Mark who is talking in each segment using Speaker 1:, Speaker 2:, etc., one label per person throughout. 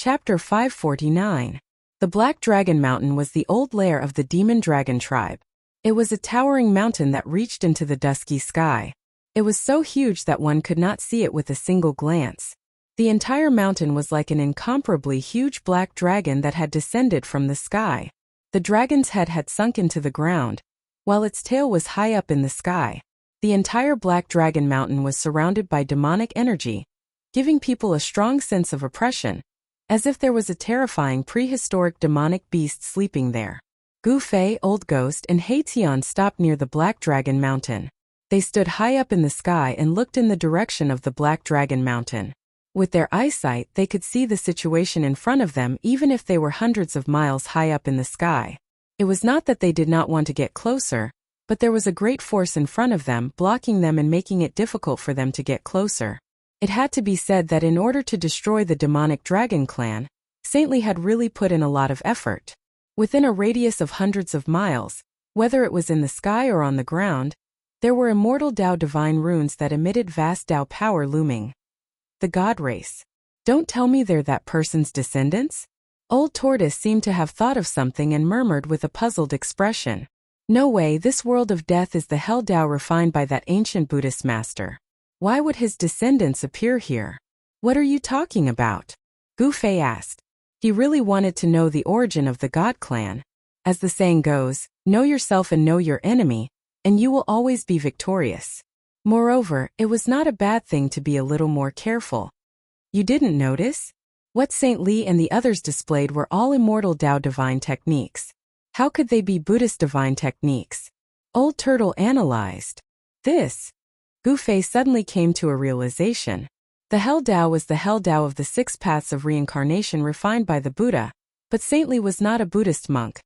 Speaker 1: Chapter 549. The Black Dragon Mountain was the old lair of the demon dragon tribe. It was a towering mountain that reached into the dusky sky. It was so huge that one could not see it with a single glance. The entire mountain was like an incomparably huge black dragon that had descended from the sky. The dragon's head had sunk into the ground, while its tail was high up in the sky. The entire Black Dragon Mountain was surrounded by demonic energy, giving people a strong sense of oppression, as if there was a terrifying prehistoric demonic beast sleeping there. Gu Fei, Old Ghost, and Heition stopped near the Black Dragon Mountain. They stood high up in the sky and looked in the direction of the Black Dragon Mountain. With their eyesight, they could see the situation in front of them even if they were hundreds of miles high up in the sky. It was not that they did not want to get closer, but there was a great force in front of them blocking them and making it difficult for them to get closer. It had to be said that in order to destroy the demonic dragon clan, Saintly had really put in a lot of effort. Within a radius of hundreds of miles, whether it was in the sky or on the ground, there were immortal Dao divine runes that emitted vast Dao power looming. The God race. Don't tell me they're that person's descendants? Old Tortoise seemed to have thought of something and murmured with a puzzled expression. No way, this world of death is the hell Dao refined by that ancient Buddhist master. Why would his descendants appear here? What are you talking about? Gu Fei asked. He really wanted to know the origin of the God clan. As the saying goes, know yourself and know your enemy, and you will always be victorious. Moreover, it was not a bad thing to be a little more careful. You didn't notice? What Saint Li and the others displayed were all immortal Dao divine techniques. How could they be Buddhist divine techniques? Old Turtle analyzed. This. Gu Fei suddenly came to a realization. The Hell Dao was the Hell Dao of the 6 paths of reincarnation refined by the Buddha, but Saint Li was not a Buddhist monk.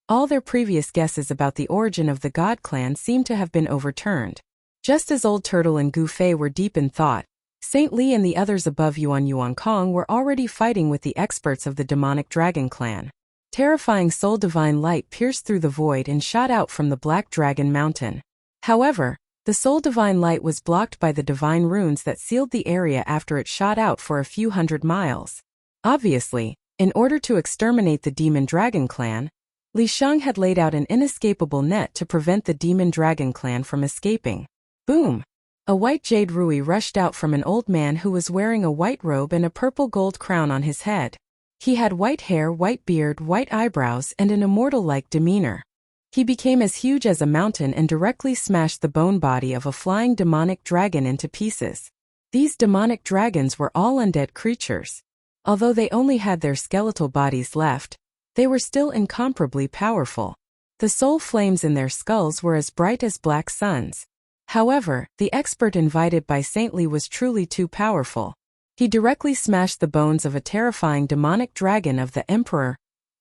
Speaker 1: All their previous guesses about the origin of the God clan seemed to have been overturned. Just as Old Turtle and Gu Fei were deep in thought, Saint Li and the others above Yuan Kong were already fighting with the experts of the demonic dragon clan. Terrifying soul divine light pierced through the void and shot out from the Black Dragon Mountain. However, the soul divine light was blocked by the divine runes that sealed the area after it shot out for a few hundred miles. Obviously, in order to exterminate the demon dragon clan, Li Shang had laid out an inescapable net to prevent the demon dragon clan from escaping. Boom! A white jade rui rushed out from an old man who was wearing a white robe and a purple gold crown on his head. He had white hair, white beard, white eyebrows, and an immortal-like demeanor. He became as huge as a mountain and directly smashed the bone body of a flying demonic dragon into pieces. These demonic dragons were all undead creatures. Although they only had their skeletal bodies left, they were still incomparably powerful. The soul flames in their skulls were as bright as black suns. However, the expert invited by Saint Li was truly too powerful. He directly smashed the bones of a terrifying demonic dragon of the Emperor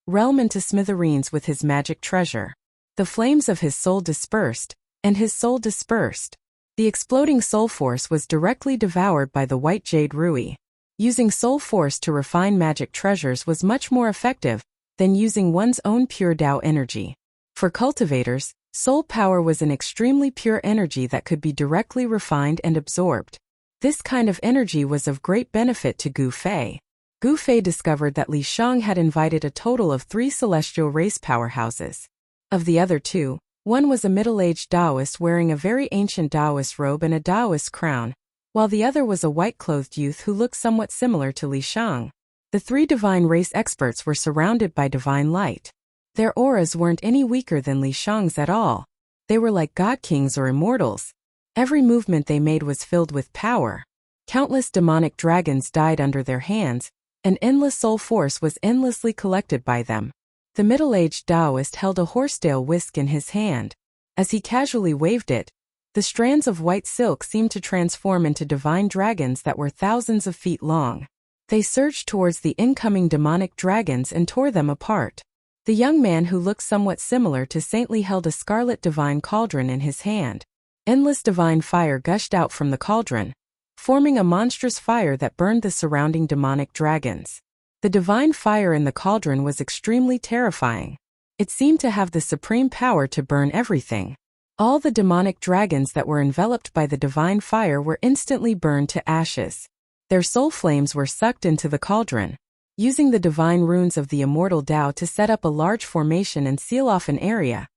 Speaker 1: realm into smithereens with his magic treasure. The flames of his soul dispersed, and his soul dispersed. The exploding soul force was directly devoured by the white jade rui. Using soul force to refine magic treasures was much more effective than using one's own pure Dao energy. For cultivators, soul power was an extremely pure energy that could be directly refined and absorbed. This kind of energy was of great benefit to Gu Fei. Gu Fei discovered that Li Shang had invited a total of 3 celestial race powerhouses. Of the other 2, one was a middle-aged Taoist wearing a very ancient Taoist robe and a Taoist crown, while the other was a white-clothed youth who looked somewhat similar to Li Shang. The 3 divine race experts were surrounded by divine light. Their auras weren't any weaker than Li Shang's at all. They were like god kings or immortals. Every movement they made was filled with power. Countless demonic dragons died under their hands, and endless soul force was endlessly collected by them. The middle-aged Taoist held a horsetail whisk in his hand. As he casually waved it, the strands of white silk seemed to transform into divine dragons that were thousands of feet long. They surged towards the incoming demonic dragons and tore them apart. The young man who looked somewhat similar to Saint Li held a scarlet divine cauldron in his hand. Endless divine fire gushed out from the cauldron, forming a monstrous fire that burned the surrounding demonic dragons. The divine fire in the cauldron was extremely terrifying. It seemed to have the supreme power to burn everything. All the demonic dragons that were enveloped by the divine fire were instantly burned to ashes. Their soul flames were sucked into the cauldron. using the divine runes of the immortal Tao to set up a large formation and seal off an area.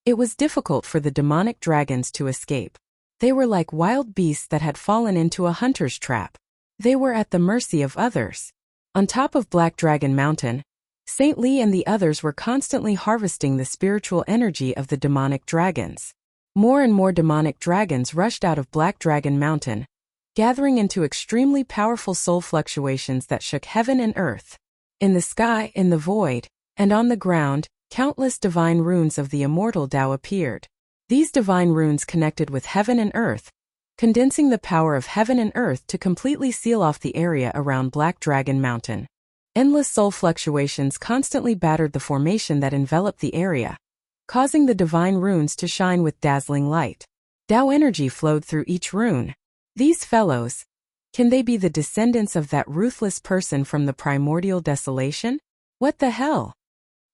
Speaker 1: It was difficult for the demonic dragons to escape. They were like wild beasts that had fallen into a hunter's trap. They were at the mercy of others. On top of Black Dragon Mountain, Saint Li and the others were constantly harvesting the spiritual energy of the demonic dragons. More and more demonic dragons rushed out of Black Dragon Mountain, gathering into extremely powerful soul fluctuations that shook heaven and earth. In the sky, in the void, and on the ground, countless divine runes of the immortal Tao appeared. These divine runes connected with heaven and earth, condensing the power of heaven and earth to completely seal off the area around Black Dragon Mountain. Endless soul fluctuations constantly battered the formation that enveloped the area, causing the divine runes to shine with dazzling light. Tao energy flowed through each rune. These fellows, can they be the descendants of that ruthless person from the primordial desolation? What the hell?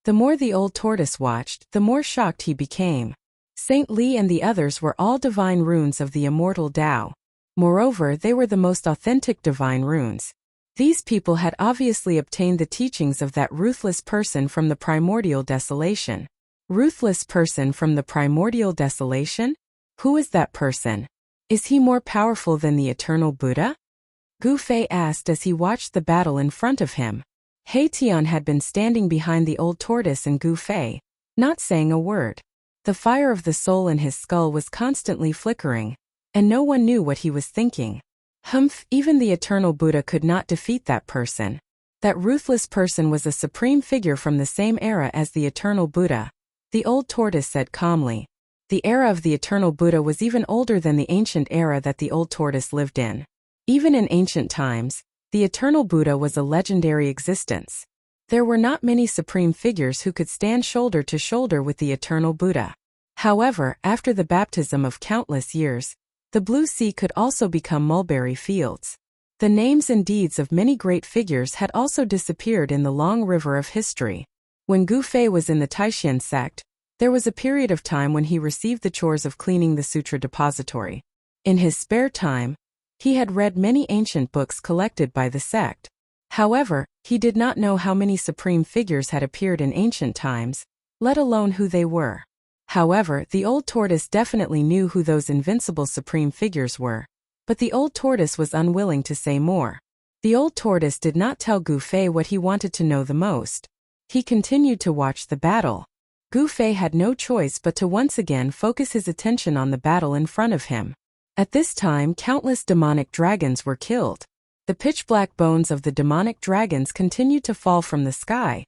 Speaker 1: The more the old tortoise watched, the more shocked he became. Saint Li and the others were all divine runes of the immortal Tao. Moreover, they were the most authentic divine runes. These people had obviously obtained the teachings of that ruthless person from the primordial desolation. Ruthless person from the primordial desolation? Who is that person? Is he more powerful than the eternal Buddha? Gu Fei asked as he watched the battle in front of him. He Tian had been standing behind the old tortoise and Gu Fei, not saying a word. The fire of the soul in his skull was constantly flickering, and no one knew what he was thinking. Humph, even the eternal Buddha could not defeat that person. That ruthless person was a supreme figure from the same era as the eternal Buddha. The old tortoise said calmly. The era of the eternal Buddha was even older than the ancient era that the old tortoise lived in. Even in ancient times, the eternal Buddha was a legendary existence. There were not many supreme figures who could stand shoulder to shoulder with the eternal Buddha. However, after the baptism of countless years, the blue sea could also become mulberry fields. The names and deeds of many great figures had also disappeared in the long river of history. When Gu Fei was in the Taishan sect, there was a period of time when he received the chores of cleaning the sutra depository. In his spare time, he had read many ancient books collected by the sect. However, he did not know how many supreme figures had appeared in ancient times, let alone who they were. However, the old tortoise definitely knew who those invincible supreme figures were. But the old tortoise was unwilling to say more. The old tortoise did not tell Gu Fei what he wanted to know the most. He continued to watch the battle. Gu Fei had no choice but to once again focus his attention on the battle in front of him. At this time, countless demonic dragons were killed. The pitch-black bones of the demonic dragons continued to fall from the sky,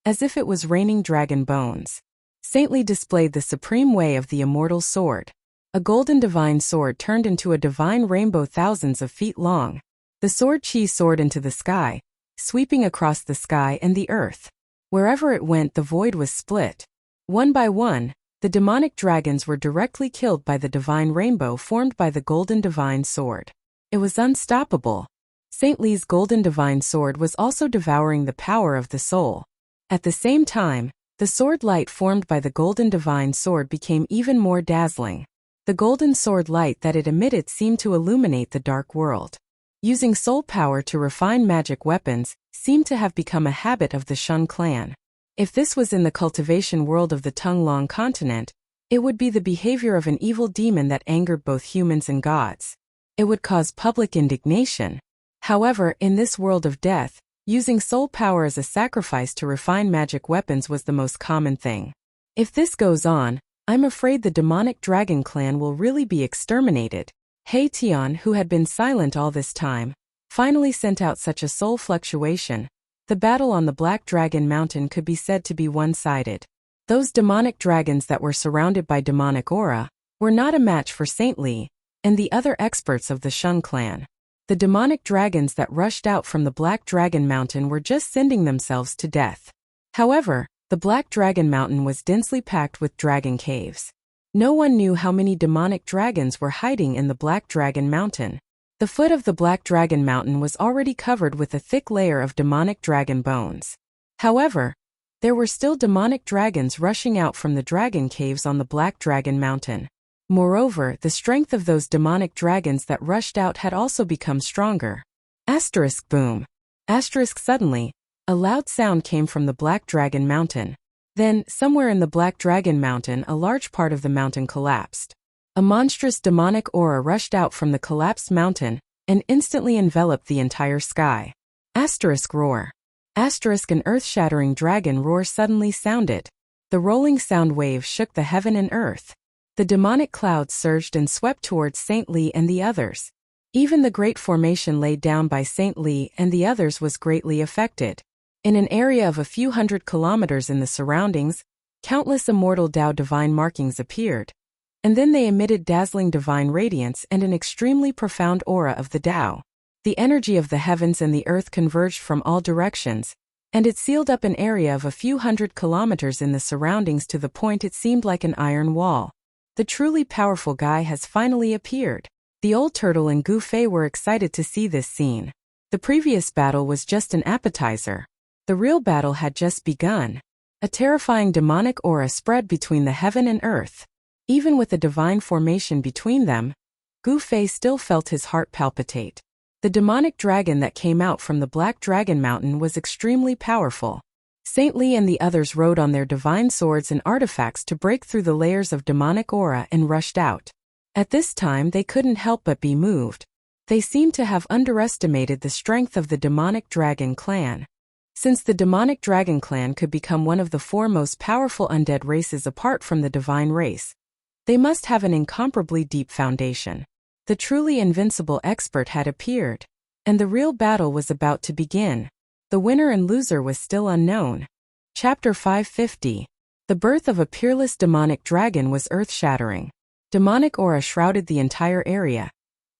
Speaker 1: as if it was raining dragon bones. Saintly displayed the supreme way of the immortal sword. A golden divine sword turned into a divine rainbow thousands of feet long. The sword Qi soared into the sky, sweeping across the sky and the earth. Wherever it went, the void was split. One by one, the demonic dragons were directly killed by the divine rainbow formed by the golden divine sword. It was unstoppable. Saint Li's golden divine sword was also devouring the power of the soul. At the same time, the sword light formed by the golden divine sword became even more dazzling. The golden sword light that it emitted seemed to illuminate the dark world. Using soul power to refine magic weapons seemed to have become a habit of the Shun clan. If this was in the cultivation world of the Tung-Long continent, it would be the behavior of an evil demon that angered both humans and gods. It would cause public indignation. However, in this world of death, using soul power as a sacrifice to refine magic weapons was the most common thing. If this goes on, I'm afraid the demonic dragon clan will really be exterminated. He Tian, who had been silent all this time, finally sent out such a soul fluctuation. The battle on the Black Dragon Mountain could be said to be one-sided. Those demonic dragons that were surrounded by demonic aura were not a match for Saint Li and the other experts of the Shun clan. The demonic dragons that rushed out from the Black Dragon Mountain were just sending themselves to death. However, the Black Dragon Mountain was densely packed with dragon caves. No one knew how many demonic dragons were hiding in the Black Dragon Mountain. The foot of the Black Dragon Mountain was already covered with a thick layer of demonic dragon bones. However, there were still demonic dragons rushing out from the dragon caves on the Black Dragon Mountain. Moreover, the strength of those demonic dragons that rushed out had also become stronger. Asterisk boom. Asterisk suddenly, A loud sound came from the Black Dragon Mountain. Then, somewhere in the Black Dragon Mountain, a large part of the mountain collapsed. A monstrous demonic aura rushed out from the collapsed mountain and instantly enveloped the entire sky. Asterisk roar. Asterisk an earth-shattering dragon roar suddenly sounded. The rolling sound waves shook the heaven and earth. The demonic clouds surged and swept towards Saint Lee and the others. Even the great formation laid down by Saint Lee and the others was greatly affected. In an area of a few hundred kilometers in the surroundings, countless immortal Tao divine markings appeared. And then they emitted dazzling divine radiance and an extremely profound aura of the Tao. The energy of the heavens and the earth converged from all directions, and it sealed up an area of a few hundred kilometers in the surroundings to the point it seemed like an iron wall. The truly powerful guy has finally appeared. The old turtle and Gu Fei were excited to see this scene. The previous battle was just an appetizer. The real battle had just begun. A terrifying demonic aura spread between the heaven and earth. Even with the divine formation between them, Gu Fei still felt his heart palpitate. The demonic dragon that came out from the Black Dragon Mountain was extremely powerful. Saint Lee and the others rode on their divine swords and artifacts to break through the layers of demonic aura and rushed out. At this time they couldn't help but be moved. They seemed to have underestimated the strength of the demonic dragon clan. Since the demonic dragon clan could become one of the four most powerful undead races apart from the divine race, they must have an incomparably deep foundation. The truly invincible expert had appeared, and the real battle was about to begin. The winner and loser was still unknown. Chapter 550. The birth of a peerless demonic dragon was earth-shattering. Demonic aura shrouded the entire area,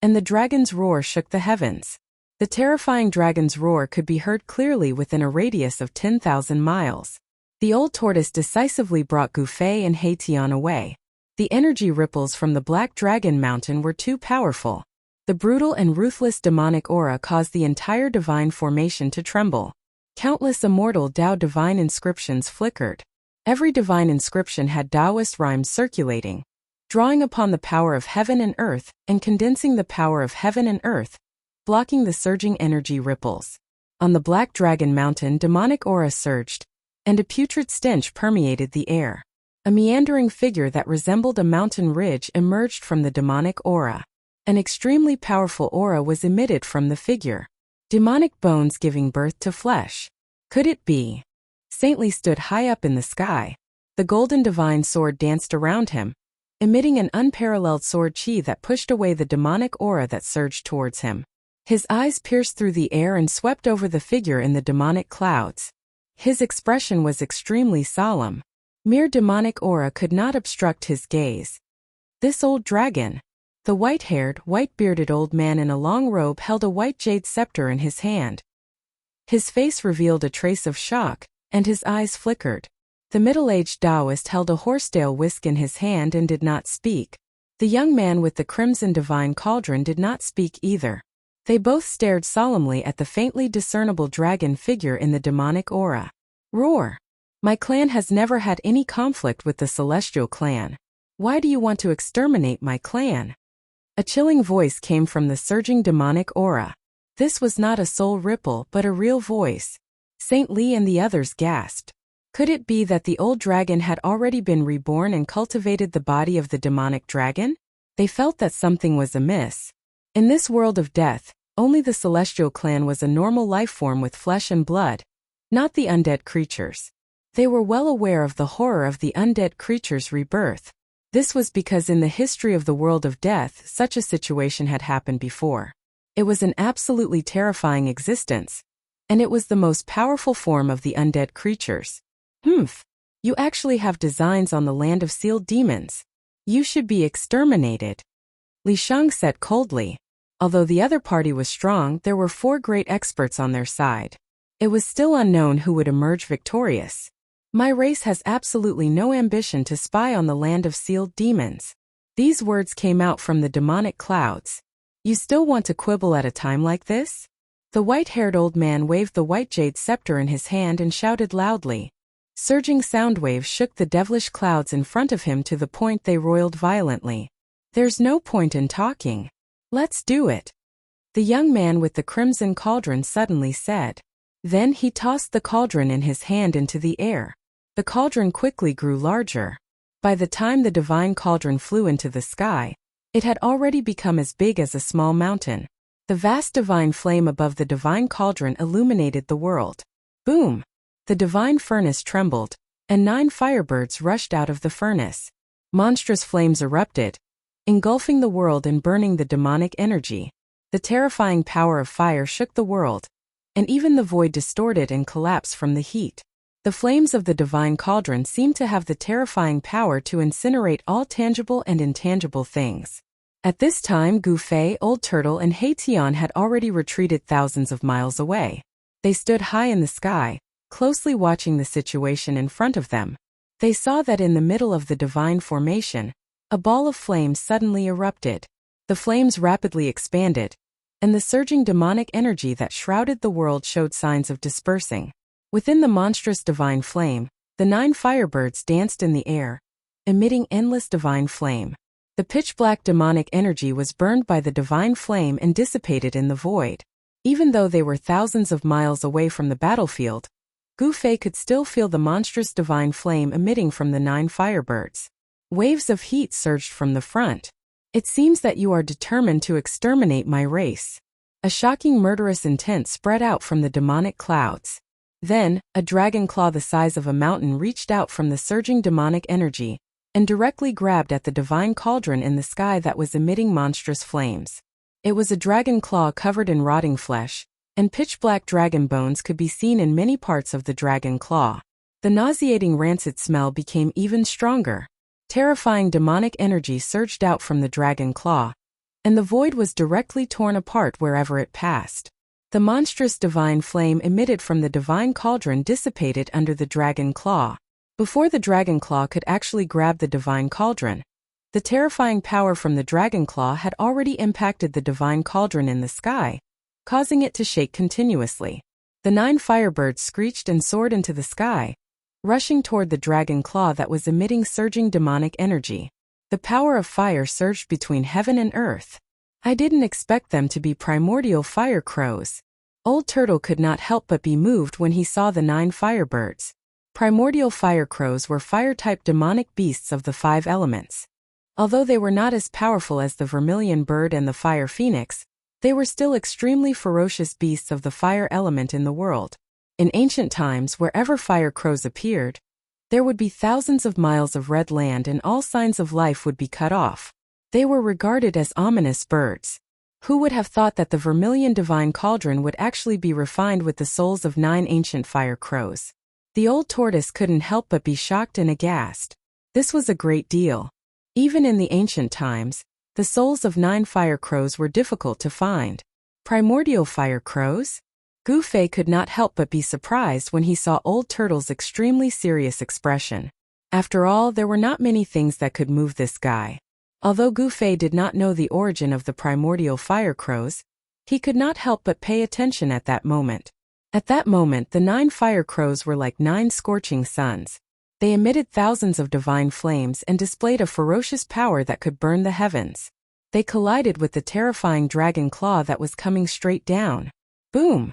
Speaker 1: and the dragon's roar shook the heavens. The terrifying dragon's roar could be heard clearly within a radius of 10,000 miles. The old tortoise decisively brought Gu Fei and He Tian away. The energy ripples from the Black Dragon Mountain were too powerful. The brutal and ruthless demonic aura caused the entire divine formation to tremble. Countless immortal Tao divine inscriptions flickered. Every divine inscription had Taoist rhymes circulating, drawing upon the power of heaven and earth and condensing the power of heaven and earth, blocking the surging energy ripples. On the Black Dragon Mountain, demonic aura surged, and a putrid stench permeated the air. A meandering figure that resembled a mountain ridge emerged from the demonic aura. An extremely powerful aura was emitted from the figure. Demonic bones giving birth to flesh. Could it be? Saint Lee stood high up in the sky. The golden divine sword danced around him, emitting an unparalleled sword chi that pushed away the demonic aura that surged towards him. His eyes pierced through the air and swept over the figure in the demonic clouds. His expression was extremely solemn. Mere demonic aura could not obstruct his gaze. This old dragon. The white-haired, white-bearded old man in a long robe held a white jade scepter in his hand. His face revealed a trace of shock, and his eyes flickered. The middle-aged Taoist held a horsetail whisk in his hand and did not speak. The young man with the crimson divine cauldron did not speak either. They both stared solemnly at the faintly discernible dragon figure in the demonic aura. Roar! My clan has never had any conflict with the Celestial clan. Why do you want to exterminate my clan? A chilling voice came from the surging demonic aura. This was not a soul ripple but a real voice. Saint Lee and the others gasped. Could it be that the old dragon had already been reborn and cultivated the body of the demonic dragon? They felt that something was amiss. In this world of death, only the Celestial clan was a normal life form with flesh and blood, not the undead creatures. They were well aware of the horror of the undead creatures' rebirth. This was because in the history of the world of death, such a situation had happened before. It was an absolutely terrifying existence, and it was the most powerful form of the undead creatures. You actually have designs on the land of sealed demons. You should be exterminated. Li Shang said coldly. Although the other party was strong, there were 4 great experts on their side. It was still unknown who would emerge victorious. My race has absolutely no ambition to spy on the land of sealed demons. These words came out from the demonic clouds. You still want to quibble at a time like this? The white-haired old man waved the white jade scepter in his hand and shouted loudly. Surging sound waves shook the devilish clouds in front of him to the point they roiled violently. There's no point in talking. Let's do it. The young man with the crimson cauldron suddenly said. Then he tossed the cauldron in his hand into the air. The cauldron quickly grew larger. By the time the divine cauldron flew into the sky, it had already become as big as a small mountain. The vast divine flame above the divine cauldron illuminated the world. Boom! The divine furnace trembled, and 9 firebirds rushed out of the furnace. Monstrous flames erupted, engulfing the world and burning the demonic energy. The terrifying power of fire shook the world, and even the void distorted and collapsed from the heat. The flames of the divine cauldron seemed to have the terrifying power to incinerate all tangible and intangible things. At this time, Gufei, Old Turtle, and Heition had already retreated thousands of miles away. They stood high in the sky, closely watching the situation in front of them. They saw that in the middle of the divine formation, a ball of flames suddenly erupted. The flames rapidly expanded, and the surging demonic energy that shrouded the world showed signs of dispersing. Within the monstrous divine flame, the 9 firebirds danced in the air, emitting endless divine flame. The pitch-black demonic energy was burned by the divine flame and dissipated in the void. Even though they were thousands of miles away from the battlefield, Gufei could still feel the monstrous divine flame emitting from the 9 firebirds. Waves of heat surged from the front. It seems that you are determined to exterminate my race. A shocking murderous intent spread out from the demonic clouds. Then, a dragon claw the size of a mountain reached out from the surging demonic energy and directly grabbed at the divine cauldron in the sky that was emitting monstrous flames. It was a dragon claw covered in rotting flesh, and pitch-black dragon bones could be seen in many parts of the dragon claw. The nauseating rancid smell became even stronger. Terrifying demonic energy surged out from the dragon claw, and the void was directly torn apart wherever it passed. The monstrous divine flame emitted from the divine cauldron dissipated under the dragon claw. Before the dragon claw could actually grab the divine cauldron, the terrifying power from the dragon claw had already impacted the divine cauldron in the sky, causing it to shake continuously. The 9 firebirds screeched and soared into the sky, rushing toward the dragon claw that was emitting surging demonic energy. The power of fire surged between heaven and earth. I didn't expect them to be primordial fire crows. Old Turtle could not help but be moved when he saw the 9 firebirds. Primordial fire crows were fire-type demonic beasts of the 5 elements. Although they were not as powerful as the vermilion bird and the fire phoenix, they were still extremely ferocious beasts of the fire element in the world. In ancient times, wherever fire crows appeared, there would be thousands of miles of red land and all signs of life would be cut off. They were regarded as ominous birds. Who would have thought that the vermilion divine cauldron would actually be refined with the souls of 9 ancient fire crows? The old tortoise couldn't help but be shocked and aghast. This was a great deal. Even in the ancient times, the souls of 9 fire crows were difficult to find. Primordial fire crows? Gufei could not help but be surprised when he saw Old Turtle's extremely serious expression. After all, there were not many things that could move this guy. Although Gufei did not know the origin of the primordial fire crows, he could not help but pay attention at that moment. At that moment, the 9 fire crows were like 9 scorching suns. They emitted thousands of divine flames and displayed a ferocious power that could burn the heavens. They collided with the terrifying dragon claw that was coming straight down. Boom!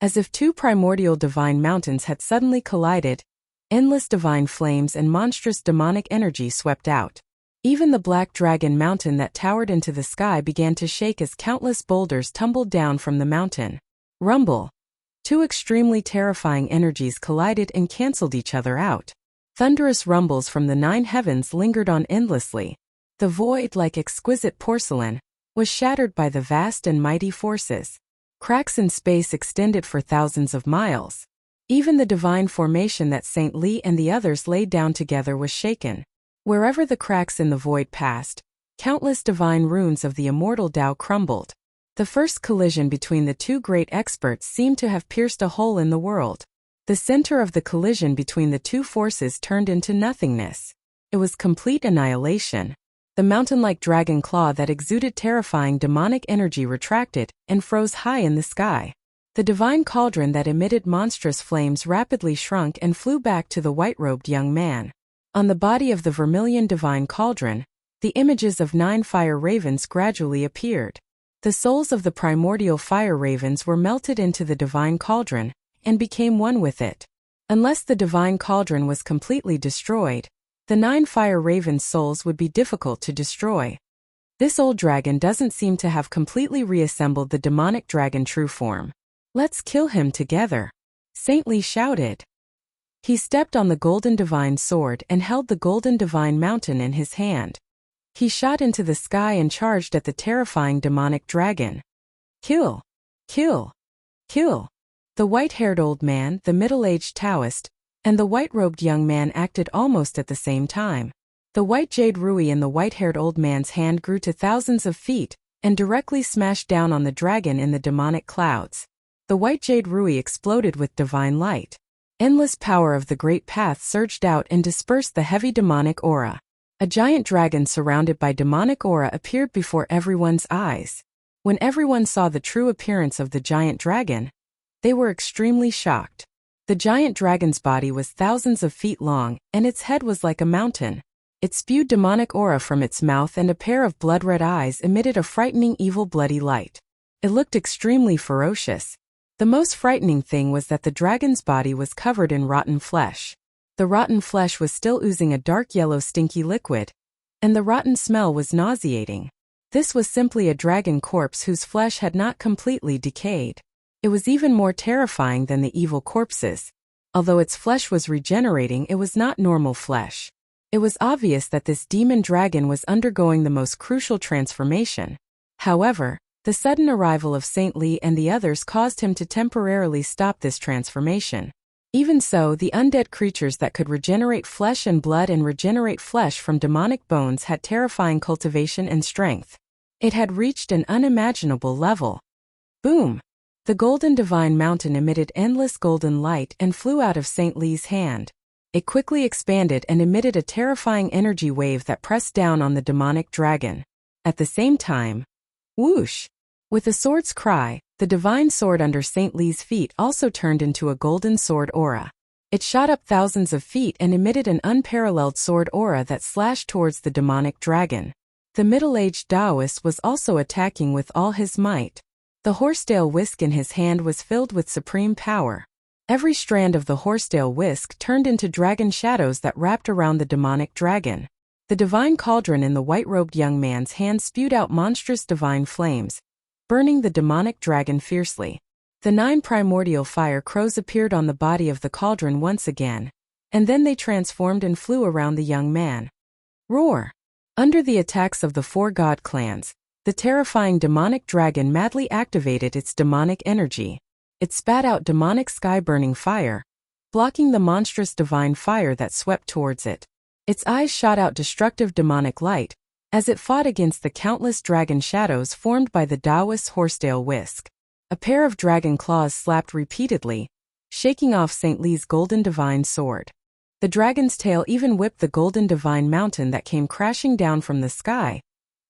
Speaker 1: As if 2 primordial divine mountains had suddenly collided, endless divine flames and monstrous demonic energy swept out. Even the black dragon mountain that towered into the sky began to shake as countless boulders tumbled down from the mountain. Rumble! 2 extremely terrifying energies collided and canceled each other out. Thunderous rumbles from the 9 heavens lingered on endlessly. The void, like exquisite porcelain, was shattered by the vast and mighty forces. Cracks in space extended for thousands of miles. Even the divine formation that Saint Li and the others laid down together was shaken. Wherever the cracks in the void passed, countless divine runes of the immortal Tao crumbled. The first collision between the 2 great experts seemed to have pierced a hole in the world. The center of the collision between the 2 forces turned into nothingness. It was complete annihilation. The mountain-like dragon claw that exuded terrifying demonic energy retracted and froze high in the sky. The divine cauldron that emitted monstrous flames rapidly shrunk and flew back to the white-robed young man. On the body of the vermilion divine cauldron, the images of 9 fire ravens gradually appeared. The souls of the primordial fire ravens were melted into the divine cauldron, and became one with it. Unless the divine cauldron was completely destroyed, the 9 fire ravens' souls would be difficult to destroy. This old dragon doesn't seem to have completely reassembled the demonic dragon true form. Let's kill him together, Saint Li shouted. He stepped on the golden divine sword and held the golden divine mountain in his hand. He shot into the sky and charged at the terrifying demonic dragon. Kill! Kill! Kill! The white-haired old man, the middle-aged Taoist, and the white-robed young man acted almost at the same time. The white jade rui in the white-haired old man's hand grew to thousands of feet and directly smashed down on the dragon in the demonic clouds. The white jade rui exploded with divine light. Endless power of the great path surged out and dispersed the heavy demonic aura. A giant dragon surrounded by demonic aura appeared before everyone's eyes. When everyone saw the true appearance of the giant dragon, they were extremely shocked. The giant dragon's body was thousands of feet long, and its head was like a mountain. It spewed demonic aura from its mouth, and a pair of blood-red eyes emitted a frightening evil bloody light. It looked extremely ferocious. The most frightening thing was that the dragon's body was covered in rotten flesh. The rotten flesh was still oozing a dark yellow stinky liquid, and the rotten smell was nauseating. This was simply a dragon corpse whose flesh had not completely decayed. It was even more terrifying than the evil corpses. Although its flesh was regenerating, it was not normal flesh. It was obvious that this demon dragon was undergoing the most crucial transformation. However, the sudden arrival of Saint Li and the others caused him to temporarily stop this transformation. Even so, the undead creatures that could regenerate flesh and blood and regenerate flesh from demonic bones had terrifying cultivation and strength. It had reached an unimaginable level. Boom! The golden divine mountain emitted endless golden light and flew out of Saint Li's hand. It quickly expanded and emitted a terrifying energy wave that pressed down on the demonic dragon. At the same time, whoosh! With a sword's cry, the divine sword under Saint Li's feet also turned into a golden sword aura. It shot up thousands of feet and emitted an unparalleled sword aura that slashed towards the demonic dragon. The middle-aged Taoist was also attacking with all his might. The horsetail whisk in his hand was filled with supreme power. Every strand of the horsetail whisk turned into dragon shadows that wrapped around the demonic dragon. The divine cauldron in the white-robed young man's hand spewed out monstrous divine flames, burning the demonic dragon fiercely. The 9 primordial fire crows appeared on the body of the cauldron once again, and then they transformed and flew around the young man. Roar! Under the attacks of the 4 god clans, the terrifying demonic dragon madly activated its demonic energy. It spat out demonic sky-burning fire, blocking the monstrous divine fire that swept towards it. Its eyes shot out destructive demonic light, as it fought against the countless dragon shadows formed by the Taoist's horsetail whisk. A pair of dragon claws slapped repeatedly, shaking off Saint Li's golden divine sword. The dragon's tail even whipped the golden divine mountain that came crashing down from the sky,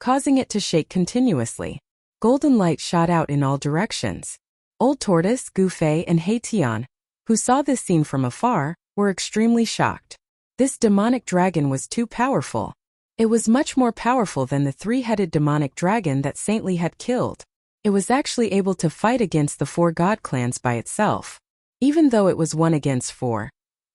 Speaker 1: causing it to shake continuously. Golden light shot out in all directions. Old Tortoise, Gufei, and Heitian, who saw this scene from afar, were extremely shocked. This demonic dragon was too powerful. It was much more powerful than the 3-headed demonic dragon that Saint Li had killed. It was actually able to fight against the 4 god clans by itself. Even though it was 1 against 4,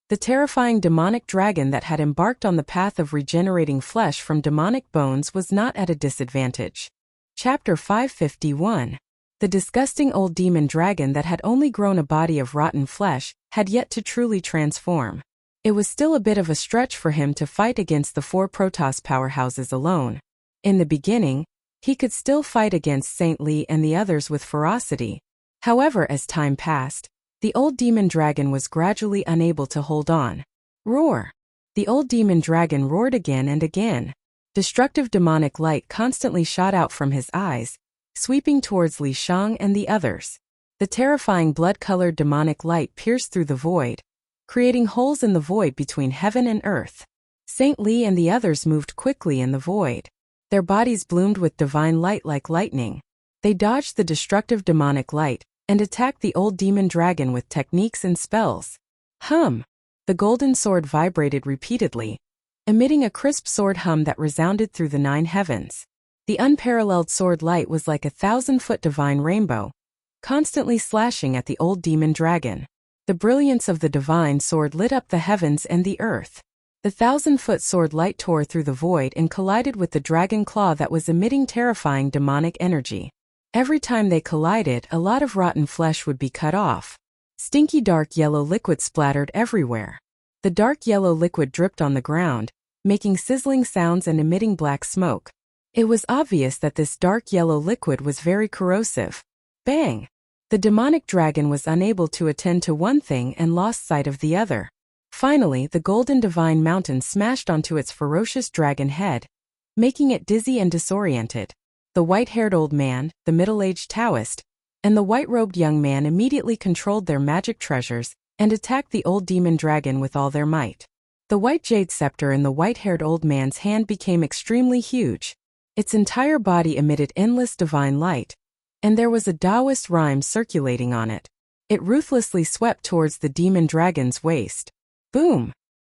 Speaker 1: the terrifying demonic dragon that had embarked on the path of regenerating flesh from demonic bones was not at a disadvantage. Chapter 551. The disgusting old demon dragon that had only grown a body of rotten flesh had yet to truly transform. It was still a bit of a stretch for him to fight against the 4 Protoss powerhouses alone. In the beginning, he could still fight against Saint Li and the others with ferocity. However, as time passed, the old demon dragon was gradually unable to hold on. Roar! The old demon dragon roared again and again. Destructive demonic light constantly shot out from his eyes, sweeping towards Li Shang and the others. The terrifying blood-colored demonic light pierced through the void, creating holes in the void between heaven and earth. Saint Li and the others moved quickly in the void. Their bodies bloomed with divine light like lightning. They dodged the destructive demonic light and attacked the old demon dragon with techniques and spells. Hum! The golden sword vibrated repeatedly, emitting a crisp sword hum that resounded through the 9 heavens. The unparalleled sword light was like a 1,000-foot divine rainbow, constantly slashing at the old demon dragon. The brilliance of the divine sword lit up the heavens and the earth. The 1,000-foot sword light tore through the void and collided with the dragon claw that was emitting terrifying demonic energy. Every time they collided, a lot of rotten flesh would be cut off. Stinky dark yellow liquid splattered everywhere. The dark yellow liquid dripped on the ground, making sizzling sounds and emitting black smoke. It was obvious that this dark yellow liquid was very corrosive. Bang! The demonic dragon was unable to attend to one thing and lost sight of the other. Finally, the golden divine mountain smashed onto its ferocious dragon head, making it dizzy and disoriented. The white-haired old man, the middle-aged Taoist, and the white-robed young man immediately controlled their magic treasures and attacked the old demon dragon with all their might. The white jade scepter in the white-haired old man's hand became extremely huge. Its entire body emitted endless divine light, and there was a Taoist rhyme circulating on it. It ruthlessly swept towards the demon dragon's waist. Boom!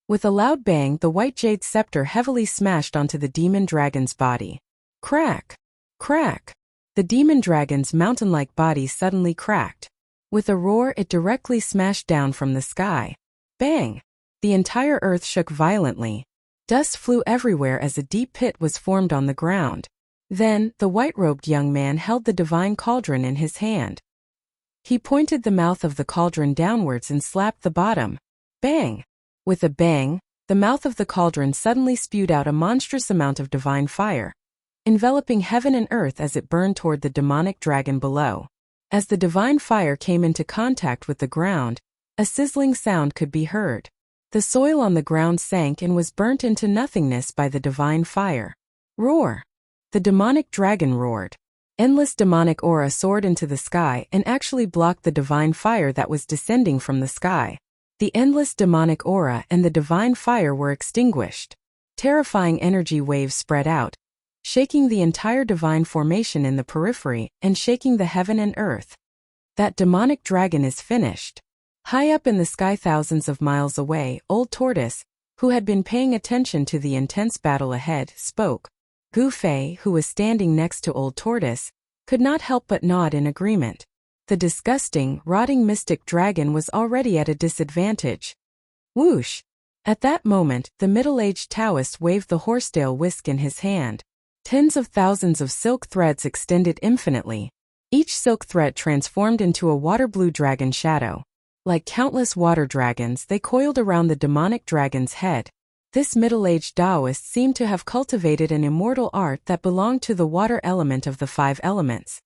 Speaker 1: With a loud bang, the white jade scepter heavily smashed onto the demon dragon's body. Crack! Crack! The demon dragon's mountain-like body suddenly cracked. With a roar, it directly smashed down from the sky. Bang! The entire earth shook violently. Dust flew everywhere as a deep pit was formed on the ground. Then, the white-robed young man held the divine cauldron in his hand. He pointed the mouth of the cauldron downwards and slapped the bottom. Bang! With a bang, the mouth of the cauldron suddenly spewed out a monstrous amount of divine fire, enveloping heaven and earth as it burned toward the demonic dragon below. As the divine fire came into contact with the ground, a sizzling sound could be heard. The soil on the ground sank and was burnt into nothingness by the divine fire. Roar! The demonic dragon roared. Endless demonic aura soared into the sky and actually blocked the divine fire that was descending from the sky. The endless demonic aura and the divine fire were extinguished. Terrifying energy waves spread out, shaking the entire divine formation in the periphery and shaking the heaven and earth. That demonic dragon is finished. High up in the sky thousands of miles away, Old Tortoise, who had been paying attention to the intense battle ahead, spoke. Gu Fei, who was standing next to Old Tortoise, could not help but nod in agreement. The disgusting, rotting mystic dragon was already at a disadvantage. Whoosh! At that moment, the middle-aged Taoist waved the horsetail whisk in his hand. Tens of thousands of silk threads extended infinitely. Each silk thread transformed into a water-blue dragon shadow. Like countless water dragons, they coiled around the demonic dragon's head. This middle-aged Taoist seemed to have cultivated an immortal art that belonged to the water element of the 5 elements.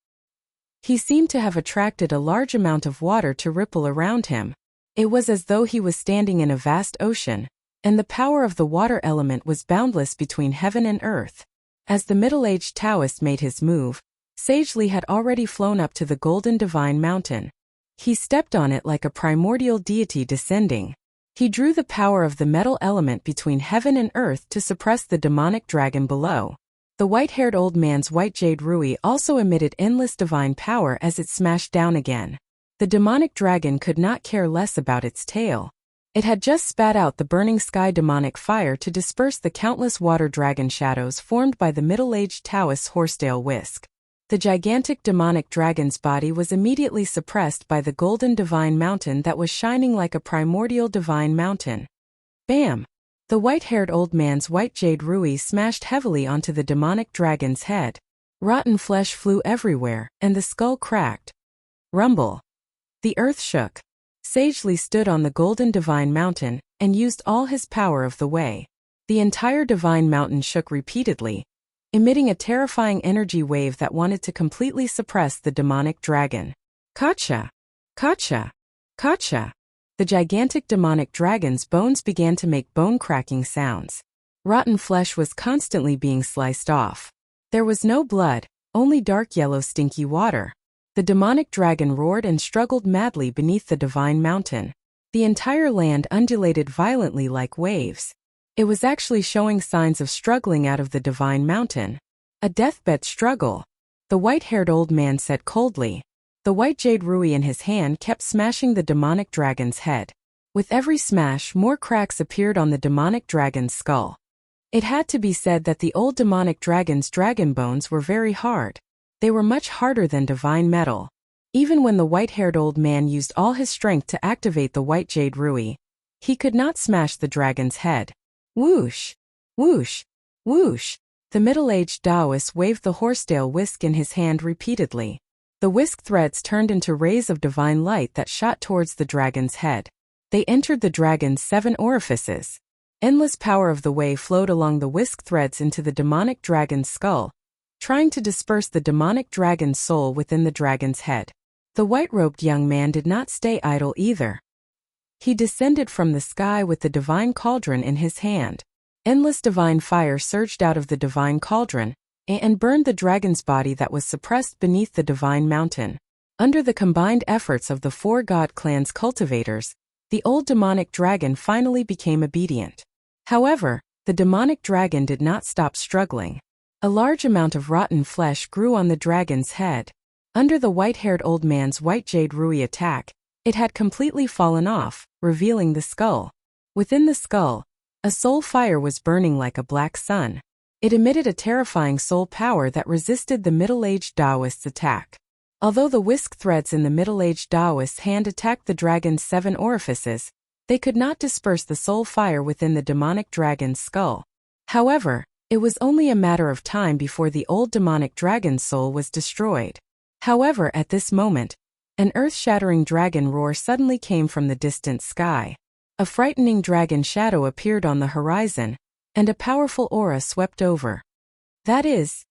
Speaker 1: He seemed to have attracted a large amount of water to ripple around him. It was as though he was standing in a vast ocean, and the power of the water element was boundless between heaven and earth. As the middle-aged Taoist made his move, Sage Li had already flown up to the golden divine mountain. He stepped on it like a primordial deity descending. He drew the power of the metal element between heaven and earth to suppress the demonic dragon below. The white-haired old man's white jade rui also emitted endless divine power as it smashed down again. The demonic dragon could not care less about its tail. It had just spat out the burning sky demonic fire to disperse the countless water dragon shadows formed by the middle-aged Taoist's horsetail whisk. The gigantic demonic dragon's body was immediately suppressed by the golden divine mountain that was shining like a primordial divine mountain. Bam! The white-haired old man's white jade rui smashed heavily onto the demonic dragon's head. Rotten flesh flew everywhere, and the skull cracked. Rumble! The earth shook. Sage Li stood on the golden divine mountain and used all his power of the way. The entire divine mountain shook repeatedly, emitting a terrifying energy wave that wanted to completely suppress the demonic dragon. Kacha! Kacha! Kacha! The gigantic demonic dragon's bones began to make bone-cracking sounds. Rotten flesh was constantly being sliced off. There was no blood, only dark yellow stinky water. The demonic dragon roared and struggled madly beneath the divine mountain. The entire land undulated violently like waves. It was actually showing signs of struggling out of the divine mountain. A deathbed struggle. The white-haired old man said coldly. The white jade rui in his hand kept smashing the demonic dragon's head. With every smash, more cracks appeared on the demonic dragon's skull. It had to be said that the old demonic dragon's dragon bones were very hard. They were much harder than divine metal. Even when the white-haired old man used all his strength to activate the white jade rui, he could not smash the dragon's head. Whoosh! Whoosh! Whoosh! The middle-aged Taoist waved the horsetail whisk in his hand repeatedly. The whisk threads turned into rays of divine light that shot towards the dragon's head. They entered the dragon's 7 orifices. Endless power of the way flowed along the whisk threads into the demonic dragon's skull, trying to disperse the demonic dragon's soul within the dragon's head. The white-robed young man did not stay idle either. He descended from the sky with the divine cauldron in his hand. Endless divine fire surged out of the divine cauldron and burned the dragon's body that was suppressed beneath the divine mountain. Under the combined efforts of the 4 god clan's cultivators, the old demonic dragon finally became obedient. However, the demonic dragon did not stop struggling. A large amount of rotten flesh grew on the dragon's head. Under the white-haired old man's white jade rui attack, it had completely fallen off, revealing the skull. Within the skull, a soul fire was burning like a black sun. It emitted a terrifying soul power that resisted the middle-aged Taoist's attack. Although the whisk threads in the middle-aged Taoist's hand attacked the dragon's 7 orifices, they could not disperse the soul fire within the demonic dragon's skull. However, it was only a matter of time before the old demonic dragon's soul was destroyed. However, at this moment, an earth-shattering dragon roar suddenly came from the distant sky. A frightening dragon shadow appeared on the horizon, and a powerful aura swept over. That is,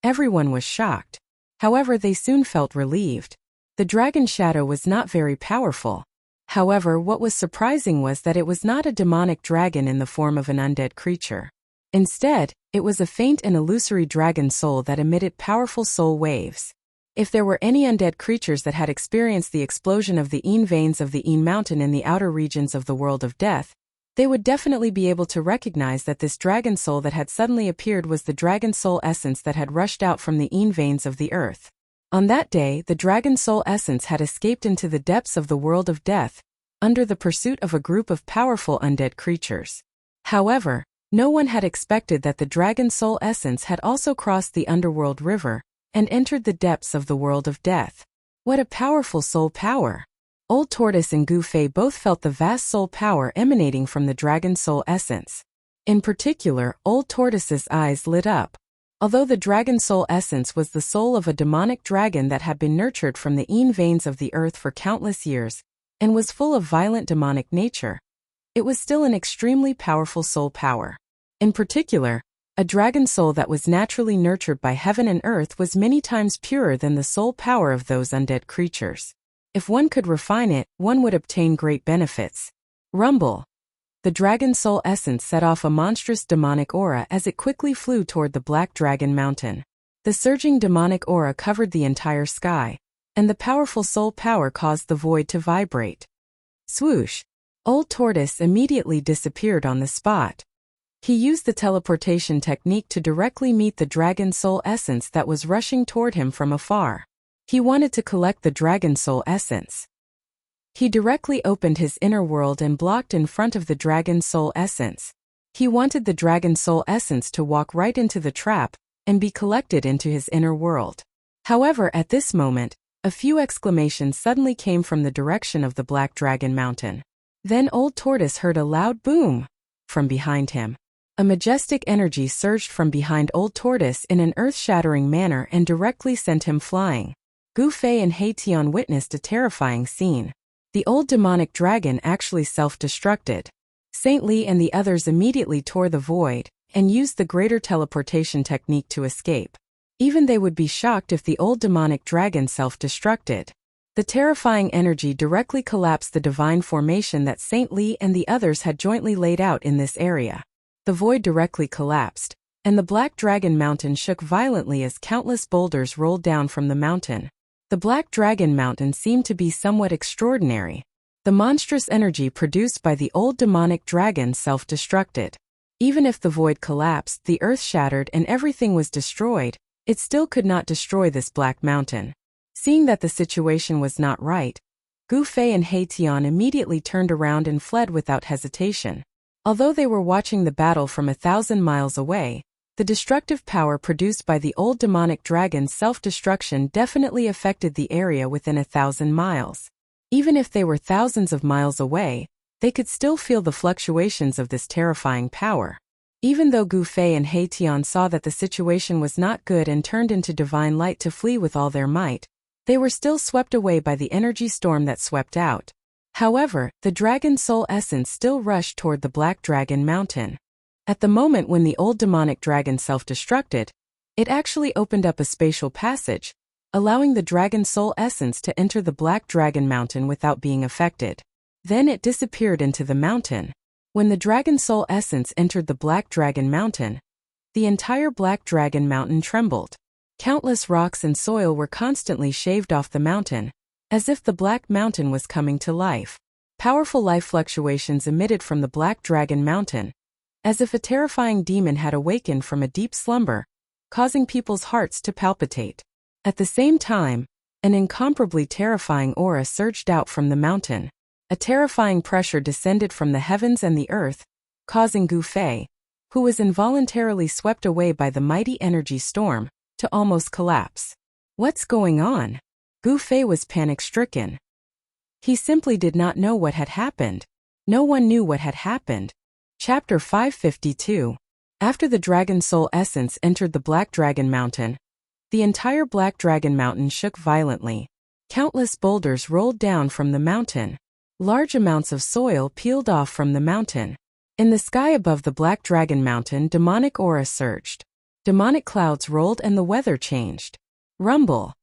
Speaker 1: everyone was shocked. However, they soon felt relieved. The dragon shadow was not very powerful. However, what was surprising was that it was not a demonic dragon in the form of an undead creature. Instead, it was a faint and illusory dragon soul that emitted powerful soul waves. If there were any undead creatures that had experienced the explosion of the Een veins of the Een mountain in the outer regions of the world of death, they would definitely be able to recognize that this dragon soul that had suddenly appeared was the dragon soul essence that had rushed out from the Een veins of the earth. On that day, the dragon soul essence had escaped into the depths of the world of death, under the pursuit of a group of powerful undead creatures. However, no one had expected that the dragon soul essence had also crossed the underworld river and entered the depths of the world of death. What a powerful soul power! Old Tortoise and Gu Fei both felt the vast soul power emanating from the dragon soul essence. In particular, Old Tortoise's eyes lit up. Although the dragon soul essence was the soul of a demonic dragon that had been nurtured from the Een veins of the earth for countless years, and was full of violent demonic nature, it was still an extremely powerful soul power. In particular, a dragon soul that was naturally nurtured by heaven and earth was many times purer than the soul power of those undead creatures. If one could refine it, one would obtain great benefits. Rumble! The dragon soul essence set off a monstrous demonic aura as it quickly flew toward the Black Dragon Mountain. The surging demonic aura covered the entire sky, and the powerful soul power caused the void to vibrate. Swoosh! Old Tortoise immediately disappeared on the spot. He used the teleportation technique to directly meet the dragon soul essence that was rushing toward him from afar. He wanted to collect the dragon soul essence. He directly opened his inner world and blocked in front of the dragon soul essence. He wanted the dragon soul essence to walk right into the trap and be collected into his inner world. However, at this moment, a few exclamations suddenly came from the direction of the Black Dragon Mountain. Then Old Tortoise heard a loud boom from behind him. A majestic energy surged from behind Old Tortoise in an earth-shattering manner and directly sent him flying. Gu Fei and He Tian witnessed a terrifying scene. The old demonic dragon actually self-destructed. Saint Li and the others immediately tore the void and used the greater teleportation technique to escape. Even they would be shocked if the old demonic dragon self-destructed. The terrifying energy directly collapsed the divine formation that Saint Li and the others had jointly laid out in this area. The void directly collapsed, and the Black Dragon Mountain shook violently as countless boulders rolled down from the mountain. The Black Dragon Mountain seemed to be somewhat extraordinary. The monstrous energy produced by the old demonic dragon self-destructed. Even if the void collapsed, the earth shattered and everything was destroyed, it still could not destroy this Black Mountain. Seeing that the situation was not right, Gu Fei and He Tian immediately turned around and fled without hesitation. Although they were watching the battle from 1,000 miles away, The destructive power produced by the old demonic dragon's self-destruction definitely affected the area within 1,000 miles. Even if they were thousands of miles away, they could still feel the fluctuations of this terrifying power. Even though Gu Fei and He Tian saw that the situation was not good and turned into divine light to flee with all their might, they were still swept away by the energy storm that swept out. However, the dragon soul essence still rushed toward the Black Dragon Mountain. At the moment when the old demonic dragon self-destructed, it actually opened up a spatial passage, allowing the dragon soul essence to enter the Black Dragon Mountain without being affected. Then it disappeared into the mountain. When the dragon soul essence entered the Black Dragon Mountain, the entire Black Dragon Mountain trembled. Countless rocks and soil were constantly shaved off the mountain, as if the Black Mountain was coming to life. Powerful life fluctuations emitted from the Black Dragon Mountain, as if a terrifying demon had awakened from a deep slumber, causing people's hearts to palpitate. At the same time, an incomparably terrifying aura surged out from the mountain. A terrifying pressure descended from the heavens and the earth, causing Gu Fei, who was involuntarily swept away by the mighty energy storm, to almost collapse. What's going on? Gu Fei was panic-stricken. He simply did not know what had happened. No one knew what had happened. Chapter 552. After the Dragon Soul Essence entered the Black Dragon Mountain, the entire Black Dragon Mountain shook violently. Countless boulders rolled down from the mountain. Large amounts of soil peeled off from the mountain. In the sky above the Black Dragon Mountain, demonic aura surged. Demonic clouds rolled and the weather changed. Rumble.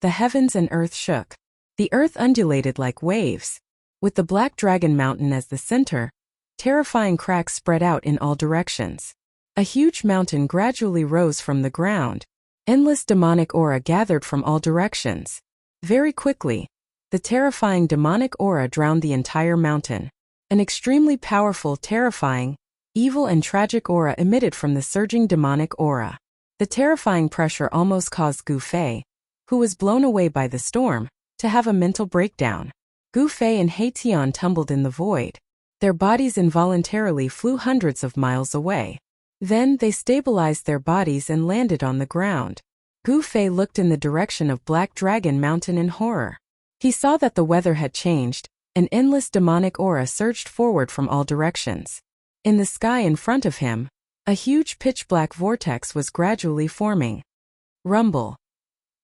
Speaker 1: The heavens and earth shook. The earth undulated like waves. With the Black Dragon Mountain as the center, terrifying cracks spread out in all directions. A huge mountain gradually rose from the ground. Endless demonic aura gathered from all directions. Very quickly, the terrifying demonic aura drowned the entire mountain. An extremely powerful, terrifying, evil and tragic aura emitted from the surging demonic aura. The terrifying pressure almost caused Gu Fei, who was blown away by the storm, to have a mental breakdown. Gu Fei and He Tian tumbled in the void. Their bodies involuntarily flew hundreds of miles away. Then they stabilized their bodies and landed on the ground. Gu Fei looked in the direction of Black Dragon Mountain in horror. He saw that the weather had changed. An endless demonic aura surged forward from all directions. In the sky in front of him, a huge pitch-black vortex was gradually forming. Rumble.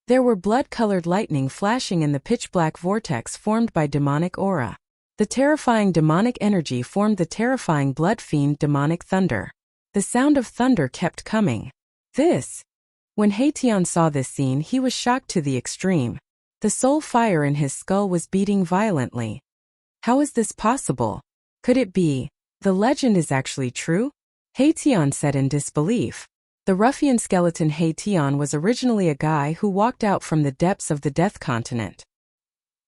Speaker 1: There were blood-colored lightning flashing in the pitch-black vortex formed by demonic aura. The terrifying demonic energy formed the terrifying blood fiend demonic thunder. The sound of thunder kept coming. When He Tian saw this scene, he was shocked to the extreme. The soul fire in his skull was beating violently. How is this possible? Could it be? The legend is actually true? He Tian said in disbelief. The ruffian skeleton He Tian was originally a guy who walked out from the depths of the Death Continent.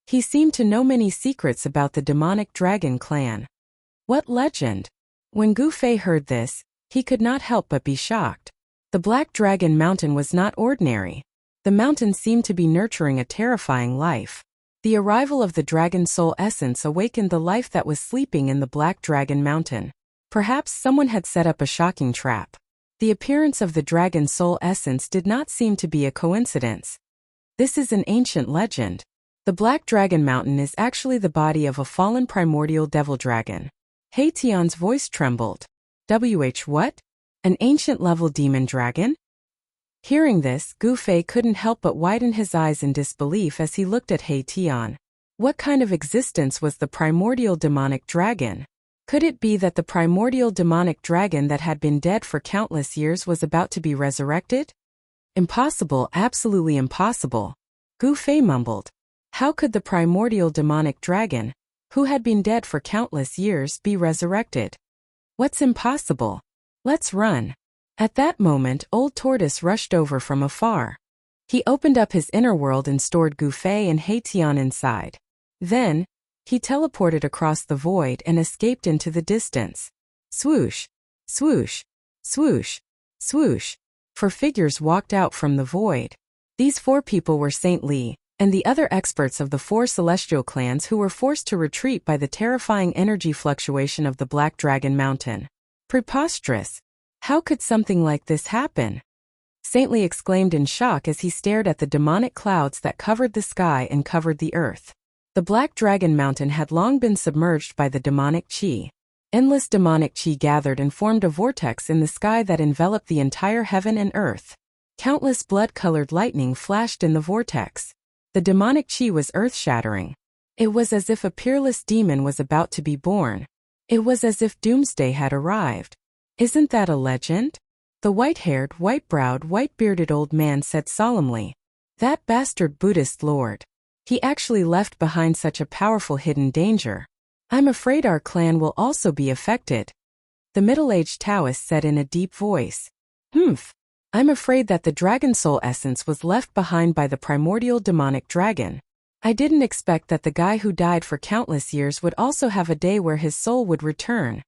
Speaker 1: He seemed to know many secrets about the demonic dragon clan. What legend? When Gu Fei heard this, he could not help but be shocked. The Black Dragon Mountain was not ordinary. The mountain seemed to be nurturing a terrifying life. The arrival of the Dragon Soul Essence awakened the life that was sleeping in the Black Dragon Mountain. Perhaps someone had set up a shocking trap. The appearance of the Dragon Soul Essence did not seem to be a coincidence. This is an ancient legend. The Black Dragon Mountain is actually the body of a fallen primordial devil dragon. He Tian's voice trembled. What? An ancient-level demon dragon? Hearing this, Gu Fei couldn't help but widen his eyes in disbelief as he looked at He Tian. What kind of existence was the primordial demonic dragon? Could it be that the primordial demonic dragon that had been dead for countless years was about to be resurrected? Impossible, absolutely impossible. Gu Fei mumbled. How could the primordial demonic dragon, who had been dead for countless years, be resurrected? What's impossible? Let's run. At that moment, Old Tortoise rushed over from afar. He opened up his inner world and stored Gu Fei and He Tian inside. Then, he teleported across the void and escaped into the distance. Swoosh, swoosh, swoosh, swoosh. 4 figures walked out from the void. These 4 people were Saint Li, and the other experts of the 4 celestial clans who were forced to retreat by the terrifying energy fluctuation of the Black Dragon Mountain. Preposterous. How could something like this happen? Saintly exclaimed in shock as he stared at the demonic clouds that covered the sky and covered the earth. The Black Dragon Mountain had long been submerged by the demonic chi. Endless demonic chi gathered and formed a vortex in the sky that enveloped the entire heaven and earth. Countless blood-colored lightning flashed in the vortex. The demonic chi was earth-shattering. It was as if a peerless demon was about to be born. It was as if doomsday had arrived. Isn't that a legend? The white-haired, white-browed, white-bearded old man said solemnly. That bastard Buddhist lord. He actually left behind such a powerful hidden danger. I'm afraid our clan will also be affected. The middle-aged Taoist said in a deep voice. I'm afraid that the dragon soul essence was left behind by the primordial demonic dragon. I didn't expect that the guy who died for countless years would also have a day where his soul would return.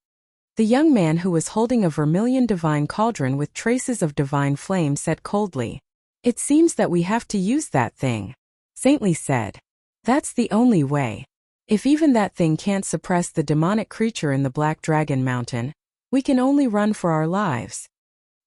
Speaker 1: The young man who was holding a vermilion divine cauldron with traces of divine flame said coldly. It seems that we have to use that thing. Saintly said. That's the only way. If even that thing can't suppress the demonic creature in the Black Dragon Mountain, we can only run for our lives.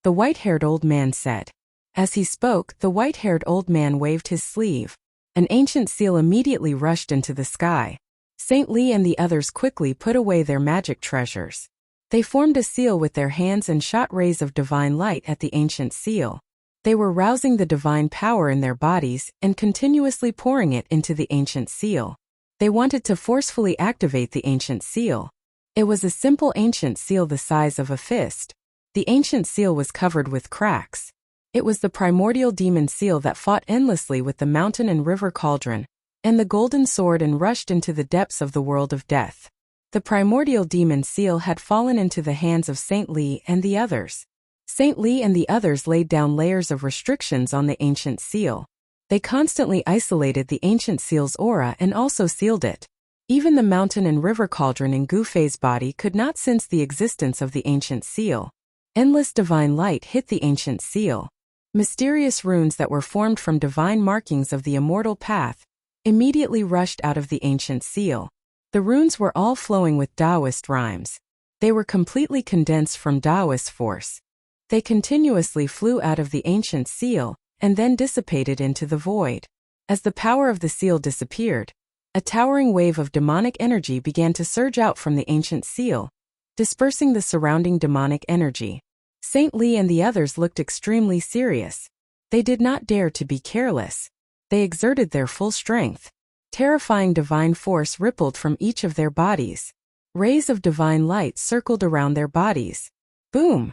Speaker 1: The white-haired old man said. As he spoke, the white-haired old man waved his sleeve. An ancient seal immediately rushed into the sky. Saint Li and the others quickly put away their magic treasures. They formed a seal with their hands and shot rays of divine light at the ancient seal. They were rousing the divine power in their bodies and continuously pouring it into the ancient seal. They wanted to forcefully activate the ancient seal. It was a simple ancient seal the size of a fist. The ancient seal was covered with cracks. It was the primordial demon seal that fought endlessly with the mountain and river cauldron, and the golden sword and rushed into the depths of the world of death. The primordial demon seal had fallen into the hands of Saint Li and the others. Saint Li and the others laid down layers of restrictions on the ancient seal. They constantly isolated the ancient seal's aura and also sealed it. Even the mountain and river cauldron in Gu Fei's body could not sense the existence of the ancient seal. Endless divine light hit the ancient seal. Mysterious runes that were formed from divine markings of the immortal path immediately rushed out of the ancient seal. The runes were all flowing with Taoist rhymes. They were completely condensed from Taoist force. They continuously flew out of the ancient seal and then dissipated into the void. As the power of the seal disappeared, a towering wave of demonic energy began to surge out from the ancient seal, dispersing the surrounding demonic energy. Saint Li and the others looked extremely serious. They did not dare to be careless. They exerted their full strength. Terrifying divine force rippled from each of their bodies. Rays of divine light circled around their bodies. Boom!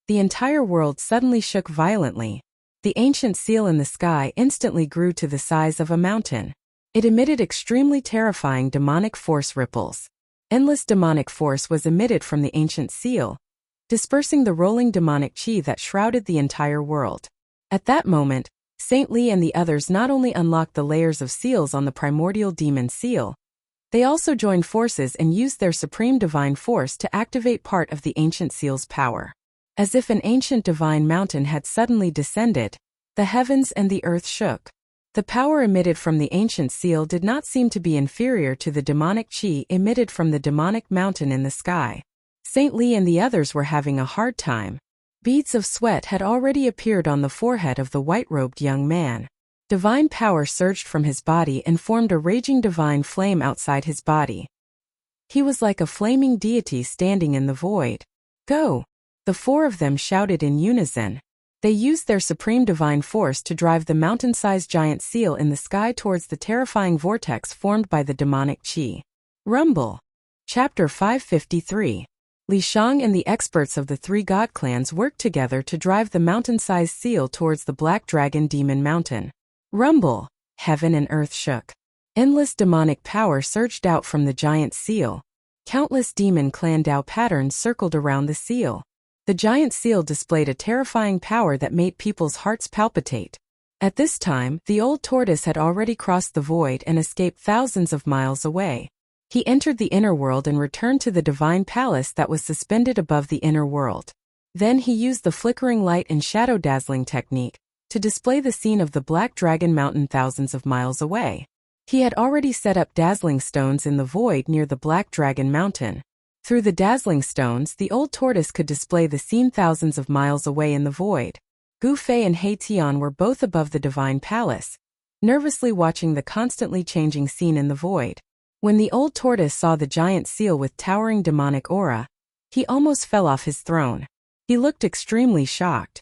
Speaker 1: The entire world suddenly shook violently. The ancient seal in the sky instantly grew to the size of a mountain. It emitted extremely terrifying demonic force ripples. Endless demonic force was emitted from the ancient seal, dispersing the rolling demonic chi that shrouded the entire world. At that moment, Saint Li and the others not only unlocked the layers of seals on the primordial demon seal, they also joined forces and used their supreme divine force to activate part of the ancient seal's power. As if an ancient divine mountain had suddenly descended, the heavens and the earth shook. The power emitted from the ancient seal did not seem to be inferior to the demonic chi emitted from the demonic mountain in the sky. Saint Li and the others were having a hard time. Beads of sweat had already appeared on the forehead of the white-robed young man. Divine power surged from his body and formed a raging divine flame outside his body. He was like a flaming deity standing in the void. Go! The four of them shouted in unison. They used their supreme divine force to drive the mountain-sized giant seal in the sky towards the terrifying vortex formed by the demonic chi. Rumble. Chapter 553. Li Shang and the experts of the three god clans worked together to drive the mountain-sized seal towards the Black Dragon Demon Mountain. Rumble! Heaven and earth shook. Endless demonic power surged out from the giant seal. Countless demon clan Dao patterns circled around the seal. The giant seal displayed a terrifying power that made people's hearts palpitate. At this time, the old tortoise had already crossed the void and escaped thousands of miles away. He entered the inner world and returned to the divine palace that was suspended above the inner world. Then he used the flickering light and shadow dazzling technique to display the scene of the Black Dragon Mountain thousands of miles away. He had already set up dazzling stones in the void near the Black Dragon Mountain. Through the dazzling stones, the old tortoise could display the scene thousands of miles away in the void. Gu Fei and He Tian were both above the divine palace, nervously watching the constantly changing scene in the void. When the old tortoise saw the giant seal with towering demonic aura, he almost fell off his throne. He looked extremely shocked.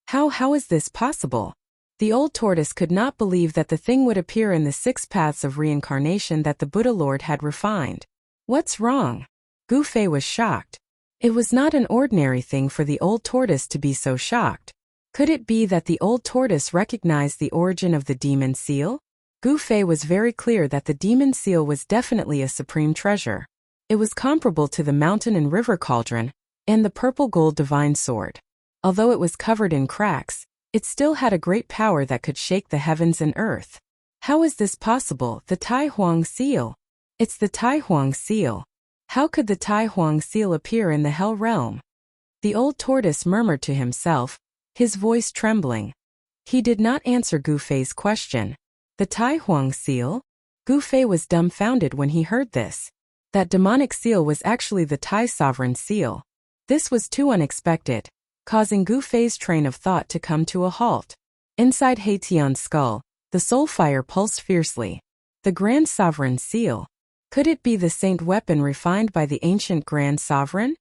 Speaker 1: How is this possible? The old tortoise could not believe that the thing would appear in the 6 paths of reincarnation that the Buddha Lord had refined. What's wrong? Gu Fei was shocked. It was not an ordinary thing for the old tortoise to be so shocked. Could it be that the old tortoise recognized the origin of the demon seal? Gu Fei was very clear that the demon seal was definitely a supreme treasure. It was comparable to the mountain and river cauldron, and the purple gold divine sword. Although it was covered in cracks, it still had a great power that could shake the heavens and earth. How is this possible? The Tai Huang seal. It's the Tai Huang seal. How could the Tai Huang seal appear in the hell realm? The old tortoise murmured to himself, his voice trembling. He did not answer Gu Fei's question. The Tai Huang seal? Gu Fei was dumbfounded when he heard this. That demonic seal was actually the Tai sovereign seal. This was too unexpected, causing Gu Fei's train of thought to come to a halt. Inside He Tian's skull, the soul fire pulsed fiercely. The Grand Sovereign seal. Could it be the saint weapon refined by the ancient Grand Sovereign?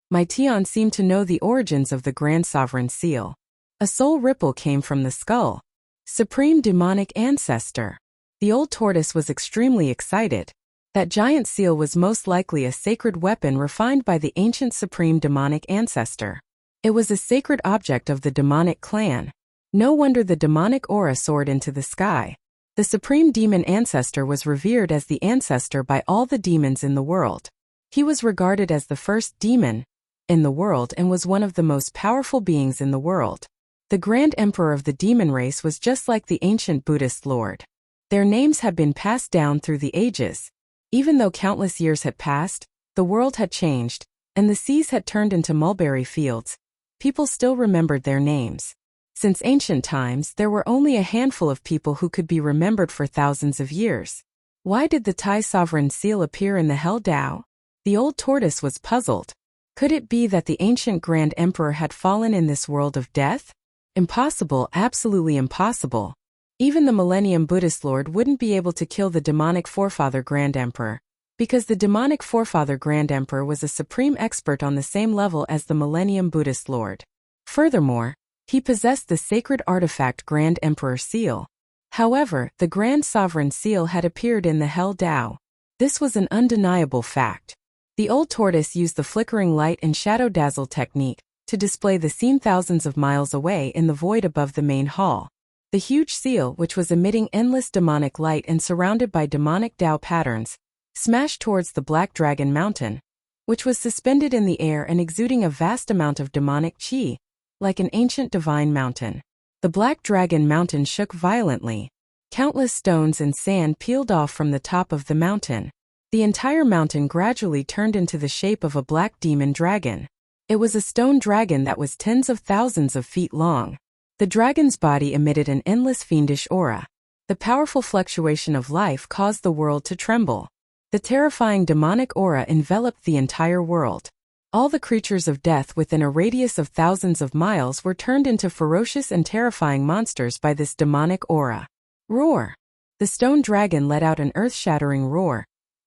Speaker 1: My Tian seemed to know the origins of the Grand Sovereign seal. A soul ripple came from the skull. Supreme demonic ancestor. The old tortoise was extremely excited. That giant seal was most likely a sacred weapon refined by the ancient supreme demonic ancestor. It was a sacred object of the demonic clan. No wonder the demonic aura soared into the sky. The supreme demon ancestor was revered as the ancestor by all the demons in the world. He was regarded as the first demon in the world and was one of the most powerful beings in the world. The Grand Emperor of the demon race was just like the ancient Buddhist Lord. Their names had been passed down through the ages. Even though countless years had passed, the world had changed, and the seas had turned into mulberry fields, people still remembered their names. Since ancient times, there were only a handful of people who could be remembered for thousands of years. Why did the Tai sovereign seal appear in the Hell Dao? The old tortoise was puzzled. Could it be that the ancient Grand Emperor had fallen in this world of death? Impossible, absolutely impossible. Even the Millennium Buddhist Lord wouldn't be able to kill the demonic forefather Grand Emperor, because the demonic forefather Grand Emperor was a supreme expert on the same level as the Millennium Buddhist Lord. Furthermore, he possessed the sacred artifact Grand Emperor Seal. However, the Grand Sovereign Seal had appeared in the Hell Dao. This was an undeniable fact. The old tortoise used the flickering light and shadow dazzle technique to display the scene thousands of miles away in the void above the main hall. The huge seal, which was emitting endless demonic light and surrounded by demonic Dao patterns, smashed towards the Black Dragon Mountain, which was suspended in the air and exuding a vast amount of demonic qi, like an ancient divine mountain. The Black Dragon Mountain shook violently. Countless stones and sand peeled off from the top of the mountain. The entire mountain gradually turned into the shape of a black demon dragon. It was a stone dragon that was tens of thousands of feet long. The dragon's body emitted an endless fiendish aura. The powerful fluctuation of life caused the world to tremble. The terrifying demonic aura enveloped the entire world. All the creatures of death within a radius of thousands of miles were turned into ferocious and terrifying monsters by this demonic aura. Roar! The stone dragon let out an earth-shattering roar,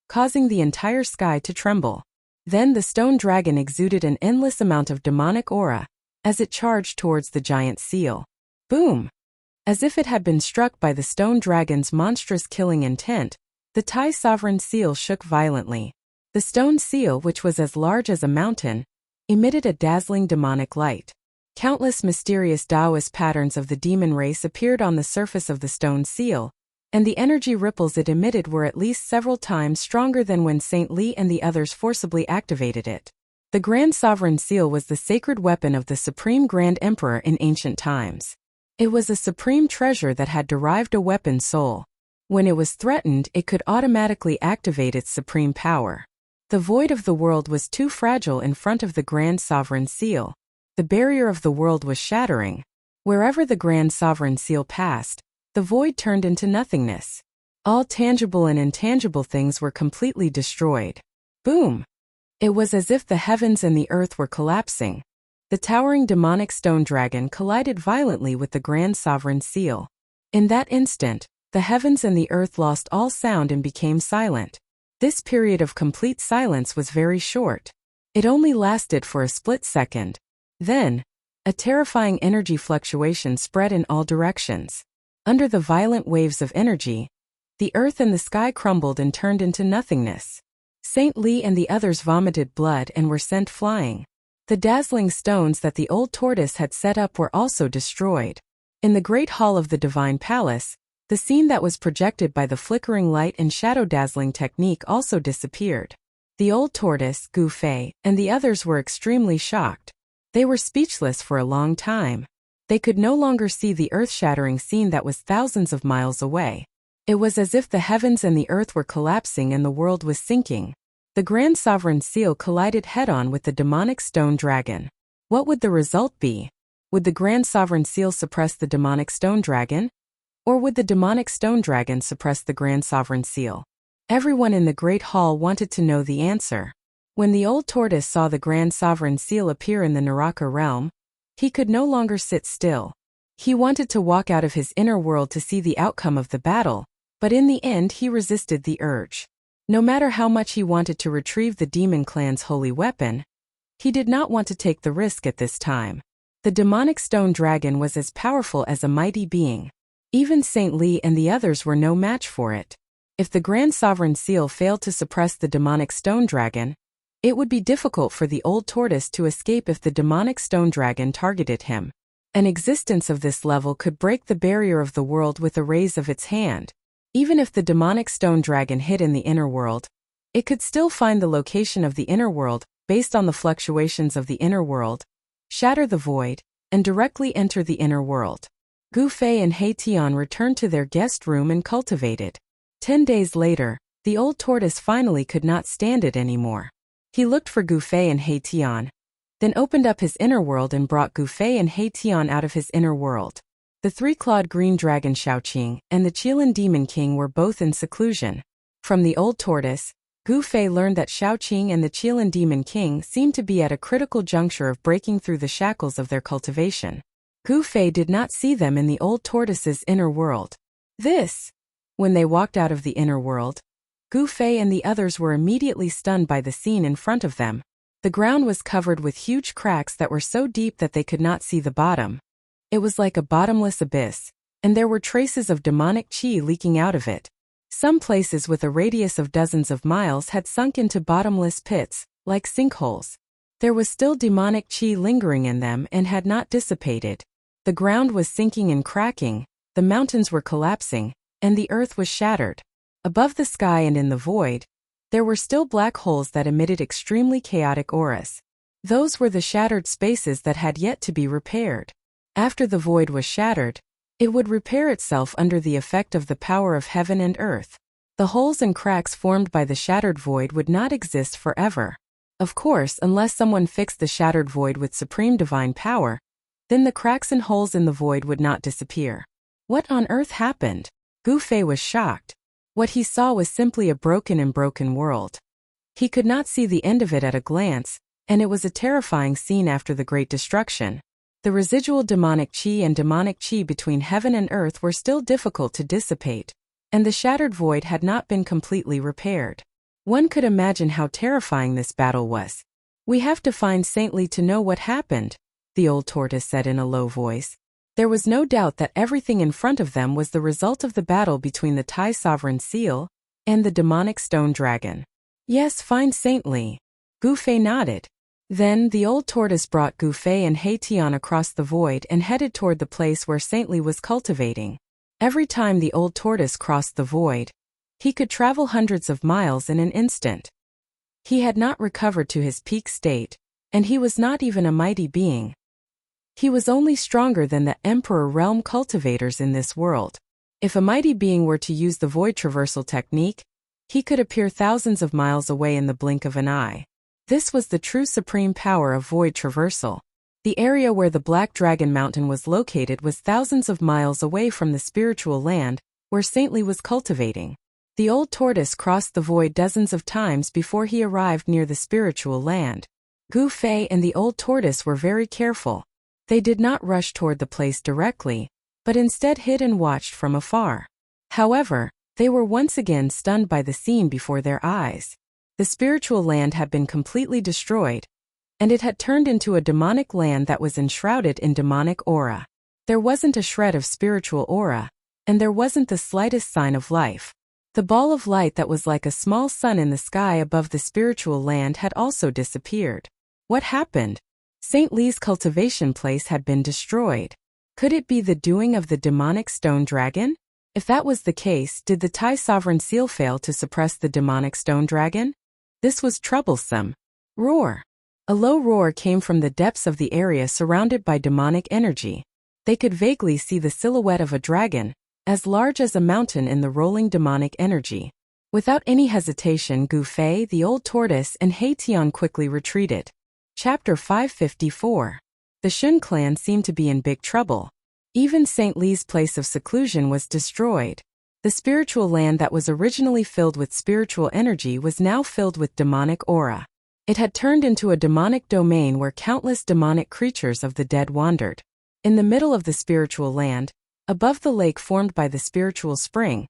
Speaker 1: causing the entire sky to tremble. Then the stone dragon exuded an endless amount of demonic aura as it charged towards the giant seal. Boom! As if it had been struck by the stone dragon's monstrous killing intent, the Tai sovereign seal shook violently. The stone seal, which was as large as a mountain, emitted a dazzling demonic light. Countless mysterious Taoist patterns of the demon race appeared on the surface of the stone seal, and the energy ripples it emitted were at least several times stronger than when Saint Li and the others forcibly activated it. The Grand Sovereign Seal was the sacred weapon of the Supreme Grand Emperor in ancient times. It was a supreme treasure that had derived a weapon soul. When it was threatened, it could automatically activate its supreme power. The void of the world was too fragile in front of the Grand Sovereign Seal. The barrier of the world was shattering. Wherever the Grand Sovereign Seal passed, the void turned into nothingness. All tangible and intangible things were completely destroyed. Boom! It was as if the heavens and the earth were collapsing. The towering demonic stone dragon collided violently with the Grand Sovereign Seal. In that instant, the heavens and the earth lost all sound and became silent. This period of complete silence was very short. It only lasted for a split second. Then, a terrifying energy fluctuation spread in all directions. Under the violent waves of energy, the earth and the sky crumbled and turned into nothingness. Saint Li and the others vomited blood and were sent flying. The dazzling stones that the old tortoise had set up were also destroyed. In the great hall of the divine palace, the scene that was projected by the flickering light and shadow dazzling technique also disappeared. The old tortoise, Gu Fei, and the others were extremely shocked. They were speechless for a long time. They could no longer see the earth-shattering scene that was thousands of miles away. It was as if the heavens and the earth were collapsing and the world was sinking. The Grand Sovereign Seal collided head-on with the demonic stone dragon. What would the result be? Would the Grand Sovereign Seal suppress the demonic stone dragon? Or would the demonic stone dragon suppress the Grand Sovereign Seal? Everyone in the Great Hall wanted to know the answer. When the old tortoise saw the Grand Sovereign Seal appear in the Naraka realm, he could no longer sit still. He wanted to walk out of his inner world to see the outcome of the battle, but in the end he resisted the urge. No matter how much he wanted to retrieve the demon clan's holy weapon, he did not want to take the risk at this time. The demonic stone dragon was as powerful as a mighty being. Even Saint Li and the others were no match for it. If the Grand Sovereign Seal failed to suppress the demonic stone dragon, it would be difficult for the old tortoise to escape if the demonic stone dragon targeted him. An existence of this level could break the barrier of the world with a raise of its hand. Even if the demonic stone dragon hid in the inner world, it could still find the location of the inner world, based on the fluctuations of the inner world, shatter the void, and directly enter the inner world. Gu Fei and He Tian returned to their guest room and cultivated. 10 days later, the old tortoise finally could not stand it anymore. He looked for Gu Fei and He Tian, then opened up his inner world and brought Gu Fei and He Tian out of his inner world. The three-clawed green dragon Shaoqing and the Qilin Demon King were both in seclusion. From the old tortoise, Gu Fei learned that Shaoqing and the Qilin Demon King seemed to be at a critical juncture of breaking through the shackles of their cultivation. Gu Fei did not see them in the old tortoise's inner world. When they walked out of the inner world, Gu Fei and the others were immediately stunned by the scene in front of them. The ground was covered with huge cracks that were so deep that they could not see the bottom. It was like a bottomless abyss, and there were traces of demonic qi leaking out of it. Some places with a radius of dozens of miles had sunk into bottomless pits, like sinkholes. There was still demonic qi lingering in them and had not dissipated. The ground was sinking and cracking, the mountains were collapsing, and the earth was shattered. Above the sky and in the void, there were still black holes that emitted extremely chaotic auras. Those were the shattered spaces that had yet to be repaired. After the void was shattered, it would repair itself under the effect of the power of heaven and earth. The holes and cracks formed by the shattered void would not exist forever. Of course, unless someone fixed the shattered void with supreme divine power, then the cracks and holes in the void would not disappear. What on earth happened? Gu Fei was shocked. What he saw was simply a broken world. He could not see the end of it at a glance, and it was a terrifying scene after the great destruction. The residual demonic qi between heaven and earth were still difficult to dissipate, and the shattered void had not been completely repaired. One could imagine how terrifying this battle was. "We have to find Saint Li to know what happened," the old tortoise said in a low voice. There was no doubt that everything in front of them was the result of the battle between the Tai Sovereign Seal and the demonic stone dragon. "Yes, find Saint Li." Gu Fei nodded. Then the old tortoise brought Gu Fei and He Tian across the void and headed toward the place where Saint Li was cultivating. Every time the old tortoise crossed the void, he could travel hundreds of miles in an instant. He had not recovered to his peak state, and he was not even a mighty being. He was only stronger than the Emperor realm cultivators in this world. If a mighty being were to use the void traversal technique, he could appear thousands of miles away in the blink of an eye. This was the true supreme power of void traversal. The area where the Black Dragon Mountain was located was thousands of miles away from the spiritual land where Saint Li was cultivating. The old tortoise crossed the void dozens of times before he arrived near the spiritual land. Gu Fei and the old tortoise were very careful. They did not rush toward the place directly, but instead hid and watched from afar. However, they were once again stunned by the scene before their eyes. The spiritual land had been completely destroyed, and it had turned into a demonic land that was enshrouded in demonic aura. There wasn't a shred of spiritual aura, and there wasn't the slightest sign of life. The ball of light that was like a small sun in the sky above the spiritual land had also disappeared. What happened? St. Lee's cultivation place had been destroyed. Could it be the doing of the demonic stone dragon? If that was the case, did the Thai sovereign seal fail to suppress the demonic stone dragon? This was troublesome. Roar! A low roar came from the depths of the area surrounded by demonic energy. They could vaguely see the silhouette of a dragon, as large as a mountain in the rolling demonic energy. Without any hesitation, Gu Fei, the old tortoise, and He Tian quickly retreated. Chapter 554. The Shun clan seemed to be in big trouble. Even St. Lee's place of seclusion was destroyed. The spiritual land that was originally filled with spiritual energy was now filled with demonic aura. It had turned into a demonic domain where countless demonic creatures of the dead wandered. In the middle of the spiritual land, above the lake formed by the spiritual spring,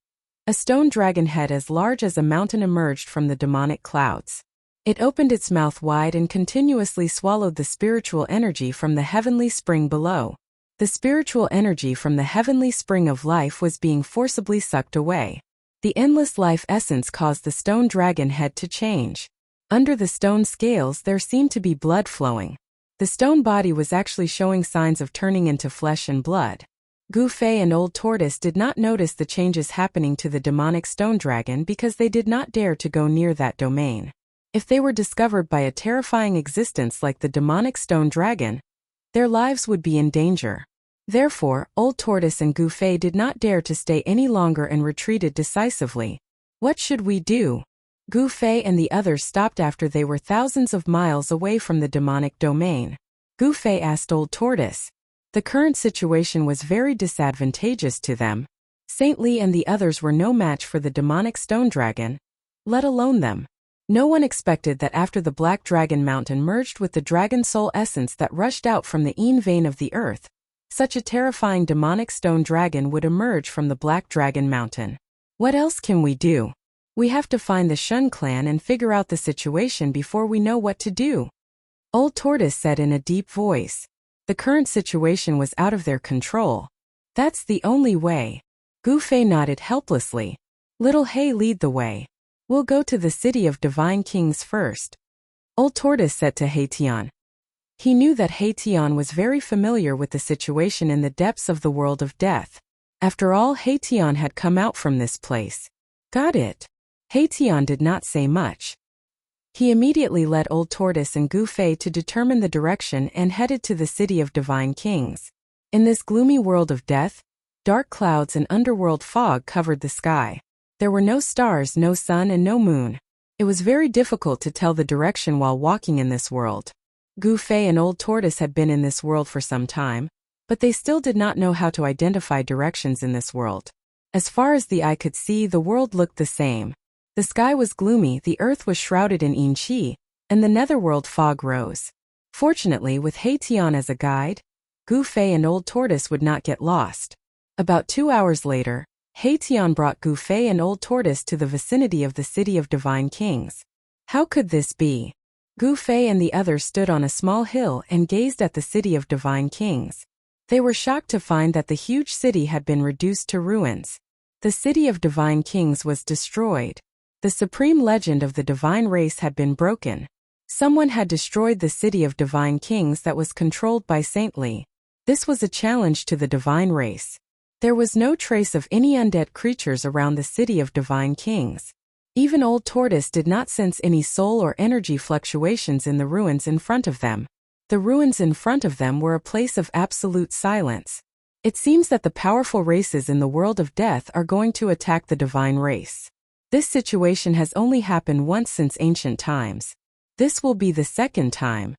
Speaker 1: a stone dragon head as large as a mountain emerged from the demonic clouds. It opened its mouth wide and continuously swallowed the spiritual energy from the heavenly spring below. The spiritual energy from the heavenly spring of life was being forcibly sucked away. The endless life essence caused the stone dragon head to change. Under the stone scales there seemed to be blood flowing. The stone body was actually showing signs of turning into flesh and blood. Gu Fei and Old Tortoise did not notice the changes happening to the demonic stone dragon because they did not dare to go near that domain. If they were discovered by a terrifying existence like the demonic stone dragon, their lives would be in danger. Therefore, Old Tortoise and Gu Fei did not dare to stay any longer and retreated decisively. What should we do? Gu Fei and the others stopped after they were thousands of miles away from the demonic domain. Gu Fei asked Old Tortoise. The current situation was very disadvantageous to them. St. Lee and the others were no match for the demonic stone dragon, let alone them. No one expected that after the Black Dragon Mountain merged with the dragon soul essence that rushed out from the Yin vein of the earth, such a terrifying demonic stone dragon would emerge from the Black Dragon Mountain. What else can we do? We have to find the Shun clan and figure out the situation before we know what to do. Old Tortoise said in a deep voice. The current situation was out of their control. That's the only way. Gu Fei nodded helplessly. Little He, lead the way. We'll go to the city of divine kings first. Old Tortoise said to He Tian. He knew that He Tian was very familiar with the situation in the depths of the world of death. After all, He Tian had come out from this place. Got it. He Tian did not say much. He immediately led Old Tortoise and Gu Fei to determine the direction and headed to the city of divine kings. In this gloomy world of death, dark clouds and underworld fog covered the sky. There were no stars, no sun, and no moon. It was very difficult to tell the direction while walking in this world. Gu Fei and Old Tortoise had been in this world for some time, but they still did not know how to identify directions in this world. As far as the eye could see, the world looked the same. The sky was gloomy, the earth was shrouded in yin qi, and the netherworld fog rose. Fortunately, with He Tian as a guide, Gu Fei and Old Tortoise would not get lost. About 2 hours later, He Tian brought Gu Fei and Old Tortoise to the vicinity of the city of divine kings. How could this be? Gu Fei and the others stood on a small hill and gazed at the city of divine kings. They were shocked to find that the huge city had been reduced to ruins. The city of divine kings was destroyed. The supreme legend of the divine race had been broken. Someone had destroyed the city of divine kings that was controlled by St. Lee. This was a challenge to the divine race. There was no trace of any undead creatures around the city of divine kings. Even Old Tortoise did not sense any soul or energy fluctuations in the ruins in front of them. The ruins in front of them were a place of absolute silence. It seems that the powerful races in the world of death are going to attack the divine race. This situation has only happened once since ancient times. This will be the second time.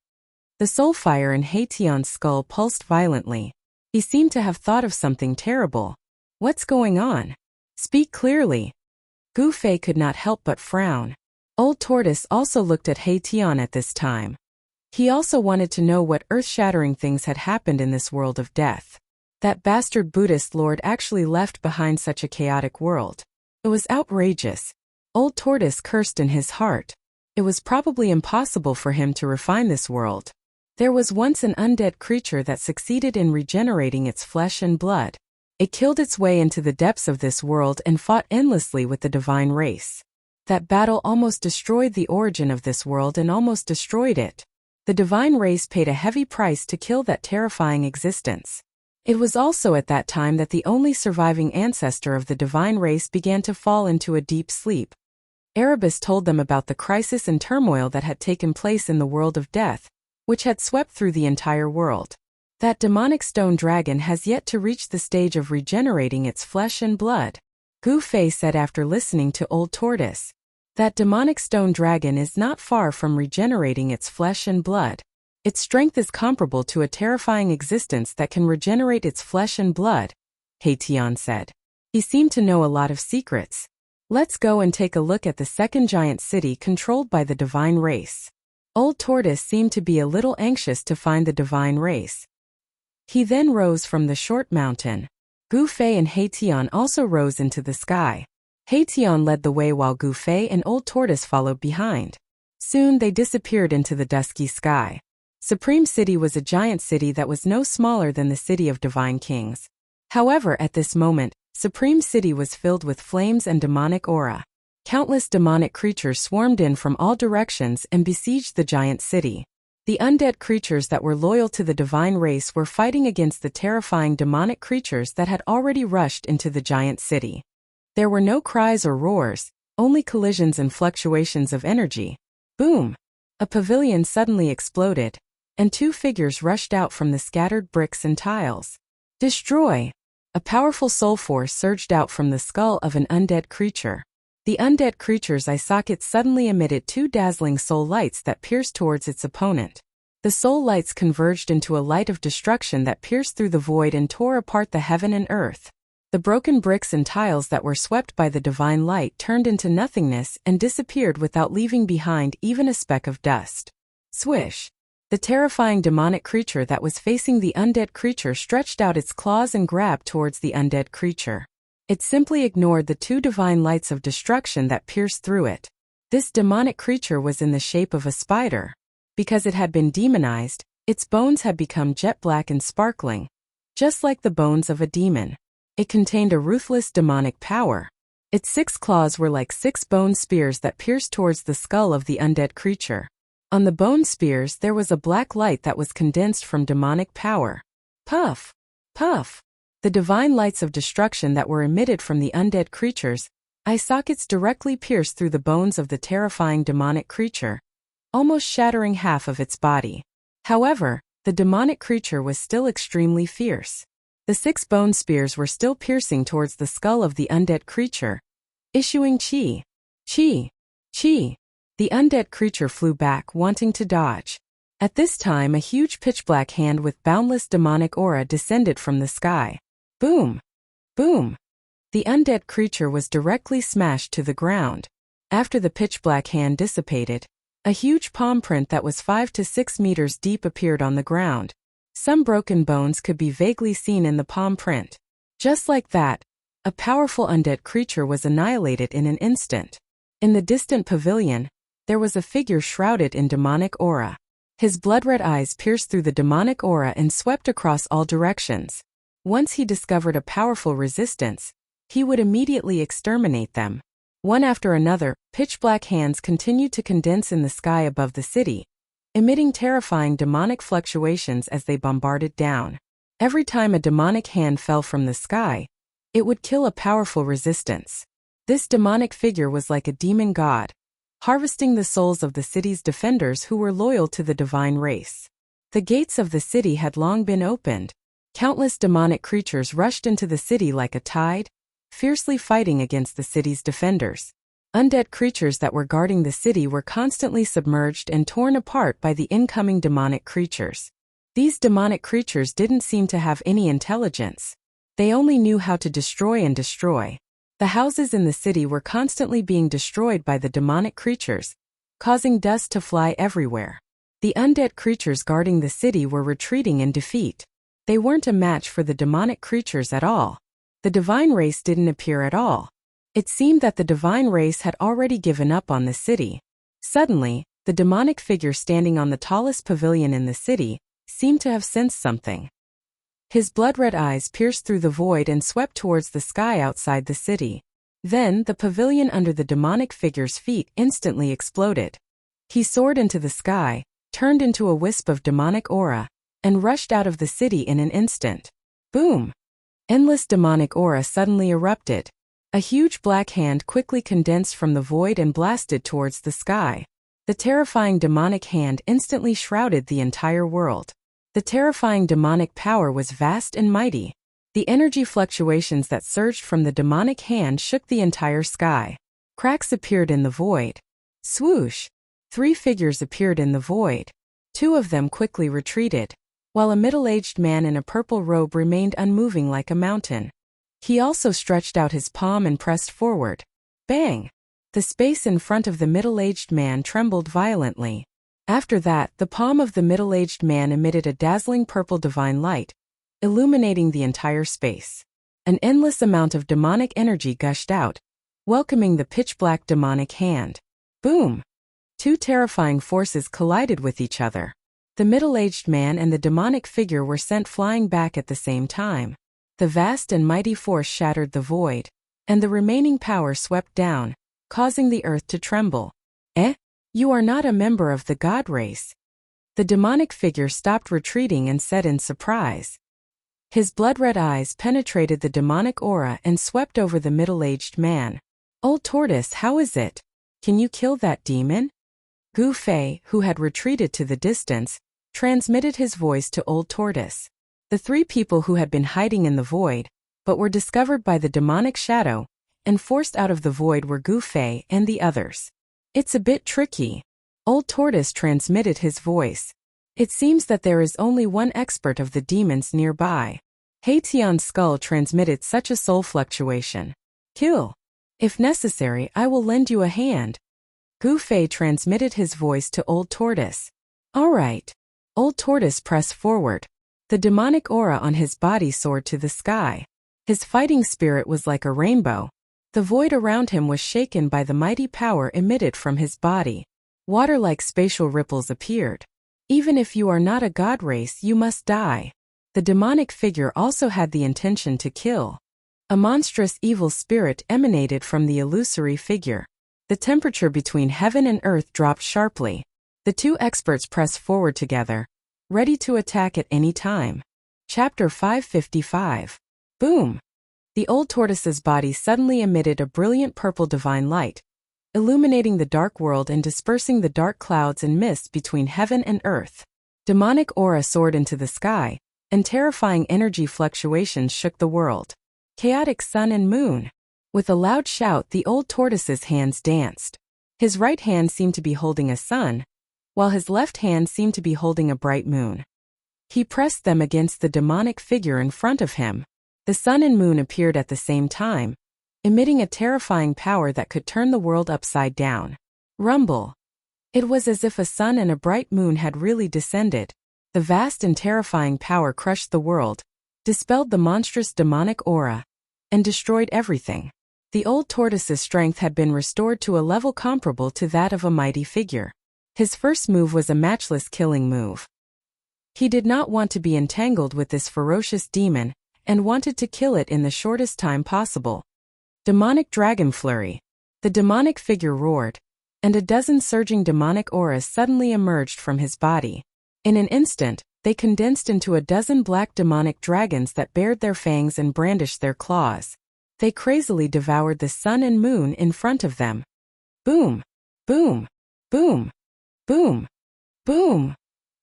Speaker 1: The soul fire in He Tian's skull pulsed violently. He seemed to have thought of something terrible. What's going on? Speak clearly. Gu Fei could not help but frown. Old Tortoise also looked at He Tian at this time. He also wanted to know what earth-shattering things had happened in this world of death. That bastard Buddhist lord actually left behind such a chaotic world. It was outrageous. Old Tortoise cursed in his heart. It was probably impossible for him to refine this world. There was once an undead creature that succeeded in regenerating its flesh and blood. It killed its way into the depths of this world and fought endlessly with the divine race. That battle almost destroyed the origin of this world and almost destroyed it. The divine race paid a heavy price to kill that terrifying existence. It was also at that time that the only surviving ancestor of the divine race began to fall into a deep sleep. Erebus told them about the crisis and turmoil that had taken place in the world of death, which had swept through the entire world. That demonic stone dragon has yet to reach the stage of regenerating its flesh and blood. Gu Fei said after listening to Old Tortoise. That demonic stone dragon is not far from regenerating its flesh and blood. Its strength is comparable to a terrifying existence that can regenerate its flesh and blood, He Tian said. He seemed to know a lot of secrets. Let's go and take a look at the second giant city controlled by the divine race. Old Tortoise seemed to be a little anxious to find the divine race. He then rose from the short mountain. Gu Fei and He Tian also rose into the sky. He Tian led the way while Gu Fei and Old Tortoise followed behind. Soon they disappeared into the dusky sky. Supreme City was a giant city that was no smaller than the city of divine kings. However, at this moment, Supreme City was filled with flames and demonic aura. Countless demonic creatures swarmed in from all directions and besieged the giant city. The undead creatures that were loyal to the divine race were fighting against the terrifying demonic creatures that had already rushed into the giant city. There were no cries or roars, only collisions and fluctuations of energy. Boom! A pavilion suddenly exploded, and two figures rushed out from the scattered bricks and tiles. Destroy! A powerful soul force surged out from the skull of an undead creature. The undead creature's eye sockets suddenly emitted two dazzling soul lights that pierced towards its opponent. The soul lights converged into a light of destruction that pierced through the void and tore apart the heaven and earth. The broken bricks and tiles that were swept by the divine light turned into nothingness and disappeared without leaving behind even a speck of dust. Swish! The terrifying demonic creature that was facing the undead creature stretched out its claws and grabbed towards the undead creature. It simply ignored the two divine lights of destruction that pierced through it. This demonic creature was in the shape of a spider. Because it had been demonized, its bones had become jet black and sparkling, just like the bones of a demon. It contained a ruthless demonic power. Its 6 claws were like 6 bone spears that pierced towards the skull of the undead creature. On the bone spears there was a black light that was condensed from demonic power. Puff! Puff! The divine lights of destruction that were emitted from the undead creature's eye sockets directly pierced through the bones of the terrifying demonic creature, almost shattering half of its body. However, the demonic creature was still extremely fierce. The 6 bone spears were still piercing towards the skull of the undead creature, issuing chi. Chi! Chi! The undead creature flew back, wanting to dodge. At this time, a huge pitch-black hand with boundless demonic aura descended from the sky. Boom! Boom! The undead creature was directly smashed to the ground. After the pitch-black hand dissipated, a huge palm print that was 5 to 6 meters deep appeared on the ground. Some broken bones could be vaguely seen in the palm print. Just like that, a powerful undead creature was annihilated in an instant. In the distant pavilion, there was a figure shrouded in demonic aura. His blood-red eyes pierced through the demonic aura and swept across all directions. Once he discovered a powerful resistance, he would immediately exterminate them. One after another, pitch-black hands continued to condense in the sky above the city, emitting terrifying demonic fluctuations as they bombarded down. Every time a demonic hand fell from the sky, it would kill a powerful resistance. This demonic figure was like a demon god, harvesting the souls of the city's defenders who were loyal to the divine race. The gates of the city had long been opened. Countless demonic creatures rushed into the city like a tide, fiercely fighting against the city's defenders. Undead creatures that were guarding the city were constantly submerged and torn apart by the incoming demonic creatures. These demonic creatures didn't seem to have any intelligence. They only knew how to destroy and destroy. The houses in the city were constantly being destroyed by the demonic creatures, causing dust to fly everywhere. The undead creatures guarding the city were retreating in defeat. They weren't a match for the demonic creatures at all. The divine race didn't appear at all. It seemed that the divine race had already given up on the city. Suddenly, the demonic figure standing on the tallest pavilion in the city seemed to have sensed something. His blood-red eyes pierced through the void and swept towards the sky outside the city. Then, the pavilion under the demonic figure's feet instantly exploded. He soared into the sky, turned into a wisp of demonic aura, and rushed out of the city in an instant. Boom! Endless demonic aura suddenly erupted. A huge black hand quickly condensed from the void and blasted towards the sky. The terrifying demonic hand instantly shrouded the entire world. The terrifying demonic power was vast and mighty. The energy fluctuations that surged from the demonic hand shook the entire sky. Cracks appeared in the void. Swoosh! 3 figures appeared in the void. 2 of them quickly retreated, while a middle-aged man in a purple robe remained unmoving like a mountain. He also stretched out his palm and pressed forward. Bang! The space in front of the middle-aged man trembled violently. After that, the palm of the middle-aged man emitted a dazzling purple divine light, illuminating the entire space. An endless amount of demonic energy gushed out, welcoming the pitch-black demonic hand. Boom! 2 terrifying forces collided with each other. The middle-aged man and the demonic figure were sent flying back at the same time. The vast and mighty force shattered the void, and the remaining power swept down, causing the earth to tremble. You are not a member of the god race. The demonic figure stopped retreating and said in surprise. His blood-red eyes penetrated the demonic aura and swept over the middle-aged man. Old Tortoise, how is it? Can you kill that demon? Gu Fei, who had retreated to the distance, transmitted his voice to Old Tortoise. The 3 people who had been hiding in the void, but were discovered by the demonic shadow, and forced out of the void were Gu Fei and the others. It's a bit tricky. Old Tortoise transmitted his voice. It seems that there is only one expert of the demons nearby. Haitian's skull transmitted such a soul fluctuation. Kill. If necessary, I will lend you a hand. Gu Fei transmitted his voice to Old Tortoise. All right. Old Tortoise pressed forward. The demonic aura on his body soared to the sky. His fighting spirit was like a rainbow. The void around him was shaken by the mighty power emitted from his body. Water-like spatial ripples appeared. Even if you are not a god race, you must die. The demonic figure also had the intention to kill. A monstrous evil spirit emanated from the illusory figure. The temperature between heaven and earth dropped sharply. The 2 experts pressed forward together, ready to attack at any time. Chapter 555. Boom! The old tortoise's body suddenly emitted a brilliant purple divine light, illuminating the dark world and dispersing the dark clouds and mist between heaven and earth. Demonic aura soared into the sky, and terrifying energy fluctuations shook the world. Chaotic sun and moon. With a loud shout, the old tortoise's hands danced. His right hand seemed to be holding a sun, while his left hand seemed to be holding a bright moon. He pressed them against the demonic figure in front of him. The sun and moon appeared at the same time, emitting a terrifying power that could turn the world upside down. Rumble. It was as if a sun and a bright moon had really descended. The vast and terrifying power crushed the world, dispelled the monstrous demonic aura, and destroyed everything. The old tortoise's strength had been restored to a level comparable to that of a mighty figure. His first move was a matchless killing move. He did not want to be entangled with this ferocious demon, and wanted to kill it in the shortest time possible. Demonic Dragon Flurry. The demonic figure roared, and a dozen surging demonic auras suddenly emerged from his body. In an instant, they condensed into a dozen black demonic dragons that bared their fangs and brandished their claws. They crazily devoured the sun and moon in front of them. Boom! Boom! Boom! Boom! Boom!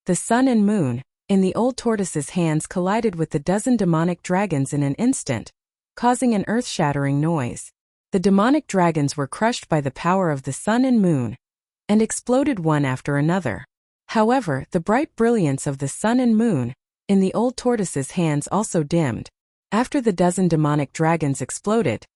Speaker 1: The sun and moon, in the old tortoise's hands, collided with the dozen demonic dragons in an instant, causing an earth-shattering noise. The demonic dragons were crushed by the power of the sun and moon, and exploded one after another. However, the bright brilliance of the sun and moon, in the old tortoise's hands, also dimmed. After the dozen demonic dragons exploded,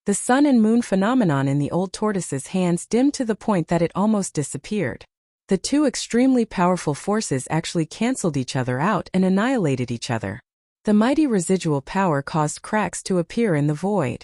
Speaker 1: The sun and moon phenomenon in the old tortoise's hands dimmed to the point that it almost disappeared. The two extremely powerful forces actually canceled each other out and annihilated each other. The mighty residual power caused cracks to appear in the void.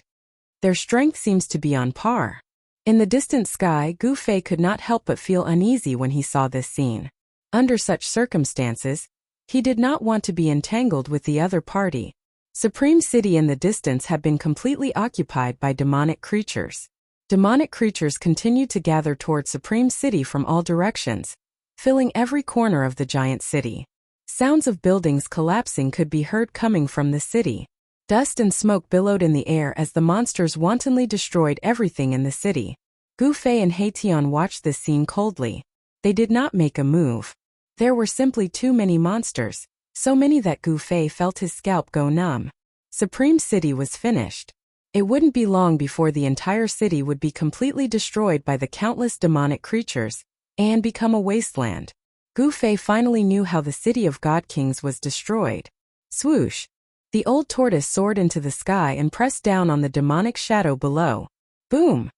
Speaker 1: Their strength seems to be on par. In the distant sky, Gu Fei could not help but feel uneasy when he saw this scene. Under such circumstances, he did not want to be entangled with the other party. Supreme City in the distance had been completely occupied by demonic creatures. Demonic creatures continued to gather toward Supreme City from all directions, filling every corner of the giant city. Sounds of buildings collapsing could be heard coming from the city. Dust and smoke billowed in the air as the monsters wantonly destroyed everything in the city. Gu Fei and He-Tian watched this scene coldly. They did not make a move. There were simply too many monsters, so many that Gu Fei felt his scalp go numb. Supreme City was finished. It wouldn't be long before the entire city would be completely destroyed by the countless demonic creatures, and become a wasteland. Gu Fei finally knew how the city of God Kings was destroyed. Swoosh! The old tortoise soared into the sky and pressed down on the demonic shadow below. Boom!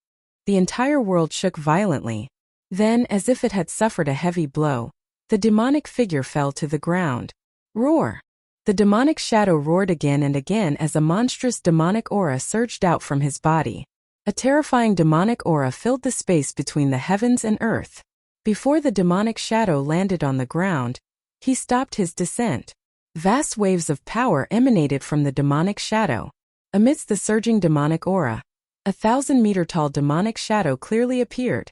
Speaker 1: The entire world shook violently. Then, as if it had suffered a heavy blow, the demonic figure fell to the ground. Roar! The demonic shadow roared again and again as a monstrous demonic aura surged out from his body. A terrifying demonic aura filled the space between the heavens and earth. Before the demonic shadow landed on the ground, he stopped his descent. Vast waves of power emanated from the demonic shadow. Amidst the surging demonic aura, a 1,000-meter-tall demonic shadow clearly appeared,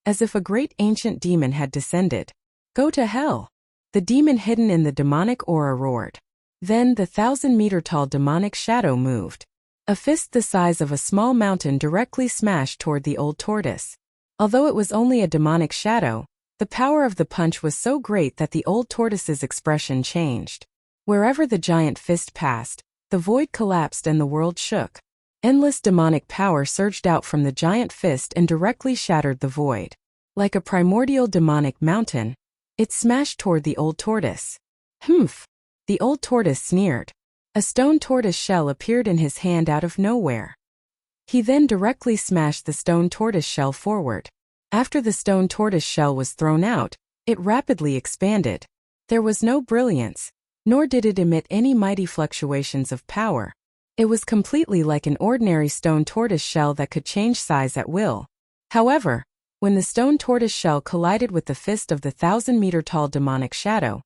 Speaker 1: as if a great ancient demon had descended. Go to hell! The demon hidden in the demonic aura roared. Then the 1,000-meter-tall demonic shadow moved. A fist the size of a small mountain directly smashed toward the old tortoise. Although it was only a demonic shadow, the power of the punch was so great that the old tortoise's expression changed. Wherever the giant fist passed, the void collapsed and the world shook. Endless demonic power surged out from the giant fist and directly shattered the void. Like a primordial demonic mountain, it smashed toward the old tortoise. Humph! The old tortoise sneered. A stone tortoise shell appeared in his hand out of nowhere. He then directly smashed the stone tortoise shell forward. After the stone tortoise shell was thrown out, it rapidly expanded. There was no brilliance, nor did it emit any mighty fluctuations of power. It was completely like an ordinary stone tortoise shell that could change size at will. However, when the stone tortoise shell collided with the fist of the 1,000-meter-tall demonic shadow,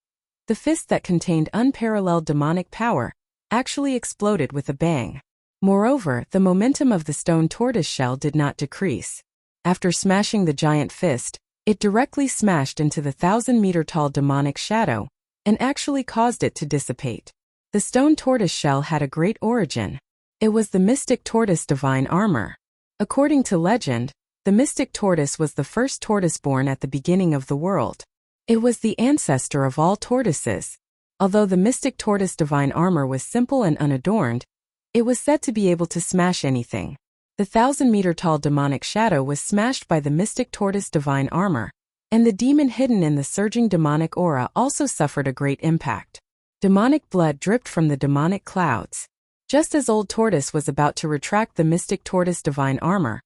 Speaker 1: the fist that contained unparalleled demonic power actually exploded with a bang. Moreover, the momentum of the stone tortoise shell did not decrease. After smashing the giant fist, it directly smashed into the 1,000-meter-tall demonic shadow and actually caused it to dissipate. The stone tortoise shell had a great origin. It was the mystic tortoise divine armor. According to legend, the mystic tortoise was the first tortoise born at the beginning of the world. It was the ancestor of all tortoises. Although the mystic tortoise divine armor was simple and unadorned, it was said to be able to smash anything. The 1,000-meter-tall demonic shadow was smashed by the mystic tortoise divine armor, and the demon hidden in the surging demonic aura also suffered a great impact. Demonic blood dripped from the demonic clouds. Just as old tortoise was about to retract the mystic tortoise divine armor,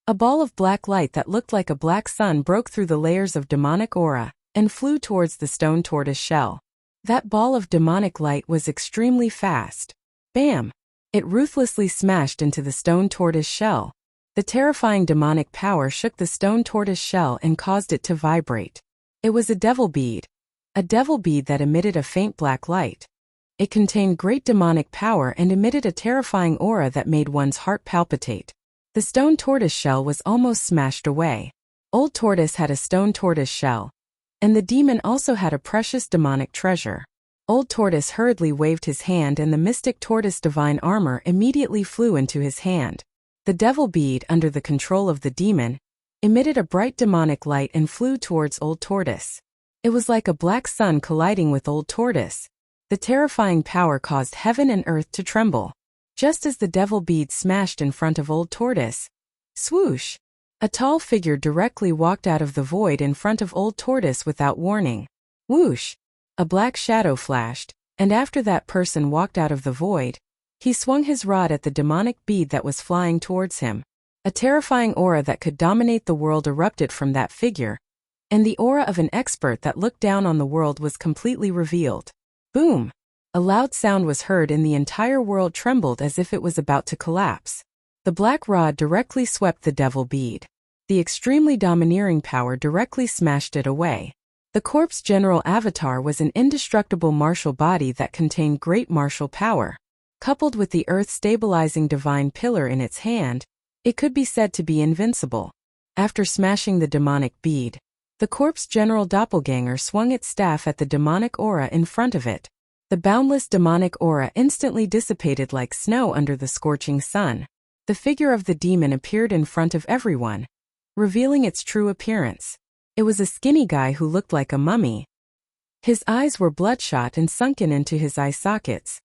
Speaker 1: a ball of black light that looked like a black sun broke through the layers of demonic aura and flew towards the stone tortoise shell. That ball of demonic light was extremely fast. Bam! It ruthlessly smashed into the stone tortoise shell. The terrifying demonic power shook the stone tortoise shell and caused it to vibrate. It was a devil bead that emitted a faint black light. It contained great demonic power and emitted a terrifying aura that made one's heart palpitate. The stone tortoise shell was almost smashed away. Old tortoise had a stone tortoise shell, and the demon also had a precious demonic treasure. Old tortoise hurriedly waved his hand and the mystic tortoise divine armor immediately flew into his hand. The devil bead, under the control of the demon, emitted a bright demonic light and flew towards old tortoise. It was like a black sun colliding with old tortoise. The terrifying power caused heaven and earth to tremble. Just as the devil bead smashed in front of old tortoise, swoosh! A tall figure directly walked out of the void in front of old tortoise without warning. Whoosh! A black shadow flashed, and after that person walked out of the void, He swung his rod at the demonic bead that was flying towards him. A terrifying aura that could dominate the world erupted from that figure, and the aura of an expert that looked down on the world was completely revealed. Boom! A loud sound was heard and the entire world trembled as if it was about to collapse. The black rod directly swept the devil bead. The extremely domineering power directly smashed it away. The corpse general avatar was an indestructible martial body that contained great martial power. Coupled with the earth-stabilizing divine pillar in its hand, it could be said to be invincible. After smashing the demonic bead, the corpse general doppelganger swung its staff at the demonic aura in front of it. The boundless demonic aura instantly dissipated like snow under the scorching sun. The figure of the demon appeared in front of everyone, revealing its true appearance. It was a skinny guy who looked like a mummy. His eyes were bloodshot and sunken into his eye sockets.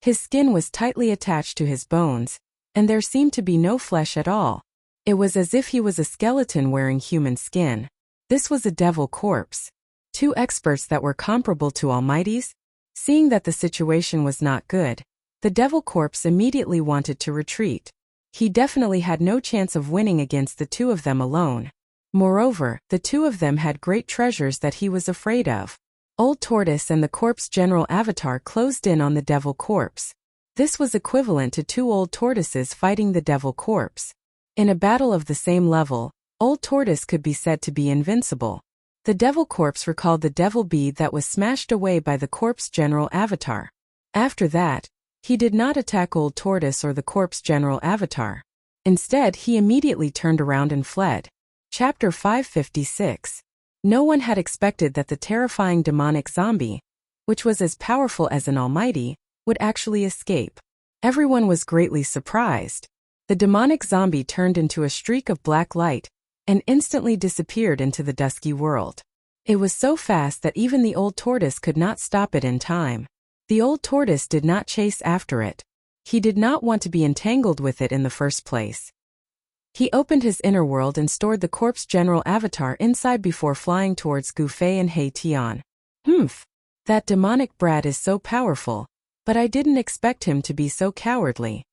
Speaker 1: His skin was tightly attached to his bones, and there seemed to be no flesh at all. It was as if he was a skeleton wearing human skin. This was a devil corpse. Two experts that were comparable to almighties. Seeing that the situation was not good, the devil corpse immediately wanted to retreat. He definitely had no chance of winning against the two of them alone. Moreover, the two of them had great treasures that he was afraid of. Old Tortoise and the corpse general avatar closed in on the devil corpse. This was equivalent to two old tortoises fighting the devil corpse. In a battle of the same level, Old Tortoise could be said to be invincible. The devil corpse recalled the devil bead that was smashed away by the corpse general avatar. After that, he did not attack Old Tortoise or the corpse general avatar. Instead, he immediately turned around and fled. Chapter 556. No one had expected that the terrifying demonic zombie, which was as powerful as an almighty, would actually escape. Everyone was greatly surprised. The demonic zombie turned into a streak of black light and instantly disappeared into the dusky world. It was so fast that even the old tortoise could not stop it in time. The old tortoise did not chase after it. He did not want to be entangled with it in the first place. He opened his inner world and stored the corpse general avatar inside before flying towards Gu Fei and He Tian. That demonic brat is so powerful, but I didn't expect him to be so cowardly.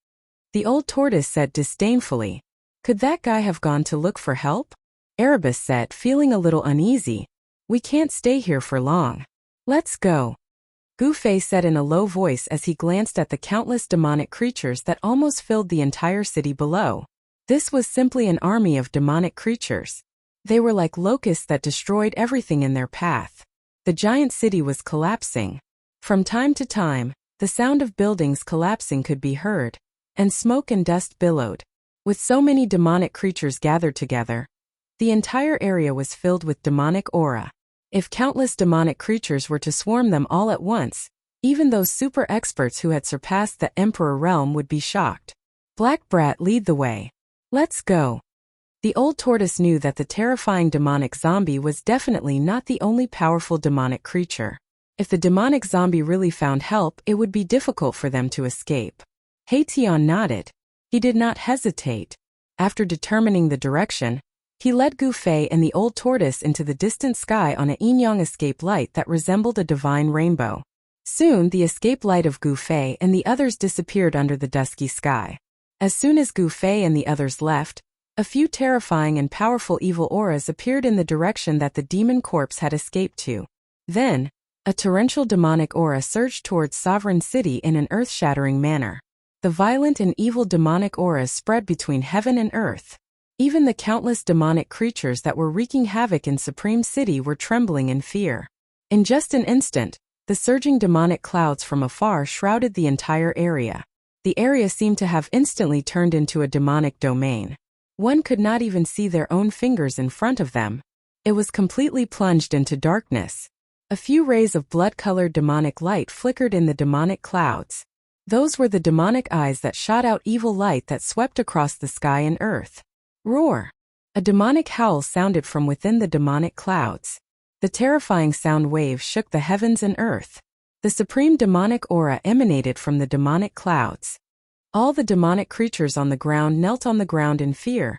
Speaker 1: The old tortoise said disdainfully. Could that guy have gone to look for help? Erebus said, feeling a little uneasy. We can't stay here for long. Let's go. Gu Fei said in a low voice as he glanced at the countless demonic creatures that almost filled the entire city below. This was simply an army of demonic creatures. They were like locusts that destroyed everything in their path. The giant city was collapsing. From time to time, the sound of buildings collapsing could be heard, and smoke and dust billowed. With so many demonic creatures gathered together, the entire area was filled with demonic aura. If countless demonic creatures were to swarm them all at once, even those super experts who had surpassed the Emperor realm would be shocked. Black Brat, lead the way. Let's go. The old tortoise knew that the terrifying demonic zombie was definitely not the only powerful demonic creature. If the demonic zombie really found help, it would be difficult for them to escape. He Tian nodded. He did not hesitate. After determining the direction, he led Gu Fei and the old tortoise into the distant sky on a yin-yang escape light that resembled a divine rainbow. Soon, the escape light of Gu Fei and the others disappeared under the dusky sky. As soon as Gu Fei and the others left, a few terrifying and powerful evil auras appeared in the direction that the demon corpse had escaped to. Then, a torrential demonic aura surged towards Sovereign City in an earth-shattering manner. The violent and evil demonic auras spread between heaven and earth. Even the countless demonic creatures that were wreaking havoc in Supreme City were trembling in fear. In just an instant, the surging demonic clouds from afar shrouded the entire area. The area seemed to have instantly turned into a demonic domain. One could not even see their own fingers in front of them. It was completely plunged into darkness. A few rays of blood-colored demonic light flickered in the demonic clouds. Those were the demonic eyes that shot out evil light that swept across the sky and earth. Roar! A demonic howl sounded from within the demonic clouds. The terrifying sound waves shook the heavens and earth. The supreme demonic aura emanated from the demonic clouds. All the demonic creatures on the ground knelt on the ground in fear,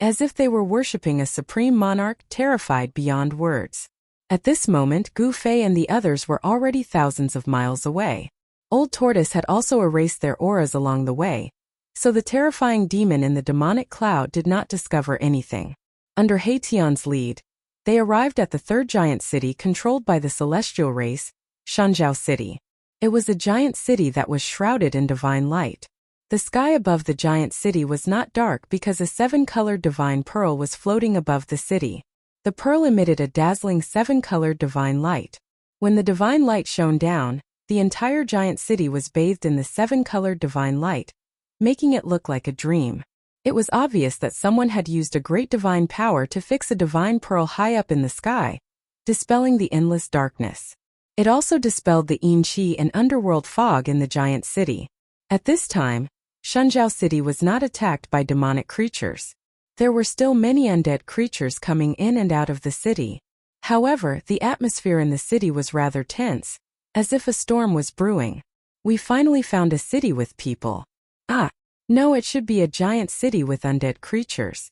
Speaker 1: as if they were worshipping a supreme monarch terrified beyond words. At this moment, Gu Fei and the others were already thousands of miles away. Old Tortoise had also erased their auras along the way, so the terrifying demon in the demonic cloud did not discover anything. Under Hation's lead, they arrived at the third giant city controlled by the celestial race, Shanzhou City. It was a giant city that was shrouded in divine light. The sky above the giant city was not dark because a 7-colored divine pearl was floating above the city. The pearl emitted a dazzling 7-colored divine light. When the divine light shone down, the entire giant city was bathed in the 7-colored divine light, making it look like a dream. It was obvious that someone had used a great divine power to fix a divine pearl high up in the sky, dispelling the endless darkness. It also dispelled the yin qi and underworld fog in the giant city. At this time, Shanzhou City was not attacked by demonic creatures. There were still many undead creatures coming in and out of the city. However, the atmosphere in the city was rather tense, as if a storm was brewing. We finally found a city with people. Ah, no, it should be a giant city with undead creatures.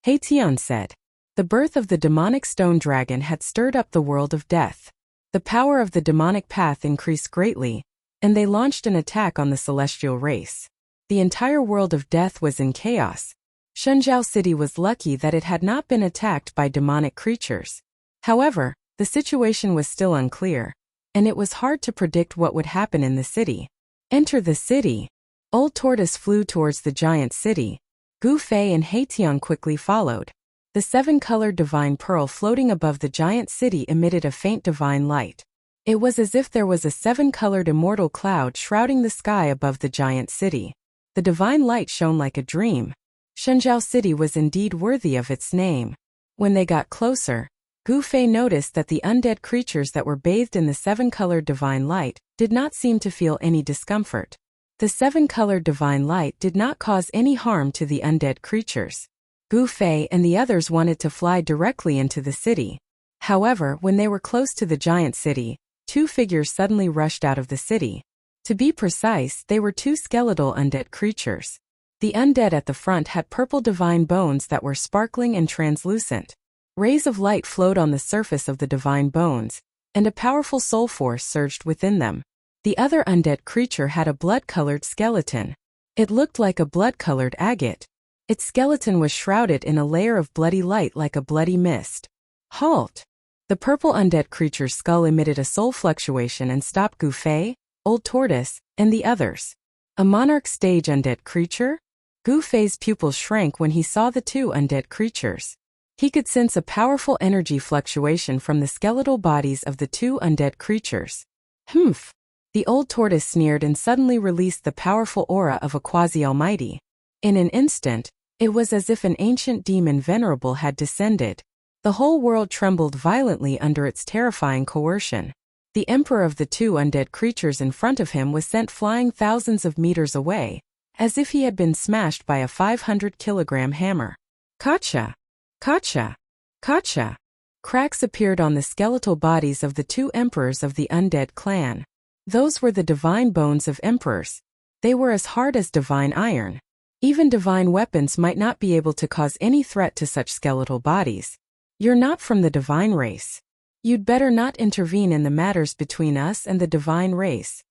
Speaker 1: Hatian said. The birth of the demonic stone dragon had stirred up the world of death. The power of the demonic path increased greatly, and they launched an attack on the celestial race. The entire world of death was in chaos. Shanzhou City was lucky that it had not been attacked by demonic creatures. However, the situation was still unclear, and it was hard to predict what would happen in the city. Enter the city. Old Tortoise flew towards the giant city. Gu Fei and Haitian quickly followed. The 7-colored divine pearl floating above the giant city emitted a faint divine light. It was as if there was a 7-colored immortal cloud shrouding the sky above the giant city. The divine light shone like a dream. Shanzhou City was indeed worthy of its name. When they got closer, Gu Fei noticed that the undead creatures that were bathed in the 7-colored divine light did not seem to feel any discomfort. The 7-colored divine light did not cause any harm to the undead creatures. Gu Fei and the others wanted to fly directly into the city. However, when they were close to the giant city, 2 figures suddenly rushed out of the city. To be precise, they were 2 skeletal undead creatures. The undead at the front had purple divine bones that were sparkling and translucent. Rays of light flowed on the surface of the divine bones, and a powerful soul force surged within them. The other undead creature had a blood-colored skeleton. It looked like a blood-colored agate. Its skeleton was shrouded in a layer of bloody light like a bloody mist. Halt! The purple undead creature's skull emitted a soul fluctuation and stopped Gu Fei, Old Tortoise, and the others. A monarch stage undead creature? Gu Fei's pupils shrank when he saw the 2 undead creatures. He could sense a powerful energy fluctuation from the skeletal bodies of the 2 undead creatures. Humph! The Old Tortoise sneered and suddenly released the powerful aura of a quasi-almighty. In an instant, it was as if an ancient demon venerable had descended. The whole world trembled violently under its terrifying coercion. The emperor of the 2 undead creatures in front of him was sent flying thousands of meters away, as if he had been smashed by a 500-kilogram hammer. Gotcha! Gotcha! Gotcha! Cracks appeared on the skeletal bodies of the 2 emperors of the undead clan. Those were the divine bones of emperors. They were as hard as divine iron. Even divine weapons might not be able to cause any threat to such skeletal bodies. You're not from the divine race. You'd better not intervene in the matters between us and the divine race.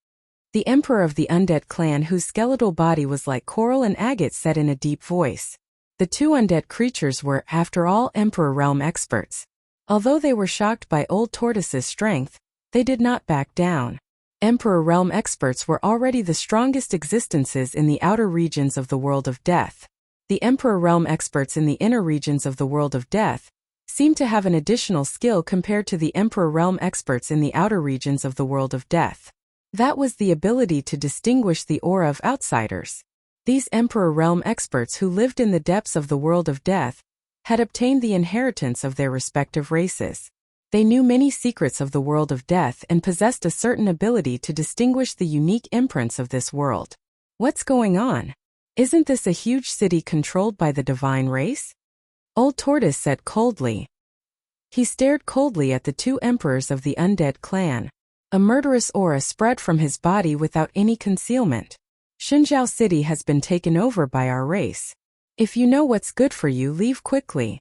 Speaker 1: The emperor of the undead clan, whose skeletal body was like coral and agate, said in a deep voice. The 2 undead creatures were, after all, Emperor Realm experts. Although they were shocked by Old Tortoise's strength, they did not back down. Emperor Realm experts were already the strongest existences in the outer regions of the world of death. The Emperor Realm experts in the inner regions of the world of death seemed to have an additional skill compared to the Emperor Realm experts in the outer regions of the world of death. That was the ability to distinguish the aura of outsiders. These Emperor Realm experts who lived in the depths of the world of death had obtained the inheritance of their respective races. They knew many secrets of the world of death and possessed a certain ability to distinguish the unique imprints of this world. What's going on? Isn't this a huge city controlled by the divine race? Old Tortoise said coldly. He stared coldly at the 2 emperors of the undead clan. A murderous aura spread from his body without any concealment. Shanzhou City has been taken over by our race. If you know what's good for you, leave quickly.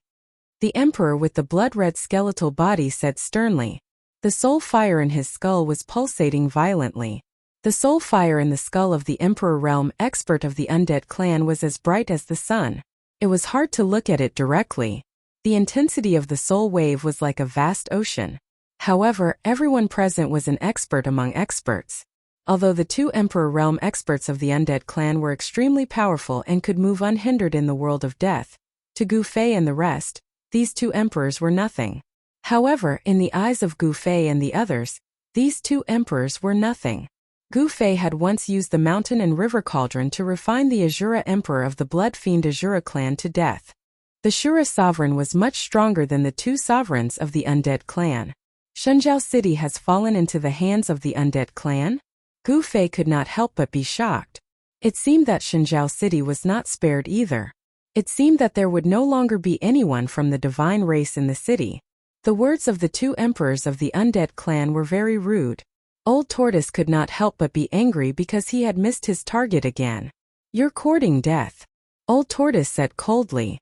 Speaker 1: The emperor with the blood-red skeletal body said sternly. The soul fire in his skull was pulsating violently. The soul fire in the skull of the Emperor Realm expert of the undead clan was as bright as the sun. It was hard to look at it directly. The intensity of the soul wave was like a vast ocean. However, everyone present was an expert among experts. Although the two Emperor Realm experts of the undead clan were extremely powerful and could move unhindered in the world of death, to Gu Fei and the rest, these two emperors were nothing. However, in the eyes of Gu Fei and the others, these two emperors were nothing. Gu Fei had once used the mountain and river cauldron to refine the Azura emperor of the blood fiend Azura clan to death. The Shura sovereign was much stronger than the two sovereigns of the undead clan. Shenzhou City has fallen into the hands of the undead clan? Gu Fei could not help but be shocked. It seemed that Shenzhou City was not spared either. It seemed that there would no longer be anyone from the divine race in the city. The words of the two emperors of the undead clan were very rude. Old Tortoise could not help but be angry because he had missed his target again. "You're courting death," Old Tortoise said coldly.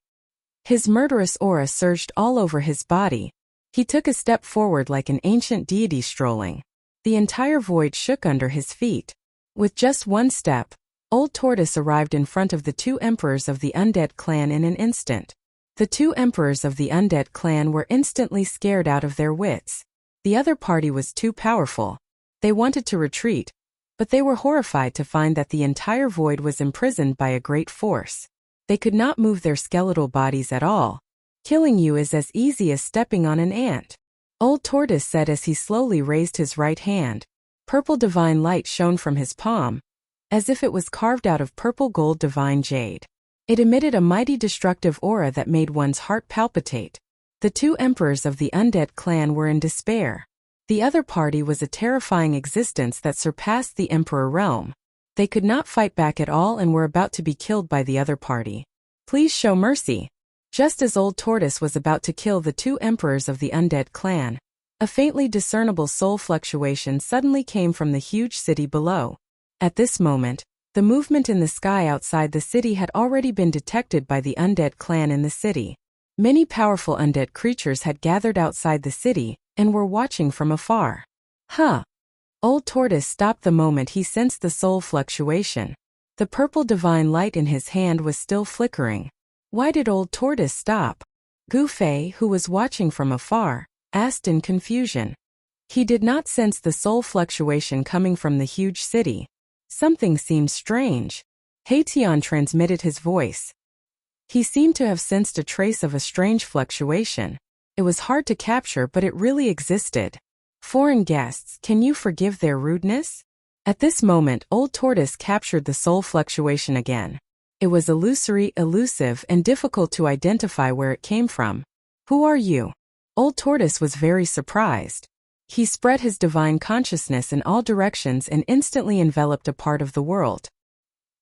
Speaker 1: His murderous aura surged all over his body. He took a step forward like an ancient deity strolling. The entire void shook under his feet. With just one step, Old Tortoise arrived in front of the two emperors of the undead clan in an instant. The two emperors of the undead clan were instantly scared out of their wits. The other party was too powerful. They wanted to retreat, but they were horrified to find that the entire void was imprisoned by a great force. They could not move their skeletal bodies at all. "Killing you is as easy as stepping on an ant," Old Tortoise said as he slowly raised his right hand. Purple divine light shone from his palm, as if it was carved out of purple gold divine jade. It emitted a mighty destructive aura that made one's heart palpitate. The two emperors of the undead clan were in despair. The other party was a terrifying existence that surpassed the Emperor Realm. They could not fight back at all and were about to be killed by the other party. "Please show mercy." Just as Old Tortoise was about to kill the two emperors of the undead clan, a faintly discernible soul fluctuation suddenly came from the huge city below. At this moment, the movement in the sky outside the city had already been detected by the undead clan in the city. Many powerful undead creatures had gathered outside the city and were watching from afar. "Huh." Old Tortoise stopped the moment he sensed the soul fluctuation. The purple divine light in his hand was still flickering. Why did Old Tortoise stop? Gu Fei, who was watching from afar, asked in confusion. He did not sense the soul fluctuation coming from the huge city. Something seemed strange. Heition transmitted his voice. He seemed to have sensed a trace of a strange fluctuation. It was hard to capture, but it really existed. "Foreign guests, can you forgive their rudeness?" At this moment, Old Tortoise captured the soul fluctuation again. It was illusory, elusive, and difficult to identify where it came from. "Who are you?" Old Tortoise was very surprised. He spread his divine consciousness in all directions and instantly enveloped a part of the world.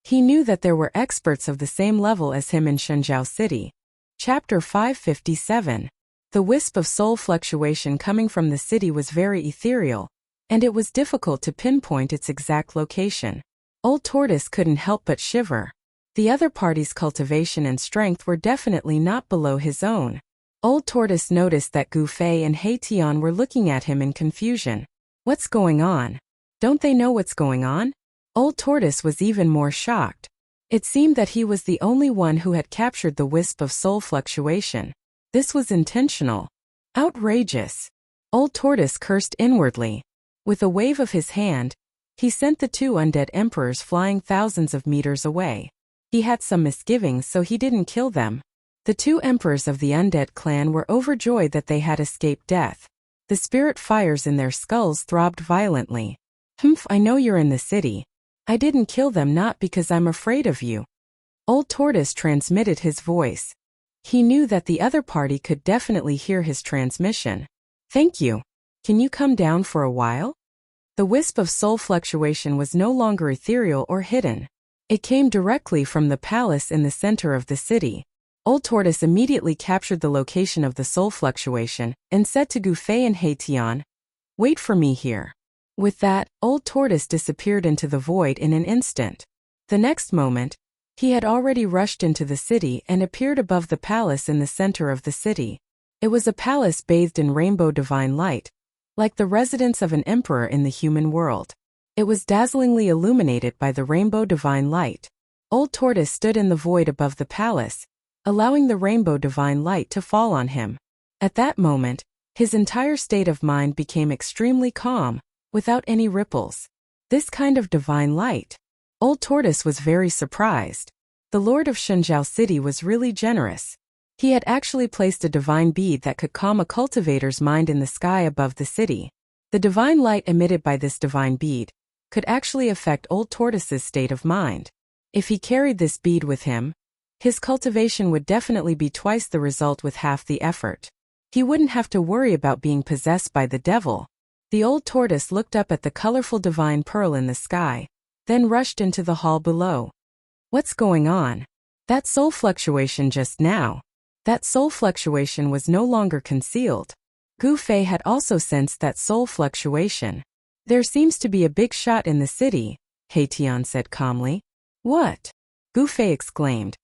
Speaker 1: He knew that there were experts of the same level as him in Shenzhou City. Chapter 557. The wisp of soul fluctuation coming from the city was very ethereal, and it was difficult to pinpoint its exact location. Old Tortoise couldn't help but shiver. The other party's cultivation and strength were definitely not below his own. Old Tortoise noticed that Gu Fei and Heition were looking at him in confusion. What's going on? Don't they know what's going on? Old Tortoise was even more shocked. It seemed that he was the only one who had captured the wisp of soul fluctuation. This was intentional. Outrageous. Old Tortoise cursed inwardly. With a wave of his hand, he sent the two undead emperors flying thousands of meters away. He had some misgivings, so he didn't kill them. The two emperors of the undead clan were overjoyed that they had escaped death. The spirit fires in their skulls throbbed violently. "Humph, I know you're in the city. I didn't kill them not because I'm afraid of you." Old Tortoise transmitted his voice. He knew that the other party could definitely hear his transmission. "Thank you. Can you come down for a while?" The wisp of soul fluctuation was no longer ethereal or hidden. It came directly from the palace in the center of the city. Old Tortoise immediately captured the location of the soul fluctuation and said to Gu Fei and Heition, "Wait for me here." With that, Old Tortoise disappeared into the void in an instant. The next moment, he had already rushed into the city and appeared above the palace in the center of the city. It was a palace bathed in rainbow divine light, like the residence of an emperor in the human world. It was dazzlingly illuminated by the rainbow divine light. Old Tortoise stood in the void above the palace, allowing the rainbow divine light to fall on him. At that moment, his entire state of mind became extremely calm, without any ripples. This kind of divine light. Old Tortoise was very surprised. The Lord of Shenzhou City was really generous. He had actually placed a divine bead that could calm a cultivator's mind in the sky above the city. The divine light emitted by this divine bead could actually affect Old Tortoise's state of mind. If he carried this bead with him, his cultivation would definitely be twice the result with half the effort. He wouldn't have to worry about being possessed by the devil. The old tortoise looked up at the colorful divine pearl in the sky, then rushed into the hall below. What's going on? That soul fluctuation just now. That soul fluctuation was no longer concealed. Gu Fei had also sensed that soul fluctuation. There seems to be a big shot in the city, He Tian said calmly. What? Gu Fei exclaimed.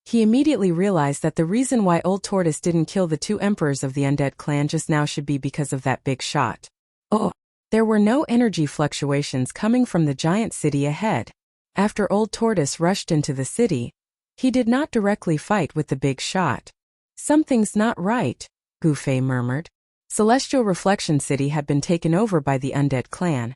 Speaker 1: He immediately realized that the reason why Old Tortoise didn't kill the 2 emperors of the undead clan just now should be because of that big shot. Oh, there were no energy fluctuations coming from the giant city ahead. After Old Tortoise rushed into the city, he did not directly fight with the big shot. Something's not right, Gu Fei murmured. Celestial Reflection City had been taken over by the undead clan,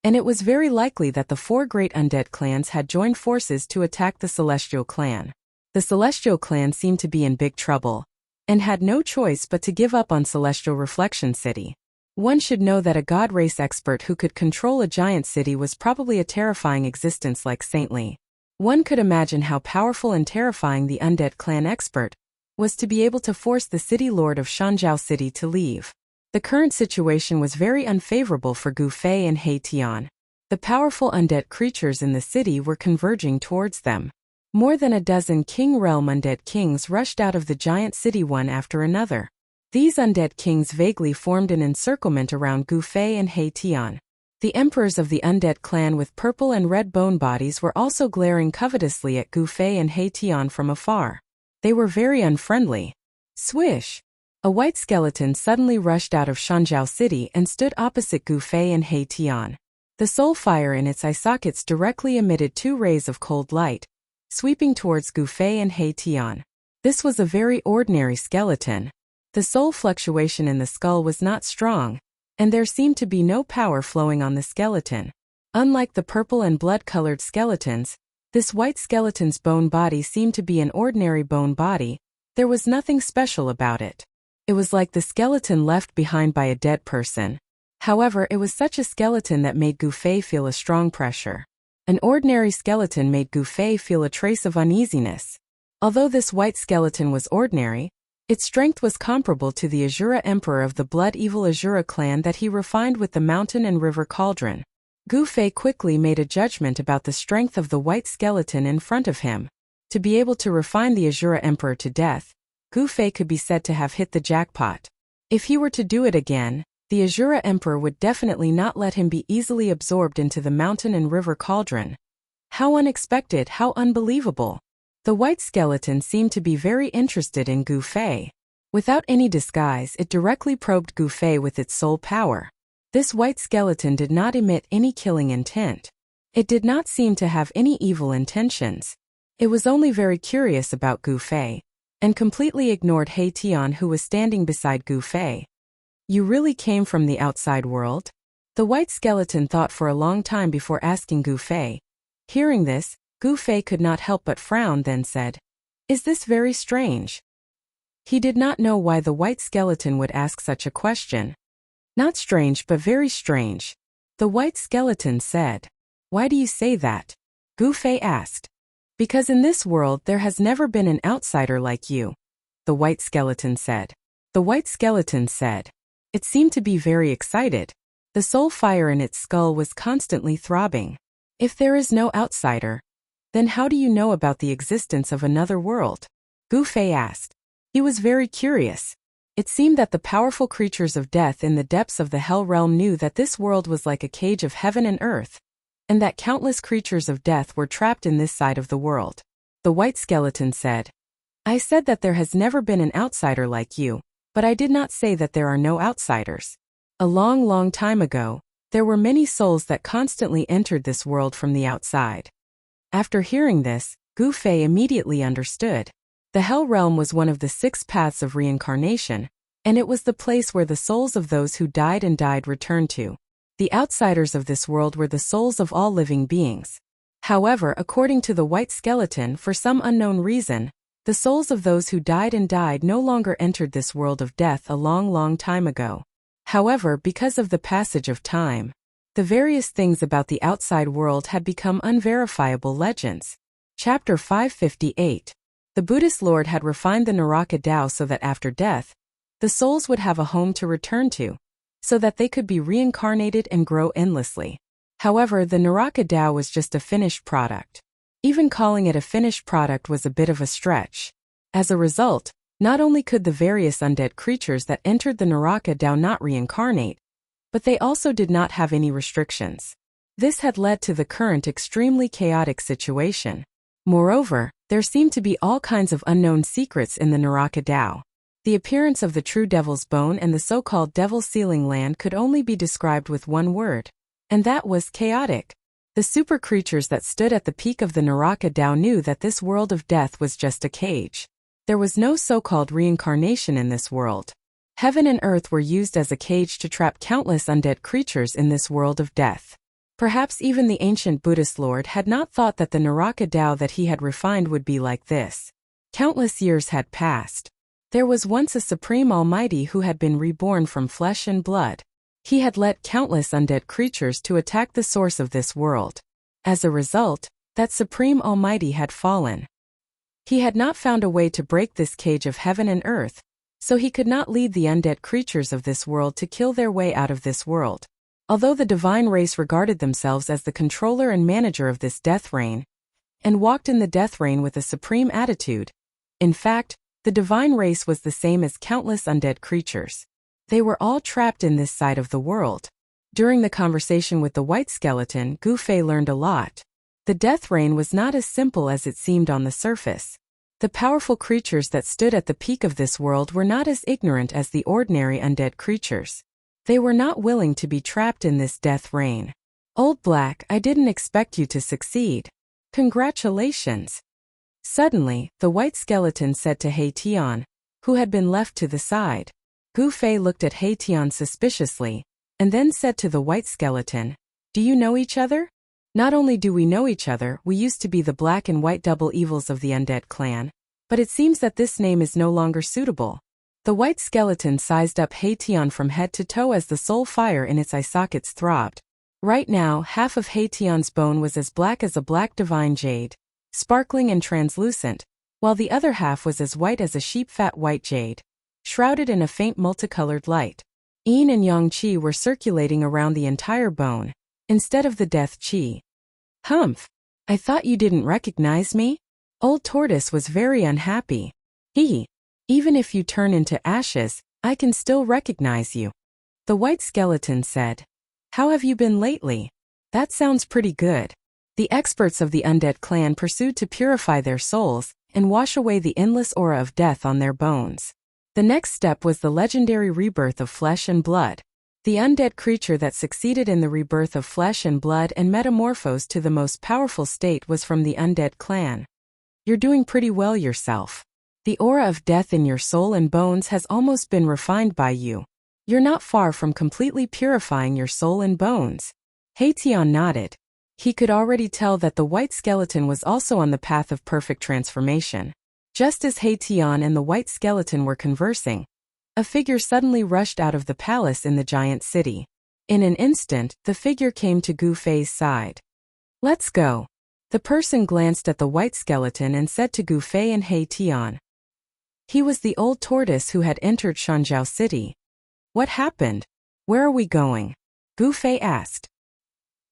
Speaker 1: and it was very likely that the 4 great undead clans had joined forces to attack the Celestial clan. The Celestial clan seemed to be in big trouble, and had no choice but to give up on Celestial Reflection City. One should know that a god race expert who could control a giant city was probably a terrifying existence like Saintly. One could imagine how powerful and terrifying the undead clan expert was to be able to force the city lord of Shenzhou City to leave. The current situation was very unfavorable for Gu Fei and He Tian. The powerful undead creatures in the city were converging towards them. More than a dozen King Realm undead kings rushed out of the giant city one after another. These undead kings vaguely formed an encirclement around Gu Fei and He Tian. The emperors of the undead clan with purple and red bone bodies were also glaring covetously at Gu Fei and He Tian from afar. They were very unfriendly. Swish! A white skeleton suddenly rushed out of Shenzhou City and stood opposite Gu Fei and He Tian. The soul fire in its eye sockets directly emitted 2 rays of cold light, sweeping towards Gu Fei and He Tian. This was a very ordinary skeleton. The soul fluctuation in the skull was not strong, and there seemed to be no power flowing on the skeleton. Unlike the purple and blood-colored skeletons, this white skeleton's bone body seemed to be an ordinary bone body. There was nothing special about it. It was like the skeleton left behind by a dead person. However, it was such a skeleton that made Gu Fei feel a strong pressure. An ordinary skeleton made Gu Fei feel a trace of uneasiness. Although this white skeleton was ordinary, its strength was comparable to the Azura Emperor of the blood-evil Azura clan that he refined with the mountain and river cauldron. Gu Fei quickly made a judgment about the strength of the white skeleton in front of him. To be able to refine the Azura Emperor to death, Gu Fei could be said to have hit the jackpot. If he were to do it again, the Azura Emperor would definitely not let him be easily absorbed into the mountain and river cauldron. How unexpected, how unbelievable. The white skeleton seemed to be very interested in Gu Fei. Without any disguise, it directly probed Gu Fei with its soul power. This white skeleton did not emit any killing intent. It did not seem to have any evil intentions. It was only very curious about Gu Fei, and completely ignored He Tian, who was standing beside Gu Fei. You really came from the outside world? The white skeleton thought for a long time before asking Gu Fei. Hearing this, Gu Fei could not help but frown, then said, Is this very strange? He did not know why the white skeleton would ask such a question. Not strange, but very strange. The white skeleton said. Why do you say that? Gu Fei asked. Because in this world there has never been an outsider like you, the white skeleton said. The white skeleton said. It seemed to be very excited. The soul fire in its skull was constantly throbbing. If there is no outsider, then how do you know about the existence of another world? Gu Fei asked. He was very curious. It seemed that the powerful creatures of death in the depths of the Hell Realm knew that this world was like a cage of heaven and earth, and that countless creatures of death were trapped in this side of the world. The white skeleton said, I said that there has never been an outsider like you, but I did not say that there are no outsiders. A long, long time ago, There were many souls that constantly entered this world from the outside. After hearing this, Gu Fei immediately understood. The Hell Realm was one of the 6 paths of reincarnation, and it was the place where the souls of those who died and died returned to. The outsiders of this world were the souls of all living beings. However, according to the white skeleton, for some unknown reason, the souls of those who died and died no longer entered this world of death a long time ago. However, because of the passage of time, the various things about the outside world had become unverifiable legends. Chapter 558. The Buddhist Lord had refined the Naraka Tao so that after death, the souls would have a home to return to, so that they could be reincarnated and grow endlessly. However, the Naraka Tao was just a finished product. Even calling it a finished product was a bit of a stretch. As a result, not only could the various undead creatures that entered the Naraka Tao not reincarnate, but they also did not have any restrictions. This had led to the current extremely chaotic situation. Moreover, there seemed to be all kinds of unknown secrets in the Naraka Tao. The appearance of the true Devil's Bone and the so-called Devil's Sealing Land could only be described with one word, and that was chaotic. The super creatures that stood at the peak of the Naraka Tao knew that this world of death was just a cage. There was no so-called reincarnation in this world. Heaven and earth were used as a cage to trap countless undead creatures in this world of death. Perhaps even the ancient Buddhist Lord had not thought that the Naraka Tao that he had refined would be like this. Countless years had passed. There was once a Supreme Almighty who had been reborn from flesh and blood. He had let countless undead creatures to attack the source of this world. As a result, that Supreme Almighty had fallen. He had not found a way to break this cage of heaven and earth, so he could not lead the undead creatures of this world to kill their way out of this world. Although the divine race regarded themselves as the controller and manager of this death reign, and walked in the death reign with a supreme attitude, in fact, the divine race was the same as countless undead creatures. They were all trapped in this side of the world. During the conversation with the white skeleton, Gu Fei learned a lot. The death reign was not as simple as it seemed on the surface. The powerful creatures that stood at the peak of this world were not as ignorant as the ordinary undead creatures. They were not willing to be trapped in this death reign. Old Black, I didn't expect you to succeed. Congratulations. Suddenly, the white skeleton said to He Tian, who had been left to the side. Gu Fei looked at He Tian suspiciously, and then said to the white skeleton, "Do you know each other?" "Not only do we know each other, we used to be the black and white double evils of the undead clan, but it seems that this name is no longer suitable." The white skeleton sized up He Tian from head to toe as the soul fire in its eye sockets throbbed. Right now, half of He Tian's bone was as black as a black divine jade, sparkling and translucent, while the other half was as white as a sheep-fat white jade, shrouded in a faint multicolored light. Yin and Yang Qi were circulating around the entire bone, instead of the death Qi. "Humph! I thought you didn't recognize me?" Old Tortoise was very unhappy. Even if you turn into ashes, I can still recognize you." The white skeleton said. "How have you been lately?" "That sounds pretty good." The experts of the undead clan pursued to purify their souls and wash away the endless aura of death on their bones. The next step was the legendary rebirth of flesh and blood. The undead creature that succeeded in the rebirth of flesh and blood and metamorphosed to the most powerful state was from the undead clan. "You're doing pretty well yourself. The aura of death in your soul and bones has almost been refined by you. You're not far from completely purifying your soul and bones." He Tian nodded. He could already tell that the white skeleton was also on the path of perfect transformation. Just as He Tian and the white skeleton were conversing, a figure suddenly rushed out of the palace in the giant city. In an instant, the figure came to Gu Fei's side. "Let's go." The person glanced at the white skeleton and said to Gu Fei and He Tian. He was the old tortoise who had entered Shanzhou City. "What happened? Where are we going?" Gu Fei asked.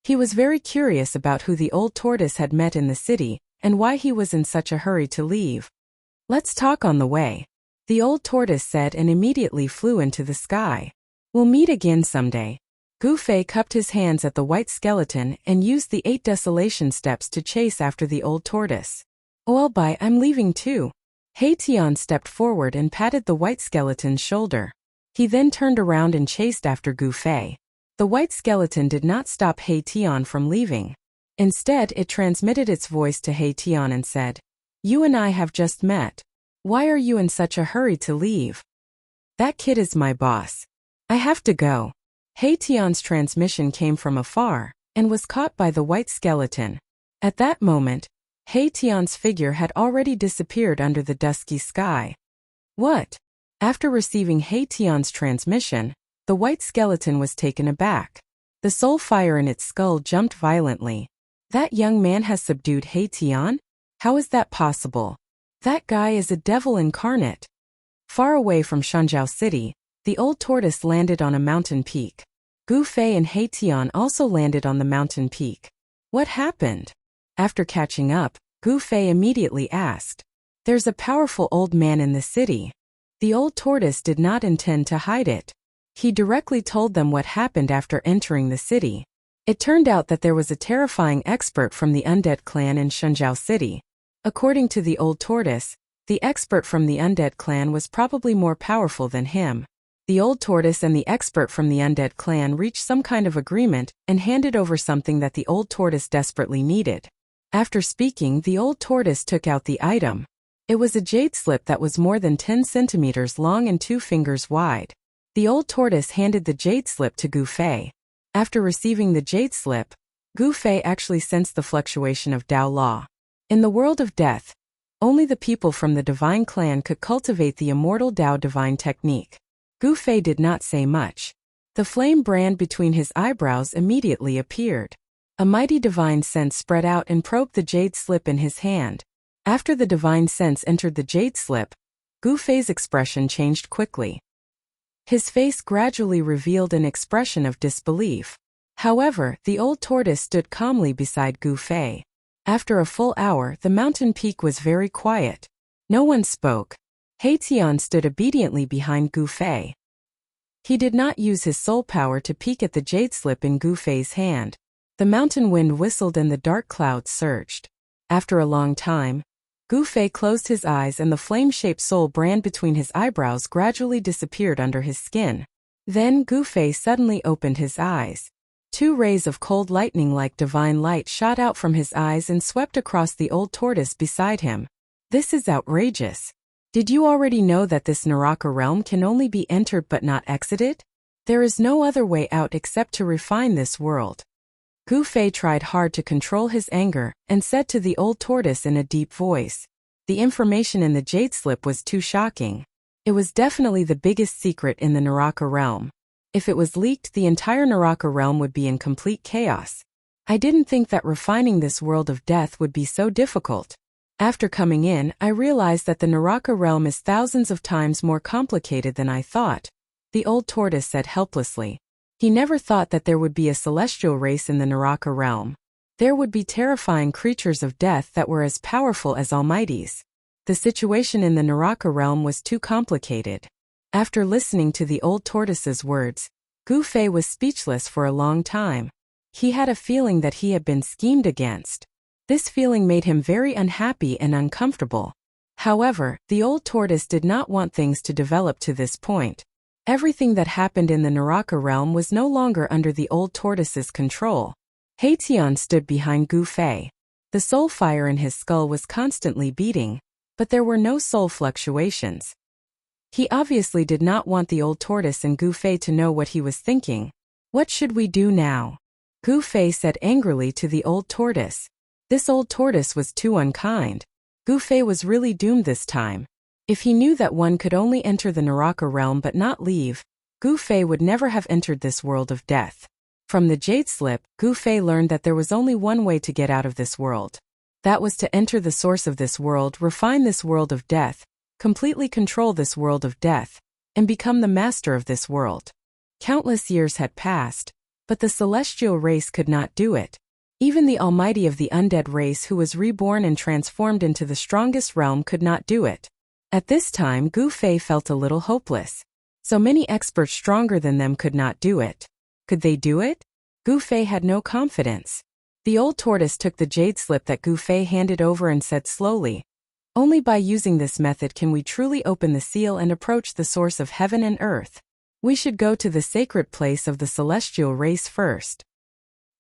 Speaker 1: He was very curious about who the old tortoise had met in the city, and why he was in such a hurry to leave. "Let's talk on the way," the old tortoise said, and immediately flew into the sky. "We'll meet again someday." Gu Fei cupped his hands at the white skeleton and used the 8 desolation steps to chase after the old tortoise. "Oh, bye, I'm leaving too." He Tian stepped forward and patted the white skeleton's shoulder. He then turned around and chased after Gu Fei. The white skeleton did not stop Hei-Tian from leaving. Instead, it transmitted its voice to Hei-Tian and said, "You and I have just met. Why are you in such a hurry to leave?" "That kid is my boss. I have to go." Hei-Tian's transmission came from afar and was caught by the white skeleton. At that moment, Hei-Tian's figure had already disappeared under the dusky sky. What? After receiving Hei-Tian's transmission, the white skeleton was taken aback. The soul fire in its skull jumped violently. That young man has subdued Hei-Tian? How is that possible? That guy is a devil incarnate. Far away from Shanjiao City, the old tortoise landed on a mountain peak. Gu Fei and Hei-Tian also landed on the mountain peak. What happened? After catching up, Gu Fei immediately asked. "There's a powerful old man in the city." The old tortoise did not intend to hide it. He directly told them what happened after entering the city. It turned out that there was a terrifying expert from the undead clan in Shanjiao City. According to the old tortoise, the expert from the undead clan was probably more powerful than him. The old tortoise and the expert from the undead clan reached some kind of agreement and handed over something that the old tortoise desperately needed. After speaking, the old tortoise took out the item. It was a jade slip that was more than 10 centimeters long and 2 fingers wide. The old tortoise handed the jade slip to Gu Fei. After receiving the jade slip, Gu Fei actually sensed the fluctuation of Tao law. In the world of death, only the people from the divine clan could cultivate the immortal Tao divine technique. Gu Fei did not say much. The flame brand between his eyebrows immediately appeared. A mighty divine sense spread out and probed the jade slip in his hand. After the divine sense entered the jade slip, Gu Fei's expression changed quickly. His face gradually revealed an expression of disbelief. However, the old tortoise stood calmly beside Gu Fei. After a full hour, the mountain peak was very quiet. No one spoke. Hei-Tian stood obediently behind Gu Fei. He did not use his soul power to peek at the jade slip in Gu Fei's hand. The mountain wind whistled and the dark clouds surged. After a long time, Gu Fei closed his eyes and the flame-shaped soul brand between his eyebrows gradually disappeared under his skin. Then Gu Fei suddenly opened his eyes. 2 rays of cold lightning like divine light shot out from his eyes and swept across the old tortoise beside him. "This is outrageous. Did you already know that this Naraka realm can only be entered but not exited? There is no other way out except to refine this world." Gu Fei tried hard to control his anger and said to the old tortoise in a deep voice, "The information in the jade slip was too shocking. It was definitely the biggest secret in the Naraka realm. If it was leaked, the entire Naraka realm would be in complete chaos. I didn't think that refining this world of death would be so difficult. After coming in, I realized that the Naraka realm is thousands of times more complicated than I thought," the old tortoise said helplessly. He never thought that there would be a celestial race in the Naraka realm. There would be terrifying creatures of death that were as powerful as almighties. The situation in the Naraka realm was too complicated. After listening to the old tortoise's words, Gu Fei was speechless for a long time. He had a feeling that he had been schemed against. This feeling made him very unhappy and uncomfortable. However, the old tortoise did not want things to develop to this point. Everything that happened in the Naraka realm was no longer under the old tortoise's control. Hei-Tian stood behind Gu Fei. The soul fire in his skull was constantly beating, but there were no soul fluctuations. He obviously did not want the old tortoise and Gu Fei to know what he was thinking. "What should we do now?" Gu Fei said angrily to the old tortoise. This old tortoise was too unkind. Gu Fei was really doomed this time. If he knew that one could only enter the Naraka realm but not leave, Gu Fei would never have entered this world of death. From the jade slip, Gu Fei learned that there was only one way to get out of this world. That was to enter the source of this world, refine this world of death, completely control this world of death, and become the master of this world. Countless years had passed, but the celestial race could not do it. Even the almighty of the undead race who was reborn and transformed into the strongest realm could not do it. At this time, Gu Fei felt a little hopeless. So many experts stronger than them could not do it. Could they do it? Gu Fei had no confidence. The old tortoise took the jade slip that Gu Fei handed over and said slowly, "Only by using this method can we truly open the seal and approach the source of heaven and earth." We should go to the sacred place of the celestial race first.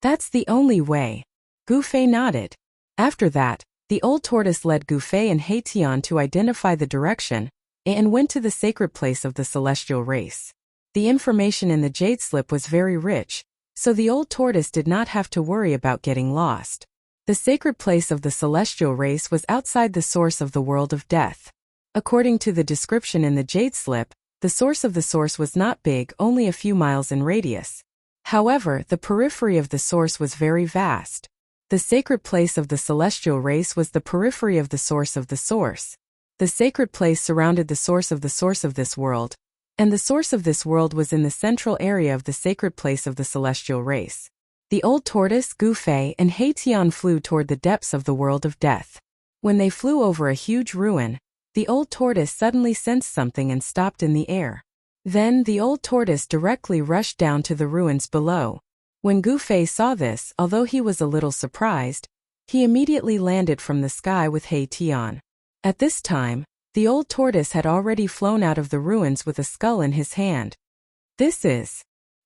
Speaker 1: That's the only way. Gufei nodded. After that, the old tortoise led Gufei and Heition to identify the direction and went to the sacred place of the celestial race. The information in the jade slip was very rich, so the old tortoise did not have to worry about getting lost. The sacred place of the celestial race was outside the source of the world of death. According to the description in the jade slip, the source of the source was not big, only a few miles in radius. However, the periphery of the source was very vast. The sacred place of the celestial race was the periphery of the source of the source. The sacred place surrounded the source of this world, and the source of this world was in the central area of the sacred place of the celestial race. The old tortoise, Gufei, and Heition flew toward the depths of the world of death. When they flew over a huge ruin, the old tortoise suddenly sensed something and stopped in the air. Then the old tortoise directly rushed down to the ruins below. When Gufei saw this, although he was a little surprised, he immediately landed from the sky with Heition. At this time, the old tortoise had already flown out of the ruins with a skull in his hand.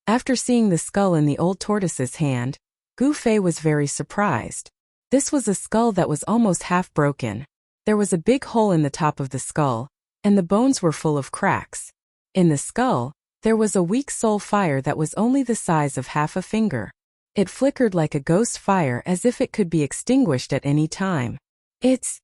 Speaker 1: After seeing the skull in the old tortoise's hand, Gufei was very surprised. This was a skull that was almost half broken. There was a big hole in the top of the skull, and the bones were full of cracks. In the skull, there was a weak soul fire that was only the size of half a finger. It flickered like a ghost fire as if it could be extinguished at any time. It's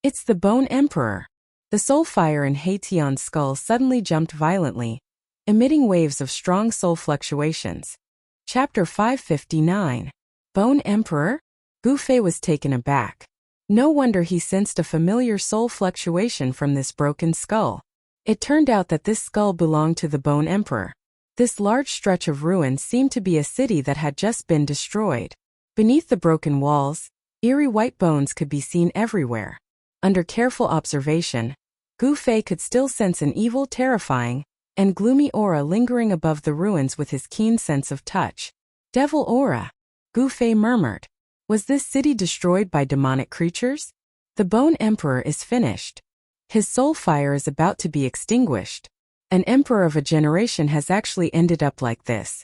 Speaker 1: the Bone Emperor. The soul fire in Heition's skull suddenly jumped violently, emitting waves of strong soul fluctuations. Chapter 559. Bone Emperor? Gufei was taken aback. No wonder he sensed a familiar soul fluctuation from this broken skull. It turned out that this skull belonged to the Bone Emperor. This large stretch of ruins seemed to be a city that had just been destroyed. Beneath the broken walls, eerie white bones could be seen everywhere. Under careful observation, Gufei could still sense an evil, terrifying, and gloomy aura lingering above the ruins with his keen sense of touch. Devil aura, Gufei murmured. Was this city destroyed by demonic creatures? The Bone Emperor is finished. His soul fire is about to be extinguished. An emperor of a generation has actually ended up like this.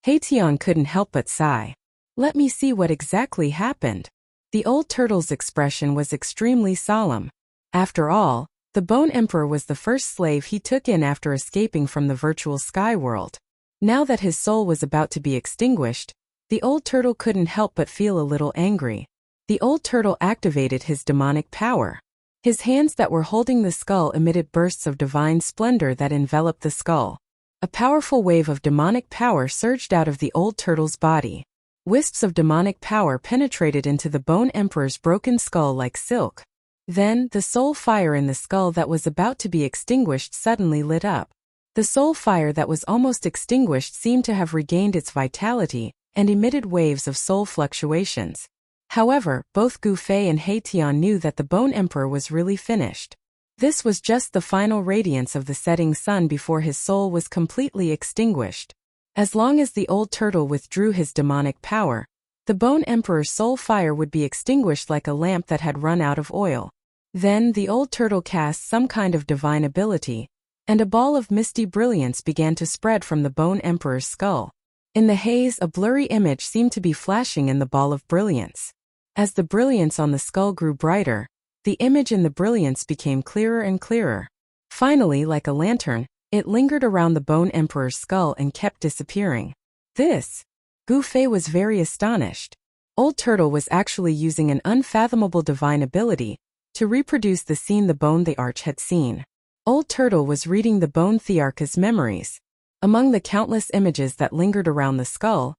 Speaker 1: Heition couldn't help but sigh. Let me see what exactly happened. The old turtle's expression was extremely solemn. After all, the Bone Emperor was the first slave he took in after escaping from the virtual sky world. Now that his soul was about to be extinguished, the old turtle couldn't help but feel a little angry. The old turtle activated his demonic power. His hands that were holding the skull emitted bursts of divine splendor that enveloped the skull. A powerful wave of demonic power surged out of the old turtle's body. Wisps of demonic power penetrated into the Bone Emperor's broken skull like silk. Then, the soul fire in the skull that was about to be extinguished suddenly lit up. The soul fire that was almost extinguished seemed to have regained its vitality and emitted waves of soul fluctuations. However, both Gufei and Heition knew that the Bone Emperor was really finished. This was just the final radiance of the setting sun before his soul was completely extinguished. As long as the old turtle withdrew his demonic power, the Bone Emperor's soul fire would be extinguished like a lamp that had run out of oil. Then the old turtle cast some kind of divine ability, and a ball of misty brilliance began to spread from the Bone Emperor's skull. In the haze, a blurry image seemed to be flashing in the ball of brilliance. As the brilliance on the skull grew brighter, the image in the brilliance became clearer and clearer. Finally, like a lantern, it lingered around the Bone Emperor's skull and kept disappearing. Gufei was very astonished. Old Turtle was actually using an unfathomable divine ability to reproduce the scene the Bone Thearch had seen. Old Turtle was reading the Bone Thearch's memories. Among the countless images that lingered around the skull,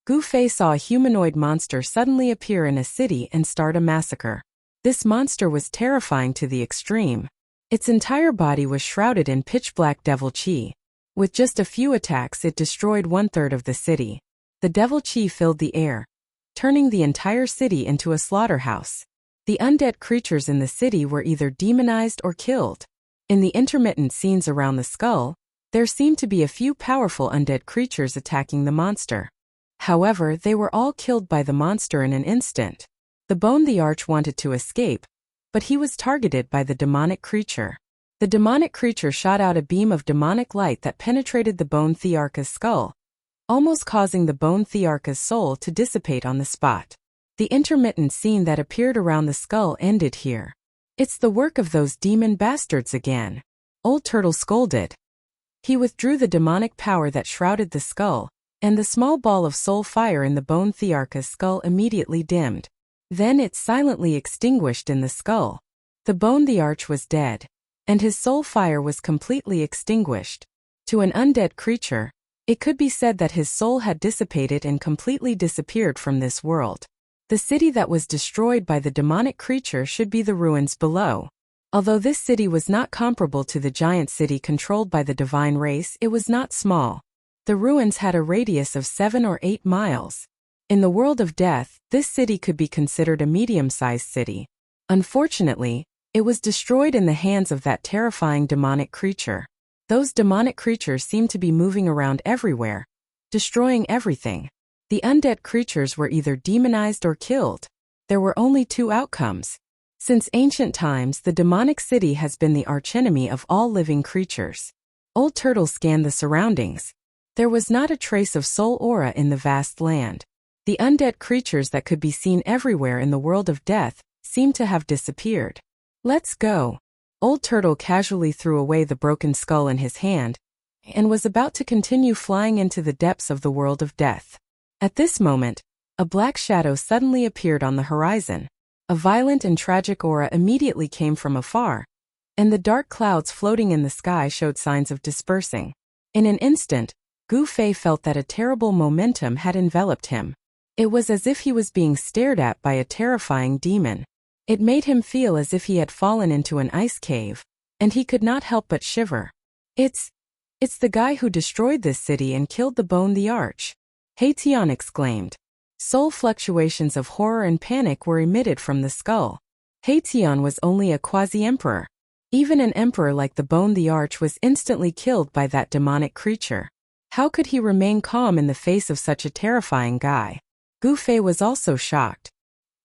Speaker 1: Gufei saw a humanoid monster suddenly appear in a city and start a massacre. This monster was terrifying to the extreme. Its entire body was shrouded in pitch-black devil chi. With just a few attacks, it destroyed 1/3 of the city. The devil chi filled the air, turning the entire city into a slaughterhouse. The undead creatures in the city were either demonized or killed. In the intermittent scenes around the skull, there seemed to be a few powerful undead creatures attacking the monster. However, they were all killed by the monster in an instant. The Bone Thearch wanted to escape, but he was targeted by the demonic creature. The demonic creature shot out a beam of demonic light that penetrated the bone Thearcha's skull, almost causing the bone Thearcha's soul to dissipate on the spot. The intermittent scene that appeared around the skull ended here. "It's the work of those demon bastards again," Old Turtle scolded. He withdrew the demonic power that shrouded the skull, and the small ball of soul fire in the bone Thearcha's skull immediately dimmed. Then it silently extinguished in the skull. The bone Thearch was dead, and his soul fire was completely extinguished. To an undead creature, it could be said that his soul had dissipated and completely disappeared from this world. The city that was destroyed by the demonic creature should be the ruins below. Although this city was not comparable to the giant city controlled by the divine race, it was not small. The ruins had a radius of 7 or 8 miles. In the world of death, this city could be considered a medium-sized city. Unfortunately, it was destroyed in the hands of that terrifying demonic creature. Those demonic creatures seemed to be moving around everywhere, destroying everything. The undead creatures were either demonized or killed. There were only 2 outcomes. Since ancient times, the demonic city has been the archenemy of all living creatures. Old Turtle scanned the surroundings. There was not a trace of soul aura in the vast land. The undead creatures that could be seen everywhere in the world of death seemed to have disappeared. "Let's go." Old Turtle casually threw away the broken skull in his hand and was about to continue flying into the depths of the world of death. At this moment, a black shadow suddenly appeared on the horizon. A violent and tragic aura immediately came from afar, and the dark clouds floating in the sky showed signs of dispersing. In an instant, Gu Fei felt that a terrible momentum had enveloped him. It was as if he was being stared at by a terrifying demon. It made him feel as if he had fallen into an ice cave, and he could not help but shiver. It's the guy who destroyed this city and killed the bone Thearch," Tian exclaimed. Soul fluctuations of horror and panic were emitted from the skull. Tian was only a quasi-emperor. Even an emperor like the bone Thearch was instantly killed by that demonic creature. How could he remain calm in the face of such a terrifying guy? Gu Fei was also shocked.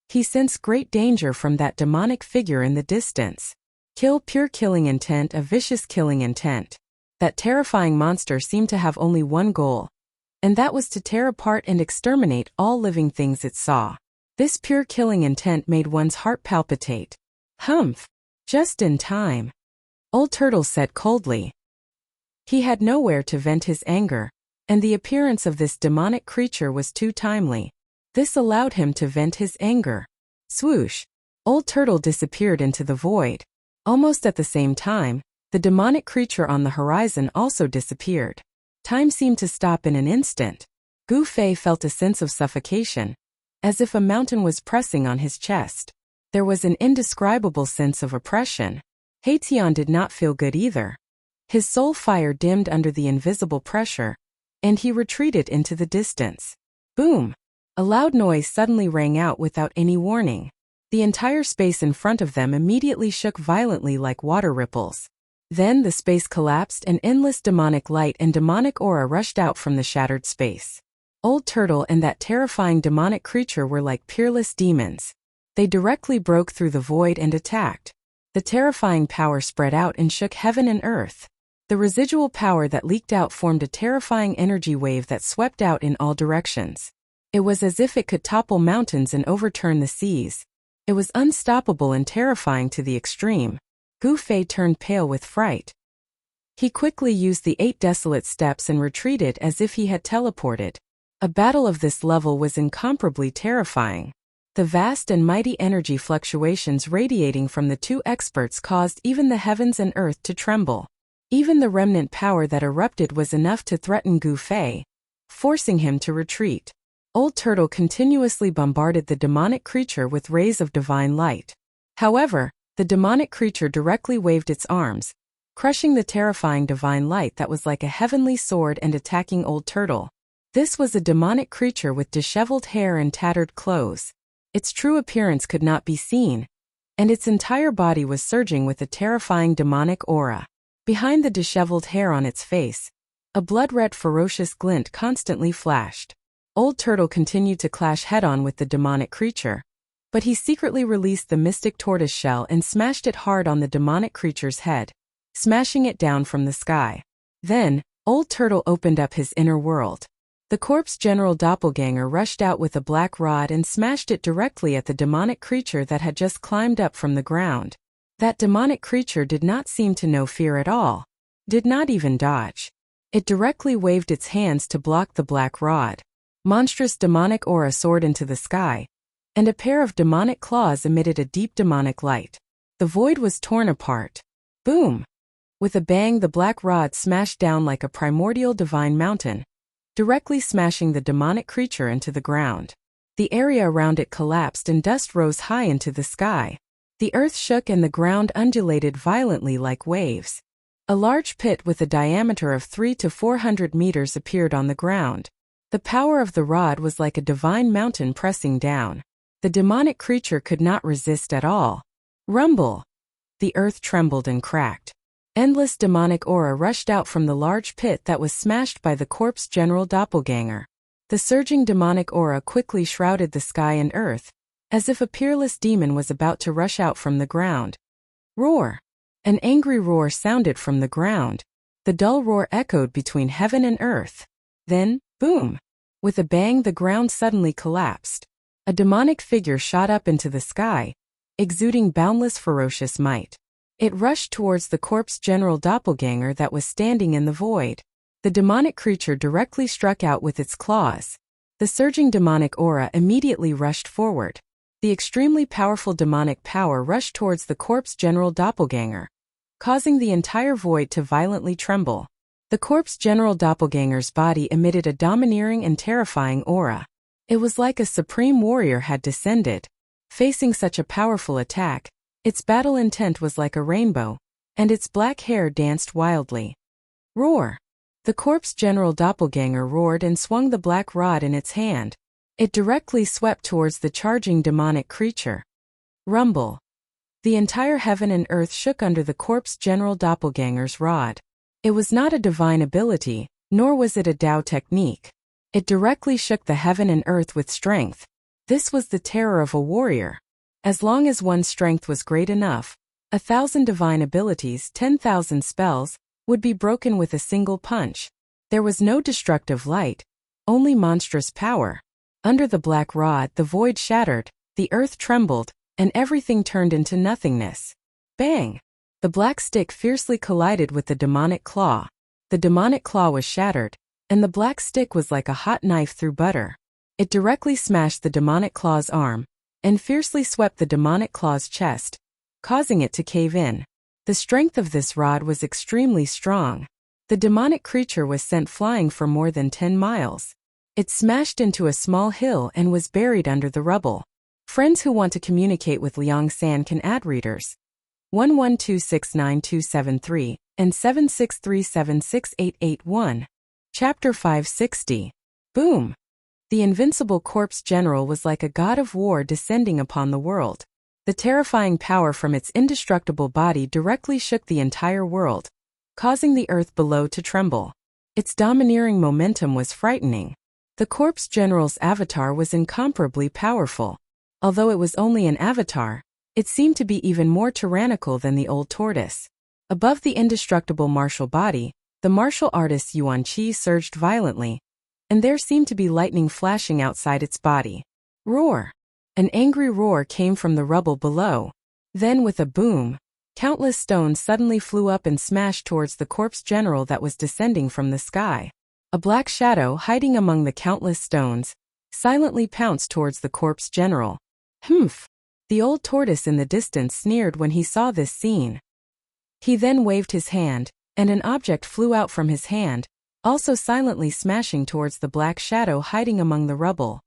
Speaker 1: He sensed great danger from that demonic figure in the distance. Pure killing intent, a vicious killing intent. That terrifying monster seemed to have only one goal, and that was to tear apart and exterminate all living things it saw. This pure killing intent made one's heart palpitate. "Humph! Just in time," Old Turtle said coldly. He had nowhere to vent his anger, and the appearance of this demonic creature was too timely. This allowed him to vent his anger. Swoosh! Old Turtle disappeared into the void. Almost at the same time, the demonic creature on the horizon also disappeared. Time seemed to stop in an instant. Gu Fei felt a sense of suffocation, as if a mountain was pressing on his chest. There was an indescribable sense of oppression. Tian did not feel good either. His soul fire dimmed under the invisible pressure, and he retreated into the distance. Boom! A loud noise suddenly rang out without any warning. The entire space in front of them immediately shook violently like water ripples. Then the space collapsed and endless demonic light and demonic aura rushed out from the shattered space. Old Turtle and that terrifying demonic creature were like peerless demons. They directly broke through the void and attacked. The terrifying power spread out and shook heaven and earth. The residual power that leaked out formed a terrifying energy wave that swept out in all directions. It was as if it could topple mountains and overturn the seas. It was unstoppable and terrifying to the extreme. Gu Fei turned pale with fright. He quickly used the 8 desolate steps and retreated as if he had teleported. A battle of this level was incomparably terrifying. The vast and mighty energy fluctuations radiating from the 2 experts caused even the heavens and earth to tremble. Even the remnant power that erupted was enough to threaten Gu Fei, forcing him to retreat. Old Turtle continuously bombarded the demonic creature with rays of divine light. However, the demonic creature directly waved its arms, crushing the terrifying divine light that was like a heavenly sword and attacking Old Turtle. This was a demonic creature with disheveled hair and tattered clothes. Its true appearance could not be seen, and its entire body was surging with a terrifying demonic aura. Behind the disheveled hair on its face, a blood-red ferocious glint constantly flashed. Old Turtle continued to clash head-on with the demonic creature, but he secretly released the mystic tortoise shell and smashed it hard on the demonic creature's head. smashing it down from the sky. Then, Old Turtle opened up his inner world. The corpse general doppelganger rushed out with a black rod and smashed it directly at the demonic creature that had just climbed up from the ground. That demonic creature did not seem to know fear at all. Did not even dodge. It directly waved its hands to block the black rod. Monstrous demonic aura soared into the sky, and a pair of demonic claws emitted a deep demonic light. The void was torn apart. Boom! With a bang, the black rod smashed down like a primordial divine mountain, directly smashing the demonic creature into the ground. The area around it collapsed and dust rose high into the sky. The earth shook and the ground undulated violently like waves. A large pit with a diameter of 300 to 400 meters appeared on the ground. The power of the rod was like a divine mountain pressing down. The demonic creature could not resist at all. Rumble! The earth trembled and cracked. Endless demonic aura rushed out from the large pit that was smashed by the corpse general doppelganger. The surging demonic aura quickly shrouded the sky and earth, as if a peerless demon was about to rush out from the ground. Roar! An angry roar sounded from the ground. The dull roar echoed between heaven and earth. Then, boom! With a bang, the ground suddenly collapsed. A demonic figure shot up into the sky, exuding boundless ferocious might. It rushed towards the corpse general doppelganger that was standing in the void. The demonic creature directly struck out with its claws. The surging demonic aura immediately rushed forward. The extremely powerful demonic power rushed towards the corpse general doppelganger, causing the entire void to violently tremble. The corpse general doppelganger's body emitted a domineering and terrifying aura. It was like a supreme warrior had descended. Facing such a powerful attack, its battle intent was like a rainbow, and its black hair danced wildly. Roar! The corpse general doppelganger roared and swung the black rod in its hand. It directly swept towards the charging demonic creature. Rumble! The entire heaven and earth shook under the corpse general doppelganger's rod. It was not a divine ability, nor was it a Tao technique. It directly shook the heaven and earth with strength. This was the terror of a warrior. As long as one's strength was great enough, 1,000 divine abilities, 10,000 spells, would be broken with a single punch. There was no destructive light, only monstrous power. Under the black rod, the void shattered, the earth trembled, and everything turned into nothingness. Bang! The black stick fiercely collided with the demonic claw. The demonic claw was shattered, and the black stick was like a hot knife through butter. It directly smashed the demonic claw's arm, and fiercely swept the demonic claw's chest, causing it to cave in. The strength of this rod was extremely strong. The demonic creature was sent flying for more than 10 miles. It smashed into a small hill and was buried under the rubble. Friends who want to communicate with Liang San can add readers 11269273 and 76376881. Chapter 560. Boom! The invincible corpse general was like a god of war descending upon the world. The terrifying power from its indestructible body directly shook the entire world, causing the earth below to tremble. Its domineering momentum was frightening. The corpse general's avatar was incomparably powerful. Although it was only an avatar, it seemed to be even more tyrannical than the old tortoise. Above the indestructible martial body, the martial artist Yuan Qi surged violently, and there seemed to be lightning flashing outside its body. Roar! An angry roar came from the rubble below. Then with a boom, countless stones suddenly flew up and smashed towards the corpse general that was descending from the sky. A black shadow hiding among the countless stones silently pounced towards the corpse general. Humph! The old tortoise in the distance sneered when he saw this scene. He then waved his hand, and an object flew out from his hand, also silently smashing towards the black shadow hiding among the rubble.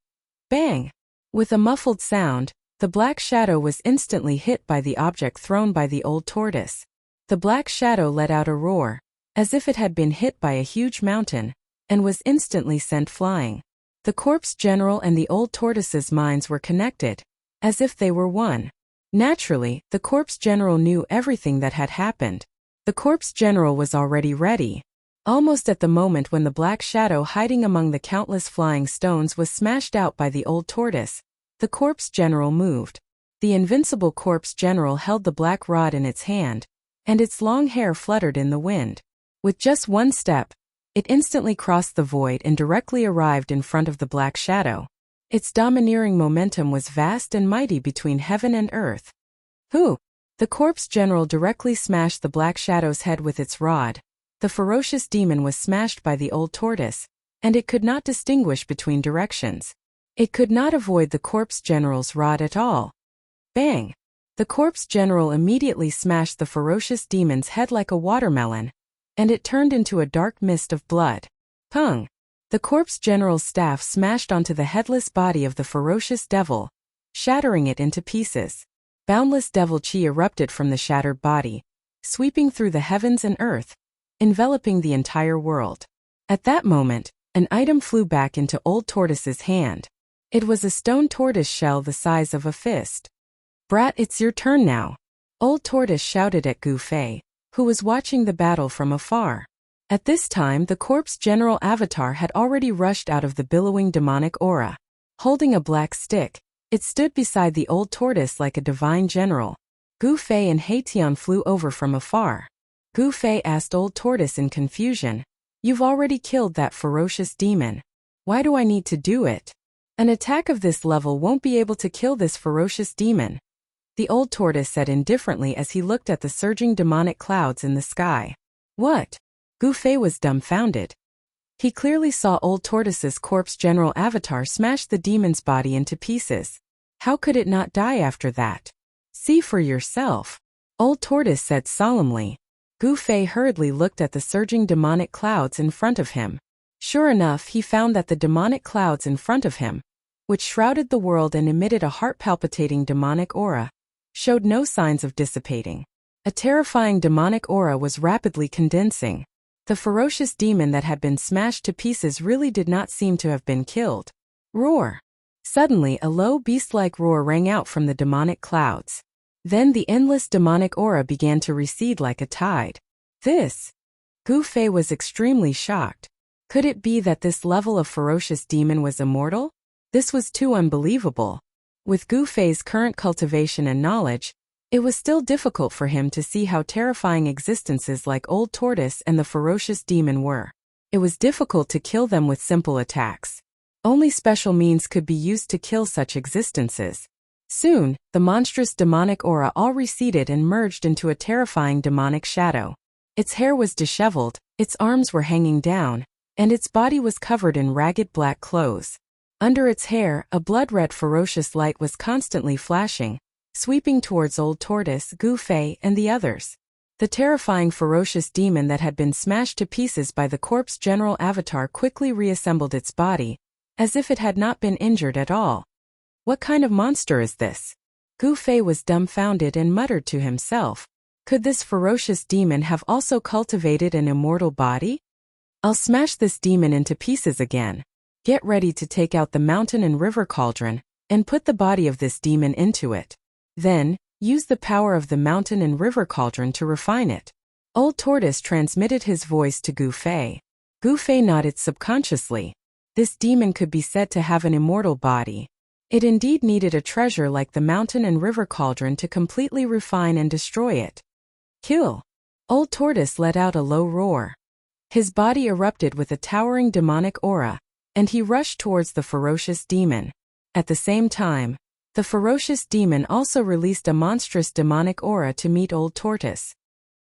Speaker 1: Bang! With a muffled sound, the black shadow was instantly hit by the object thrown by the old tortoise. The black shadow let out a roar, as if it had been hit by a huge mountain, and was instantly sent flying. The corpse general and the old tortoise's minds were connected, as if they were one. Naturally, the corpse general knew everything that had happened. The corpse general was already ready. Almost at the moment when the black shadow hiding among the countless flying stones was smashed out by the old tortoise, the corpse general moved. The invincible corpse general held the black rod in its hand, and its long hair fluttered in the wind. With just one step, it instantly crossed the void and directly arrived in front of the black shadow. Its domineering momentum was vast and mighty between heaven and earth. Who? The corpse general directly smashed the black shadow's head with its rod. The ferocious demon was smashed by the old tortoise, and it could not distinguish between directions. It could not avoid the corpse general's rod at all. Bang! The corpse general immediately smashed the ferocious demon's head like a watermelon, and it turned into a dark mist of blood. Pung! The corpse general's staff smashed onto the headless body of the ferocious devil, shattering it into pieces. Boundless devil chi erupted from the shattered body, sweeping through the heavens and earth, enveloping the entire world. At that moment, an item flew back into Old Tortoise's hand. It was a stone tortoise shell the size of a fist. Brat, it's your turn now. Old Tortoise shouted at Gu Fei, who was watching the battle from afar. At this time, the corpse general avatar had already rushed out of the billowing demonic aura. Holding a black stick, it stood beside the old tortoise like a divine general. Gu Fei and Haitian flew over from afar. Gu Fei asked Old Tortoise in confusion, "You've already killed that ferocious demon. Why do I need to do it? An attack of this level won't be able to kill this ferocious demon." The old tortoise said indifferently as he looked at the surging demonic clouds in the sky. What? Gu Fei was dumbfounded. He clearly saw Old Tortoise's corpse general avatar smash the demon's body into pieces. How could it not die after that? See for yourself, Old Tortoise said solemnly. Gu Fei hurriedly looked at the surging demonic clouds in front of him. Sure enough, he found that the demonic clouds in front of him, which shrouded the world and emitted a heart-palpitating demonic aura, showed no signs of dissipating. A terrifying demonic aura was rapidly condensing. The ferocious demon that had been smashed to pieces really did not seem to have been killed. Roar! Suddenly, a low beast-like roar rang out from the demonic clouds. Then the endless demonic aura began to recede like a tide. This? Gu Fei was extremely shocked. Could it be that this level of ferocious demon was immortal? This was too unbelievable. With Gu Fei's current cultivation and knowledge, it was still difficult for him to see how terrifying existences like Old Tortoise and the ferocious demon were. It was difficult to kill them with simple attacks. Only special means could be used to kill such existences. Soon, the monstrous demonic aura all receded and merged into a terrifying demonic shadow. Its hair was disheveled, its arms were hanging down, and its body was covered in ragged black clothes. Under its hair, a blood-red ferocious light was constantly flashing, sweeping towards Old Tortoise, Gu Fei, and the others. The terrifying ferocious demon that had been smashed to pieces by the corpse general avatar quickly reassembled its body, as if it had not been injured at all. What kind of monster is this? Gu Fei was dumbfounded and muttered to himself. Could this ferocious demon have also cultivated an immortal body? I'll smash this demon into pieces again. Get ready to take out the mountain and river cauldron, and put the body of this demon into it. Then, use the power of the mountain and river cauldron to refine it. Old Tortoise transmitted his voice to Gu Fei. Gu Fei nodded subconsciously. This demon could be said to have an immortal body. It indeed needed a treasure like the mountain and river cauldron to completely refine and destroy it. Kill! Old Tortoise let out a low roar. His body erupted with a towering demonic aura, and he rushed towards the ferocious demon. At the same time, the ferocious demon also released a monstrous demonic aura to meet Old Tortoise.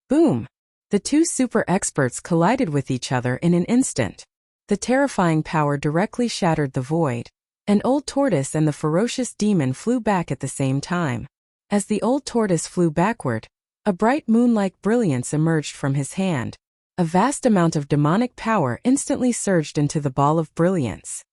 Speaker 1: Boom! The two super experts collided with each other in an instant. The terrifying power directly shattered the void, and Old Tortoise and the ferocious demon flew back at the same time. As the Old Tortoise flew backward, a bright moon-like brilliance emerged from his hand. A vast amount of demonic power instantly surged into the ball of brilliance.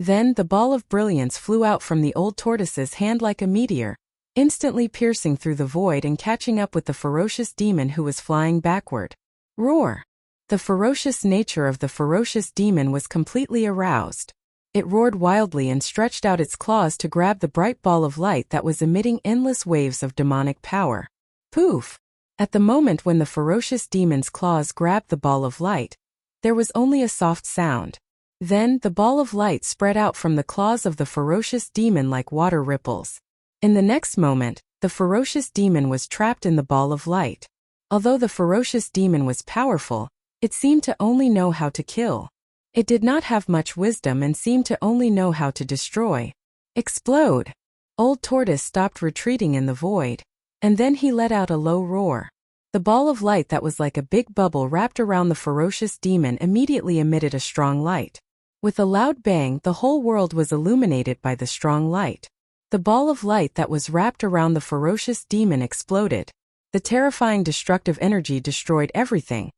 Speaker 1: Then the ball of brilliance flew out from the Old Tortoise's hand like a meteor, instantly piercing through the void and catching up with the ferocious demon who was flying backward. Roar! The ferocious nature of the ferocious demon was completely aroused. It roared wildly and stretched out its claws to grab the bright ball of light that was emitting endless waves of demonic power. Poof! At the moment when the ferocious demon's claws grabbed the ball of light, there was only a soft sound. Then the ball of light spread out from the claws of the ferocious demon like water ripples. In the next moment, the ferocious demon was trapped in the ball of light. Although the ferocious demon was powerful, it seemed to only know how to kill. It did not have much wisdom and seemed to only know how to destroy. Explode! Old Tortoise stopped retreating in the void. And then he let out a low roar. The ball of light that was like a big bubble wrapped around the ferocious demon immediately emitted a strong light. With a loud bang, the whole world was illuminated by the strong light. The ball of light that was wrapped around the ferocious demon exploded. The terrifying destructive energy destroyed everything,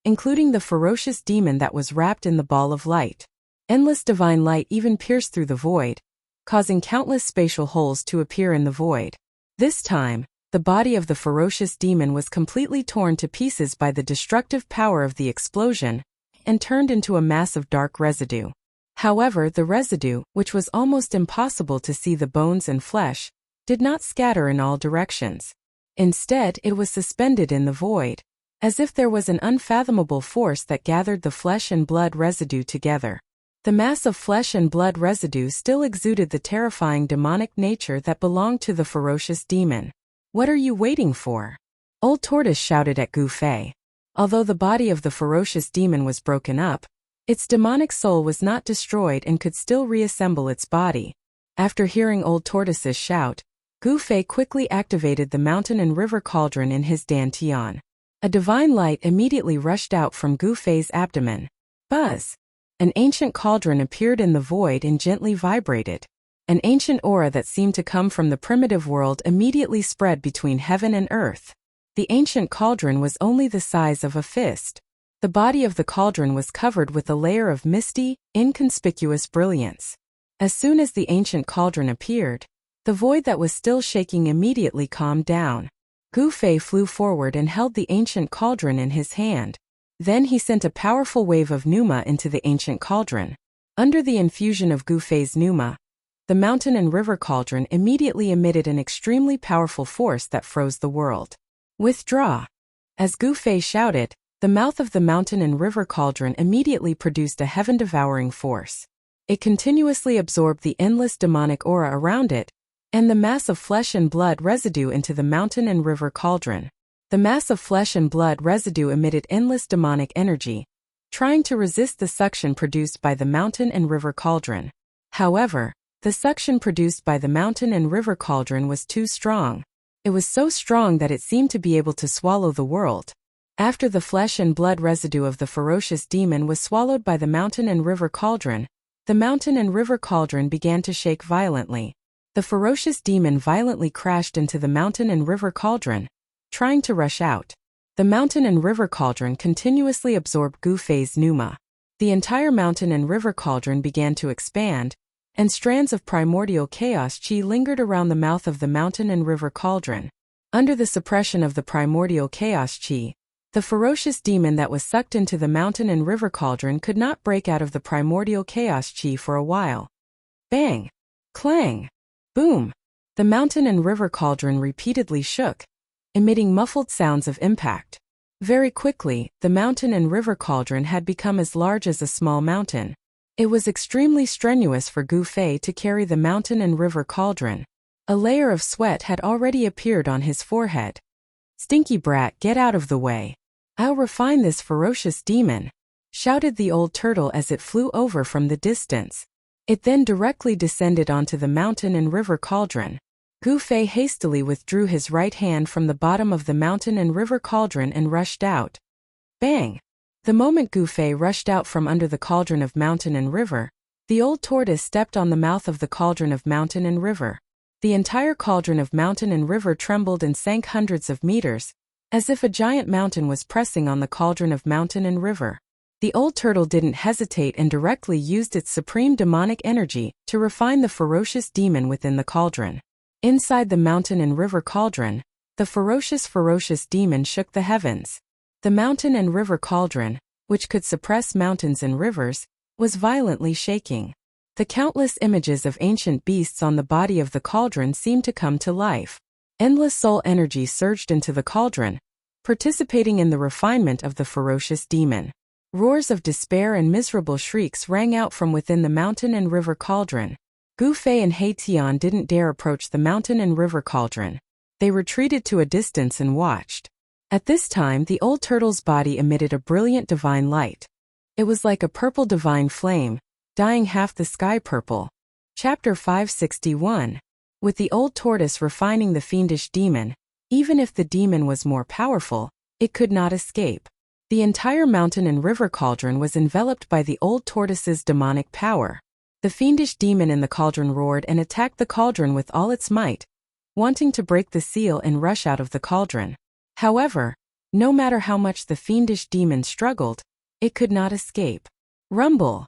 Speaker 1: including the ferocious demon that was wrapped in the ball of light. Endless divine light even pierced through the void, causing countless spatial holes to appear in the void. This time, the body of the ferocious demon was completely torn to pieces by the destructive power of the explosion and turned into a mass of dark residue. However, the residue, which was almost impossible to see the bones and flesh, did not scatter in all directions. Instead, it was suspended in the void, as if there was an unfathomable force that gathered the flesh and blood residue together. The mass of flesh and blood residue still exuded the terrifying demonic nature that belonged to the ferocious demon. "What are you waiting for?" Old Tortoise shouted at Goofy. Although the body of the ferocious demon was broken up, its demonic soul was not destroyed and could still reassemble its body. After hearing Old Tortoise's shout, Goofy quickly activated the mountain and river cauldron in his dantian. A divine light immediately rushed out from Goofy's abdomen. Buzz! An ancient cauldron appeared in the void and gently vibrated. An ancient aura that seemed to come from the primitive world immediately spread between heaven and earth. The ancient cauldron was only the size of a fist. The body of the cauldron was covered with a layer of misty, inconspicuous brilliance. As soon as the ancient cauldron appeared, the void that was still shaking immediately calmed down. Goofy flew forward and held the ancient cauldron in his hand. Then he sent a powerful wave of pneuma into the ancient cauldron. Under the infusion of Goofy's pneuma, the mountain and river cauldron immediately emitted an extremely powerful force that froze the world. "Withdraw!" As Goofy shouted, the mouth of the mountain and river cauldron immediately produced a heaven-devouring force. It continuously absorbed the endless demonic aura around it, and the mass of flesh and blood residue into the mountain and river cauldron. The mass of flesh and blood residue emitted endless demonic energy, trying to resist the suction produced by the mountain and river cauldron. However, the suction produced by the mountain and river cauldron was too strong. It was so strong that it seemed to be able to swallow the world. After the flesh and blood residue of the ferocious demon was swallowed by the mountain and river cauldron, the mountain and river cauldron began to shake violently. The ferocious demon violently crashed into the mountain and river cauldron, trying to rush out. The mountain and river cauldron continuously absorbed Goofy's pneuma. The entire mountain and river cauldron began to expand, and strands of primordial chaos chi lingered around the mouth of the mountain and river cauldron. Under the suppression of the primordial chaos chi, the ferocious demon that was sucked into the mountain and river cauldron could not break out of the primordial chaos chi for a while. Bang! Clang! Boom! The mountain and river cauldron repeatedly shook, emitting muffled sounds of impact. Very quickly, the mountain and river cauldron had become as large as a small mountain. It was extremely strenuous for Goofy to carry the mountain and river cauldron. A layer of sweat had already appeared on his forehead. "Stinky brat, get out of the way. I'll refine this ferocious demon," shouted the old turtle as it flew over from the distance. It then directly descended onto the mountain and river cauldron. Goofy hastily withdrew his right hand from the bottom of the mountain and river cauldron and rushed out. Bang! The moment Goofy rushed out from under the cauldron of mountain and river, the old tortoise stepped on the mouth of the cauldron of mountain and river. The entire cauldron of mountain and river trembled and sank hundreds of meters, as if a giant mountain was pressing on the cauldron of mountain and river. The old turtle didn't hesitate and directly used its supreme demonic energy to refine the ferocious demon within the cauldron. Inside the mountain and river cauldron, the ferocious demon shook the heavens. The mountain and river cauldron, which could suppress mountains and rivers, was violently shaking. The countless images of ancient beasts on the body of the cauldron seemed to come to life. Endless soul energy surged into the cauldron, participating in the refinement of the ferocious demon. Roars of despair and miserable shrieks rang out from within the mountain and river cauldron. Goofy and Hei-Tian didn't dare approach the mountain and river cauldron. They retreated to a distance and watched. At this time, the old turtle's body emitted a brilliant divine light. It was like a purple divine flame, dyeing half the sky purple. Chapter 561. With the old tortoise refining the fiendish demon, even if the demon was more powerful, it could not escape. The entire mountain and river cauldron was enveloped by the old tortoise's demonic power. The fiendish demon in the cauldron roared and attacked the cauldron with all its might, wanting to break the seal and rush out of the cauldron. However, no matter how much the fiendish demon struggled, it could not escape. Rumble!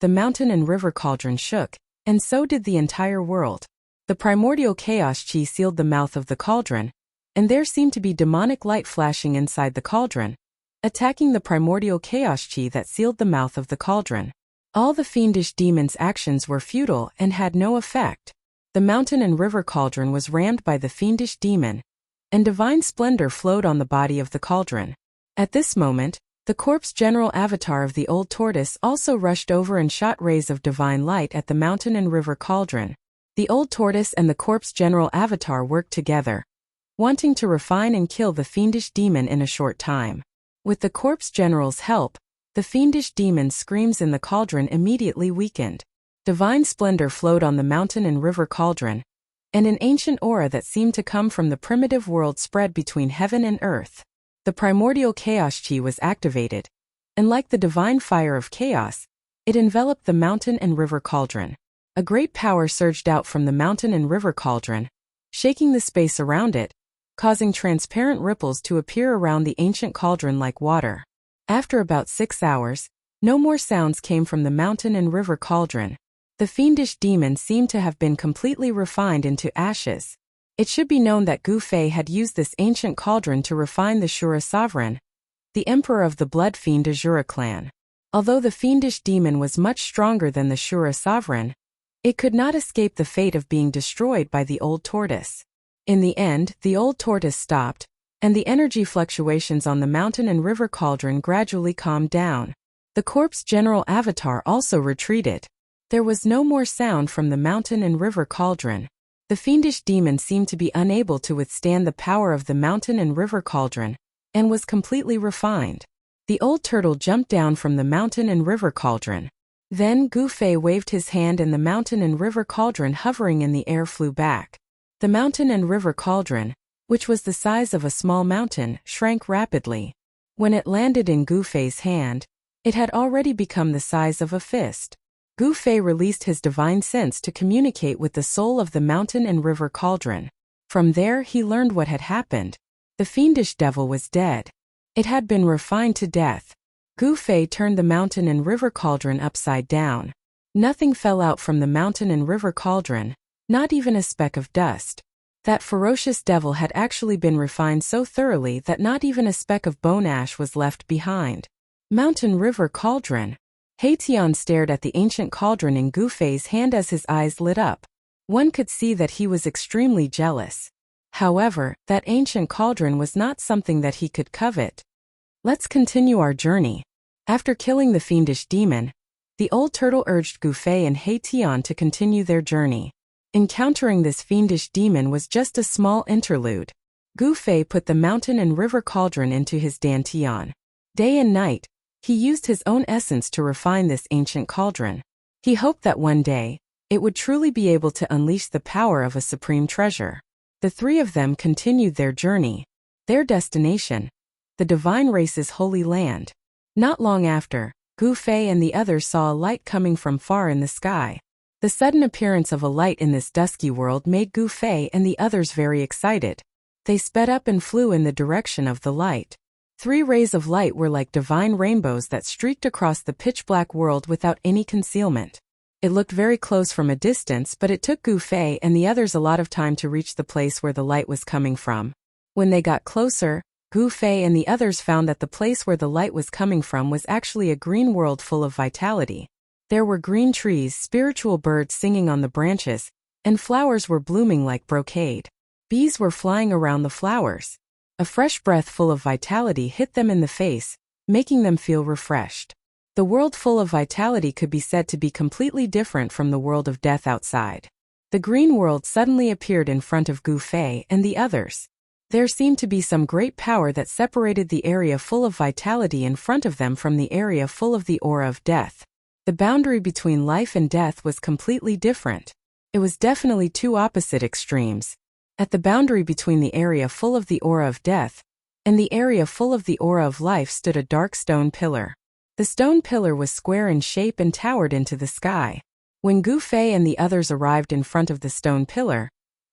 Speaker 1: The mountain and river cauldron shook, and so did the entire world. The primordial chaos chi sealed the mouth of the cauldron, and there seemed to be demonic light flashing inside the cauldron, attacking the primordial chaos chi that sealed the mouth of the cauldron. All the fiendish demon's actions were futile and had no effect. The mountain and river cauldron was rammed by the fiendish demon, and divine splendor flowed on the body of the cauldron. At this moment, the corpse general avatar of the old tortoise also rushed over and shot rays of divine light at the mountain and river cauldron. The old tortoise and the corpse general avatar worked together, wanting to refine and kill the fiendish demon in a short time. With the corpse general's help, the fiendish demon's screams in the cauldron immediately weakened. Divine splendor flowed on the mountain and river cauldron, and an ancient aura that seemed to come from the primitive world spread between heaven and earth. The primordial chaos chi was activated, and like the divine fire of chaos, it enveloped the mountain and river cauldron. A great power surged out from the mountain and river cauldron, shaking the space around it, causing transparent ripples to appear around the ancient cauldron like water. After about 6 hours, no more sounds came from the mountain and river cauldron. The fiendish demon seemed to have been completely refined into ashes. It should be known that Gu Fei had used this ancient cauldron to refine the Shura sovereign, the emperor of the blood fiend Azura clan. Although the fiendish demon was much stronger than the Shura sovereign, it could not escape the fate of being destroyed by the old tortoise. In the end, the old tortoise stopped, and the energy fluctuations on the mountain and river cauldron gradually calmed down. The corpse general avatar also retreated. There was no more sound from the mountain and river cauldron. The fiendish demon seemed to be unable to withstand the power of the mountain and river cauldron, and was completely refined. The old turtle jumped down from the mountain and river cauldron. Then Gu Fei waved his hand and the mountain and river cauldron hovering in the air flew back. The mountain and river cauldron, which was the size of a small mountain, shrank rapidly. When it landed in Gu Fei's hand, it had already become the size of a fist. Gu Fei released his divine sense to communicate with the soul of the mountain and river cauldron. From there he learned what had happened. The fiendish devil was dead. It had been refined to death. Gu Fei turned the mountain and river cauldron upside down. Nothing fell out from the mountain and river cauldron, not even a speck of dust. That ferocious devil had actually been refined so thoroughly that not even a speck of bone ash was left behind. Mountain river cauldron. Tian stared at the ancient cauldron in Gu Fei's hand as his eyes lit up. One could see that he was extremely jealous. However, that ancient cauldron was not something that he could covet. Let's continue our journey. After killing the fiendish demon, the old turtle urged Gu Fei and Tian to continue their journey. Encountering this fiendish demon was just a small interlude. Gu Fei put the mountain and river cauldron into his dantian. Day and night, he used his own essence to refine this ancient cauldron. He hoped that one day, it would truly be able to unleash the power of a supreme treasure. The three of them continued their journey. Their destination, the divine race's holy land. Not long after, Gu Fei and the others saw a light coming from far in the sky. The sudden appearance of a light in this dusky world made Gu Fei and the others very excited. They sped up and flew in the direction of the light. 3 rays of light were like divine rainbows that streaked across the pitch-black world without any concealment. It looked very close from a distance, but it took Gu Fei and the others a lot of time to reach the place where the light was coming from. When they got closer, Gu Fei and the others found that the place where the light was coming from was actually a green world full of vitality. There were green trees, spiritual birds singing on the branches, and flowers were blooming like brocade. Bees were flying around the flowers. A fresh breath full of vitality hit them in the face, making them feel refreshed. The world full of vitality could be said to be completely different from the world of death outside. The green world suddenly appeared in front of Gu Fei and the others. There seemed to be some great power that separated the area full of vitality in front of them from the area full of the aura of death. The boundary between life and death was completely different. It was definitely two opposite extremes. At the boundary between the area full of the aura of death and the area full of the aura of life stood a dark stone pillar. The stone pillar was square in shape and towered into the sky. When Gu Fei and the others arrived in front of the stone pillar,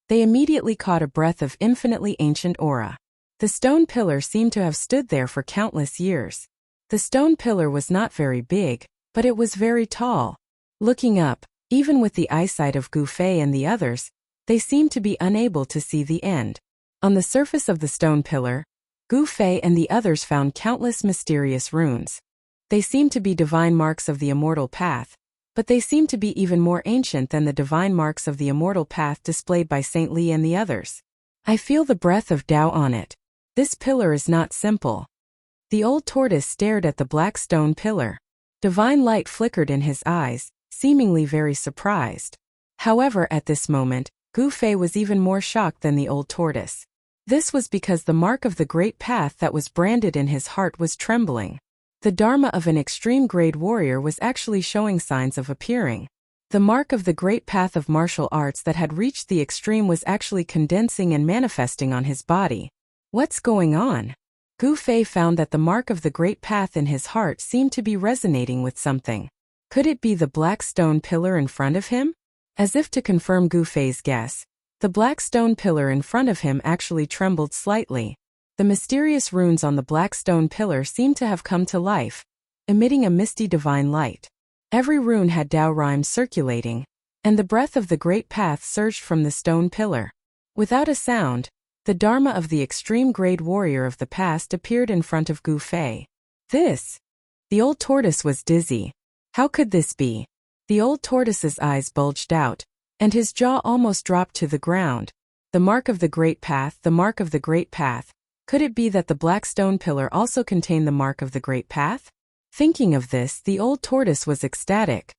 Speaker 1: they immediately caught a breath of infinitely ancient aura. The stone pillar seemed to have stood there for countless years. The stone pillar was not very big, but it was very tall. Looking up, even with the eyesight of Gu Fei and the others, they seemed to be unable to see the end. On the surface of the stone pillar, Gu Fei and the others found countless mysterious runes. They seemed to be divine marks of the immortal path, but they seemed to be even more ancient than the divine marks of the immortal path displayed by Saint Li and the others. I feel the breath of Tao on it. This pillar is not simple. The old tortoise stared at the black stone pillar. Divine light flickered in his eyes, seemingly very surprised. However, at this moment, Gu Fei was even more shocked than the old tortoise. This was because the mark of the great path that was branded in his heart was trembling. The dharma of an extreme grade warrior was actually showing signs of appearing. The mark of the great path of martial arts that had reached the extreme was actually condensing and manifesting on his body. What's going on? Gu Fei found that the mark of the great path in his heart seemed to be resonating with something. Could it be the black stone pillar in front of him? As if to confirm Gu Fei's guess, the black stone pillar in front of him actually trembled slightly. The mysterious runes on the black stone pillar seemed to have come to life, emitting a misty divine light. Every rune had Tao rhymes circulating, and the breath of the great path surged from the stone pillar. Without a sound, the dharma of the extreme grade warrior of the past appeared in front of Gu Fei. This! The old tortoise was dizzy. How could this be? The old tortoise's eyes bulged out, and his jaw almost dropped to the ground. The mark of the great path, the mark of the great path. Could it be that the black stone pillar also contained the mark of the great path? Thinking of this, the old tortoise was ecstatic.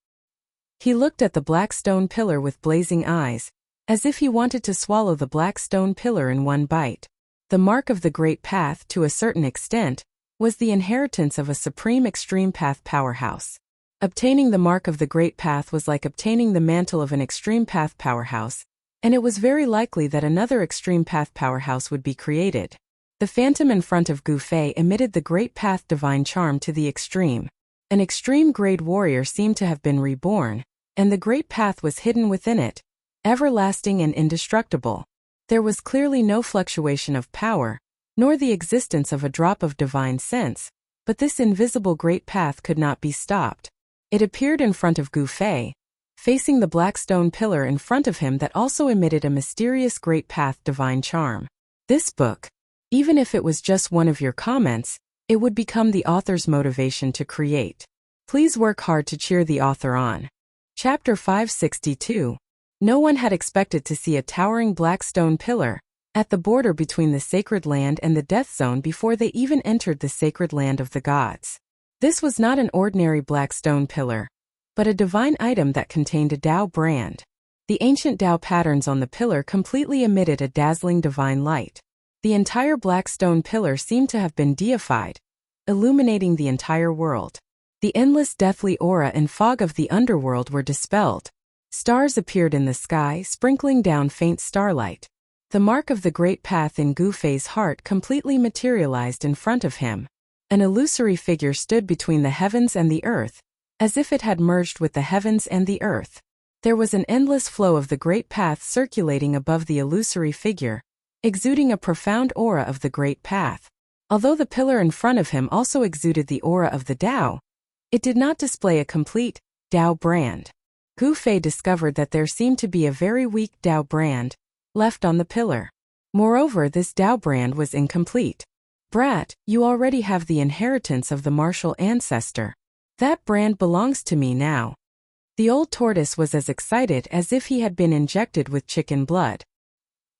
Speaker 1: He looked at the black stone pillar with blazing eyes, as if he wanted to swallow the black stone pillar in one bite. The mark of the great path, to a certain extent, was the inheritance of a supreme extreme path powerhouse. Obtaining the mark of the great path was like obtaining the mantle of an extreme path powerhouse, and it was very likely that another extreme path powerhouse would be created. The phantom in front of Gu Fei emitted the great path divine charm to the extreme. An extreme grade warrior seemed to have been reborn, and the great path was hidden within it, everlasting and indestructible. There was clearly no fluctuation of power, nor the existence of a drop of divine sense, but this invisible great path could not be stopped. It appeared in front of Gu Fei, facing the black stone pillar in front of him that also emitted a mysterious great path divine charm. This book, even if it was just one of your comments, it would become the author's motivation to create. Please work hard to cheer the author on. Chapter 562. No one had expected to see a towering black stone pillar at the border between the sacred land and the death zone before they even entered the sacred land of the gods. This was not an ordinary black stone pillar, but a divine item that contained a Tao brand. The ancient Tao patterns on the pillar completely emitted a dazzling divine light. The entire black stone pillar seemed to have been deified, illuminating the entire world. The endless deathly aura and fog of the underworld were dispelled. Stars appeared in the sky, sprinkling down faint starlight. The mark of the great path in Gu Fei's heart completely materialized in front of him. An illusory figure stood between the heavens and the earth, as if it had merged with the heavens and the earth. There was an endless flow of the great path circulating above the illusory figure, exuding a profound aura of the great path. Although the pillar in front of him also exuded the aura of the Tao, it did not display a complete Tao brand. Gu Fei discovered that there seemed to be a very weak Tao brand left on the pillar. Moreover, this Tao brand was incomplete. Brat, you already have the inheritance of the martial ancestor. That brand belongs to me now. The old tortoise was as excited as if he had been injected with chicken blood.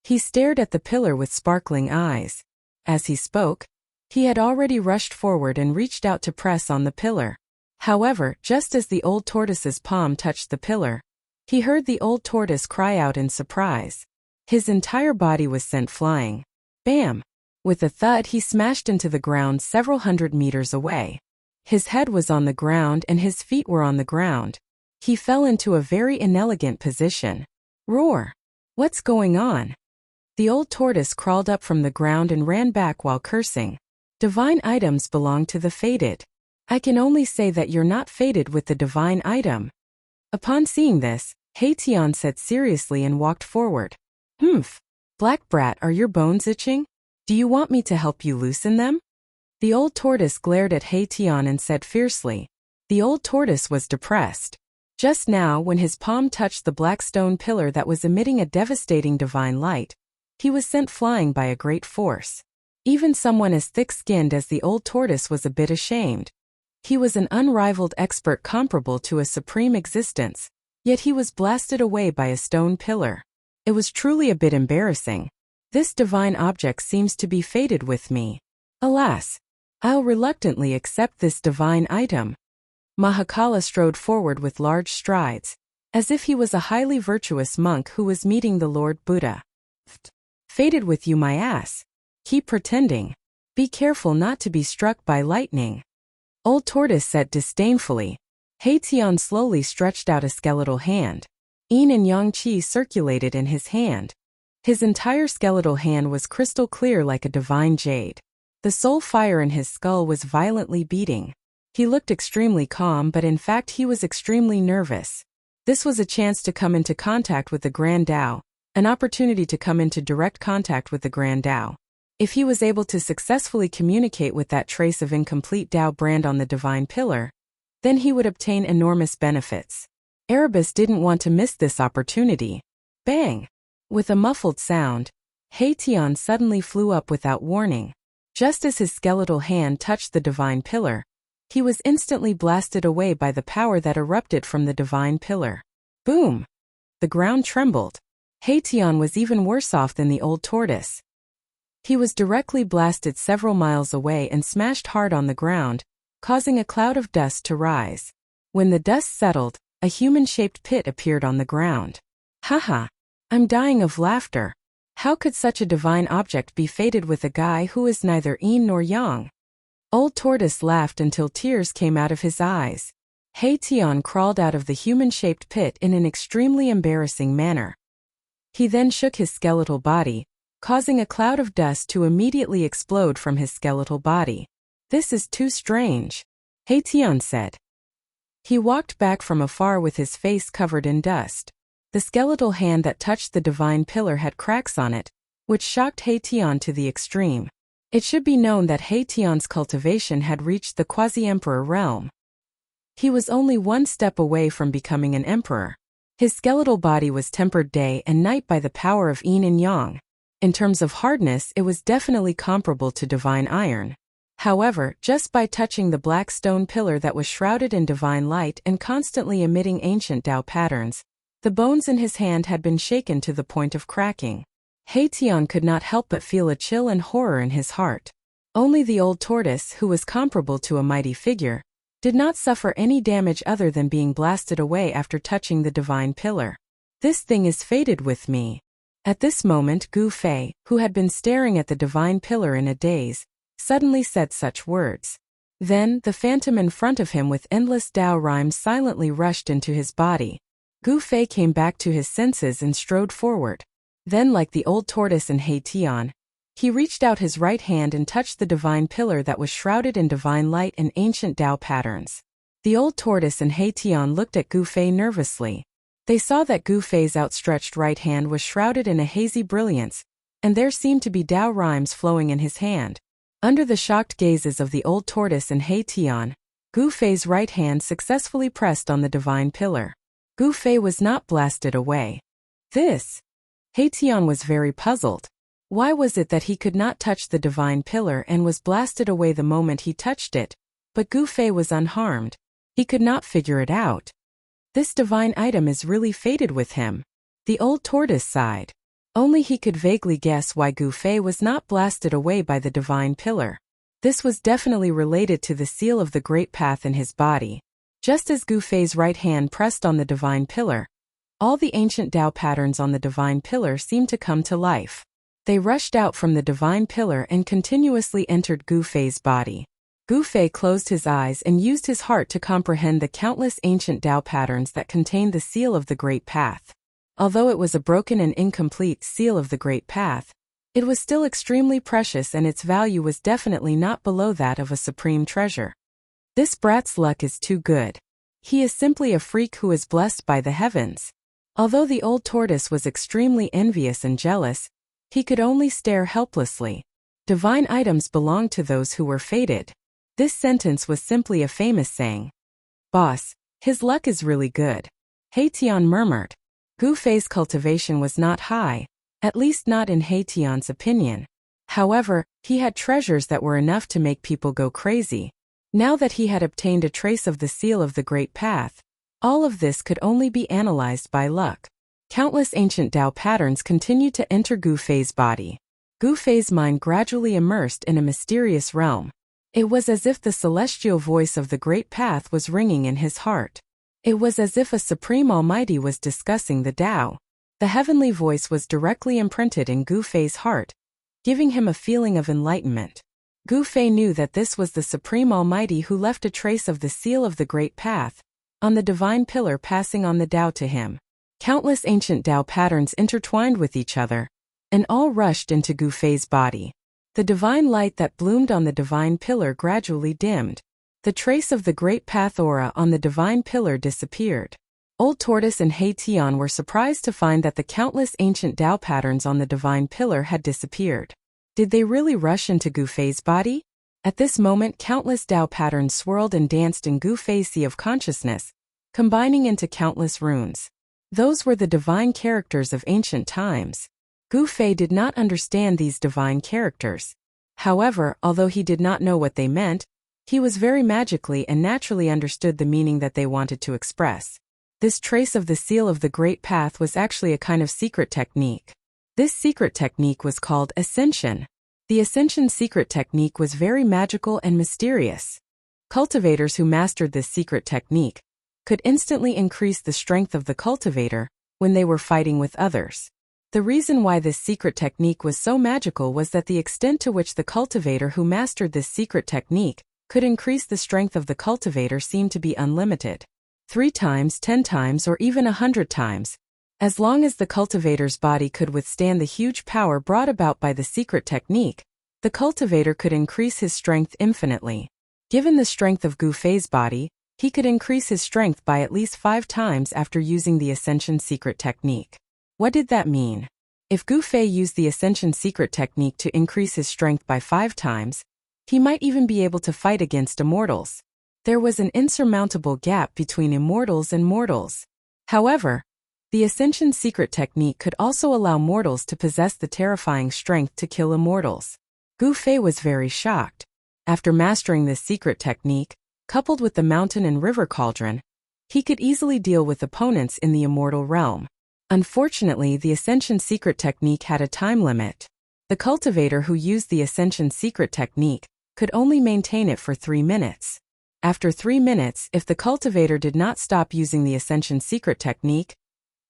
Speaker 1: He stared at the pillar with sparkling eyes. As he spoke, he had already rushed forward and reached out to press on the pillar. However, just as the old tortoise's palm touched the pillar, he heard the old tortoise cry out in surprise. His entire body was sent flying. Bam! With a thud, he smashed into the ground several hundred meters away. His head was on the ground and his feet were on the ground. He fell into a very inelegant position. Roar! What's going on? The old tortoise crawled up from the ground and ran back while cursing. Divine items belong to the fated. I can only say that you're not fated with the divine item. Upon seeing this, Haitian said seriously and walked forward. Humph! Black brat, are your bones itching? Do you want me to help you loosen them? The old tortoise glared at Haitian and said fiercely. The old tortoise was depressed. Just now, when his palm touched the black stone pillar that was emitting a devastating divine light, he was sent flying by a great force. Even someone as thick-skinned as the old tortoise was a bit ashamed. He was an unrivaled expert comparable to a supreme existence, yet he was blasted away by a stone pillar. It was truly a bit embarrassing. This divine object seems to be fated with me. Alas! I'll reluctantly accept this divine item. Mahakala strode forward with large strides, as if he was a highly virtuous monk who was meeting the Lord Buddha. Fated with you, my ass. Keep pretending. Be careful not to be struck by lightning. Old Tortoise said disdainfully. Haitian slowly stretched out a skeletal hand. Yin and Yang Qi circulated in his hand. His entire skeletal hand was crystal clear like a divine jade. The soul fire in his skull was violently beating. He looked extremely calm, but in fact he was extremely nervous. This was a chance to come into contact with the Grand Tao, an opportunity to come into direct contact with the Grand Tao. If he was able to successfully communicate with that trace of incomplete Tao brand on the divine pillar, then he would obtain enormous benefits. Erebus didn't want to miss this opportunity. Bang! With a muffled sound, Haitian suddenly flew up without warning. Just as his skeletal hand touched the divine pillar, he was instantly blasted away by the power that erupted from the divine pillar. Boom! The ground trembled. Haitian was even worse off than the old tortoise. He was directly blasted several miles away and smashed hard on the ground, causing a cloud of dust to rise. When the dust settled, a human-shaped pit appeared on the ground. Haha! I'm dying of laughter. How could such a divine object be fated with a guy who is neither yin nor yang? Old Tortoise laughed until tears came out of his eyes. Haitian crawled out of the human-shaped pit in an extremely embarrassing manner. He then shook his skeletal body, causing a cloud of dust to immediately explode from his skeletal body. This is too strange, Haitian said. He walked back from afar with his face covered in dust. The skeletal hand that touched the divine pillar had cracks on it, which shocked Haitian to the extreme. It should be known that Haitian's cultivation had reached the quasi-emperor realm. He was only one step away from becoming an emperor. His skeletal body was tempered day and night by the power of yin and yang. In terms of hardness, it was definitely comparable to divine iron. However, just by touching the black stone pillar that was shrouded in divine light and constantly emitting ancient Tao patterns, the bones in his hand had been shaken to the point of cracking. Haitian could not help but feel a chill and horror in his heart. Only the old tortoise, who was comparable to a mighty figure, did not suffer any damage other than being blasted away after touching the divine pillar. This thing is fated with me. At this moment, Gu Fei, who had been staring at the divine pillar in a daze, suddenly said such words. Then, the phantom in front of him with endless Tao rhymes silently rushed into his body. Gu Fei came back to his senses and strode forward. Then, like the old tortoise in Haitian, he reached out his right hand and touched the divine pillar that was shrouded in divine light and ancient Tao patterns. The old tortoise and Haitian looked at Gu Fei nervously. They saw that Gu Fei's outstretched right hand was shrouded in a hazy brilliance, and there seemed to be Tao rhymes flowing in his hand. Under the shocked gazes of the old tortoise and Haitian, Gu Fei's right hand successfully pressed on the divine pillar. Gu Fei was not blasted away. Haitian was very puzzled. Why was it that he could not touch the divine pillar and was blasted away the moment he touched it, but Gu Fei was unharmed? He could not figure it out. This divine item is really fated with him. The old tortoise sighed. Only he could vaguely guess why Gu Fei was not blasted away by the divine pillar. This was definitely related to the seal of the Great Path in his body. Just as Gu Fei's right hand pressed on the divine pillar, all the ancient Tao patterns on the divine pillar seemed to come to life. They rushed out from the divine pillar and continuously entered Gu Fei's body. Gu Fei closed his eyes and used his heart to comprehend the countless ancient Tao patterns that contained the seal of the Great Path. Although it was a broken and incomplete seal of the Great Path, it was still extremely precious and its value was definitely not below that of a supreme treasure. This brat's luck is too good. He is simply a freak who is blessed by the heavens. Although the old tortoise was extremely envious and jealous, he could only stare helplessly. Divine items belong to those who were fated. This sentence was simply a famous saying. Boss, his luck is really good. He Tian murmured. Gu Fei's cultivation was not high, at least not in He Tian's opinion. However, he had treasures that were enough to make people go crazy. Now that he had obtained a trace of the seal of the Great Path, all of this could only be analyzed by luck. Countless ancient Tao patterns continued to enter Gu Fei's body. Gu Fei's mind gradually immersed in a mysterious realm. It was as if the celestial voice of the Great Path was ringing in his heart. It was as if a Supreme Almighty was discussing the Tao. The heavenly voice was directly imprinted in Gu Fei's heart, giving him a feeling of enlightenment. Gu Fei knew that this was the Supreme Almighty who left a trace of the seal of the Great Path on the divine pillar, passing on the Tao to him. Countless ancient Tao patterns intertwined with each other, and all rushed into Gu Fei's body. The divine light that bloomed on the divine pillar gradually dimmed. The trace of the Great Path aura on the divine pillar disappeared. Old Tortoise and He Tian were surprised to find that the countless ancient Tao patterns on the divine pillar had disappeared. Did they really rush into Gu Fei's body? At this moment, countless Tao patterns swirled and danced in Gu Fei's sea of consciousness, combining into countless runes. Those were the divine characters of ancient times. Gu Fei did not understand these divine characters. However, although he did not know what they meant, he was very magically and naturally understood the meaning that they wanted to express. This trace of the seal of the Great Path was actually a kind of secret technique. This secret technique was called Ascension. The Ascension secret technique was very magical and mysterious. Cultivators who mastered this secret technique could instantly increase the strength of the cultivator when they were fighting with others. The reason why this secret technique was so magical was that the extent to which the cultivator who mastered this secret technique could increase the strength of the cultivator seemed to be unlimited. 3 times, 10 times, or even 100 times. As long as the cultivator's body could withstand the huge power brought about by the secret technique, the cultivator could increase his strength infinitely. Given the strength of Gu Fei's body, he could increase his strength by at least 5 times after using the Ascension secret technique. What did that mean? If Gu Fei used the Ascension secret technique to increase his strength by 5 times, he might even be able to fight against immortals. There was an insurmountable gap between immortals and mortals. However, the Ascension secret technique could also allow mortals to possess the terrifying strength to kill immortals. Gu Fei was very shocked. After mastering this secret technique, coupled with the mountain and river cauldron, he could easily deal with opponents in the immortal realm. Unfortunately, the Ascension secret technique had a time limit. The cultivator who used the Ascension secret technique could only maintain it for 3 minutes. After 3 minutes, if the cultivator did not stop using the Ascension secret technique,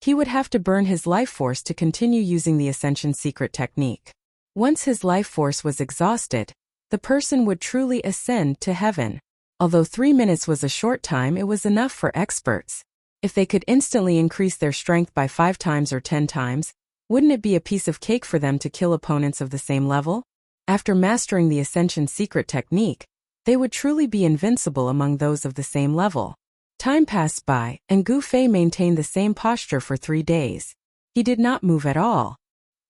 Speaker 1: he would have to burn his life force to continue using the Ascension secret technique. Once his life force was exhausted, the person would truly ascend to heaven. Although 3 minutes was a short time, it was enough for experts. If they could instantly increase their strength by 5 times or 10 times, wouldn't it be a piece of cake for them to kill opponents of the same level? After mastering the Ascension secret technique, they would truly be invincible among those of the same level. Time passed by, and Gu Fei maintained the same posture for 3 days. He did not move at all.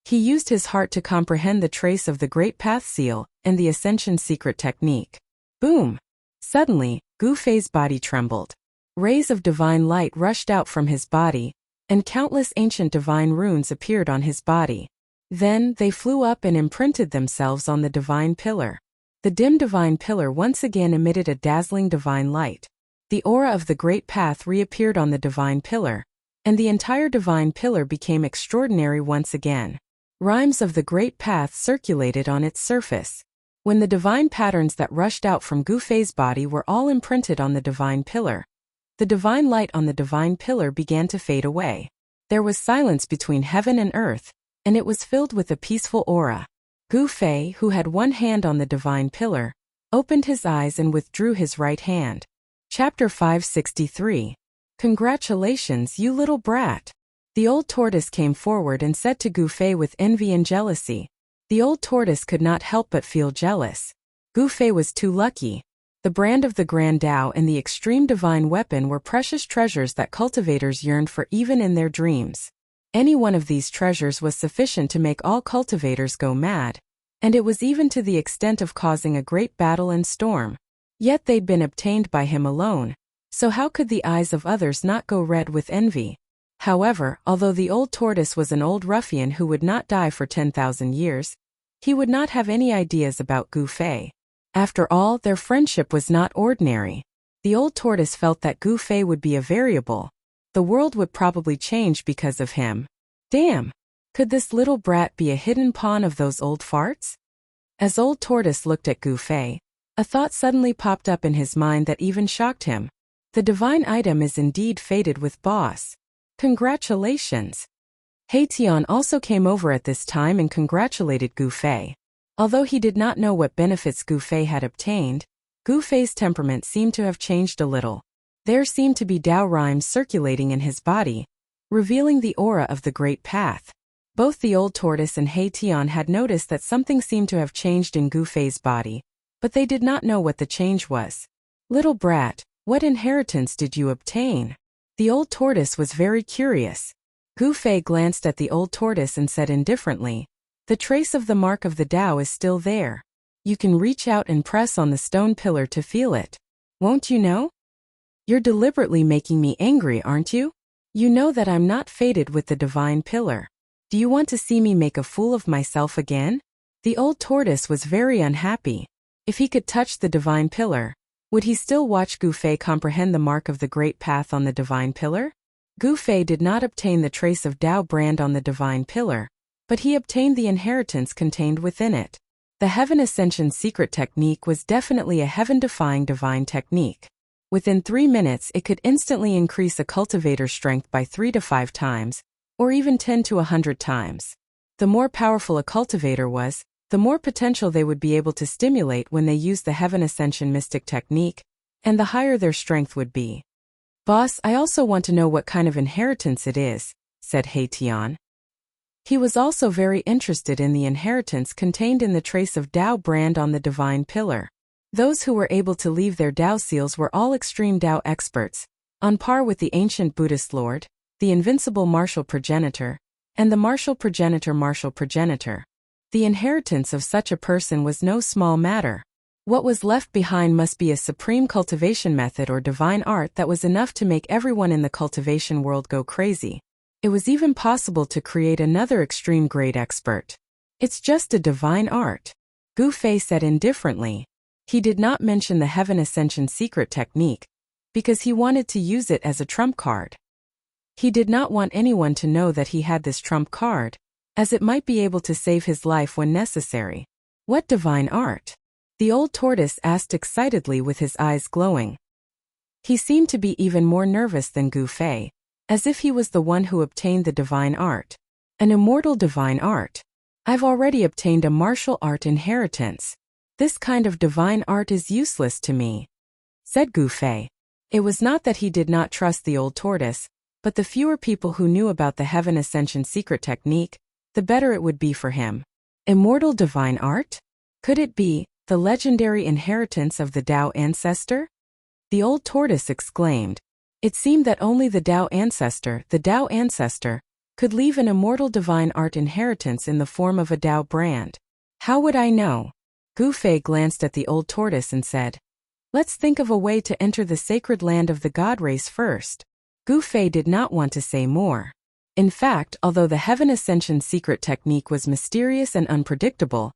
Speaker 1: He used his heart to comprehend the trace of the Great Path seal and the Ascension secret technique. Boom! Suddenly, Gu Fei's body trembled. Rays of divine light rushed out from his body, and countless ancient divine runes appeared on his body. Then, they flew up and imprinted themselves on the divine pillar. The dim divine pillar once again emitted a dazzling divine light. The aura of the Great Path reappeared on the divine pillar, and the entire divine pillar became extraordinary once again. Rhymes of the Great Path circulated on its surface. When the divine patterns that rushed out from Gu Fei's body were all imprinted on the divine pillar, the divine light on the divine pillar began to fade away. There was silence between heaven and earth, and it was filled with a peaceful aura. Gu Fei, who had one hand on the divine pillar, opened his eyes and withdrew his right hand. Chapter 563. Congratulations, you little brat. The old tortoise came forward and said to Gu Fei with envy and jealousy. The old tortoise could not help but feel jealous. Gu Fei was too lucky. The brand of the Grand Tao and the extreme divine weapon were precious treasures that cultivators yearned for even in their dreams. Any one of these treasures was sufficient to make all cultivators go mad, and it was even to the extent of causing a great battle and storm. Yet they'd been obtained by him alone, so how could the eyes of others not go red with envy? However, although the old tortoise was an old ruffian who would not die for 10,000 years, he would not have any ideas about Gu Fei. After all, their friendship was not ordinary. The old tortoise felt that Gu Fei would be a variable. The world would probably change because of him. Damn! Could this little brat be a hidden pawn of those old farts? As old tortoise looked at Gu Fei, a thought suddenly popped up in his mind that even shocked him. The divine item is indeed fated with boss. Congratulations! Tian also came over at this time and congratulated Gu Fei. Although he did not know what benefits Gu Fei had obtained, Gu Fei's temperament seemed to have changed a little. There seemed to be Tao rhymes circulating in his body, revealing the aura of the Great Path. Both the old tortoise and Tian had noticed that something seemed to have changed in Gu Fei's body, but they did not know what the change was. Little brat, what inheritance did you obtain? The old tortoise was very curious. Gu Fei glanced at the old tortoise and said indifferently, the trace of the mark of the Tao is still there. You can reach out and press on the stone pillar to feel it. Won't you know? You're deliberately making me angry, aren't you? You know that I'm not fated with the divine pillar. Do you want to see me make a fool of myself again? The old tortoise was very unhappy. If he could touch the divine pillar, would he still watch Gu Fei comprehend the mark of the Great Path on the divine pillar? Gu Fei did not obtain the trace of Tao brand on the divine pillar, but he obtained the inheritance contained within it. The Heaven Ascension secret technique was definitely a heaven-defying divine technique. Within 3 minutes it could instantly increase a cultivator's strength by 3 to 5 times, or even 10 to 100 times. The more powerful a cultivator was, the more potential they would be able to stimulate when they used the Heaven Ascension mystic technique, and the higher their strength would be. Boss, I also want to know what kind of inheritance it is, said Tian. He was also very interested in the inheritance contained in the trace of Tao brand on the divine pillar. Those who were able to leave their Tao seals were all extreme Tao experts, on par with the ancient Buddhist lord, the invincible martial progenitor, and the martial progenitor. The inheritance of such a person was no small matter. What was left behind must be a supreme cultivation method or divine art that was enough to make everyone in the cultivation world go crazy. It was even possible to create another extreme grade expert. It's just a divine art. Gu Fei said indifferently. He did not mention the Heaven Ascension secret technique, because he wanted to use it as a trump card. He did not want anyone to know that he had this trump card, as it might be able to save his life when necessary. What divine art? The old tortoise asked excitedly with his eyes glowing. He seemed to be even more nervous than Gu Fei, as if he was the one who obtained the divine art. An immortal divine art. I've already obtained a martial art inheritance. This kind of divine art is useless to me, said Gu Fei. It was not that he did not trust the old tortoise, but the fewer people who knew about the Heaven Ascension secret technique, the better it would be for him. Immortal divine art? Could it be the legendary inheritance of the Tao ancestor? The old tortoise exclaimed. It seemed that only the Tao ancestor, could leave an immortal divine art inheritance in the form of a Tao brand. How would I know? Gu Fei glanced at the old tortoise and said, let's think of a way to enter the sacred land of the god race first. Gu Fei did not want to say more. In fact, although the Heaven Ascension secret technique was mysterious and unpredictable,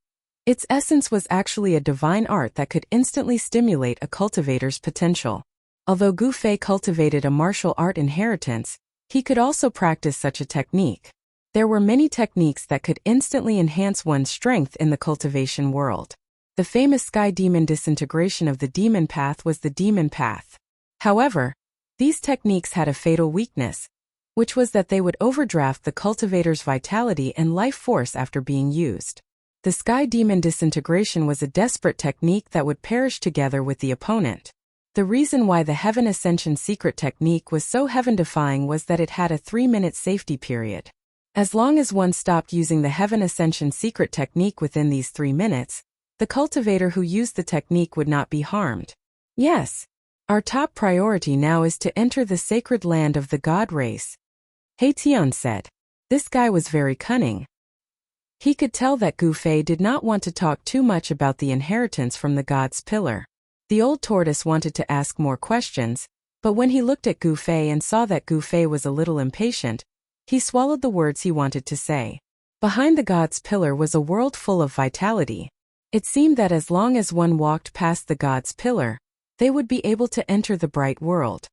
Speaker 1: its essence was actually a divine art that could instantly stimulate a cultivator's potential. Although Gu Fei cultivated a martial art inheritance, he could also practice such a technique. There were many techniques that could instantly enhance one's strength in the cultivation world. The famous sky demon disintegration of the demon path was the demon path. However, these techniques had a fatal weakness. which was that they would overdraft the cultivator's vitality and life force after being used. The Sky Demon disintegration was a desperate technique that would perish together with the opponent. The reason why the Heaven Ascension secret technique was so heaven-defying was that it had a 3-minute safety period. As long as one stopped using the Heaven Ascension secret technique within these 3 minutes, the cultivator who used the technique would not be harmed. Yes, our top priority now is to enter the sacred land of the god race, Haitian said. This guy was very cunning. He could tell that Gu Fei did not want to talk too much about the inheritance from the god's pillar. The old tortoise wanted to ask more questions, but when he looked at Gu Fei and saw that Gu Fei was a little impatient, he swallowed the words he wanted to say. Behind the god's pillar was a world full of vitality. It seemed that as long as one walked past the god's pillar, they would be able to enter the bright world.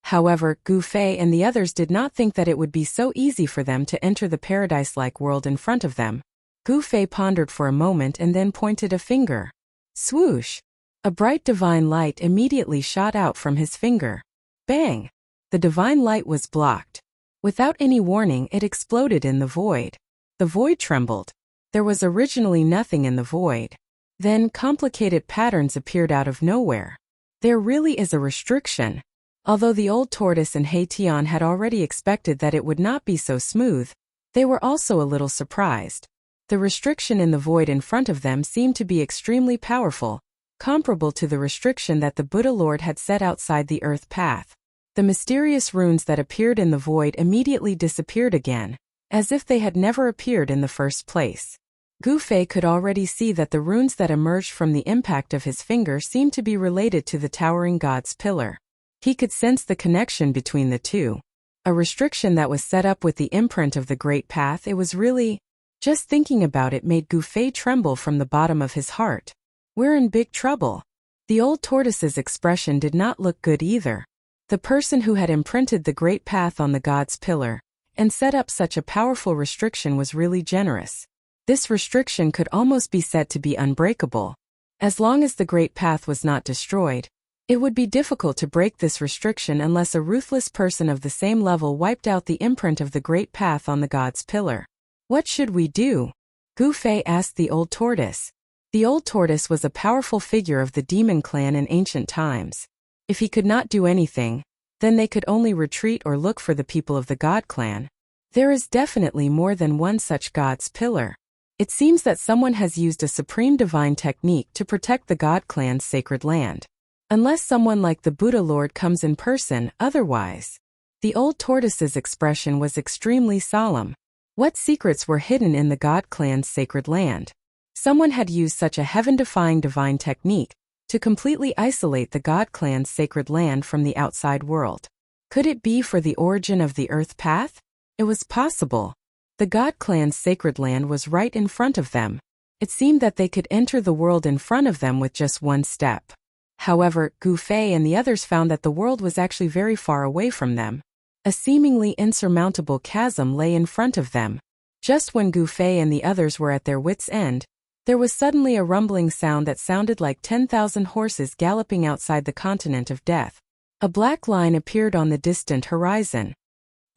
Speaker 1: However, Gu Fei and the others did not think that it would be so easy for them to enter the paradise-like world in front of them. Gu Fei pondered for a moment and then pointed a finger. Swoosh! A bright divine light immediately shot out from his finger. Bang! The divine light was blocked. Without any warning, it exploded in the void. The void trembled. There was originally nothing in the void. Then complicated patterns appeared out of nowhere. There really is a restriction. Although the old tortoise and Haitian had already expected that it would not be so smooth, they were also a little surprised. The restriction in the void in front of them seemed to be extremely powerful, comparable to the restriction that the Buddha Lord had set outside the earth path. The mysterious runes that appeared in the void immediately disappeared again, as if they had never appeared in the first place. Gu Fei could already see that the runes that emerged from the impact of his finger seemed to be related to the towering god's pillar. He could sense the connection between the two. A restriction that was set up with the imprint of the Great Path. It was really... Just thinking about it made Gu Fei tremble from the bottom of his heart. We're in big trouble. The old tortoise's expression did not look good either. The person who had imprinted the Great Path on the god's pillar and set up such a powerful restriction was really generous. This restriction could almost be said to be unbreakable. As long as the Great Path was not destroyed, it would be difficult to break this restriction unless a ruthless person of the same level wiped out the imprint of the Great Path on the god's pillar. What should we do? Gu Fei asked the old tortoise. The old tortoise was a powerful figure of the demon clan in ancient times. If he could not do anything, then they could only retreat or look for the people of the god clan. There is definitely more than one such god's pillar. It seems that someone has used a supreme divine technique to protect the god clan's sacred land. Unless someone like the Buddha Lord comes in person, otherwise. The old tortoise's expression was extremely solemn. What secrets were hidden in the god clan's sacred land? Someone had used such a heaven-defying divine technique to completely isolate the god clan's sacred land from the outside world. Could it be for the origin of the earth path? It was possible. The god clan's sacred land was right in front of them. It seemed that they could enter the world in front of them with just one step. However, Gu Fei and the others found that the world was actually very far away from them. A seemingly insurmountable chasm lay in front of them. Just when Gu Fei and the others were at their wits' end, there was suddenly a rumbling sound that sounded like 10,000 horses galloping outside the continent of death. A black line appeared on the distant horizon.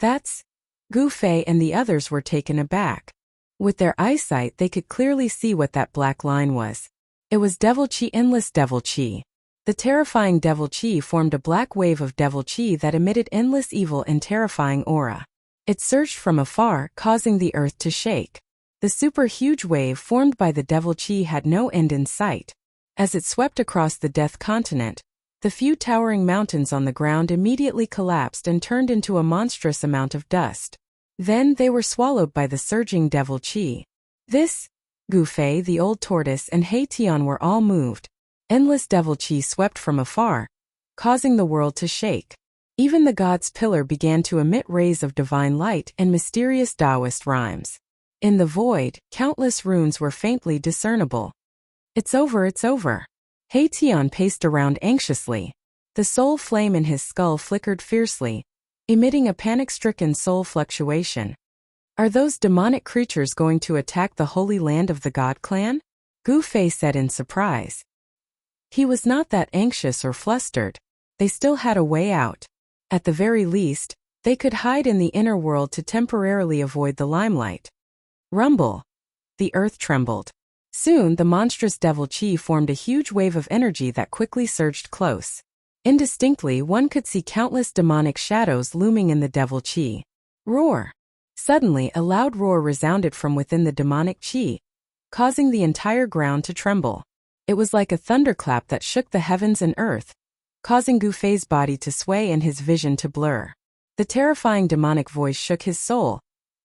Speaker 1: That's... Gu Fei and the others were taken aback. With their eyesight they could clearly see what that black line was. It was Devil Chi, endless Devil Chi. The terrifying Devil Chi formed a black wave of Devil Chi that emitted endless evil and terrifying aura. It surged from afar, causing the earth to shake. The super-huge wave formed by the Devil Chi had no end in sight. As it swept across the Death Continent, the few towering mountains on the ground immediately collapsed and turned into a monstrous amount of dust. Then they were swallowed by the surging Devil Chi. This, Gu Fei, the old tortoise, and Haitian were all moved. Endless Devil Chi swept from afar, causing the world to shake. Even the god's pillar began to emit rays of divine light and mysterious Taoist rhymes. In the void, countless runes were faintly discernible. It's over, it's over. Haitian paced around anxiously. The soul flame in his skull flickered fiercely, emitting a panic-stricken soul fluctuation. Are those demonic creatures going to attack the holy land of the god clan? Gu Fei said in surprise. He was not that anxious or flustered. They still had a way out. At the very least, They could hide in the inner world to temporarily avoid the limelight. Rumble. The earth trembled. Soon the monstrous devil chi formed a huge wave of energy that quickly surged close. Indistinctly, one could see countless demonic shadows looming in the devil chi. Roar. Suddenly, a loud roar resounded from within the demonic chi, causing the entire ground to tremble. It was like a thunderclap that shook the heavens and earth, causing Gu Fei's body to sway and his vision to blur. The terrifying demonic voice shook his soul,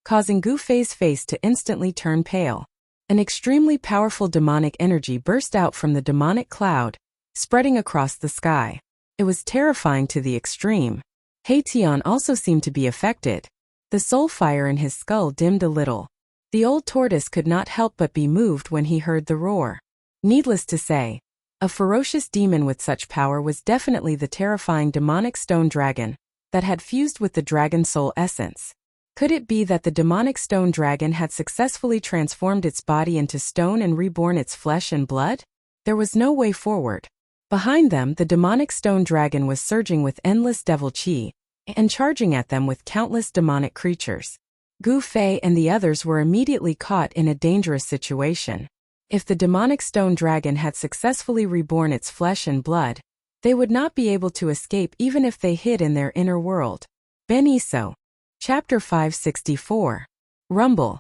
Speaker 1: causing Gu Fei's face to instantly turn pale. An extremely powerful demonic energy burst out from the demonic cloud, spreading across the sky. It was terrifying to the extreme. He Tian also seemed to be affected. The soul fire in his skull dimmed a little. The old tortoise could not help but be moved when he heard the roar. Needless to say, a ferocious demon with such power was definitely the terrifying demonic stone dragon that had fused with the dragon soul essence. Could it be that the demonic stone dragon had successfully transformed its body into stone and reborn its flesh and blood? There was no way forward. Behind them, the demonic stone dragon was surging with endless devil chi and charging at them with countless demonic creatures. Gu Fei and the others were immediately caught in a dangerous situation. If the demonic stone dragon had successfully reborn its flesh and blood, they would not be able to escape even if they hid in their inner world. Beniso. Chapter 564. Rumble.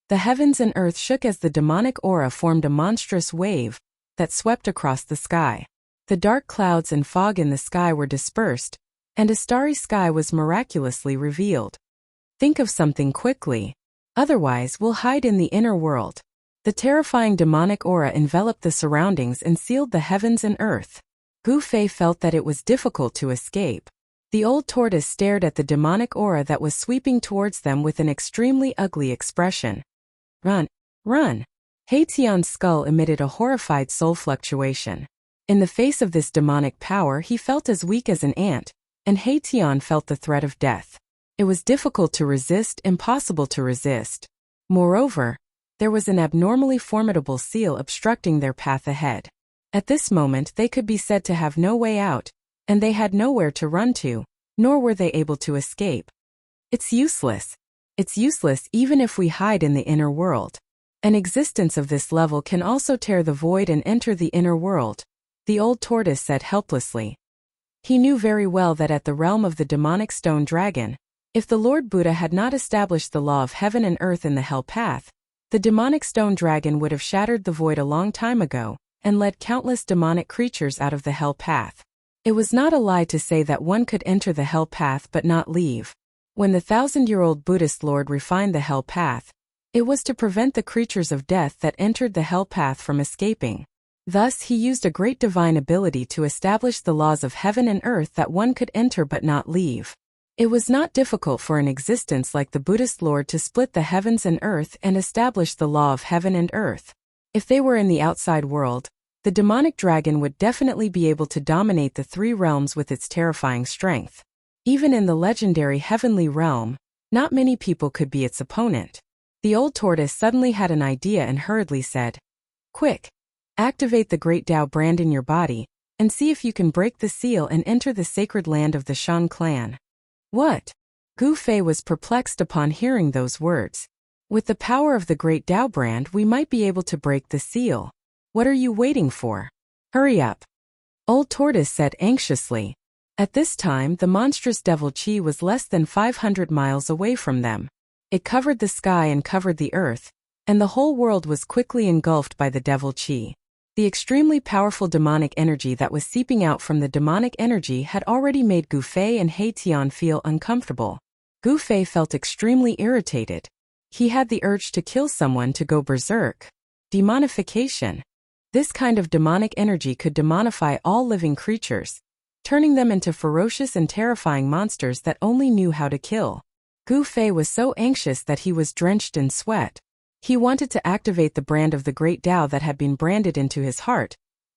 Speaker 1: The heavens and earth shook as the demonic aura formed a monstrous wave that swept across the sky. The dark clouds and fog in the sky were dispersed, and a starry sky was miraculously revealed. Think of something quickly. Otherwise, we'll hide in the inner world. The terrifying demonic aura enveloped the surroundings and sealed the heavens and earth. Gu Fei felt that it was difficult to escape. The old tortoise stared at the demonic aura that was sweeping towards them with an extremely ugly expression. Run! Run! He Tian's skull emitted a horrified soul fluctuation. In the face of this demonic power, he felt as weak as an ant, and He Tian felt the threat of death. It was difficult to resist, impossible to resist. Moreover, there was an abnormally formidable seal obstructing their path ahead. At this moment, they could be said to have no way out, and they had nowhere to run to, nor were they able to escape. It's useless. It's useless even if we hide in the inner world. An existence of this level can also tear the void and enter the inner world, the old tortoise said helplessly. He knew very well that at the realm of the demonic stone dragon, if the Lord Buddha had not established the law of heaven and earth in the hell path, the demonic stone dragon would have shattered the void a long time ago and led countless demonic creatures out of the hell path. It was not a lie to say that one could enter the hell path but not leave. When the 1,000-year-old Buddhist Lord refined the hell path, it was to prevent the creatures of death that entered the hell path from escaping. Thus, he used a great divine ability to establish the laws of heaven and earth that one could enter but not leave. It was not difficult for an existence like the Buddhist Lord to split the heavens and earth and establish the law of heaven and earth. If they were in the outside world, the demonic dragon would definitely be able to dominate the three realms with its terrifying strength. Even in the legendary heavenly realm, not many people could be its opponent. The old tortoise suddenly had an idea and hurriedly said, "Quick! Activate the Great Tao brand in your body, and see if you can break the seal and enter the sacred land of the Shan clan." What? Gu Fei was perplexed upon hearing those words. With the power of the Great Tao brand, we might be able to break the seal. What are you waiting for? Hurry up! Old Tortoise said anxiously. At this time, the monstrous devil chi was less than 500 miles away from them. It covered the sky and covered the earth, and the whole world was quickly engulfed by the devil chi. The extremely powerful demonic energy that was seeping out from the demonic energy had already made Gu Fei and He Tian feel uncomfortable. Gu Fei felt extremely irritated. He had the urge to kill someone to go berserk. Demonification. This kind of demonic energy could demonify all living creatures, turning them into ferocious and terrifying monsters that only knew how to kill. Gu Fei was so anxious that he was drenched in sweat. He wanted to activate the brand of the Great Tao that had been branded into his heart,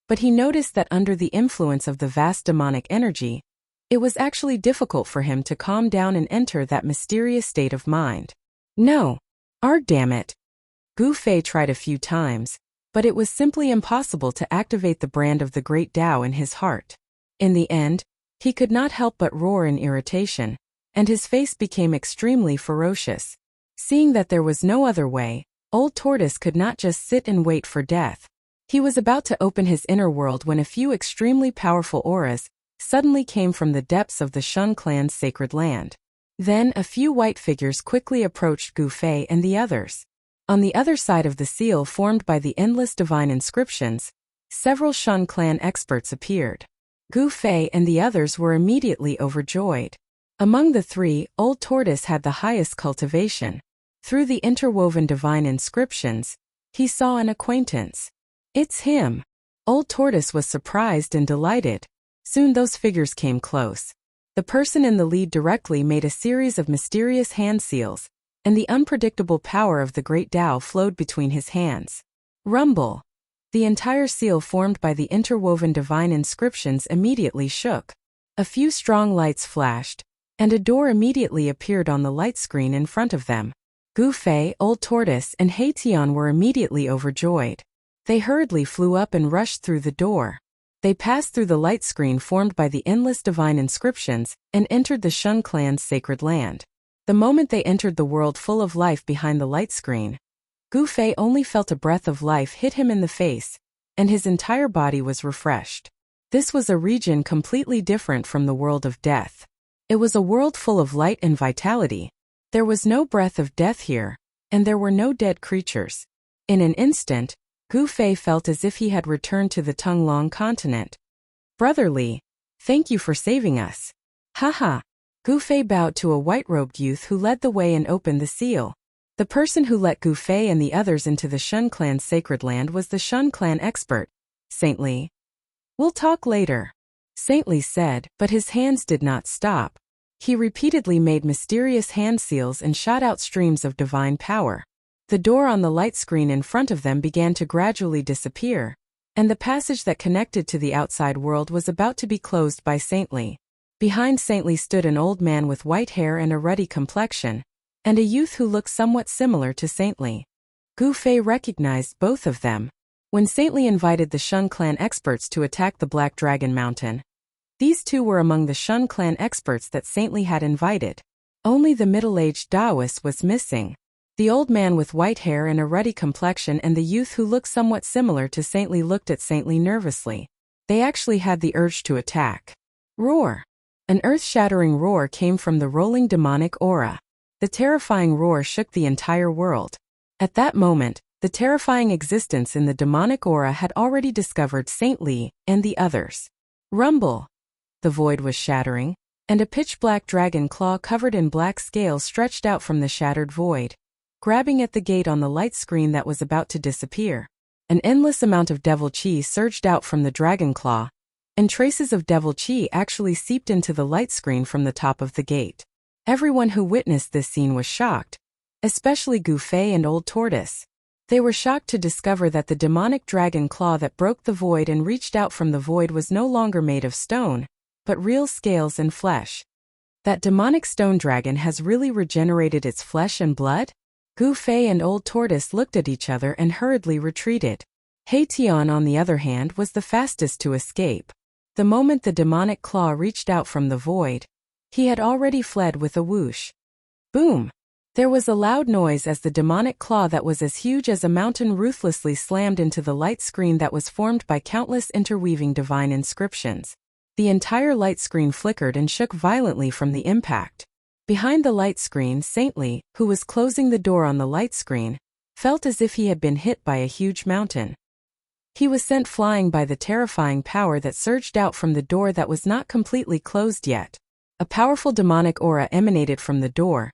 Speaker 1: but he noticed that under the influence of the vast demonic energy, it was actually difficult for him to calm down and enter that mysterious state of mind. No! Damn it! Gu Fei tried a few times, but it was simply impossible to activate the brand of the Great Tao in his heart. In the end, he could not help but roar in irritation. and his face became extremely ferocious. Seeing that there was no other way, Old Tortoise could not just sit and wait for death. He was about to open his inner world when a few extremely powerful auras suddenly came from the depths of the Shun clan's sacred land. Then a few white figures quickly approached Gu Fei and the others. On the other side of the seal formed by the endless divine inscriptions, several Shun clan experts appeared. Gu Fei and the others were immediately overjoyed. Among the three, Old Tortoise had the highest cultivation. Through the interwoven divine inscriptions, he saw an acquaintance. It's him. Old Tortoise was surprised and delighted. Soon those figures came close. The person in the lead directly made a series of mysterious hand seals, and the unpredictable power of the great Tao flowed between his hands. Rumble. The entire seal formed by the interwoven divine inscriptions immediately shook. A few strong lights flashed, and a door immediately appeared on the light screen in front of them. Gu Fei, Old Tortoise, and He Tian were immediately overjoyed. They hurriedly flew up and rushed through the door. They passed through the light screen formed by the endless divine inscriptions and entered the Shun clan's sacred land. The moment they entered the world full of life behind the light screen, Gu Fei only felt a breath of life hit him in the face, and his entire body was refreshed. This was a region completely different from the world of death. It was a world full of light and vitality. There was no breath of death here, and there were no dead creatures. In an instant, Gu Fei felt as if he had returned to the Tonglong continent. Brotherly, thank you for saving us. Haha. Gu Fei bowed to a white-robed youth who led the way and opened the seal. The person who let Gu Fei and the others into the Shun clan's sacred land was the Shun clan expert, Saintly. We'll talk later, Saintly said, but his hands did not stop. He repeatedly made mysterious hand seals and shot out streams of divine power. The door on the light screen in front of them began to gradually disappear, and the passage that connected to the outside world was about to be closed by Saintly. Behind Saintly stood an old man with white hair and a ruddy complexion, and a youth who looked somewhat similar to Saintly. Gu Fei recognized both of them. When Saintly invited the Shun clan experts to attack the Black Dragon Mountain, these two were among the Shun clan experts that Saintly had invited. Only the middle-aged Taoist was missing. The old man with white hair and a ruddy complexion and the youth who looked somewhat similar to Saintly looked at Saintly nervously. They actually had the urge to attack. Roar! An earth-shattering roar came from the rolling demonic aura. The terrifying roar shook the entire world. At that moment, the terrifying existence in the demonic aura had already discovered Saintly and the others. Rumble! The void was shattering, and a pitch-black dragon claw covered in black scales stretched out from the shattered void, grabbing at the gate on the light screen that was about to disappear. An endless amount of devil chi surged out from the dragon claw, and traces of devil chi actually seeped into the light screen from the top of the gate. Everyone who witnessed this scene was shocked, especially Gu Fei and Old Tortoise. They were shocked to discover that the demonic dragon claw that broke the void and reached out from the void was no longer made of stone, but real scales and flesh. That demonic stone dragon has really regenerated its flesh and blood? Gu Fei and Old Tortoise looked at each other and hurriedly retreated. He Tian, on the other hand, was the fastest to escape. The moment the demonic claw reached out from the void, he had already fled with a whoosh. Boom! There was a loud noise as the demonic claw that was as huge as a mountain ruthlessly slammed into the light screen that was formed by countless interweaving divine inscriptions. The entire light screen flickered and shook violently from the impact. Behind the light screen, Saintly, who was closing the door on the light screen, felt as if he had been hit by a huge mountain. He was sent flying by the terrifying power that surged out from the door that was not completely closed yet. A powerful demonic aura emanated from the door,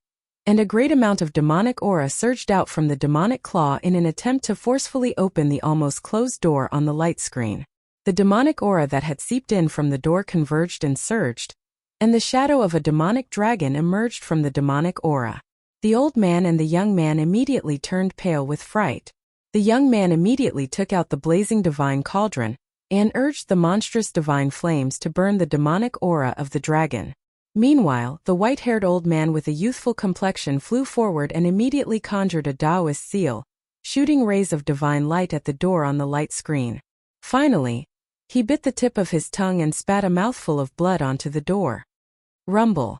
Speaker 1: and a great amount of demonic aura surged out from the demonic claw in an attempt to forcefully open the almost closed door on the light screen. The demonic aura that had seeped in from the door converged and surged, and the shadow of a demonic dragon emerged from the demonic aura. The old man and the young man immediately turned pale with fright. The young man immediately took out the blazing divine cauldron and urged the monstrous divine flames to burn the demonic aura of the dragon. Meanwhile, the white-haired old man with a youthful complexion flew forward and immediately conjured a Taoist seal, shooting rays of divine light at the door on the light screen. Finally, he bit the tip of his tongue and spat a mouthful of blood onto the door. Rumble.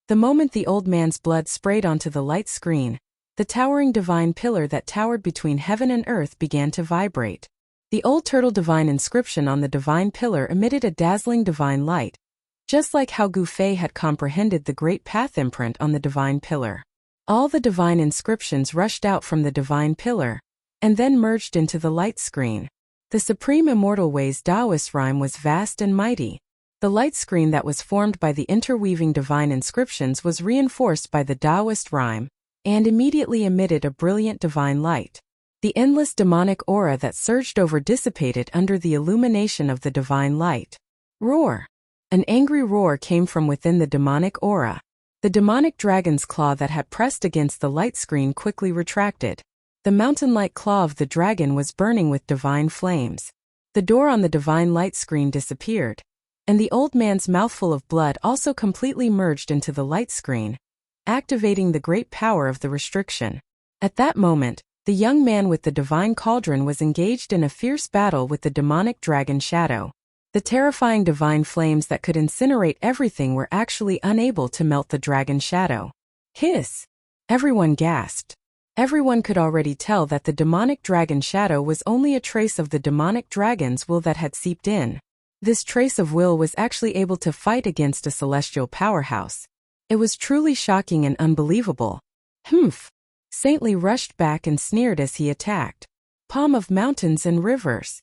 Speaker 1: The moment the old man's blood sprayed onto the light screen, the towering divine pillar that towered between heaven and earth began to vibrate. The old turtle divine inscription on the divine pillar emitted a dazzling divine light, just like how Gu Fei had comprehended the great path imprint on the divine pillar. All the divine inscriptions rushed out from the divine pillar, and then merged into the light screen. The Supreme Immortal Way's Taoist rhyme was vast and mighty. The light screen that was formed by the interweaving divine inscriptions was reinforced by the Taoist rhyme, and immediately emitted a brilliant divine light. The endless demonic aura that surged over dissipated under the illumination of the divine light. Roar! An angry roar came from within the demonic aura. The demonic dragon's claw that had pressed against the light screen quickly retracted. The mountain-like claw of the dragon was burning with divine flames. The door on the divine light screen disappeared, and the old man's mouthful of blood also completely merged into the light screen, activating the great power of the restriction. At that moment, the young man with the divine cauldron was engaged in a fierce battle with the demonic dragon shadow. The terrifying divine flames that could incinerate everything were actually unable to melt the dragon shadow. Hiss! Everyone gasped. Everyone could already tell that the demonic dragon shadow was only a trace of the demonic dragon's will that had seeped in. This trace of will was actually able to fight against a celestial powerhouse. It was truly shocking and unbelievable. Humph! Saintly rushed back and sneered as he attacked. Palm of mountains and rivers.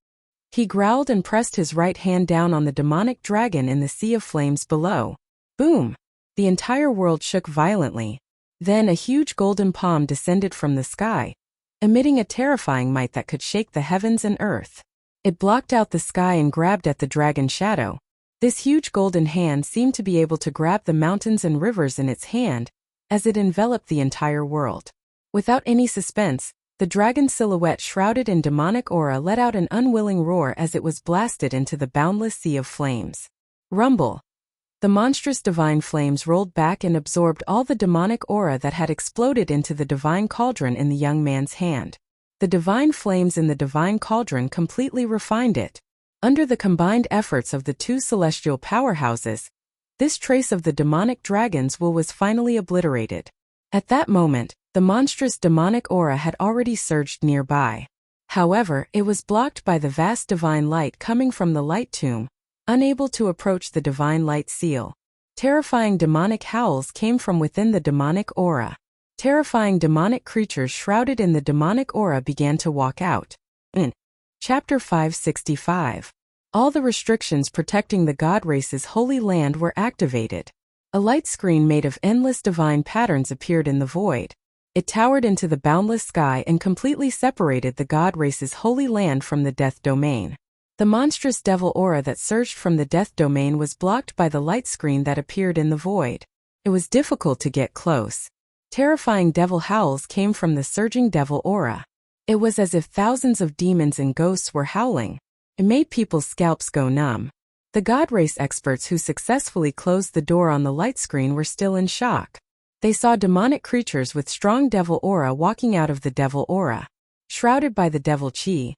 Speaker 1: He growled and pressed his right hand down on the demonic dragon in the sea of flames below. Boom! The entire world shook violently. Then a huge golden palm descended from the sky, emitting a terrifying might that could shake the heavens and earth. It blocked out the sky and grabbed at the dragon shadow. This huge golden hand seemed to be able to grab the mountains and rivers in its hand, as it enveloped the entire world. Without any suspense, the dragon's silhouette shrouded in demonic aura let out an unwilling roar as it was blasted into the boundless sea of flames. Rumble! The monstrous divine flames rolled back and absorbed all the demonic aura that had exploded into the divine cauldron in the young man's hand. The divine flames in the divine cauldron completely refined it. Under the combined efforts of the two celestial powerhouses, this trace of the demonic dragon's will was finally obliterated. At that moment, the monstrous demonic aura had already surged nearby. However, it was blocked by the vast divine light coming from the light tomb, unable to approach the divine light seal. Terrifying demonic howls came from within the demonic aura. Terrifying demonic creatures shrouded in the demonic aura began to walk out. In Chapter 565, all the restrictions protecting the god race's holy land were activated. A light screen made of endless divine patterns appeared in the void. It towered into the boundless sky and completely separated the god race's holy land from the death domain. The monstrous devil aura that surged from the death domain was blocked by the light screen that appeared in the void. It was difficult to get close. Terrifying devil howls came from the surging devil aura. It was as if thousands of demons and ghosts were howling. It made people's scalps go numb. The god race experts who successfully closed the door on the light screen were still in shock. They saw demonic creatures with strong devil aura walking out of the devil aura, shrouded by the devil chi.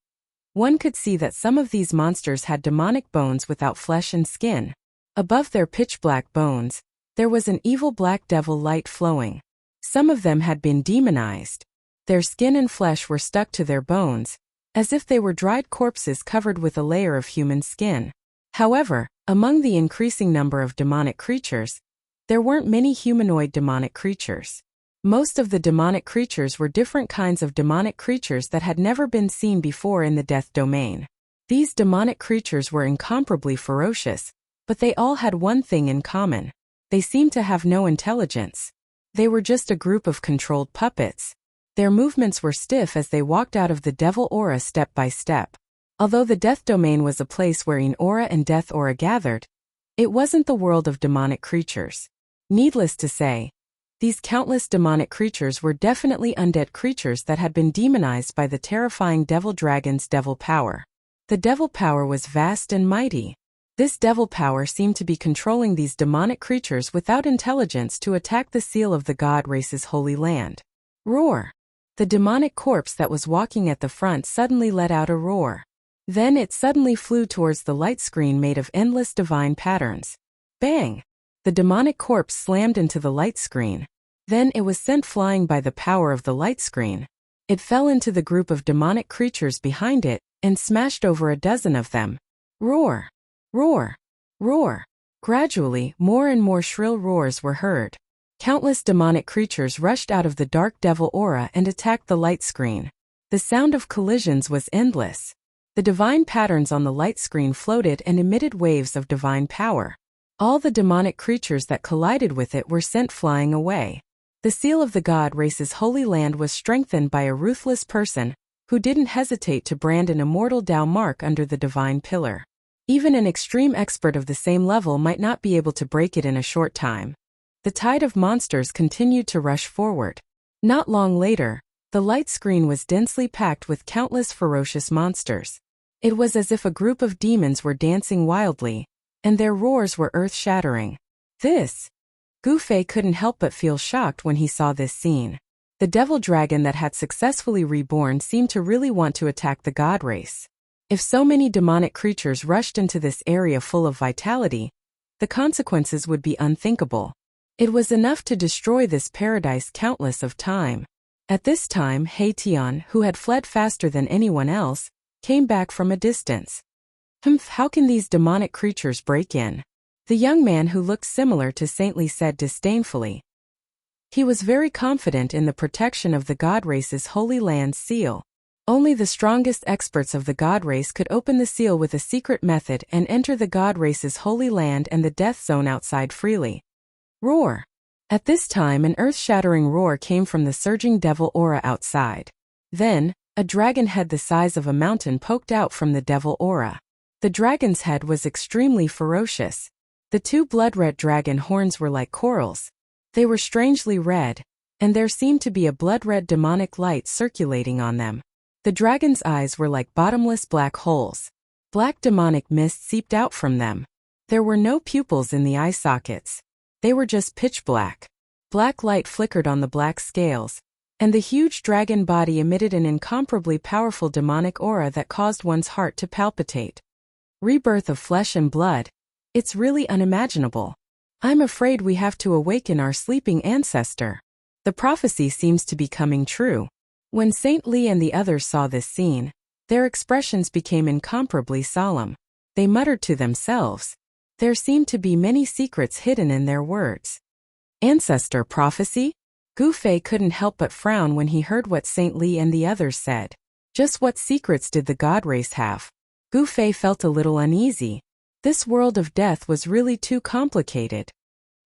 Speaker 1: One could see that some of these monsters had demonic bones without flesh and skin. Above their pitch-black bones, there was an evil black devil light flowing. Some of them had been demonized. Their skin and flesh were stuck to their bones, as if they were dried corpses covered with a layer of human skin. However, among the increasing number of demonic creatures, there weren't many humanoid demonic creatures. Most of the demonic creatures were different kinds of demonic creatures that had never been seen before in the death domain. These demonic creatures were incomparably ferocious, but they all had one thing in common. They seemed to have no intelligence. They were just a group of controlled puppets. Their movements were stiff as they walked out of the devil aura step by step. Although the death domain was a place wherein aura and death aura gathered, it wasn't the world of demonic creatures. Needless to say, these countless demonic creatures were definitely undead creatures that had been demonized by the terrifying devil dragon's devil power. The devil power was vast and mighty. This devil power seemed to be controlling these demonic creatures without intelligence to attack the seal of the god race's holy land. Roar! The demonic corpse that was walking at the front suddenly let out a roar. Then it suddenly flew towards the light screen made of endless divine patterns. Bang! The demonic corpse slammed into the light screen. Then it was sent flying by the power of the light screen. It fell into the group of demonic creatures behind it and smashed over a dozen of them. Roar! Roar! Roar! Gradually, more and more shrill roars were heard. Countless demonic creatures rushed out of the dark devil aura and attacked the light screen. The sound of collisions was endless. The divine patterns on the light screen floated and emitted waves of divine power. All the demonic creatures that collided with it were sent flying away. The seal of the God race's holy land was strengthened by a ruthless person who didn't hesitate to brand an immortal Tao mark under the divine pillar. Even an extreme expert of the same level might not be able to break it in a short time. The tide of monsters continued to rush forward. Not long later, the light screen was densely packed with countless ferocious monsters. It was as if a group of demons were dancing wildly, and their roars were earth-shattering. Gu Fei couldn't help but feel shocked when he saw this scene. The devil dragon that had successfully reborn seemed to really want to attack the god race. If so many demonic creatures rushed into this area full of vitality, the consequences would be unthinkable. It was enough to destroy this paradise countless of time. At this time, He Tian, who had fled faster than anyone else, came back from a distance. How can these demonic creatures break in? The young man who looked similar to Saint Li said disdainfully. He was very confident in the protection of the god race's holy land's seal. Only the strongest experts of the god race could open the seal with a secret method and enter the god race's holy land and the death zone outside freely. Roar! At this time an earth-shattering roar came from the surging devil aura outside. Then, a dragon head the size of a mountain poked out from the devil aura. The dragon's head was extremely ferocious. The two blood-red dragon horns were like corals. They were strangely red, and there seemed to be a blood-red demonic light circulating on them. The dragon's eyes were like bottomless black holes. Black demonic mist seeped out from them. There were no pupils in the eye sockets. They were just pitch black. Black light flickered on the black scales, and the huge dragon body emitted an incomparably powerful demonic aura that caused one's heart to palpitate. Rebirth of flesh and blood. It's really unimaginable. I'm afraid we have to awaken our sleeping ancestor. The prophecy seems to be coming true. When Saint Li and the others saw this scene, their expressions became incomparably solemn. They muttered to themselves. There seemed to be many secrets hidden in their words. Ancestor prophecy? Gu Fei couldn't help but frown when he heard what Saint Li and the others said. Just what secrets did the god race have? Gu Fei felt a little uneasy. This world of death was really too complicated.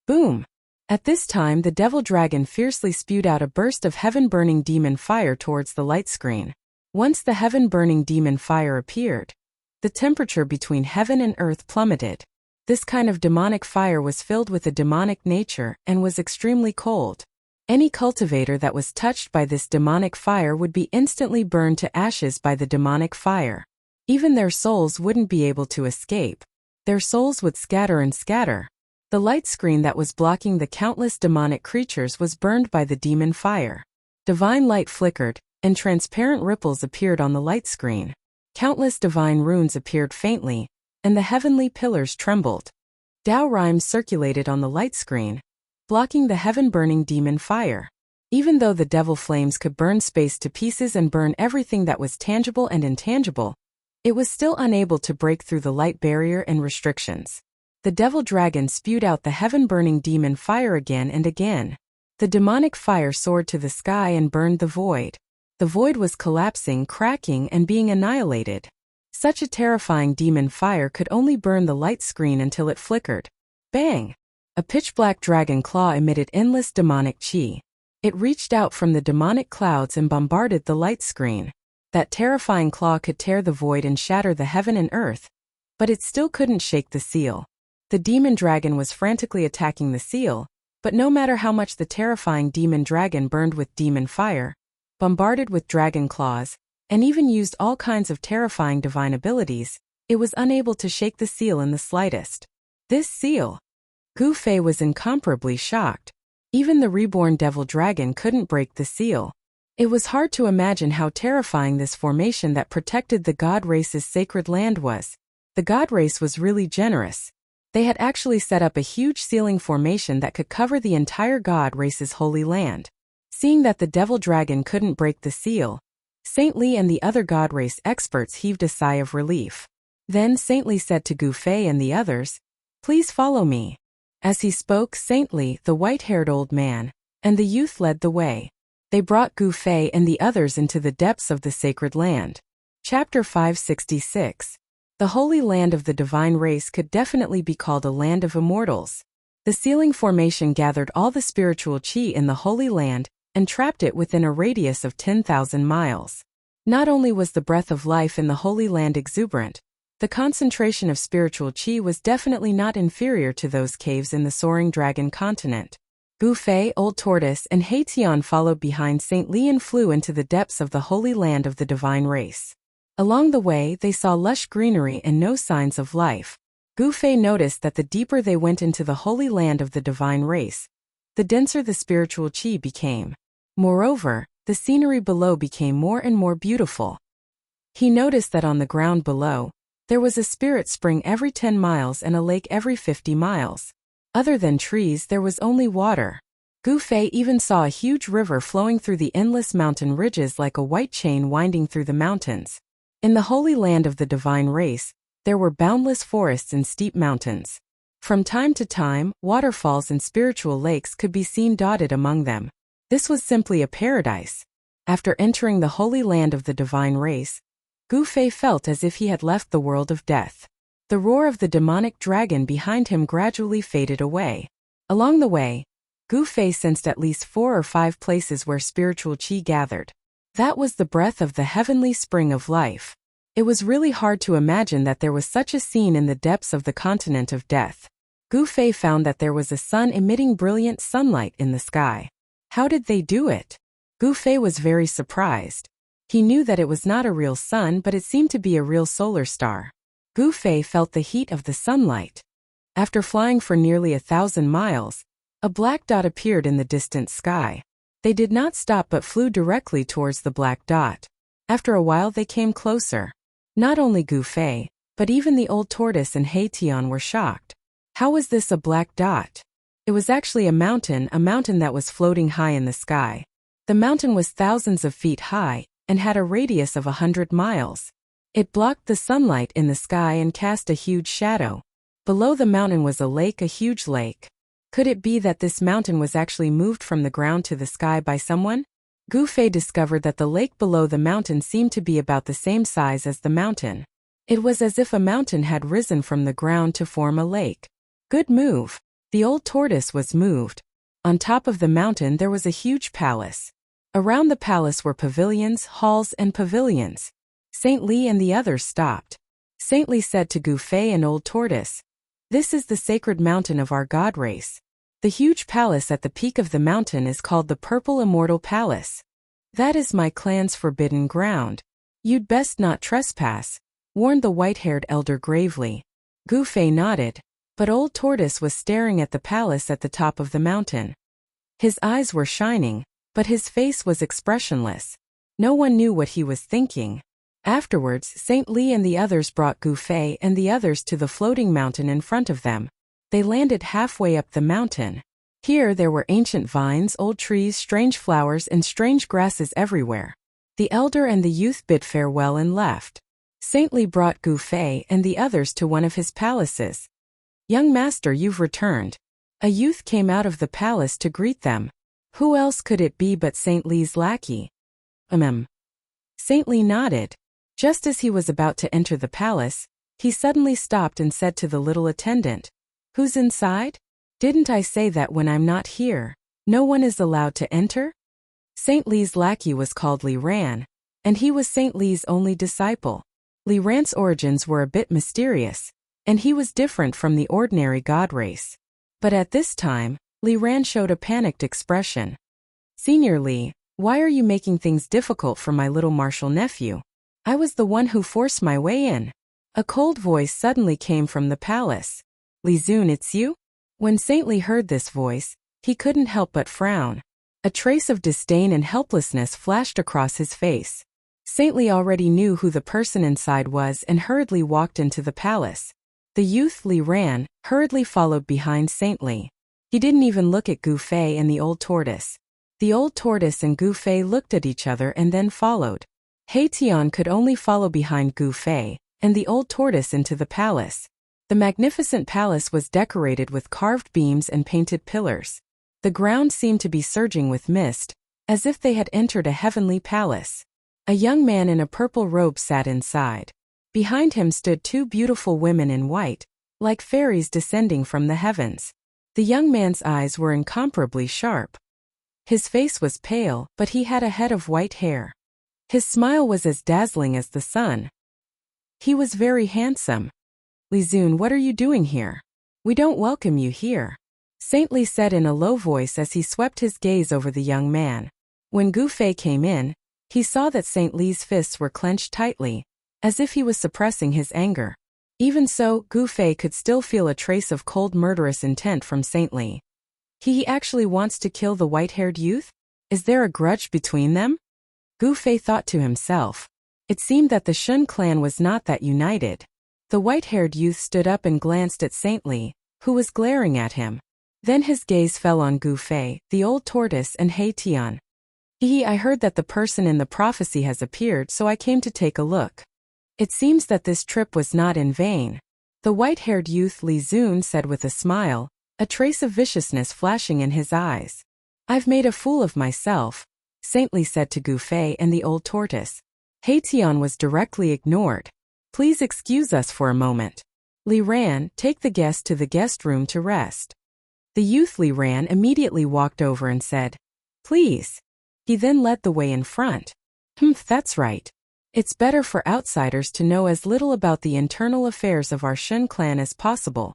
Speaker 1: Boom! At this time the devil dragon fiercely spewed out a burst of heaven-burning demon fire towards the light screen. Once the heaven-burning demon fire appeared, the temperature between heaven and earth plummeted. This kind of demonic fire was filled with a demonic nature and was extremely cold. Any cultivator that was touched by this demonic fire would be instantly burned to ashes by the demonic fire. Even their souls wouldn't be able to escape. Their souls would scatter and scatter. The light screen that was blocking the countless demonic creatures was burned by the demon fire. Divine light flickered, and transparent ripples appeared on the light screen. Countless divine runes appeared faintly, and the heavenly pillars trembled. Tao rhymes circulated on the light screen, blocking the heaven-burning demon fire. Even though the devil flames could burn space to pieces and burn everything that was tangible and intangible, it was still unable to break through the light barrier and restrictions. The devil dragon spewed out the heaven-burning demon fire again and again. The demonic fire soared to the sky and burned the void. The void was collapsing, cracking, and being annihilated. Such a terrifying demon fire could only burn the light screen until it flickered. Bang! A pitch-black dragon claw emitted endless demonic chi. It reached out from the demonic clouds and bombarded the light screen. That terrifying claw could tear the void and shatter the heaven and earth, but it still couldn't shake the seal. The demon dragon was frantically attacking the seal, but no matter how much the terrifying demon dragon burned with demon fire, bombarded with dragon claws, and even used all kinds of terrifying divine abilities, it was unable to shake the seal in the slightest. This seal! Gu Fei was incomparably shocked. Even the reborn devil dragon couldn't break the seal. It was hard to imagine how terrifying this formation that protected the god race's sacred land was. The god race was really generous. They had actually set up a huge sealing formation that could cover the entire god race's holy land. Seeing that the devil dragon couldn't break the seal, Saint Li and the other god race experts heaved a sigh of relief. Then Saint Li said to Gu Fei and the others, "Please follow me." As he spoke, Saint Li, the white-haired old man, and the youth led the way. They brought Gu Fei and the others into the depths of the sacred land. Chapter 566. The Holy Land of the Divine Race could definitely be called a land of immortals. The sealing formation gathered all the spiritual qi in the Holy Land and trapped it within a radius of 10,000 miles. Not only was the breath of life in the Holy Land exuberant, the concentration of spiritual qi was definitely not inferior to those caves in the soaring dragon continent. Gu Fei, Old Tortoise, and He Tian followed behind Saint Li and flew into the depths of the Holy Land of the Divine Race. Along the way, they saw lush greenery and no signs of life. Gu Fei noticed that the deeper they went into the Holy Land of the Divine Race, the denser the spiritual qi became. Moreover, the scenery below became more and more beautiful. He noticed that on the ground below, there was a spirit spring every 10 miles and a lake every 50 miles. Other than trees, there was only water. Gu Fei even saw a huge river flowing through the endless mountain ridges like a white chain winding through the mountains. In the Holy Land of the Divine Race, there were boundless forests and steep mountains. From time to time, waterfalls and spiritual lakes could be seen dotted among them. This was simply a paradise. After entering the Holy Land of the Divine Race, Gu Fei felt as if he had left the world of death. The roar of the demonic dragon behind him gradually faded away. Along the way, Gu Fei sensed at least 4 or 5 places where spiritual qi gathered. That was the breath of the heavenly spring of life. It was really hard to imagine that there was such a scene in the depths of the continent of death. Gu Fei found that there was a sun emitting brilliant sunlight in the sky. How did they do it? Gu Fei was very surprised. He knew that it was not a real sun, but it seemed to be a real solar star. Gu Fei felt the heat of the sunlight. After flying for nearly 1,000 miles, a black dot appeared in the distant sky. They did not stop but flew directly towards the black dot. After a while they came closer. Not only Gu Fei, but even the Old Tortoise and He Tian were shocked. How was this a black dot? It was actually a mountain that was floating high in the sky. The mountain was thousands of feet high and had a radius of 100 miles. It blocked the sunlight in the sky and cast a huge shadow. Below the mountain was a lake, a huge lake. Could it be that this mountain was actually moved from the ground to the sky by someone? Gu Fei discovered that the lake below the mountain seemed to be about the same size as the mountain. It was as if a mountain had risen from the ground to form a lake. Good move. The Old Tortoise was moved. On top of the mountain there was a huge palace. Around the palace were pavilions, halls, and pavilions. Saint Li and the others stopped. Saint Li said to Gu Fei and Old Tortoise, "This is the sacred mountain of our god race. The huge palace at the peak of the mountain is called the Purple Immortal Palace. That is my clan's forbidden ground. You'd best not trespass," warned the white-haired elder gravely. Gu Fei nodded, but Old Tortoise was staring at the palace at the top of the mountain. His eyes were shining, but his face was expressionless. No one knew what he was thinking. Afterwards, Saint Li and the others brought Gu Fei and the others to the floating mountain in front of them. They landed halfway up the mountain. Here there were ancient vines, old trees, strange flowers, and strange grasses everywhere. The elder and the youth bid farewell and left. Saint Li brought Gu Fei and the others to one of his palaces. "Young master, you've returned." A youth came out of the palace to greet them. Who else could it be but Saint Li's lackey? Saint Li nodded. Just as he was about to enter the palace, he suddenly stopped and said to the little attendant, "Who's inside? Didn't I say that when I'm not here, no one is allowed to enter?" Saint Li's lackey was called Li Ran, and he was Saint Li's only disciple. Li Ran's origins were a bit mysterious, and he was different from the ordinary god race. But at this time, Li Ran showed a panicked expression. "Senior Li, why are you making things difficult for my little martial nephew? I was the one who forced my way in." A cold voice suddenly came from the palace. "Li Zun, it's you?" When Saint Li heard this voice, he couldn't help but frown. A trace of disdain and helplessness flashed across his face. Saint Li already knew who the person inside was and hurriedly walked into the palace. The youth Li ran, hurriedly followed behind Saint Li. He didn't even look at Gu Fei and the old tortoise. The old tortoise and Gu Fei looked at each other and then followed. He Tian could only follow behind Gu Fei and the old tortoise into the palace. The magnificent palace was decorated with carved beams and painted pillars. The ground seemed to be surging with mist, as if they had entered a heavenly palace. A young man in a purple robe sat inside. Behind him stood two beautiful women in white, like fairies descending from the heavens. The young man's eyes were incomparably sharp. His face was pale, but he had a head of white hair. His smile was as dazzling as the sun. He was very handsome. Li Zun, what are you doing here? We don't welcome you here, Saint Li said in a low voice as he swept his gaze over the young man. When Gu Fei came in, he saw that Saint Li's fists were clenched tightly, as if he was suppressing his anger. Even so, Gu Fei could still feel a trace of cold murderous intent from Saint Li. He actually wants to kill the white-haired youth? Is there a grudge between them? Gu Fei thought to himself. It seemed that the Shun clan was not that united. The white-haired youth stood up and glanced at Saint Li, who was glaring at him. Then his gaze fell on Gu Fei, the old tortoise, and He Tian. I heard that the person in the prophecy has appeared, so I came to take a look. It seems that this trip was not in vain. The white-haired youth Li Zun said with a smile, a trace of viciousness flashing in his eyes. I've made a fool of myself, Saint Li said to Gu Fei and the old tortoise. He Tian was directly ignored. Please excuse us for a moment. Li Ran, take the guest to the guest room to rest. The youth Li Ran immediately walked over and said, Please. He then led the way in front. That's right. It's better for outsiders to know as little about the internal affairs of our Shun clan as possible.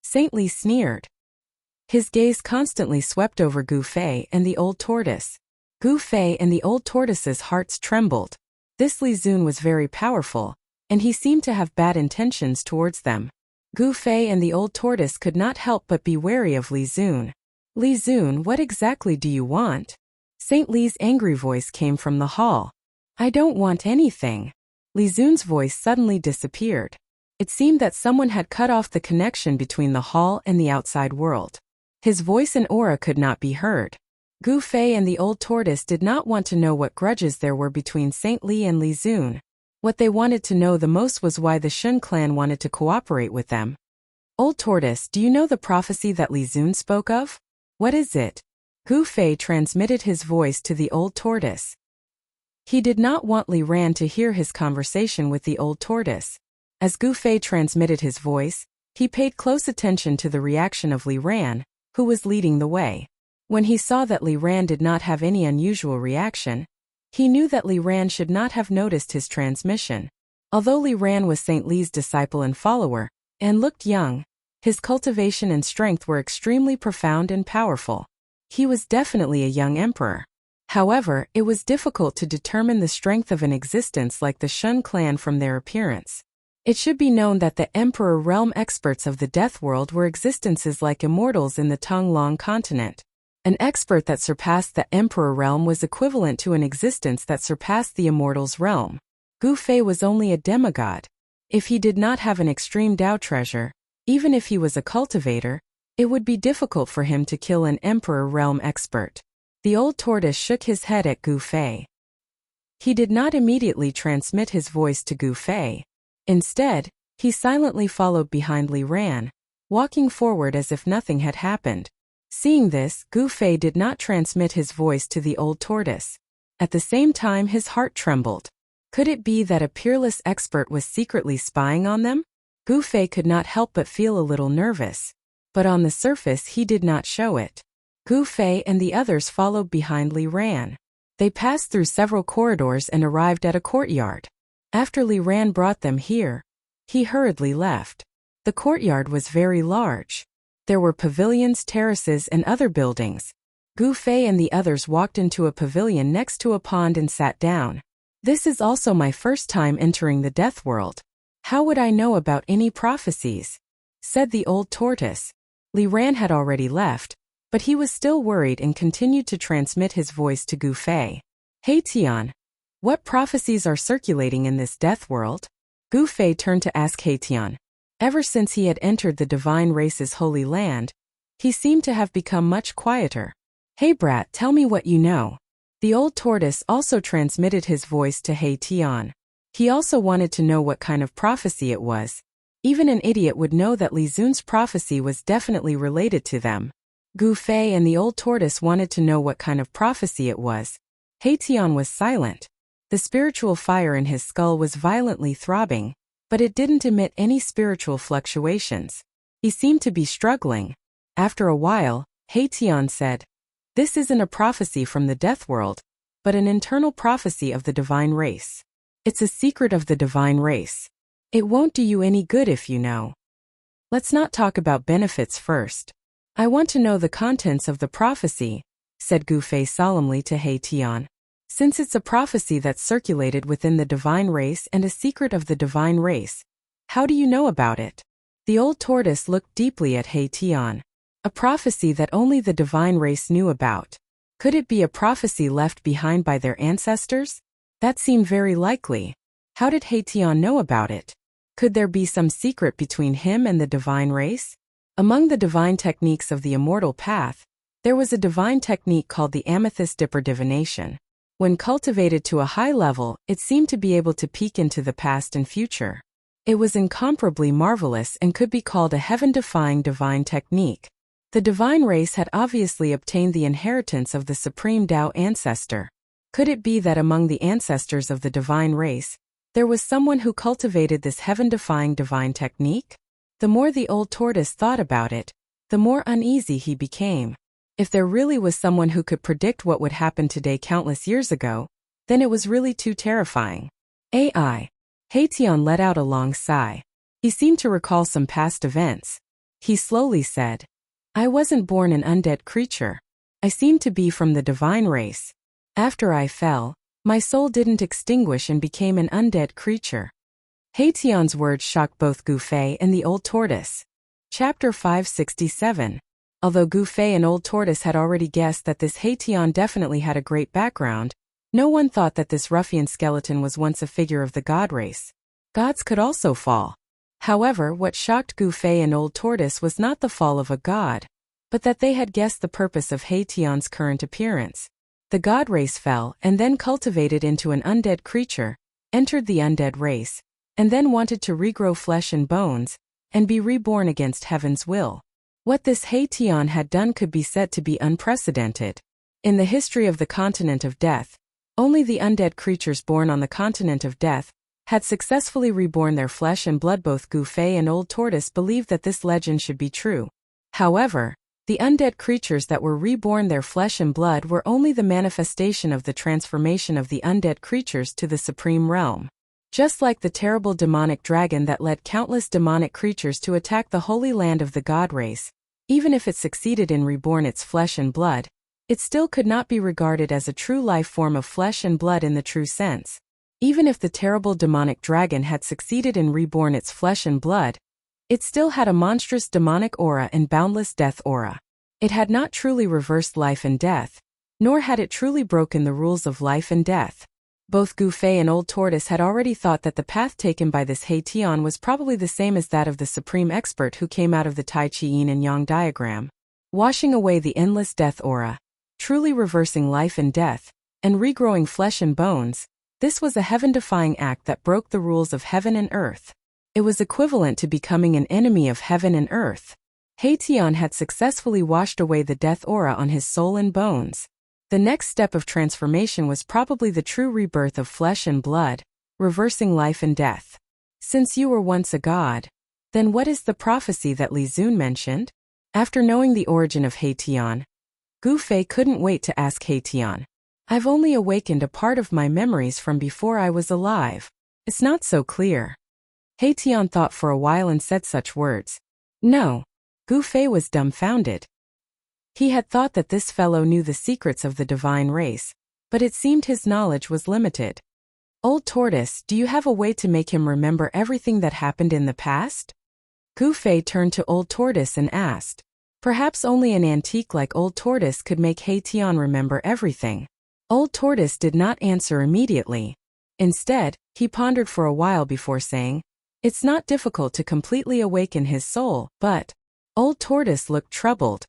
Speaker 1: Saint Li sneered. His gaze constantly swept over Gu Fei and the old tortoise. Gu Fei and the old tortoise's hearts trembled. This Li Zun was very powerful, and he seemed to have bad intentions towards them. Gu Fei and the old tortoise could not help but be wary of Li Zun. Li Zun, what exactly do you want? Saint Li's angry voice came from the hall. I don't want anything. Li Zun's voice suddenly disappeared. It seemed that someone had cut off the connection between the hall and the outside world. His voice and aura could not be heard. Gu Fei and the old tortoise did not want to know what grudges there were between Saint Li and Li Zun. What they wanted to know the most was why the Shun clan wanted to cooperate with them. Old tortoise, do you know the prophecy that Li Zun spoke of? What is it? Gu Fei transmitted his voice to the old tortoise. He did not want Li Ran to hear his conversation with the old tortoise. As Gu Fei transmitted his voice, he paid close attention to the reaction of Li Ran, who was leading the way. When he saw that Li Ran did not have any unusual reaction, he knew that Li Ran should not have noticed his transmission. Although Li Ran was Saint Li's disciple and follower, and looked young, his cultivation and strength were extremely profound and powerful. He was definitely a young emperor. However, it was difficult to determine the strength of an existence like the Shun clan from their appearance. It should be known that the Emperor realm experts of the Death World were existences like immortals in the Tonglong continent. An expert that surpassed the Emperor realm was equivalent to an existence that surpassed the Immortals realm. Gu Fei was only a demigod. If he did not have an extreme Dao treasure, even if he was a cultivator, it would be difficult for him to kill an Emperor realm expert. The old tortoise shook his head at Gu Fei. He did not immediately transmit his voice to Gu Fei. Instead, he silently followed behind Li Ran, walking forward as if nothing had happened. Seeing this, Gu Fei did not transmit his voice to the old tortoise. At the same time, his heart trembled. Could it be that a peerless expert was secretly spying on them? Gu Fei could not help but feel a little nervous. But on the surface he did not show it. Gu Fei and the others followed behind Li Ran. They passed through several corridors and arrived at a courtyard. After Li Ran brought them here, he hurriedly left. The courtyard was very large. There were pavilions, terraces, and other buildings. Gu Fei and the others walked into a pavilion next to a pond and sat down. This is also my first time entering the Death World. How would I know about any prophecies? Said the old tortoise. Li Ran had already left, but he was still worried and continued to transmit his voice to Gu Fei. He Tian, what prophecies are circulating in this Death World? Gu Fei turned to ask He Tian. Ever since he had entered the divine race's holy land, he seemed to have become much quieter. "Hey brat, tell me what you know." The old tortoise also transmitted his voice to He Tian. He also wanted to know what kind of prophecy it was. Even an idiot would know that Li Zun's prophecy was definitely related to them. Gu Fei and the old tortoise wanted to know what kind of prophecy it was. He Tian was silent. The spiritual fire in his skull was violently throbbing, but it didn't emit any spiritual fluctuations. He seemed to be struggling. After a while, He Tian said, "This isn't a prophecy from the death world, but an internal prophecy of the divine race. It's a secret of the divine race. It won't do you any good if you know. Let's not talk about benefits first. I want to know the contents of the prophecy," said Gu Fei solemnly to He Tian. "Since it's a prophecy that's circulated within the divine race and a secret of the divine race, how do you know about it?" The old tortoise looked deeply at He Tian. A prophecy that only the divine race knew about. Could it be a prophecy left behind by their ancestors? That seemed very likely. How did He Tian know about it? Could there be some secret between him and the divine race? Among the divine techniques of the immortal path, there was a divine technique called the amethyst dipper divination. When cultivated to a high level, it seemed to be able to peek into the past and future. It was incomparably marvelous and could be called a heaven-defying divine technique. The divine race had obviously obtained the inheritance of the supreme Tao ancestor. Could it be that among the ancestors of the divine race, there was someone who cultivated this heaven-defying divine technique? The more the old tortoise thought about it, the more uneasy he became. If there really was someone who could predict what would happen today countless years ago, then it was really too terrifying. AI. He Tian let out a long sigh. He seemed to recall some past events. He slowly said, "I wasn't born an undead creature. I seemed to be from the divine race. After I fell, my soul didn't extinguish and became an undead creature." He Tian's words shocked both Gu Fei and the old tortoise. Chapter 567. Although Gu Fei and Old Tortoise had already guessed that this He Tian definitely had a great background, no one thought that this ruffian skeleton was once a figure of the god race. Gods could also fall. However, what shocked Gu Fei and Old Tortoise was not the fall of a god, but that they had guessed the purpose of He Tian's current appearance. The god race fell and then cultivated into an undead creature, entered the undead race, and then wanted to regrow flesh and bones, and be reborn against heaven's will. What this He Tian had done could be said to be unprecedented. In the history of the continent of death, only the undead creatures born on the continent of death had successfully reborn their flesh and blood. Both Gu Fei and Old Tortoise believed that this legend should be true. However, the undead creatures that were reborn their flesh and blood were only the manifestation of the transformation of the undead creatures to the supreme realm. Just like the terrible demonic dragon that led countless demonic creatures to attack the holy land of the god race, even if it succeeded in reborn its flesh and blood, it still could not be regarded as a true life form of flesh and blood in the true sense. Even if the terrible demonic dragon had succeeded in reborn its flesh and blood, it still had a monstrous demonic aura and boundless death aura. It had not truly reversed life and death, nor had it truly broken the rules of life and death. Both Gu Fei and Old Tortoise had already thought that the path taken by this He Tian was probably the same as that of the supreme expert who came out of the Tai Chi Yin and Yang diagram, washing away the endless death aura, truly reversing life and death, and regrowing flesh and bones. This was a heaven-defying act that broke the rules of heaven and earth. It was equivalent to becoming an enemy of heaven and earth. He Tian had successfully washed away the death aura on his soul and bones. The next step of transformation was probably the true rebirth of flesh and blood, reversing life and death. Since you were once a god, then what is the prophecy that Li Zun mentioned? After knowing the origin of He Tian, Gu Fei couldn't wait to ask He Tian. "I've only awakened a part of my memories from before I was alive. It's not so clear." He Tian thought for a while and said such words. "No." Gu Fei was dumbfounded. He had thought that this fellow knew the secrets of the divine race, but it seemed his knowledge was limited. "Old Tortoise, do you have a way to make him remember everything that happened in the past?" Gu Fei turned to Old Tortoise and asked. Perhaps only an antique like Old Tortoise could make He Tian remember everything. Old Tortoise did not answer immediately. Instead, he pondered for a while before saying, It's not difficult to completely awaken his soul, but Old Tortoise looked troubled.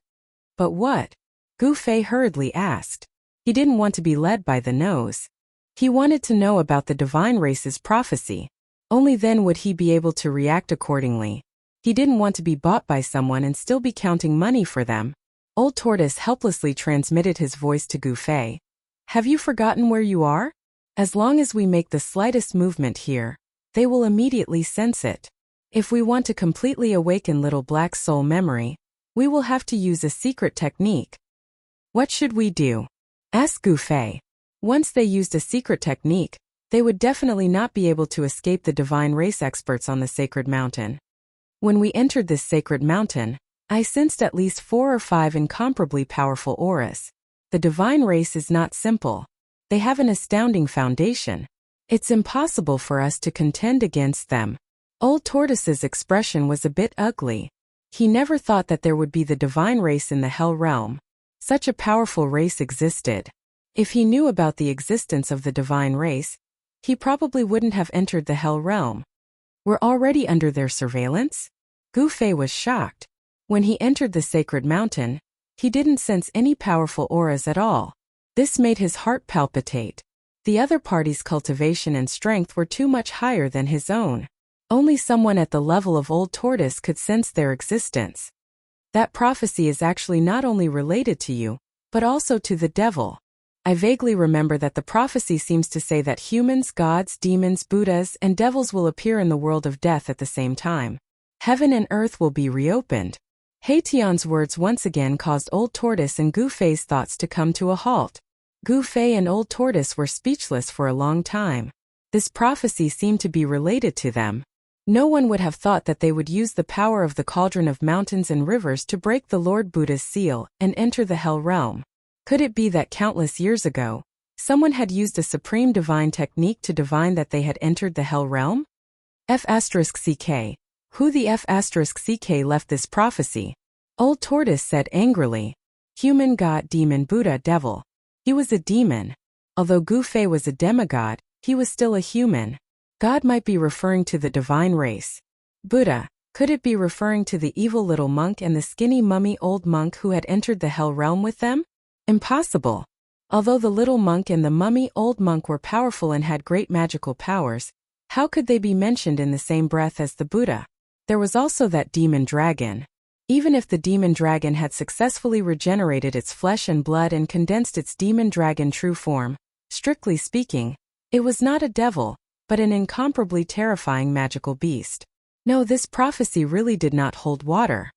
Speaker 1: But what? Gu Fei hurriedly asked. He didn't want to be led by the nose. He wanted to know about the divine race's prophecy. Only then would he be able to react accordingly. He didn't want to be bought by someone and still be counting money for them. Old Tortoise helplessly transmitted his voice to Gu Fei. Have you forgotten where you are? As long as we make the slightest movement here, they will immediately sense it. If we want to completely awaken Little Black's soul memory, we will have to use a secret technique. What should we do? Asked Gu Fei. Once they used a secret technique, they would definitely not be able to escape the divine race experts on the sacred mountain. When we entered this sacred mountain, I sensed at least 4 or 5 incomparably powerful auras. The divine race is not simple. They have an astounding foundation. It's impossible for us to contend against them. Old Tortoise's expression was a bit ugly. He never thought that there would be the divine race in the Hell Realm. Such a powerful race existed. If he knew about the existence of the divine race, he probably wouldn't have entered the Hell Realm. We're already under their surveillance? Gu Fei was shocked. When he entered the sacred mountain, he didn't sense any powerful auras at all. This made his heart palpitate. The other party's cultivation and strength were too much higher than his own. Only someone at the level of Old Tortoise could sense their existence. That prophecy is actually not only related to you, but also to the devil. I vaguely remember that the prophecy seems to say that humans, gods, demons, Buddhas, and devils will appear in the world of death at the same time. Heaven and earth will be reopened. Haitian's words once again caused Old Tortoise and Gu Fei's thoughts to come to a halt. Gu Fei and Old Tortoise were speechless for a long time. This prophecy seemed to be related to them. No one would have thought that they would use the power of the cauldron of mountains and rivers to break the Lord Buddha's seal and enter the Hell Realm. Could it be that countless years ago, someone had used a supreme divine technique to divine that they had entered the Hell Realm? F***CK. Who the F***CK left this prophecy? Old Tortoise said angrily. Human, god, demon, Buddha, devil. He was a demon. Although Gu Fei was a demigod, he was still a human. God might be referring to the divine race. Buddha, could it be referring to the evil little monk and the skinny mummy old monk who had entered the Hell Realm with them? Impossible. Although the little monk and the mummy old monk were powerful and had great magical powers, how could they be mentioned in the same breath as the Buddha? There was also that demon dragon. Even if the demon dragon had successfully regenerated its flesh and blood and condensed its demon dragon true form, strictly speaking, it was not a devil, but an incomparably terrifying magical beast. No, this prophecy really did not hold water.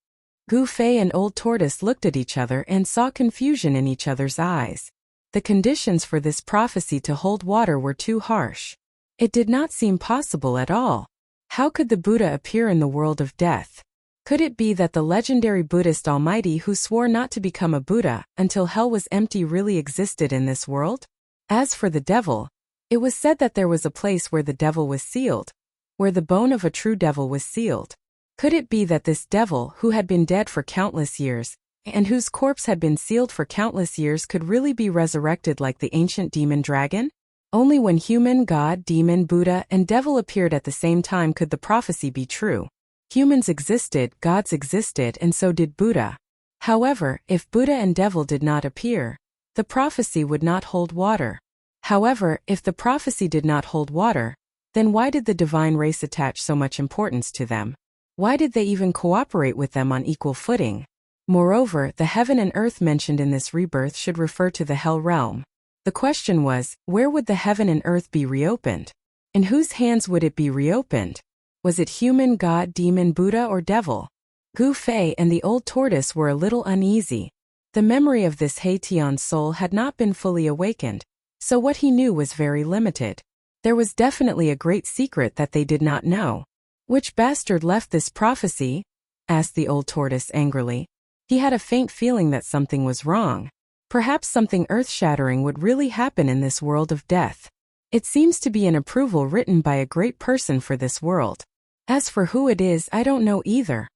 Speaker 1: Gu Fei and Old Tortoise looked at each other and saw confusion in each other's eyes. The conditions for this prophecy to hold water were too harsh. It did not seem possible at all. How could the Buddha appear in the world of death? Could it be that the legendary Buddhist Almighty who swore not to become a Buddha until hell was empty really existed in this world? As for the devil, it was said that there was a place where the devil was sealed, where the bone of a true devil was sealed. Could it be that this devil, who had been dead for countless years, and whose corpse had been sealed for countless years, could really be resurrected like the ancient demon dragon? Only when human, god, demon, Buddha, and devil appeared at the same time could the prophecy be true. Humans existed, gods existed, and so did Buddha. However, if Buddha and devil did not appear, the prophecy would not hold water. However, if the prophecy did not hold water, then why did the divine race attach so much importance to them? Why did they even cooperate with them on equal footing? Moreover, the heaven and earth mentioned in this rebirth should refer to the Hell Realm. The question was, where would the heaven and earth be reopened? In whose hands would it be reopened? Was it human, god, demon, Buddha, or devil? Gu Fei and the Old Tortoise were a little uneasy. The memory of this Haitian soul had not been fully awakened, so what he knew was very limited. There was definitely a great secret that they did not know. Which bastard left this prophecy? Asked the Old Tortoise angrily. He had a faint feeling that something was wrong. Perhaps something earth-shattering would really happen in this world of death. It seems to be an approval written by a great person for this world. As for who it is, I don't know either.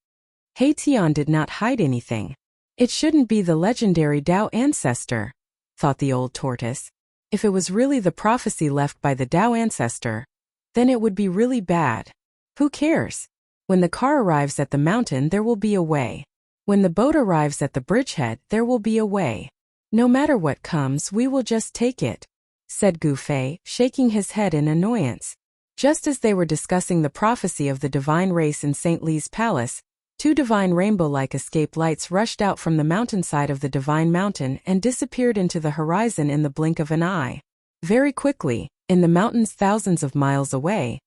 Speaker 1: Haitian did not hide anything. It shouldn't be the legendary Tao ancestor, thought the Old Tortoise. If it was really the prophecy left by the Tao ancestor, then it would be really bad. Who cares? When the car arrives at the mountain, there will be a way. When the boat arrives at the bridgehead, there will be a way. No matter what comes, we will just take it, said Gufei, shaking his head in annoyance. Just as they were discussing the prophecy of the divine race in St. Li's palace, two divine rainbow-like escape lights rushed out from the mountainside of the divine mountain and disappeared into the horizon in the blink of an eye. Very quickly, in the mountains thousands of miles away,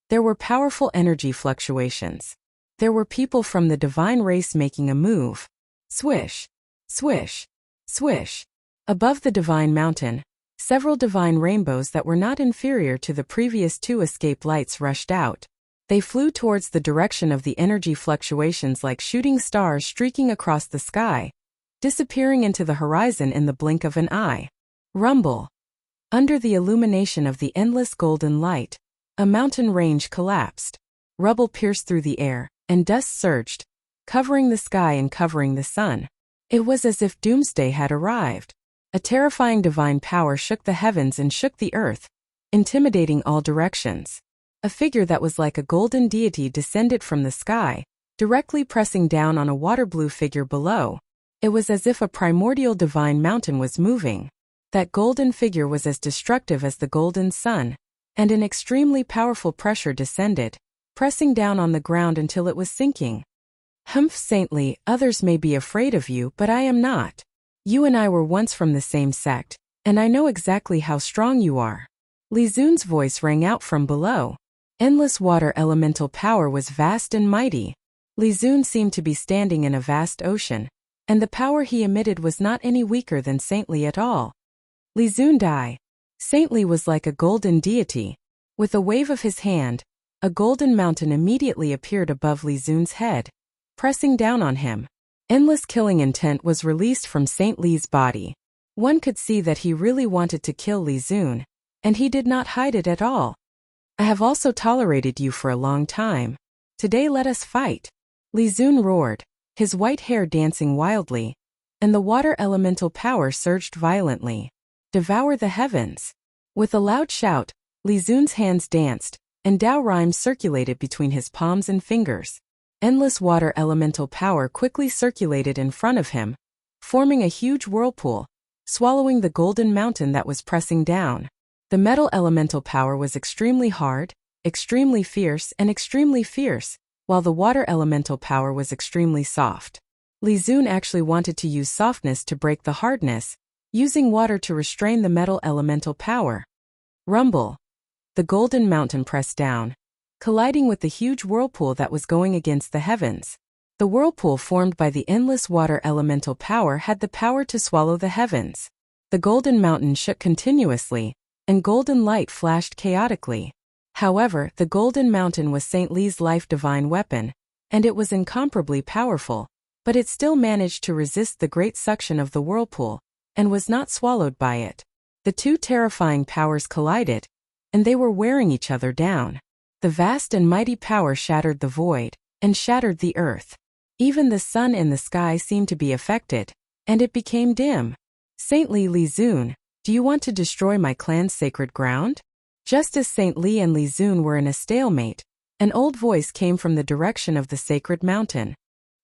Speaker 1: there were powerful energy fluctuations. There were people from the divine race making a move. Swish, swish, swish. Above the divine mountain, several divine rainbows that were not inferior to the previous two escape lights rushed out. They flew towards the direction of the energy fluctuations like shooting stars streaking across the sky, disappearing into the horizon in the blink of an eye. Rumble. Under the illumination of the endless golden light, a mountain range collapsed. Rubble pierced through the air, and dust surged, covering the sky and covering the sun. It was as if doomsday had arrived. A terrifying divine power shook the heavens and shook the earth, intimidating all directions. A figure that was like a golden deity descended from the sky, directly pressing down on a water-blue figure below. It was as if a primordial divine mountain was moving. That golden figure was as destructive as the golden sun, and an extremely powerful pressure descended, pressing down on the ground until it was sinking. Humph, saintly, others may be afraid of you, but I am not. You and I were once from the same sect, and I know exactly how strong you are. Li Zun's voice rang out from below. Endless water elemental power was vast and mighty. Li Zun seemed to be standing in a vast ocean, and the power he emitted was not any weaker than saintly at all. Li Zun Dai. Saintly was like a golden deity. With a wave of his hand, a golden mountain immediately appeared above Li Zun's head, pressing down on him. Endless killing intent was released from Saint Li's body. One could see that he really wanted to kill Li Zun, and he did not hide it at all. I have also tolerated you for a long time. Today let us fight. Li Zun roared, his white hair dancing wildly, and the water elemental power surged violently. Devour the heavens. With a loud shout, Li Zun's hands danced, and Dao rhymes circulated between his palms and fingers. Endless water elemental power quickly circulated in front of him, forming a huge whirlpool, swallowing the golden mountain that was pressing down. The metal elemental power was extremely hard, extremely fierce, while the water elemental power was extremely soft. Li Zun actually wanted to use softness to break the hardness, using water to restrain the metal elemental power. Rumble. The golden mountain pressed down, colliding with the huge whirlpool that was going against the heavens. The whirlpool formed by the endless water elemental power had the power to swallow the heavens. The golden mountain shook continuously, and golden light flashed chaotically. However, the golden mountain was St. Li's life divine weapon, and it was incomparably powerful, but it still managed to resist the great suction of the whirlpool, and was not swallowed by it. The two terrifying powers collided, and they were wearing each other down. The vast and mighty power shattered the void, and shattered the earth. Even the sun in the sky seemed to be affected, and it became dim. Saintly Li Zun, do you want to destroy my clan's sacred ground? Just as Saint Li and Li Zun were in a stalemate, an old voice came from the direction of the sacred mountain.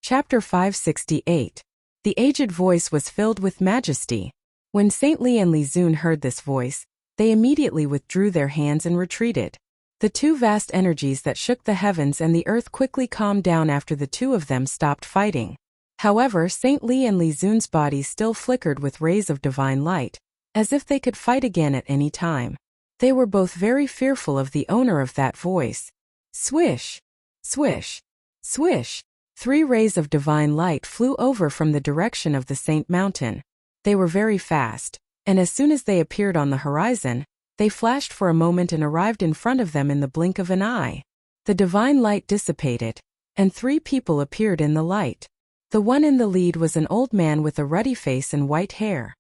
Speaker 1: Chapter 568. The aged voice was filled with majesty. When Saint Li and Li Zun heard this voice, they immediately withdrew their hands and retreated. The two vast energies that shook the heavens and the earth quickly calmed down after the two of them stopped fighting. However, Saint Li and Li Zun's bodies still flickered with rays of divine light, as if they could fight again at any time. They were both very fearful of the owner of that voice. Swish! Swish! Swish! 3 rays of divine light flew over from the direction of the Saint Mountain. They were very fast, and as soon as they appeared on the horizon, they flashed for a moment and arrived in front of them in the blink of an eye. The divine light dissipated, and 3 people appeared in the light. The one in the lead was an old man with a ruddy face and white hair.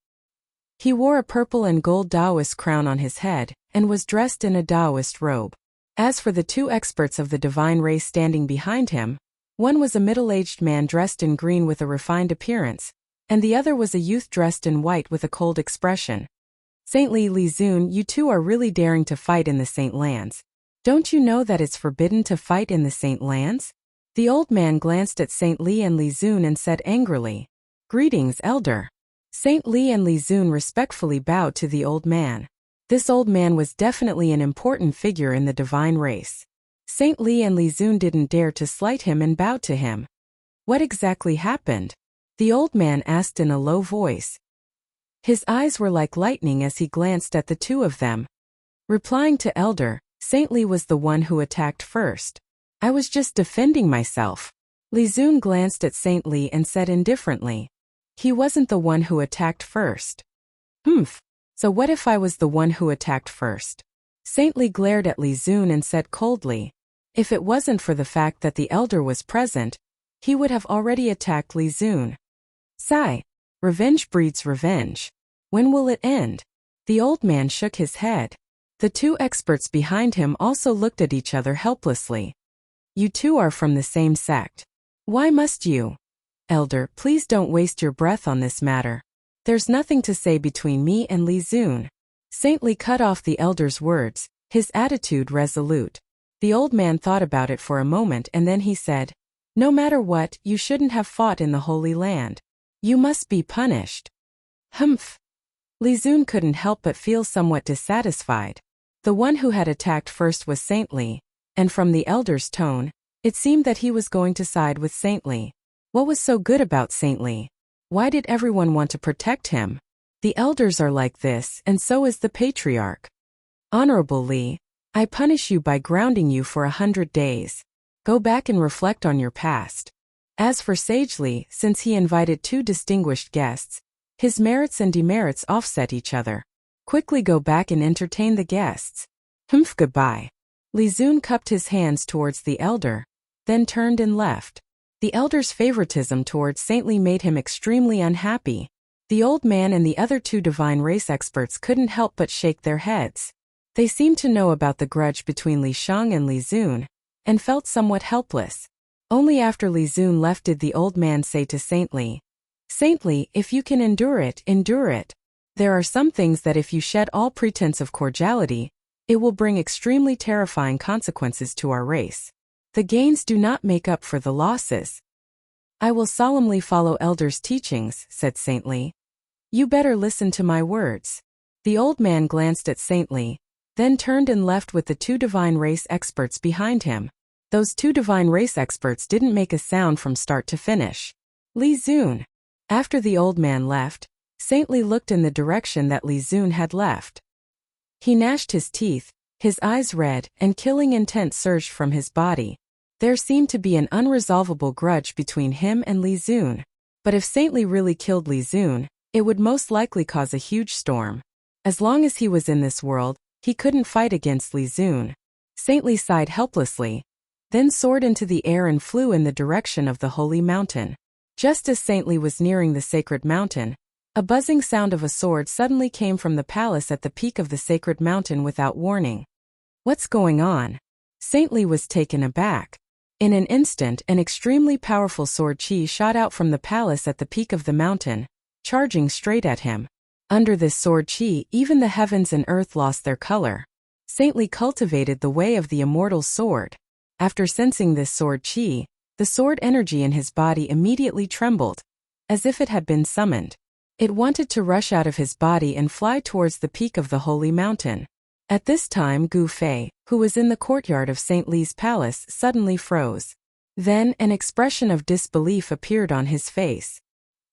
Speaker 1: He wore a purple and gold Taoist crown on his head, and was dressed in a Taoist robe. As for the 2 experts of the divine race standing behind him, one was a middle-aged man dressed in green with a refined appearance, and the other was a youth dressed in white with a cold expression. Saintly Li Zun, you two are really daring to fight in the Saint Lands. Don't you know that it's forbidden to fight in the Saint lands? The old man glanced at Saint Li and Li Zun and said angrily, "Greetings, elder." Saint Li and Li Zun respectfully bowed to the old man. This old man was definitely an important figure in the divine race. Saint Li and Li Zun didn't dare to slight him and bowed to him. What exactly happened? The old man asked in a low voice. His eyes were like lightning as he glanced at the two of them. Replying to elder, Saint Li was the one who attacked first. "I was just defending myself." Li Zun glanced at Saint Li and said indifferently, "He wasn't the one who attacked first." "Humph. So what if I was the one who attacked first?" Saint Li glared at Li Zun and said coldly, "If it wasn't for the fact that the elder was present, he would have already attacked Li Zun." Sigh. Revenge breeds revenge. When will it end? The old man shook his head. The two experts behind him also looked at each other helplessly. "You two are from the same sect. Why must you?" "Elder, please don't waste your breath on this matter. There's nothing to say between me and Li Zun." Saint Li cut off the elder's words, his attitude resolute. The old man thought about it for a moment and then he said, "No matter what, you shouldn't have fought in the Holy Land. You must be punished." Humph. Li Zun couldn't help but feel somewhat dissatisfied. The one who had attacked first was Saint Li, and from the elder's tone, it seemed that he was going to side with Saint Li. What was so good about Saint Li? Why did everyone want to protect him? The elders are like this, and so is the patriarch. "Honorable Li, I punish you by grounding you for 100 days. Go back and reflect on your past." As for Sage Li, since he invited two distinguished guests, his merits and demerits offset each other. Quickly go back and entertain the guests. Humph, goodbye. Li Zun cupped his hands towards the elder, then turned and left. The elder's favoritism towards Saint Li made him extremely unhappy. The old man and the other two divine race experts couldn't help but shake their heads. They seemed to know about the grudge between Li Shang and Li Zun, and felt somewhat helpless. Only after Li Zun left did the old man say to Saint Li, "Saint Li, if you can endure it, endure it. There are some things that if you shed all pretense of cordiality, it will bring extremely terrifying consequences to our race. The gains do not make up for the losses." "I will solemnly follow elders' teachings," said Saint Li. "You better listen to my words." The old man glanced at Saint Li, then turned and left with the two divine race experts behind him. Those two divine race experts didn't make a sound from start to finish. Li Zun. After the old man left, Saint Li looked in the direction that Li Zun had left. He gnashed his teeth, his eyes red, and killing intent surged from his body. There seemed to be an unresolvable grudge between him and Li Zun. But if Saint Li really killed Li Zun, it would most likely cause a huge storm. As long as he was in this world, he couldn't fight against Li Zun. Saint Li sighed helplessly, then soared into the air and flew in the direction of the holy mountain. Just as Saint Li was nearing the sacred mountain, a buzzing sound of a sword suddenly came from the palace at the peak of the sacred mountain without warning. What's going on? Saint Li was taken aback. In an instant, an extremely powerful sword chi shot out from the palace at the peak of the mountain, charging straight at him. Under this sword chi, even the heavens and earth lost their color. Saint Li cultivated the way of the immortal sword. After sensing this sword chi, the sword energy in his body immediately trembled, as if it had been summoned. It wanted to rush out of his body and fly towards the peak of the holy mountain. At this time Gu Fei, who was in the courtyard of Saint Li's palace, suddenly froze. Then an expression of disbelief appeared on his face.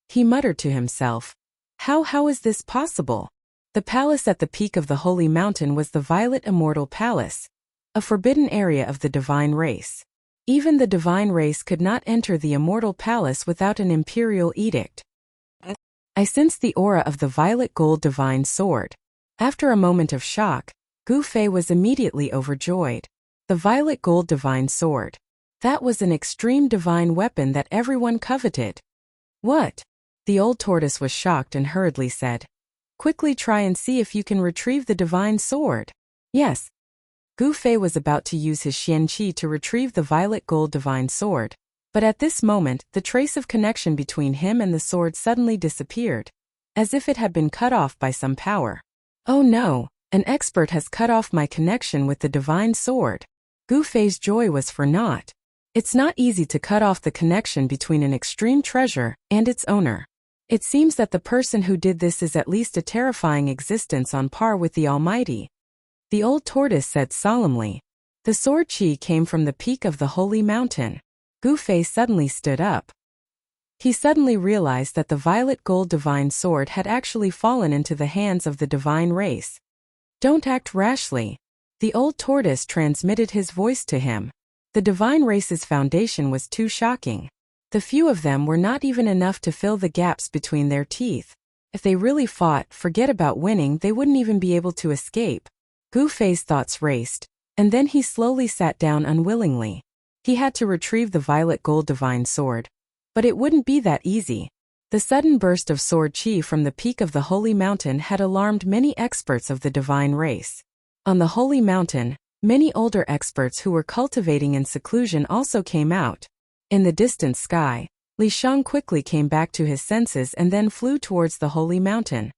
Speaker 1: He muttered to himself, How is this possible? The palace at the peak of the holy mountain was the Violet Immortal Palace, a forbidden area of the divine race. Even the divine race could not enter the immortal palace without an imperial edict. I sensed the aura of the violet gold divine sword. After a moment of shock, Gu Fei was immediately overjoyed. The violet gold divine sword. That was an extreme divine weapon that everyone coveted. What? The old tortoise was shocked and hurriedly said, Quickly try and see if you can retrieve the divine sword. Yes. Gu Fei was about to use his Xian Qi to retrieve the violet gold divine sword, but at this moment, the trace of connection between him and the sword suddenly disappeared, as if it had been cut off by some power. Oh no, An expert has cut off my connection with the divine sword. Gu Fei's joy was for naught. It's not easy to cut off the connection between an extreme treasure and its owner. It seems that the person who did this is at least a terrifying existence on par with the Almighty. The old tortoise said solemnly. The sword chi came from the peak of the holy mountain. Gu Fei suddenly stood up. He suddenly realized that the violet gold divine sword had actually fallen into the hands of the divine race. Don't act rashly. The old tortoise transmitted his voice to him. The divine race's foundation was too shocking. The few of them were not even enough to fill the gaps between their teeth. If they really fought, forget about winning, they wouldn't even be able to escape. Gu Fei's thoughts raced, and then he slowly sat down unwillingly. He had to retrieve the violet gold divine sword. But it wouldn't be that easy. The sudden burst of sword chi from the peak of the holy mountain had alarmed many experts of the divine race. On the holy mountain, many older experts who were cultivating in seclusion also came out. In the distant sky, Li Shang quickly came back to his senses and then flew towards the holy mountain.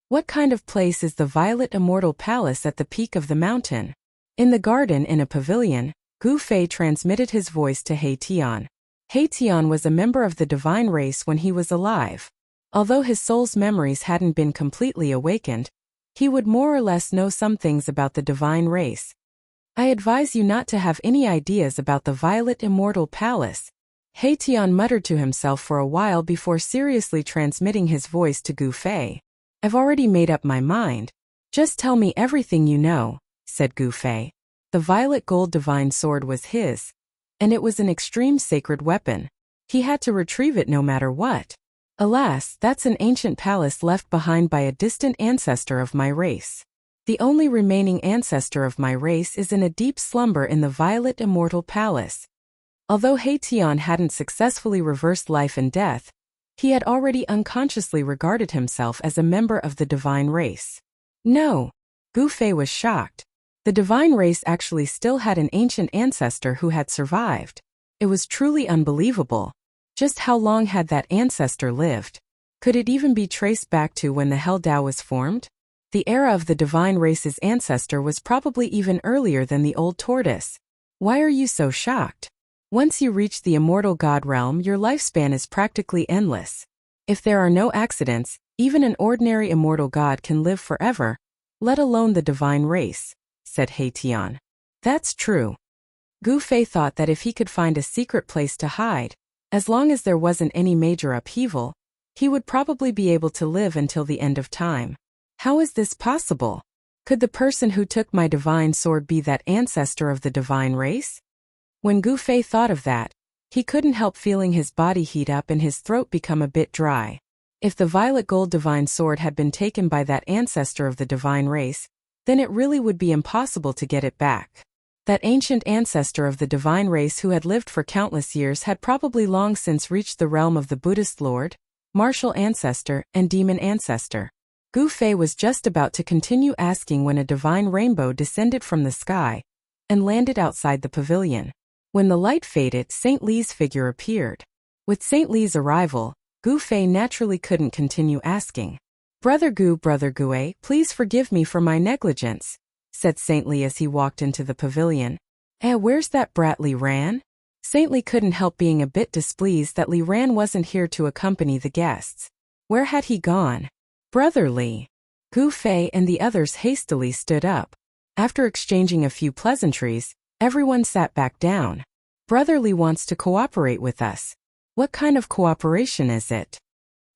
Speaker 1: What kind of place is the violet immortal palace at the peak of the mountain? In the garden in a pavilion, Gu Fei transmitted his voice to He Tian. He Tian was a member of the divine race when he was alive. Although his soul's memories hadn't been completely awakened, he would more or less know some things about the divine race. I advise you not to have any ideas about the violet immortal palace. He Tian muttered to himself for a while before seriously transmitting his voice to Gu Fei. I've already made up my mind. Just tell me everything you know, said Gu Fei. The violet gold divine sword was his. And it was an extreme sacred weapon. He had to retrieve it no matter what. Alas, that's an ancient palace left behind by a distant ancestor of my race. The only remaining ancestor of my race is in a deep slumber in the violet immortal palace. Although He Tian hadn't successfully reversed life and death, he had already unconsciously regarded himself as a member of the divine race. No. Gu Fei was shocked. The divine race actually still had an ancient ancestor who had survived. It was truly unbelievable. Just how long had that ancestor lived? Could it even be traced back to when the Hell Dao was formed? The era of the divine race's ancestor was probably even earlier than the old tortoise. Why are you so shocked? Once you reach the immortal god realm, your lifespan is practically endless. If there are no accidents, even an ordinary immortal god can live forever, let alone the divine race, said He Tian. That's true. Gu Fei thought that if he could find a secret place to hide, as long as there wasn't any major upheaval, he would probably be able to live until the end of time. How is this possible? Could the person who took my divine sword be that ancestor of the divine race? When Gu Fei thought of that, he couldn't help feeling his body heat up and his throat become a bit dry. If the violet gold divine sword had been taken by that ancestor of the divine race, then it really would be impossible to get it back. That ancient ancestor of the divine race who had lived for countless years had probably long since reached the realm of the Buddhist Lord, martial ancestor, and demon ancestor. Gu Fei was just about to continue asking when a divine rainbow descended from the sky and landed outside the pavilion. When the light faded, Saint Li's figure appeared. With Saint Li's arrival, Gu Fei naturally couldn't continue asking. Brother Gu, please forgive me for my negligence, said Saint Li as he walked into the pavilion. Where's that brat Li Ran? Saint Li couldn't help being a bit displeased that Li Ran wasn't here to accompany the guests. Where had he gone? Brother Li. Gu Fei and the others hastily stood up. After exchanging a few pleasantries, everyone sat back down. Brother Li wants to cooperate with us. What kind of cooperation is it?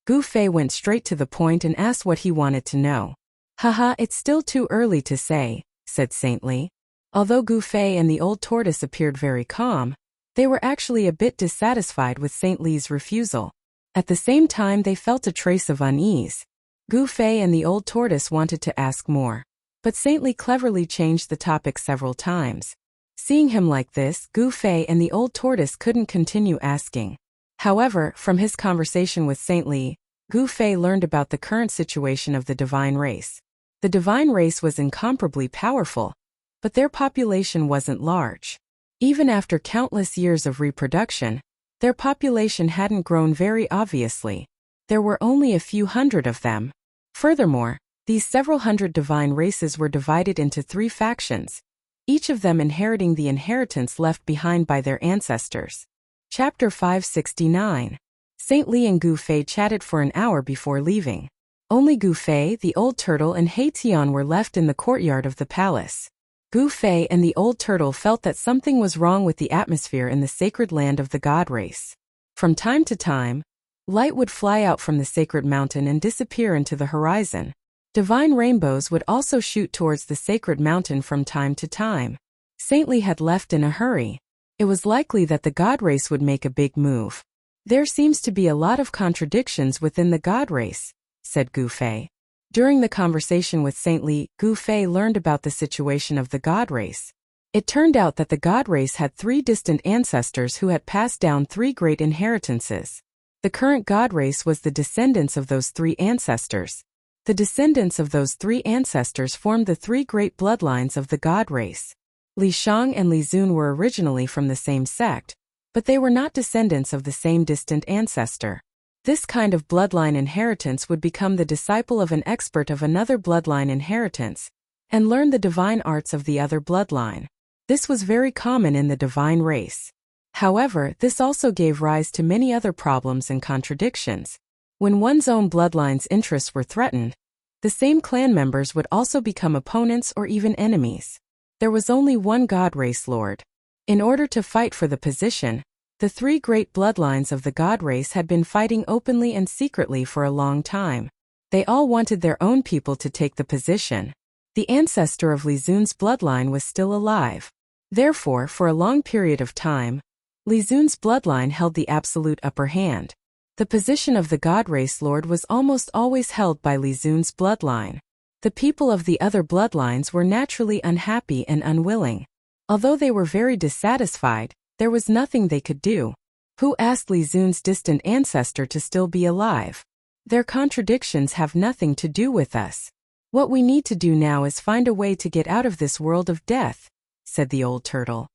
Speaker 1: Gu Fei went straight to the point and asked what he wanted to know. Haha, it's still too early to say, said Saint Li. Although Gu Fei and the old tortoise appeared very calm, they were actually a bit dissatisfied with Saint Li's refusal. At the same time, they felt a trace of unease. Gu Fei and the old tortoise wanted to ask more, but Saint Li cleverly changed the topic several times. Seeing him like this, Gu Fei and the old tortoise couldn't continue asking. However, from his conversation with Saint Li, Gu Fei learned about the current situation of the divine race. The divine race was incomparably powerful, but their population wasn't large. Even after countless years of reproduction, their population hadn't grown very obviously. There were only a few hundred of them. Furthermore, These several hundred divine races were divided into 3 factions, each of them inheriting the inheritance left behind by their ancestors. Chapter 569. Saint Li and Gu Fei chatted for an hour before leaving. Only Gu Fei, the old turtle, and He Tian were left in the courtyard of the palace. Gu Fei and the old turtle felt that something was wrong with the atmosphere in the sacred land of the god race. From time to time, light would fly out from the sacred mountain and disappear into the horizon. Divine rainbows would also shoot towards the sacred mountain from time to time. Saint Li had left in a hurry. It was likely that the god race would make a big move. There seems to be a lot of contradictions within the god race, said Gu Fei. During the conversation with Saint Li, Gu Fei learned about the situation of the god race. It turned out that the god race had 3 distant ancestors who had passed down 3 great inheritances. The current god race was the descendants of those 3 ancestors. The descendants of those 3 ancestors formed the 3 great bloodlines of the god race. Li Shang and Li Zun were originally from the same sect, but they were not descendants of the same distant ancestor. This kind of bloodline inheritance would become the disciple of an expert of another bloodline inheritance, and learn the divine arts of the other bloodline. This was very common in the divine race. However, this also gave rise to many other problems and contradictions. When one's own bloodline's interests were threatened, the same clan members would also become opponents or even enemies. There was only one god race lord. In order to fight for the position, the 3 great bloodlines of the god race had been fighting openly and secretly for a long time. They all wanted their own people to take the position. The ancestor of Li Zun's bloodline was still alive. Therefore, for a long period of time, Li Zun's bloodline held the absolute upper hand. The position of the god race lord was almost always held by Li Zun's bloodline. The people of the other bloodlines were naturally unhappy and unwilling. Although they were very dissatisfied, there was nothing they could do. Who asked Li Zun's distant ancestor to still be alive? Their contradictions have nothing to do with us. What we need to do now is find a way to get out of this world of death, said the old turtle.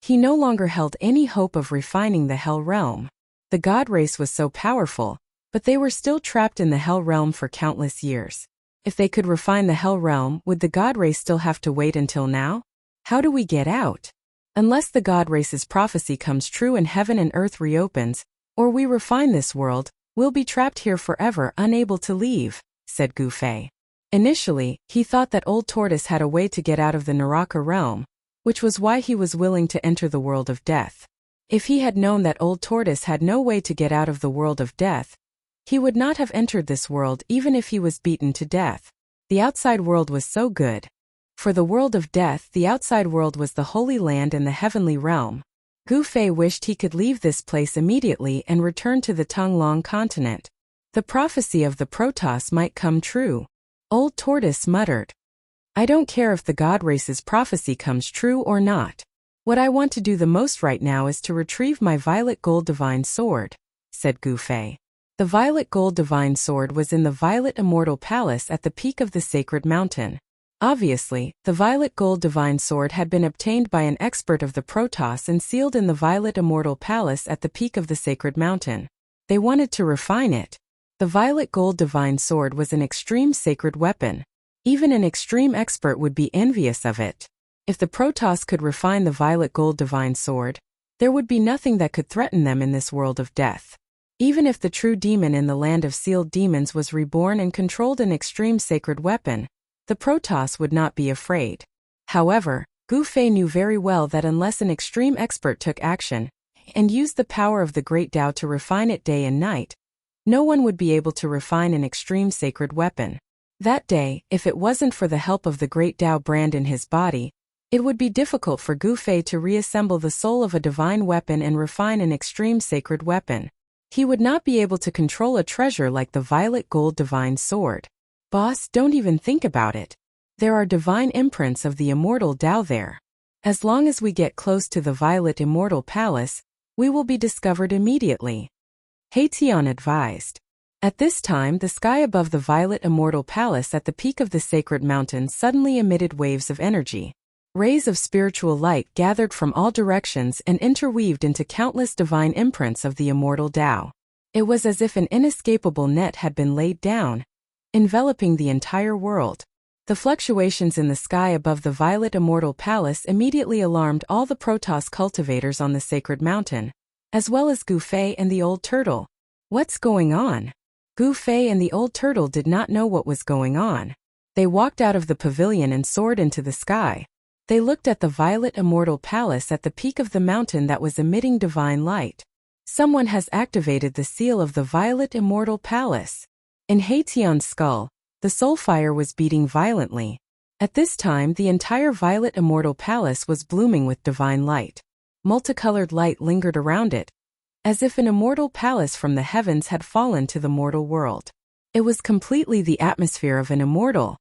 Speaker 1: He no longer held any hope of refining the hell realm. The god race was so powerful, but they were still trapped in the hell realm for countless years. If they could refine the hell realm, would the god race still have to wait until now? How do we get out? Unless the god race's prophecy comes true and heaven and earth reopens, or we refine this world, we'll be trapped here forever, unable to leave, said Gu Fei. Initially, he thought that Old Tortoise had a way to get out of the Naraka realm, which was why he was willing to enter the world of death. If he had known that Old Tortoise had no way to get out of the world of death, he would not have entered this world even if he was beaten to death. The outside world was so good. For the world of death, the outside world was the Holy Land and the heavenly realm. Gu Fei wished he could leave this place immediately and return to the Tonglong continent. The prophecy of the Protoss might come true. Old Tortoise muttered. I don't care if the god race's prophecy comes true or not. What I want to do the most right now is to retrieve my violet gold divine sword, said Gu Fei. The violet gold divine sword was in the Violet Immortal Palace at the peak of the sacred mountain. Obviously, the violet gold divine sword had been obtained by an expert of the Protoss and sealed in the Violet Immortal Palace at the peak of the sacred mountain. They wanted to refine it. The violet gold divine sword was an extreme sacred weapon. Even an extreme expert would be envious of it. If the Protoss could refine the violet gold divine sword, there would be nothing that could threaten them in this world of death. Even if the true demon in the land of sealed demons was reborn and controlled an extreme sacred weapon, the Protoss would not be afraid. However, Gu Fei knew very well that unless an extreme expert took action and used the power of the Great Tao to refine it day and night, no one would be able to refine an extreme sacred weapon. That day, if it wasn't for the help of the Great Tao brand in his body, it would be difficult for Gu Fei to reassemble the soul of a divine weapon and refine an extreme sacred weapon. He would not be able to control a treasure like the violet gold divine sword. Boss, don't even think about it. There are divine imprints of the immortal Tao there. As long as we get close to the Violet Immortal Palace, we will be discovered immediately. He Tian advised. At this time, the sky above the Violet Immortal Palace at the peak of the sacred mountain suddenly emitted waves of energy. Rays of spiritual light gathered from all directions and interweaved into countless divine imprints of the immortal Tao. It was as if an inescapable net had been laid down, enveloping the entire world. The fluctuations in the sky above the violet immortal palace immediately alarmed all the Protoss cultivators on the sacred mountain, as well as Gu Fei and the old turtle. What's going on? Gu Fei and the old turtle did not know what was going on. They walked out of the pavilion and soared into the sky. They looked at the violet immortal palace at the peak of the mountain that was emitting divine light. Someone has activated the seal of the violet immortal palace. In Haetion's skull, the soul fire was beating violently. At this time, the entire violet immortal palace was blooming with divine light. Multicolored light lingered around it, as if an immortal palace from the heavens had fallen to the mortal world. It was completely the atmosphere of an immortal.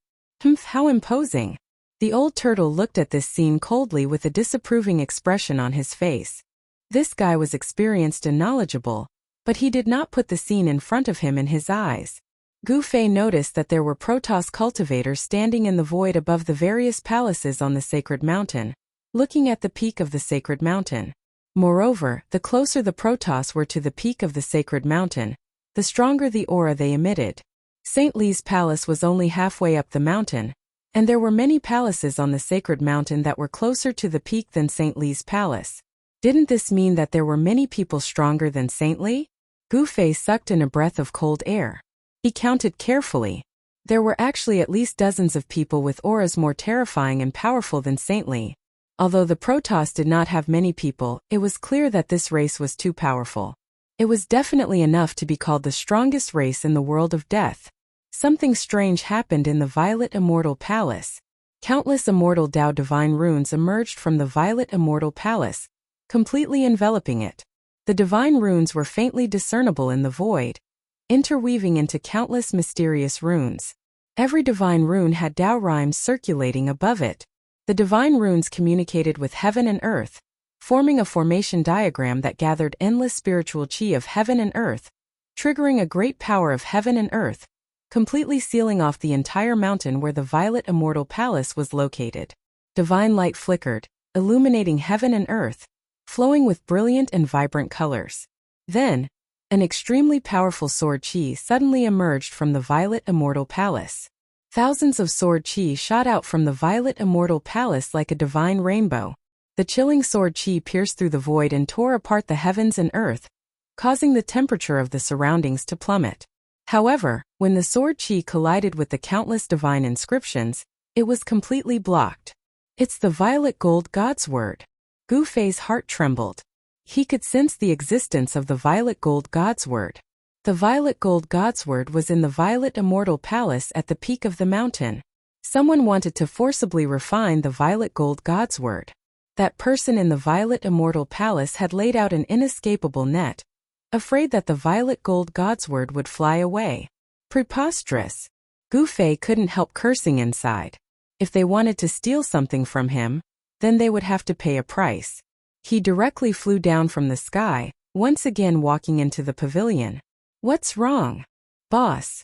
Speaker 1: How imposing! The old turtle looked at this scene coldly with a disapproving expression on his face. This guy was experienced and knowledgeable, but he did not put the scene in front of him in his eyes. Gu Fei noticed that there were Protoss cultivators standing in the void above the various palaces on the sacred mountain, looking at the peak of the sacred mountain. Moreover, the closer the Protoss were to the peak of the sacred mountain, the stronger the aura they emitted. St. Li's palace was only halfway up the mountain, and there were many palaces on the sacred mountain that were closer to the peak than St. Li's palace. Didn't this mean that there were many people stronger than St. Li? Gu Fei sucked in a breath of cold air. He counted carefully. There were actually at least dozens of people with auras more terrifying and powerful than St. Li. Although the Protoss did not have many people, it was clear that this race was too powerful. It was definitely enough to be called the strongest race in the world of death. Something strange happened in the Violet Immortal Palace. Countless immortal Dao divine runes emerged from the Violet Immortal Palace, completely enveloping it. The divine runes were faintly discernible in the void, interweaving into countless mysterious runes. Every divine rune had Dao rhymes circulating above it. The divine runes communicated with heaven and earth, forming a formation diagram that gathered endless spiritual chi of heaven and earth, triggering a great power of heaven and earth, completely sealing off the entire mountain where the Violet Immortal Palace was located. Divine light flickered, illuminating heaven and earth, flowing with brilliant and vibrant colors. Then, an extremely powerful sword chi suddenly emerged from the Violet Immortal Palace. Thousands of sword chi shot out from the Violet Immortal Palace like a divine rainbow. The chilling sword chi pierced through the void and tore apart the heavens and earth, causing the temperature of the surroundings to plummet. However, when the sword chi collided with the countless divine inscriptions, it was completely blocked. It's the violet gold God's word. Gu Fei's heart trembled. He could sense the existence of the violet gold God's word. The violet gold God's word was in the Violet Immortal Palace at the peak of the mountain. Someone wanted to forcibly refine the violet gold God's word. That person in the Violet Immortal Palace had laid out an inescapable net, afraid that the violet gold God's word would fly away. Preposterous. Gu Fei couldn't help cursing inside. If they wanted to steal something from him, then they would have to pay a price. He directly flew down from the sky, once again walking into the pavilion. What's wrong, boss?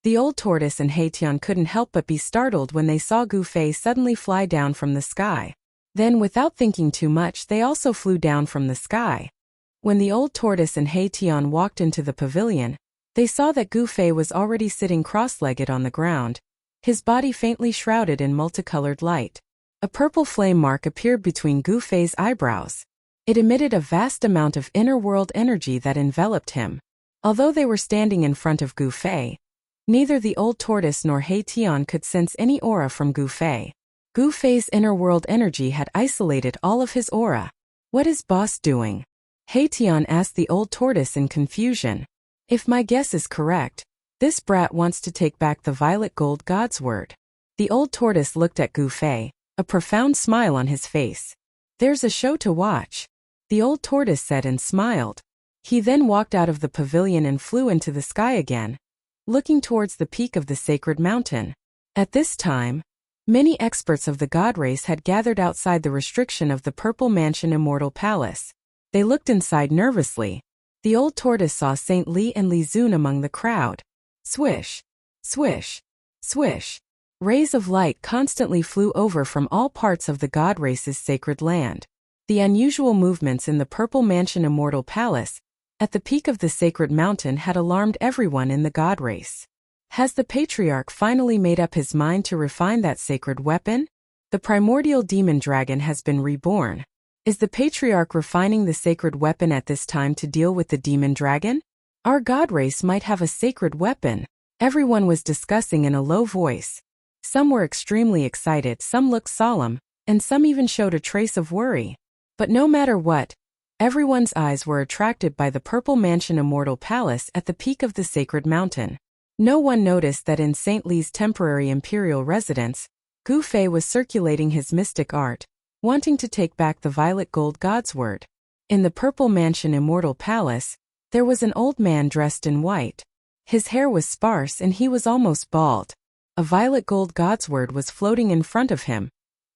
Speaker 1: The old tortoise and Haetion couldn't help but be startled when they saw Gu Fei suddenly fly down from the sky. Then, without thinking too much, they also flew down from the sky. When the old tortoise and Haetion walked into the pavilion, they saw that Gu Fei was already sitting cross-legged on the ground, his body faintly shrouded in multicolored light. A purple flame mark appeared between Gu Fei's eyebrows. It emitted a vast amount of inner world energy that enveloped him. Although they were standing in front of Gu Fei, neither the old tortoise nor Haetion could sense any aura from Gu Fei. Gu Fei's inner world energy had isolated all of his aura. What is boss doing? Haetion asked the old tortoise in confusion. If my guess is correct, this brat wants to take back the violet gold God's word. The old tortoise looked at Gu Fei, a profound smile on his face. There's a show to watch, the old tortoise said and smiled. He then walked out of the pavilion and flew into the sky again, looking towards the peak of the sacred mountain. At this time, many experts of the god race had gathered outside the restriction of the Purple Mansion Immortal Palace. They looked inside nervously. The old tortoise saw St. Li and Li Zun among the crowd. Swish, swish, swish. Rays of light constantly flew over from all parts of the god race's sacred land. The unusual movements in the Purple Mansion Immortal Palace, at the peak of the sacred mountain, had alarmed everyone in the god race. Has the patriarch finally made up his mind to refine that sacred weapon? The primordial demon dragon has been reborn. Is the patriarch refining the sacred weapon at this time to deal with the demon dragon? Our god race might have a sacred weapon, everyone was discussing in a low voice. Some were extremely excited, some looked solemn, and some even showed a trace of worry. But no matter what, everyone's eyes were attracted by the purple mansion immortal palace at the peak of the sacred mountain. No one noticed that in St. Li's temporary imperial residence, Gu Fei was circulating his mystic art, wanting to take back the violet gold god's word. In the purple mansion immortal palace, there was an old man dressed in white. His hair was sparse and he was almost bald. A violet gold god's word was floating in front of him,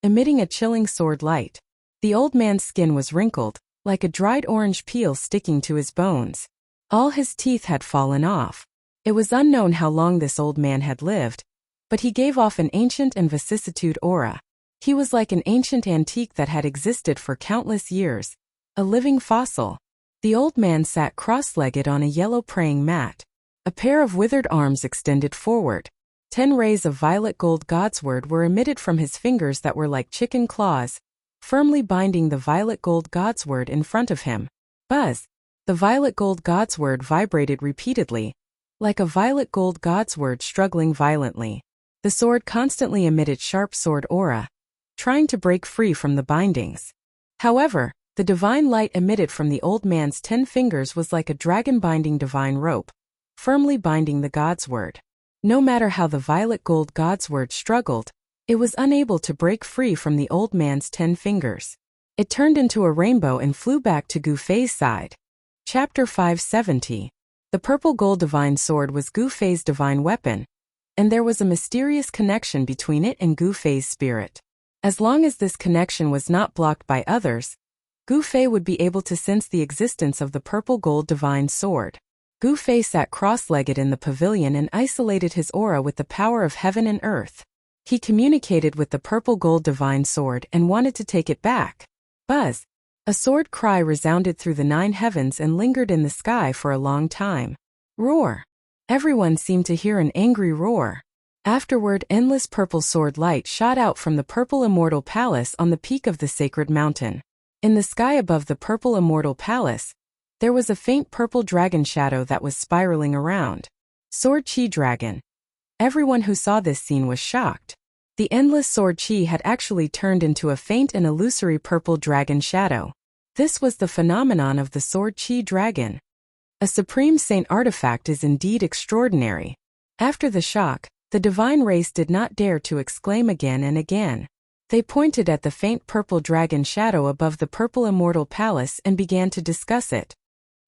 Speaker 1: emitting a chilling sword light. The old man's skin was wrinkled, like a dried orange peel sticking to his bones. All his teeth had fallen off. It was unknown how long this old man had lived, but he gave off an ancient and vicissitude aura. He was like an ancient antique that had existed for countless years, a living fossil. The old man sat cross-legged on a yellow praying mat. A pair of withered arms extended forward. 10 rays of violet gold god's word were emitted from his fingers that were like chicken claws, firmly binding the violet gold god's word in front of him. Buzz! The violet gold god's word vibrated repeatedly, like a violet gold god's word struggling violently. The sword constantly emitted sharp sword aura, trying to break free from the bindings. However, the divine light emitted from the old man's 10 fingers was like a dragon binding divine rope, firmly binding the god's word. No matter how the violet gold god's word struggled, it was unable to break free from the old man's 10 fingers. It turned into a rainbow and flew back to Gu Fei's side. Chapter 570. The purple gold divine sword was Gu Fei's divine weapon, and there was a mysterious connection between it and Gu Fei's spirit. As long as this connection was not blocked by others, Gu Fei would be able to sense the existence of the purple gold divine sword. Gu Fei sat cross-legged in the pavilion and isolated his aura with the power of heaven and earth. He communicated with the purple gold divine sword and wanted to take it back. Buzz! A sword cry resounded through the 9 heavens and lingered in the sky for a long time. Roar! Everyone seemed to hear an angry roar. Afterward, endless purple sword light shot out from the purple immortal palace on the peak of the sacred mountain. In the sky above the purple immortal palace, there was a faint purple dragon shadow that was spiraling around. Sword Chi Dragon. Everyone who saw this scene was shocked. The endless sword chi had actually turned into a faint and illusory purple dragon shadow. This was the phenomenon of the sword chi dragon. A supreme saint artifact is indeed extraordinary. After the shock, the divine race did not dare to exclaim again and again. They pointed at the faint purple dragon shadow above the purple immortal palace and began to discuss it.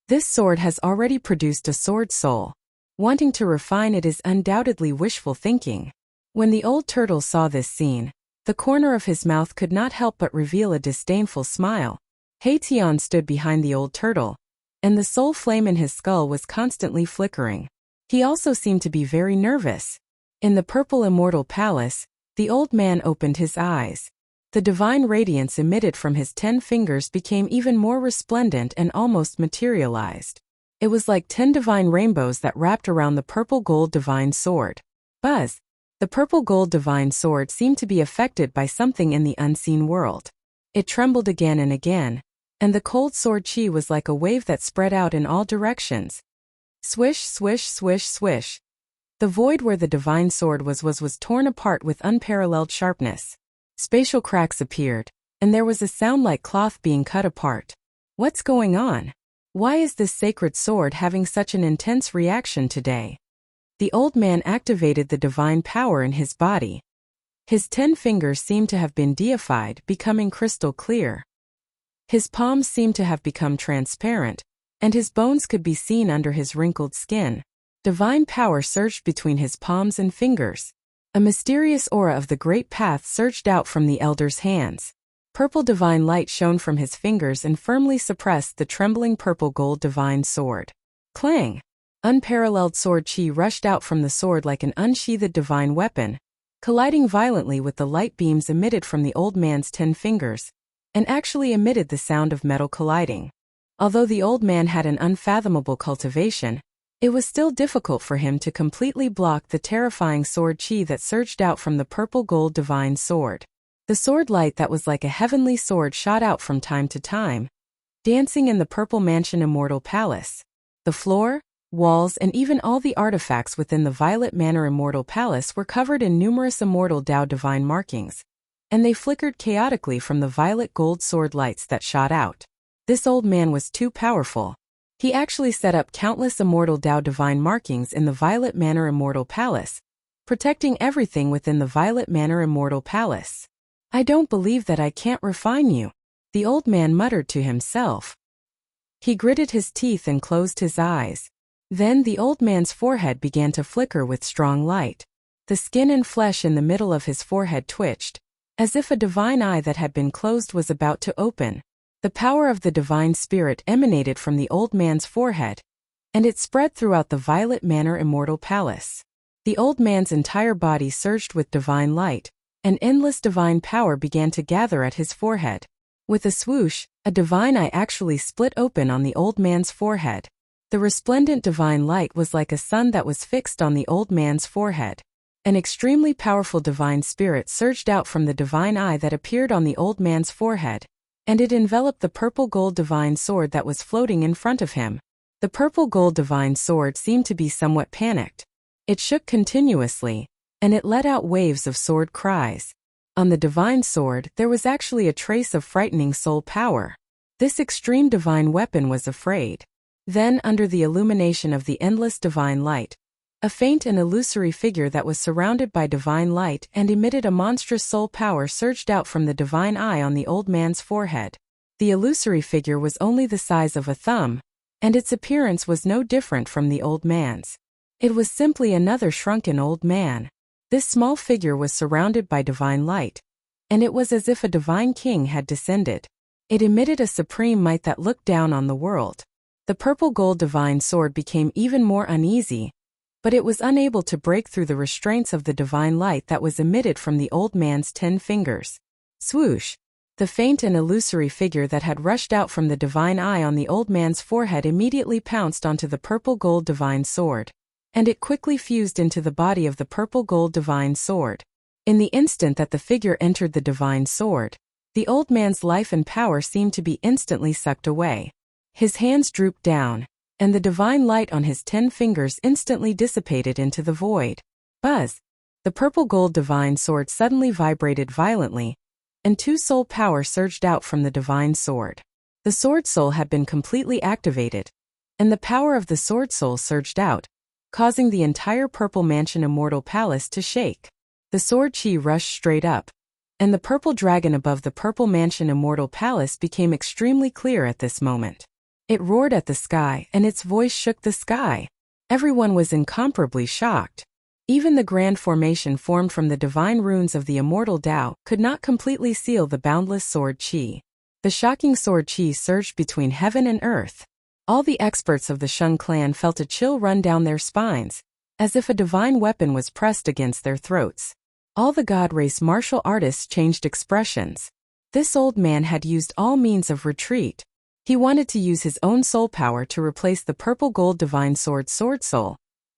Speaker 1: This sword has already produced a sword soul. Wanting to refine it is undoubtedly wishful thinking. When the old turtle saw this scene, the corner of his mouth could not help but reveal a disdainful smile. Hei-Tian stood behind the old turtle, and the soul flame in his skull was constantly flickering. He also seemed to be very nervous. In the purple immortal palace, the old man opened his eyes. The divine radiance emitted from his 10 fingers became even more resplendent and almost materialized. It was like 10 divine rainbows that wrapped around the purple gold divine sword. Buzz! The purple gold divine sword seemed to be affected by something in the unseen world. It trembled again and again, and the cold sword chi was like a wave that spread out in all directions. Swish, swish, swish, swish. The void where the divine sword was torn apart with unparalleled sharpness. Spatial cracks appeared, and there was a sound like cloth being cut apart. What's going on? Why is this sacred sword having such an intense reaction today? The old man activated the divine power in his body. His 10 fingers seemed to have been deified, becoming crystal clear. His palms seemed to have become transparent, and his bones could be seen under his wrinkled skin. Divine power surged between his palms and fingers. A mysterious aura of the great path surged out from the elder's hands. Purple divine light shone from his fingers and firmly suppressed the trembling purple gold divine sword. Clang! Unparalleled sword chi rushed out from the sword like an unsheathed divine weapon, colliding violently with the light beams emitted from the old man's 10 fingers, and actually emitted the sound of metal colliding. Although the old man had an unfathomable cultivation, It was still difficult for him to completely block the terrifying sword chi that surged out from the purple gold divine sword. The sword light that was like a heavenly sword shot out from time to time, dancing in the purple mansion immortal palace. The floor, walls, and even all the artifacts within the Violet Manor immortal palace were covered in numerous immortal Tao divine markings, and they flickered chaotically from the violet gold sword lights that shot out. This old man was too powerful. He actually set up countless immortal Tao divine markings in the Violet Manor immortal palace, protecting everything within the Violet Manor immortal palace. I don't believe that I can't refine you, the old man muttered to himself. He gritted his teeth and closed his eyes. Then the old man's forehead began to flicker with strong light. The skin and flesh in the middle of his forehead twitched, as if a divine eye that had been closed was about to open. The power of the divine spirit emanated from the old man's forehead, and it spread throughout the Violet Manor immortal palace. The old man's entire body surged with divine light, and endless divine power began to gather at his forehead. With a swoosh, a divine eye actually split open on the old man's forehead. The resplendent divine light was like a sun that was fixed on the old man's forehead. An extremely powerful divine spirit surged out from the divine eye that appeared on the old man's forehead, and it enveloped the purple gold divine sword that was floating in front of him. The purple gold divine sword seemed to be somewhat panicked. It shook continuously, and it let out waves of sword cries. On the divine sword, there was actually a trace of frightening soul power. This extreme divine weapon was afraid. Then, under the illumination of the endless divine light, a faint and illusory figure that was surrounded by divine light and emitted a monstrous soul power surged out from the divine eye on the old man's forehead. The illusory figure was only the size of a thumb, and its appearance was no different from the old man's. It was simply another shrunken old man. This small figure was surrounded by divine light, and it was as if a divine king had descended. It emitted a supreme might that looked down on the world. The purple gold divine sword became even more uneasy, but it was unable to break through the restraints of the divine light that was emitted from the old man's 10 fingers. Swoosh! The faint and illusory figure that had rushed out from the divine eye on the old man's forehead immediately pounced onto the purple gold divine sword, and it quickly fused into the body of the purple gold divine sword. In the instant that the figure entered the divine sword, the old man's life and power seemed to be instantly sucked away. His hands drooped down, and the divine light on his 10 fingers instantly dissipated into the void. Buzz! The purple gold divine sword suddenly vibrated violently, and 2 soul power surged out from the divine sword. The sword soul had been completely activated, and the power of the sword soul surged out, causing the entire purple mansion immortal palace to shake. The sword chi rushed straight up, and the purple dragon above the purple mansion immortal palace became extremely clear at this moment. It roared at the sky, and its voice shook the sky. Everyone was incomparably shocked. Even the grand formation formed from the divine runes of the immortal Tao could not completely seal the boundless sword chi. The shocking sword chi surged between heaven and earth. All the experts of the Shun clan felt a chill run down their spines, as if a divine weapon was pressed against their throats. All the god race martial artists changed expressions. This old man had used all means of retreat. He wanted to use his own soul power to replace the purple gold divine sword soul,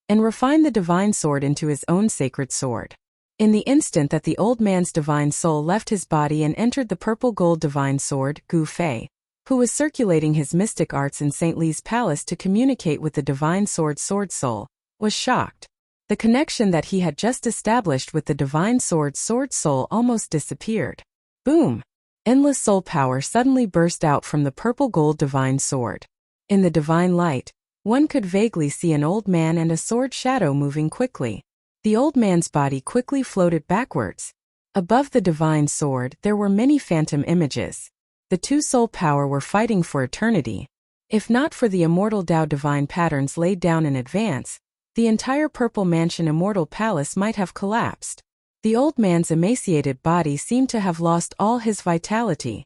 Speaker 1: and refine the divine sword into his own sacred sword. In the instant that the old man's divine soul left his body and entered the purple gold divine sword, Gu Fei, who was circulating his mystic arts in St. Li's palace to communicate with the divine sword soul, was shocked. The connection that he had just established with the divine sword soul almost disappeared. Boom! Endless soul power suddenly burst out from the purple gold divine sword. In the divine light, one could vaguely see an old man and a sword shadow moving quickly. The old man's body quickly floated backwards. Above the divine sword there were many phantom images. The 2 soul power were fighting for eternity. If not for the immortal Tao divine patterns laid down in advance, the entire purple mansion immortal palace might have collapsed. The old man's emaciated body seemed to have lost all his vitality.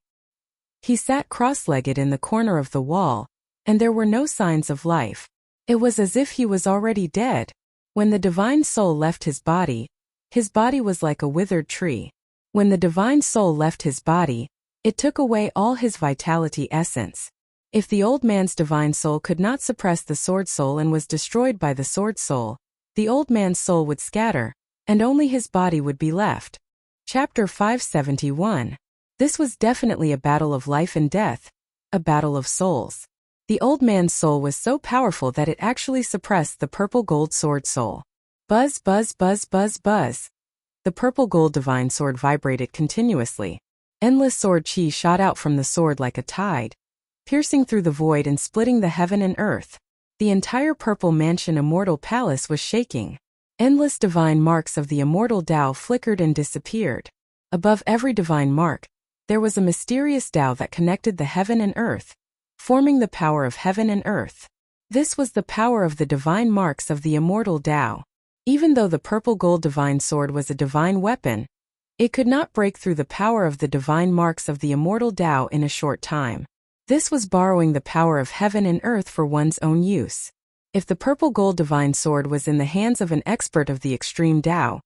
Speaker 1: He sat cross-legged in the corner of the wall, and there were no signs of life. It was as if he was already dead. When the divine soul left his body was like a withered tree. When the divine soul left his body, it took away all his vitality essence. If the old man's divine soul could not suppress the sword soul and was destroyed by the sword soul, the old man's soul would scatter, and only his body would be left. Chapter 571. This was definitely a battle of life and death, a battle of souls. The old man's soul was so powerful that it actually suppressed the purple gold sword soul. Buzz, buzz, buzz, buzz, buzz. The purple gold divine sword vibrated continuously. Endless sword chi shot out from the sword like a tide, piercing through the void and splitting the heaven and earth. The entire purple mansion immortal palace was shaking. Endless divine marks of the immortal Tao flickered and disappeared. Above every divine mark, there was a mysterious Tao that connected the heaven and earth, forming the power of heaven and earth. This was the power of the divine marks of the immortal Tao. Even though the purple gold divine sword was a divine weapon, it could not break through the power of the divine marks of the immortal Tao in a short time. This was borrowing the power of heaven and earth for one's own use. If the purple gold divine sword was in the hands of an expert of the extreme Tao,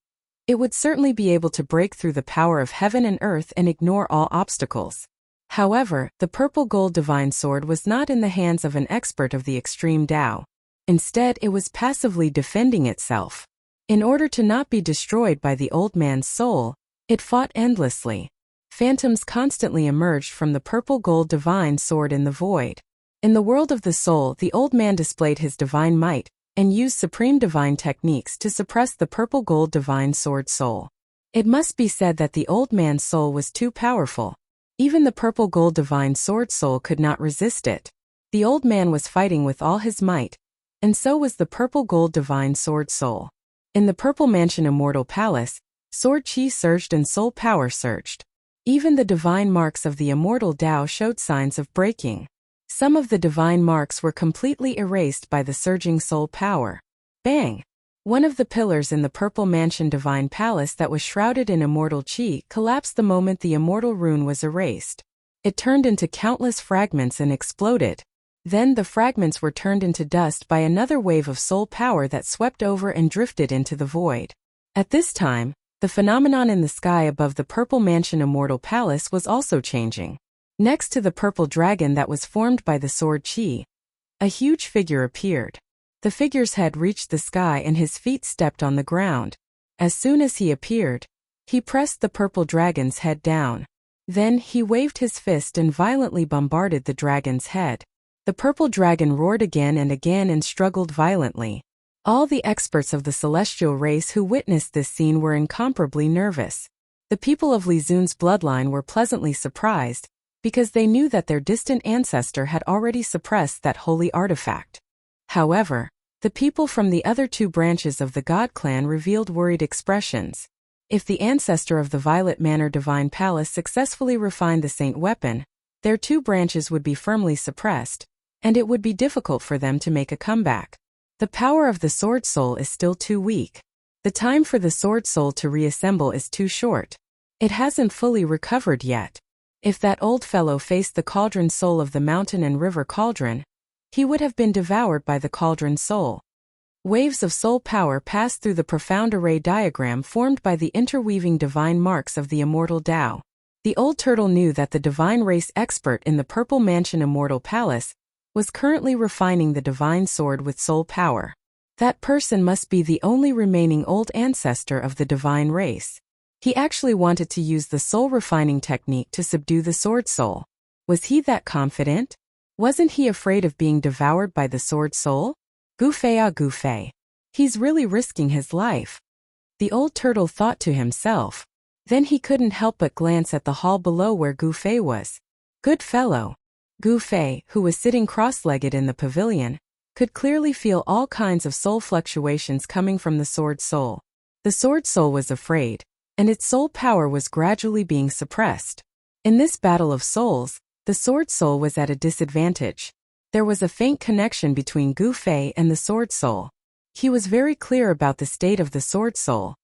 Speaker 1: it would certainly be able to break through the power of heaven and earth and ignore all obstacles. However, the purple gold divine sword was not in the hands of an expert of the extreme Tao. Instead, it was passively defending itself. In order to not be destroyed by the old man's soul, it fought endlessly. Phantoms constantly emerged from the purple gold divine sword in the void. In the world of the soul, the old man displayed his divine might and used supreme divine techniques to suppress the purple gold divine sword soul. It must be said that the old man's soul was too powerful. Even the purple gold divine sword soul could not resist it. The old man was fighting with all his might, and so was the purple gold divine sword soul. In the purple mansion immortal palace, sword chi surged and soul power surged. Even the divine marks of the immortal Tao showed signs of breaking. Some of the divine marks were completely erased by the surging soul power. Bang! One of the pillars in the purple mansion divine palace that was shrouded in immortal chi collapsed the moment the immortal rune was erased. It turned into countless fragments and exploded. Then the fragments were turned into dust by another wave of soul power that swept over and drifted into the void. At this time, the phenomenon in the sky above the purple mansion immortal palace was also changing. Next to the purple dragon that was formed by the sword chi, a huge figure appeared. The figure's head reached the sky and his feet stepped on the ground. As soon as he appeared, he pressed the purple dragon's head down. Then he waved his fist and violently bombarded the dragon's head. The purple dragon roared again and struggled violently. All the experts of the celestial race who witnessed this scene were incomparably nervous. The people of Li Zun's bloodline were pleasantly surprised, because they knew that their distant ancestor had already suppressed that holy artifact. However, the people from the other two branches of the God clan revealed worried expressions. If the ancestor of the Violet Manor Divine Palace successfully refined the Saint weapon, their two branches would be firmly suppressed, and it would be difficult for them to make a comeback. The power of the Sword Soul is still too weak. The time for the Sword Soul to reassemble is too short. It hasn't fully recovered yet. If that old fellow faced the cauldron soul of the mountain and river cauldron, he would have been devoured by the cauldron soul. Waves of soul power passed through the profound array diagram formed by the interweaving divine marks of the immortal Tao. The old turtle knew that the divine race expert in the Purple Mansion Immortal Palace was currently refining the divine sword with soul power. That person must be the only remaining old ancestor of the divine race. He actually wanted to use the soul refining technique to subdue the sword soul. Was he that confident? Wasn't he afraid of being devoured by the sword soul? Goofei ah goofei. He's really risking his life. The old turtle thought to himself. Then he couldn't help but glance at the hall below where Goofei was. Good fellow. Goofei, who was sitting cross-legged in the pavilion, could clearly feel all kinds of soul fluctuations coming from the sword soul. The sword soul was afraid, and its soul power was gradually being suppressed. In this battle of souls, the sword soul was at a disadvantage. There was a faint connection between Goofei and the sword soul. He was very clear about the state of the sword soul.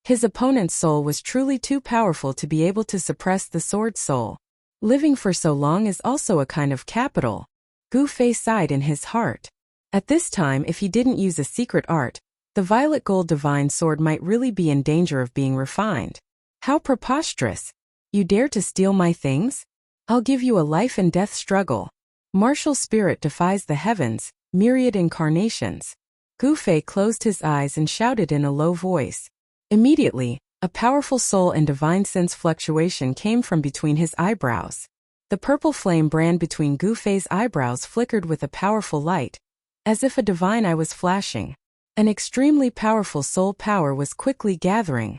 Speaker 1: His opponent's soul was truly too powerful to be able to suppress the sword soul. Living for so long is also a kind of capital. Goofei sighed in his heart. At this time, if he didn't use a secret art, the violet gold divine sword might really be in danger of being refined. How preposterous! You dare to steal my things? I'll give you a life and death struggle. Martial spirit defies the heavens, myriad incarnations. Gu Fei closed his eyes and shouted in a low voice. Immediately, a powerful soul and divine sense fluctuation came from between his eyebrows. The purple flame brand between Gu Fei's eyebrows flickered with a powerful light, as if a divine eye was flashing. An extremely powerful soul power was quickly gathering.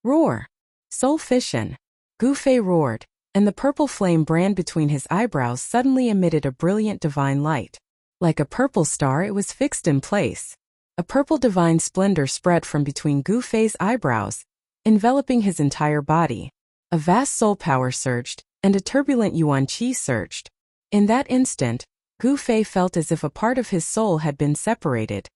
Speaker 1: Roar! Soul fission! Gu Fei roared, and the purple flame brand between his eyebrows suddenly emitted a brilliant divine light. Like a purple star, it was fixed in place. A purple divine splendor spread from between Gu Fei's eyebrows, enveloping his entire body. A vast soul power surged, and a turbulent yuan qi surged. In that instant, Gu Fei felt as if a part of his soul had been separated.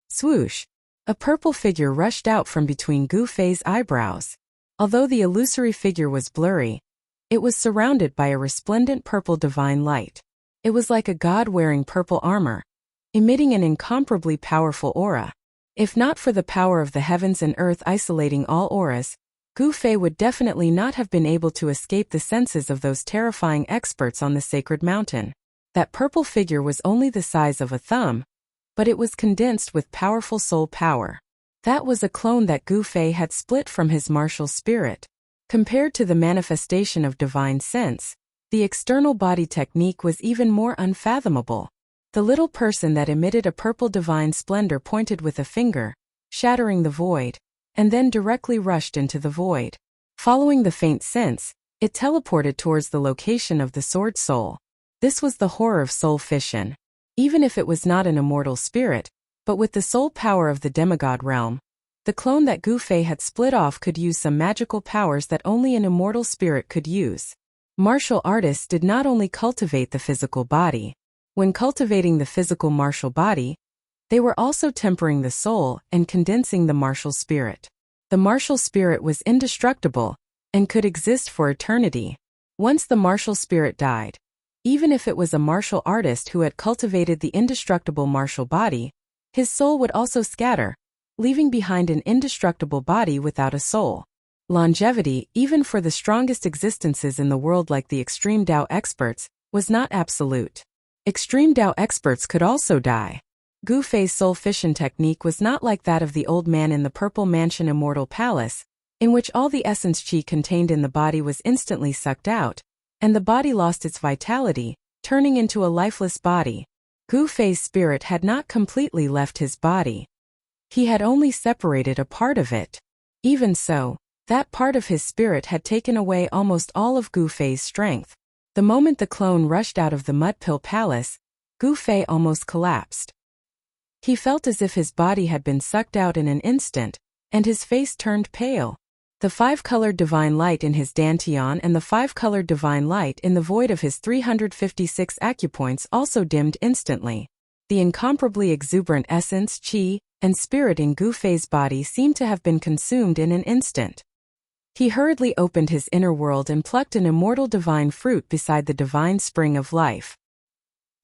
Speaker 1: Swoosh! A purple figure rushed out from between Gu Fei's eyebrows. Although the illusory figure was blurry, it was surrounded by a resplendent purple divine light. It was like a god wearing purple armor, emitting an incomparably powerful aura. If not for the power of the heavens and earth isolating all auras, Gu Fei would definitely not have been able to escape the senses of those terrifying experts on the sacred mountain. That purple figure was only the size of a thumb, but it was condensed with powerful soul power. That was a clone that Gu Fei had split from his martial spirit. Compared to the manifestation of divine sense, the external body technique was even more unfathomable. The little person that emitted a purple divine splendor pointed with a finger, shattering the void, and then directly rushed into the void. Following the faint sense, it teleported towards the location of the sword soul. This was the horror of soul fission. Even if it was not an immortal spirit, but with the soul power of the demigod realm, the clone that Gu Fei had split off could use some magical powers that only an immortal spirit could use. Martial artists did not only cultivate the physical body. When cultivating the physical martial body, they were also tempering the soul and condensing the martial spirit. The martial spirit was indestructible and could exist for eternity. Once the martial spirit died, even if it was a martial artist who had cultivated the indestructible martial body, his soul would also scatter, leaving behind an indestructible body without a soul. Longevity, even for the strongest existences in the world like the extreme Dao experts, was not absolute. Extreme Dao experts could also die. Gu Fei's soul fission technique was not like that of the old man in the Purple Mansion Immortal Palace, in which all the essence qi contained in the body was instantly sucked out, and the body lost its vitality, turning into a lifeless body. Gu Fei's spirit had not completely left his body. He had only separated a part of it. Even so, that part of his spirit had taken away almost all of Gu Fei's strength. The moment the clone rushed out of the Mudpill Palace, Gu Fei almost collapsed. He felt as if his body had been sucked out in an instant, and his face turned pale. The five-colored divine light in his dantian and the five-colored divine light in the void of his 356 acupoints also dimmed instantly. The incomparably exuberant essence, qi, and spirit in Gu Fei's body seemed to have been consumed in an instant. He hurriedly opened his inner world and plucked an immortal divine fruit beside the divine spring of life.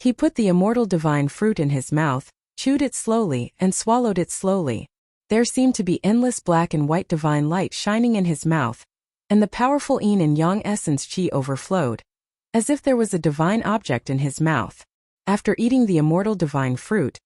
Speaker 1: He put the immortal divine fruit in his mouth, chewed it slowly, and swallowed it slowly. There seemed to be endless black and white divine light shining in his mouth, and the powerful yin and yang essence qi overflowed, as if there was a divine object in his mouth. After eating the immortal divine fruit,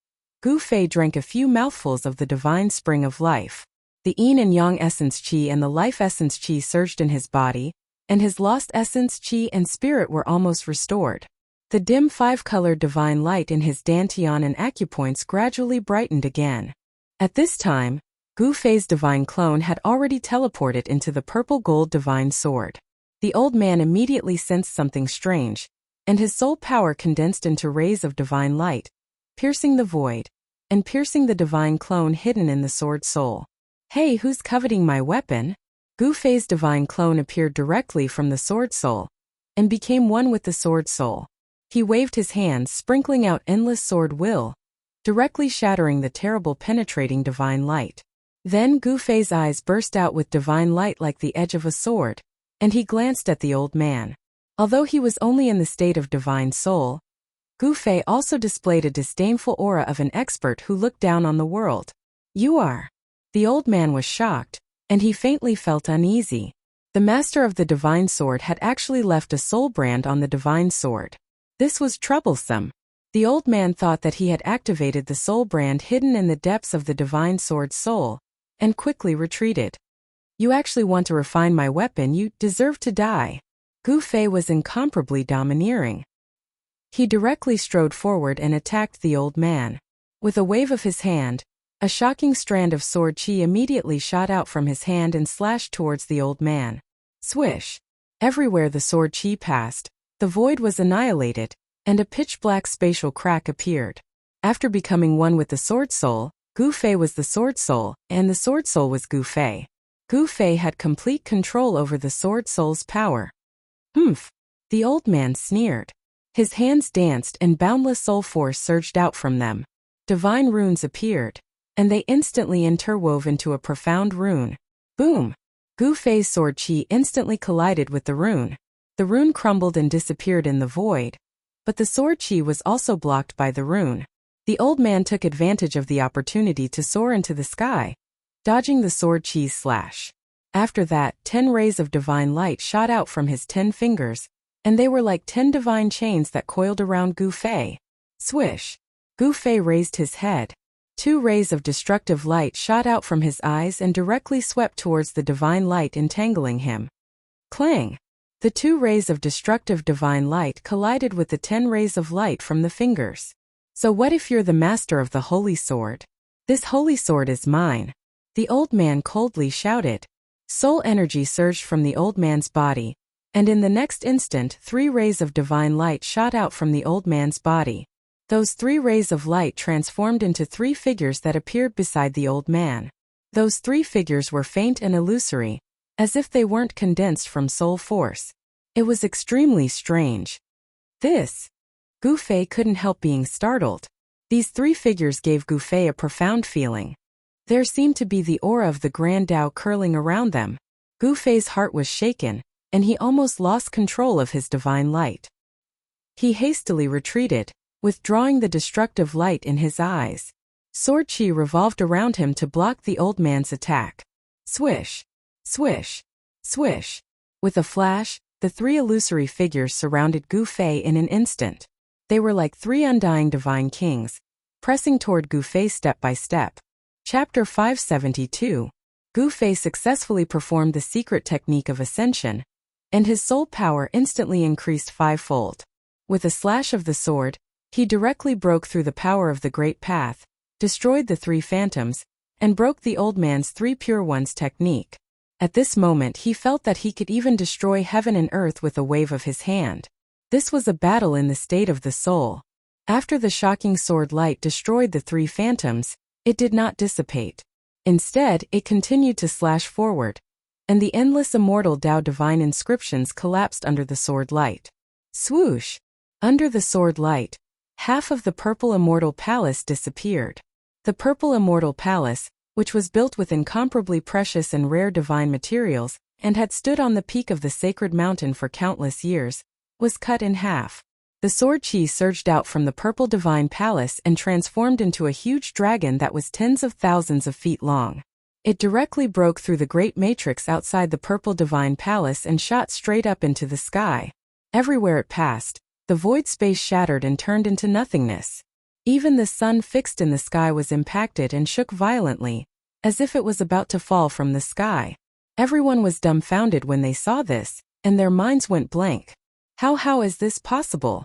Speaker 1: Gu Fei drank a few mouthfuls of the divine spring of life. The yin and yang essence qi and the life essence qi surged in his body, and his lost essence qi and spirit were almost restored. The dim five-colored divine light in his dantian and acupoints gradually brightened again. At this time, Gu Fei's divine clone had already teleported into the purple gold divine sword. The old man immediately sensed something strange, and his soul power condensed into rays of divine light, piercing the void, and piercing the divine clone hidden in the sword soul. Hey, who's coveting my weapon? Gu Fei's divine clone appeared directly from the sword soul, and became one with the sword soul. He waved his hands, sprinkling out endless sword will, directly shattering the terrible penetrating divine light. Then Gu Fei's eyes burst out with divine light like the edge of a sword, and he glanced at the old man. Although he was only in the state of divine soul, Gu Fei also displayed a disdainful aura of an expert who looked down on the world. You are. The old man was shocked, and he faintly felt uneasy. The master of the divine sword had actually left a soul brand on the divine sword. This was troublesome. The old man thought that he had activated the soul brand hidden in the depths of the divine sword's soul, and quickly retreated. You actually want to refine my weapon, you deserve to die. Gu Fei was incomparably domineering. He directly strode forward and attacked the old man. With a wave of his hand, a shocking strand of sword chi immediately shot out from his hand and slashed towards the old man. Swish! Everywhere the sword chi passed, the void was annihilated, and a pitch-black spatial crack appeared. After becoming one with the sword soul, Gu Fei was the sword soul, and the sword soul was Gu Fei. Gu Fei had complete control over the sword soul's power. Humph! The old man sneered. His hands danced and boundless soul force surged out from them. Divine runes appeared, and they instantly interwove into a profound rune. Boom! Gu Fei's sword chi instantly collided with the rune. The rune crumbled and disappeared in the void, but the sword chi was also blocked by the rune. The old man took advantage of the opportunity to soar into the sky, dodging the sword chi's slash. After that, 10 rays of divine light shot out from his 10 fingers, and they were like 10 divine chains that coiled around Gu Fei. Swish! Gu Fei raised his head. 2 rays of destructive light shot out from his eyes and directly swept towards the divine light, entangling him. Clang! The 2 rays of destructive divine light collided with the 10 rays of light from the fingers. So what if you're the master of the holy sword? This holy sword is mine. The old man coldly shouted. Soul energy surged from the old man's body, and in the next instant 3 rays of divine light shot out from the old man's body. Those 3 rays of light transformed into 3 figures that appeared beside the old man. Those 3 figures were faint and illusory, as if they weren't condensed from soul force. It was extremely strange. Gu Fei couldn't help being startled. These 3 figures gave Gu Fei a profound feeling. There seemed to be the aura of the Grand Tao curling around them. Gu Fei's heart was shaken, and he almost lost control of his divine light. He hastily retreated, withdrawing the destructive light in his eyes. Sword chi revolved around him to block the old man's attack. Swish! Swish! Swish! With a flash, the 3 illusory figures surrounded Gu Fei in an instant. They were like 3 undying divine kings, pressing toward Gu Fei step by step. Chapter 572. Gu Fei successfully performed the secret technique of ascension, and his soul power instantly increased 5-fold. With a slash of the sword, he directly broke through the power of the Great Path, destroyed the 3 phantoms, and broke the old man's 3 pure ones technique. At this moment he felt that he could even destroy heaven and earth with a wave of his hand. This was a battle in the state of the soul. After the shocking sword light destroyed the 3 phantoms, it did not dissipate. Instead, it continued to slash forward, and the endless immortal Tao divine inscriptions collapsed under the sword light. Swoosh! Under the sword light, half of the purple immortal palace disappeared. The purple immortal palace, which was built with incomparably precious and rare divine materials, and had stood on the peak of the sacred mountain for countless years, was cut in half. The sword chi surged out from the purple divine palace and transformed into a huge dragon that was tens of thousands of feet long. It directly broke through the great matrix outside the purple divine palace and shot straight up into the sky. Everywhere it passed, the void space shattered and turned into nothingness. Even the sun fixed in the sky was impacted and shook violently, as if it was about to fall from the sky. Everyone was dumbfounded when they saw this, and their minds went blank. How is this possible?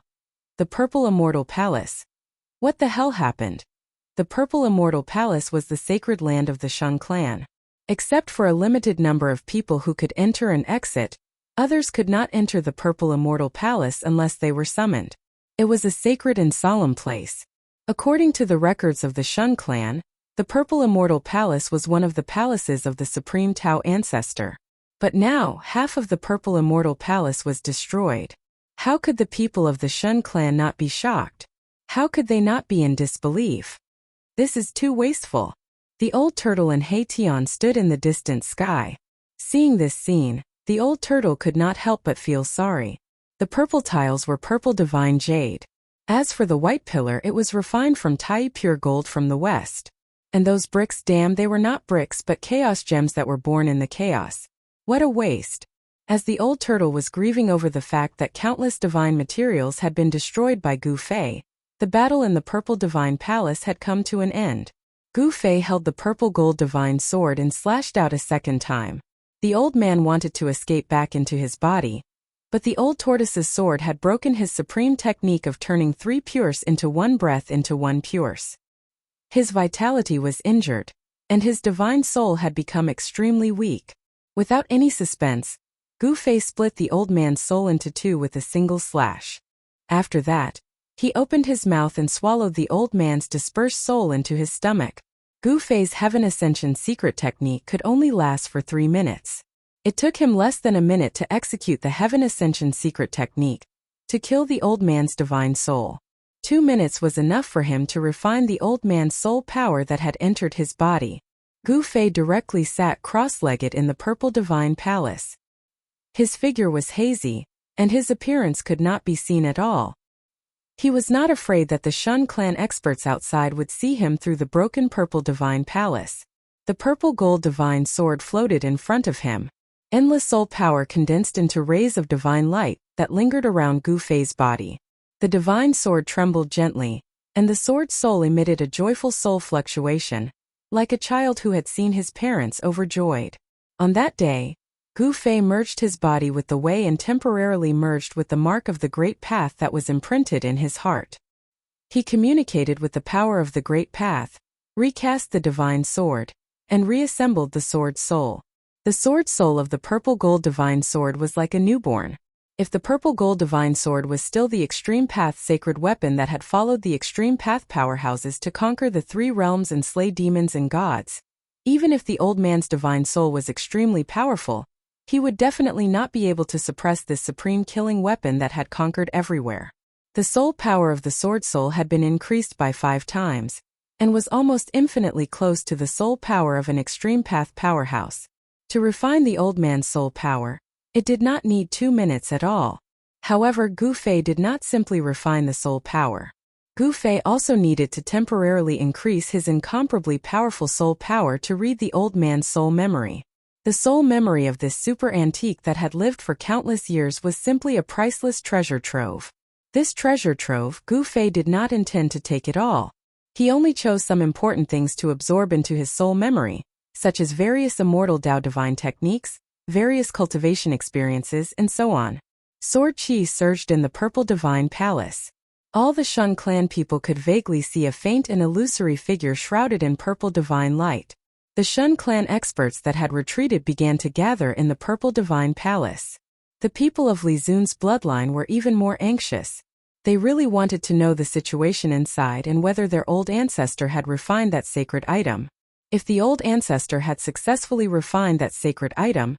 Speaker 1: The Purple Immortal Palace. What the hell happened? The Purple Immortal Palace was the sacred land of the Shun clan. Except for a limited number of people who could enter and exit, others could not enter the Purple Immortal Palace unless they were summoned. It was a sacred and solemn place. According to the records of the Shun clan, the Purple Immortal Palace was one of the palaces of the Supreme Tao ancestor. But now, half of the Purple Immortal Palace was destroyed. How could the people of the Shun clan not be shocked? How could they not be in disbelief? This is too wasteful. The old turtle and Hei Tian stood in the distant sky. Seeing this scene, the old turtle could not help but feel sorry. The purple tiles were purple divine jade. As for the white pillar, it was refined from Tai pure gold from the west. And those bricks, damn, they were not bricks but chaos gems that were born in the chaos. What a waste. As the old turtle was grieving over the fact that countless divine materials had been destroyed by Gu Fei, the battle in the purple divine palace had come to an end. Gu Fei held the purple gold divine sword and slashed out a second time. The old man wanted to escape back into his body, but the old tortoise's sword had broken his supreme technique of turning 3 pures into one breath into 1 pures. His vitality was injured, and his divine soul had become extremely weak. Without any suspense, Gu Fei split the old man's soul into 2 with a single slash. After that, he opened his mouth and swallowed the old man's dispersed soul into his stomach. Gu Fei's Heaven Ascension secret technique could only last for 3 minutes. It took him less than a minute to execute the Heaven Ascension secret technique, to kill the old man's divine soul. 2 minutes was enough for him to refine the old man's soul power that had entered his body. Gu Fei directly sat cross-legged in the purple divine palace. His figure was hazy, and his appearance could not be seen at all. He was not afraid that the Shun clan experts outside would see him through the broken purple divine palace. The purple gold divine sword floated in front of him. Endless soul power condensed into rays of divine light that lingered around Gu Fei's body. The divine sword trembled gently, and the sword's soul emitted a joyful soul fluctuation, like a child who had seen his parents overjoyed. On that day, Gu Fei merged his body with the way and temporarily merged with the mark of the great path that was imprinted in his heart. He communicated with the power of the great path, recast the divine sword, and reassembled the sword's soul. The sword soul of the purple gold divine sword was like a newborn. If the purple gold divine sword was still the extreme path sacred weapon that had followed the extreme path powerhouses to conquer the 3 realms and slay demons and gods, even if the old man's divine soul was extremely powerful, he would definitely not be able to suppress this supreme killing weapon that had conquered everywhere. The soul power of the sword soul had been increased by 5 times, and was almost infinitely close to the soul power of an extreme path powerhouse. To refine the old man's soul power, it did not need 2 minutes at all. However, Gu Fei did not simply refine the soul power. Gu Fei also needed to temporarily increase his incomparably powerful soul power to read the old man's soul memory. The soul memory of this super antique that had lived for countless years was simply a priceless treasure trove. This treasure trove, Gu Fei did not intend to take it all. He only chose some important things to absorb into his soul memory, such as various immortal Tao divine techniques, various cultivation experiences, and so on. Sword qi surged in the purple divine palace. All the Shun clan people could vaguely see a faint and illusory figure shrouded in purple divine light. The Shun clan experts that had retreated began to gather in the purple divine palace. The people of Li Zun's bloodline were even more anxious. They really wanted to know the situation inside and whether their old ancestor had refined that sacred item. If the old ancestor had successfully refined that sacred item,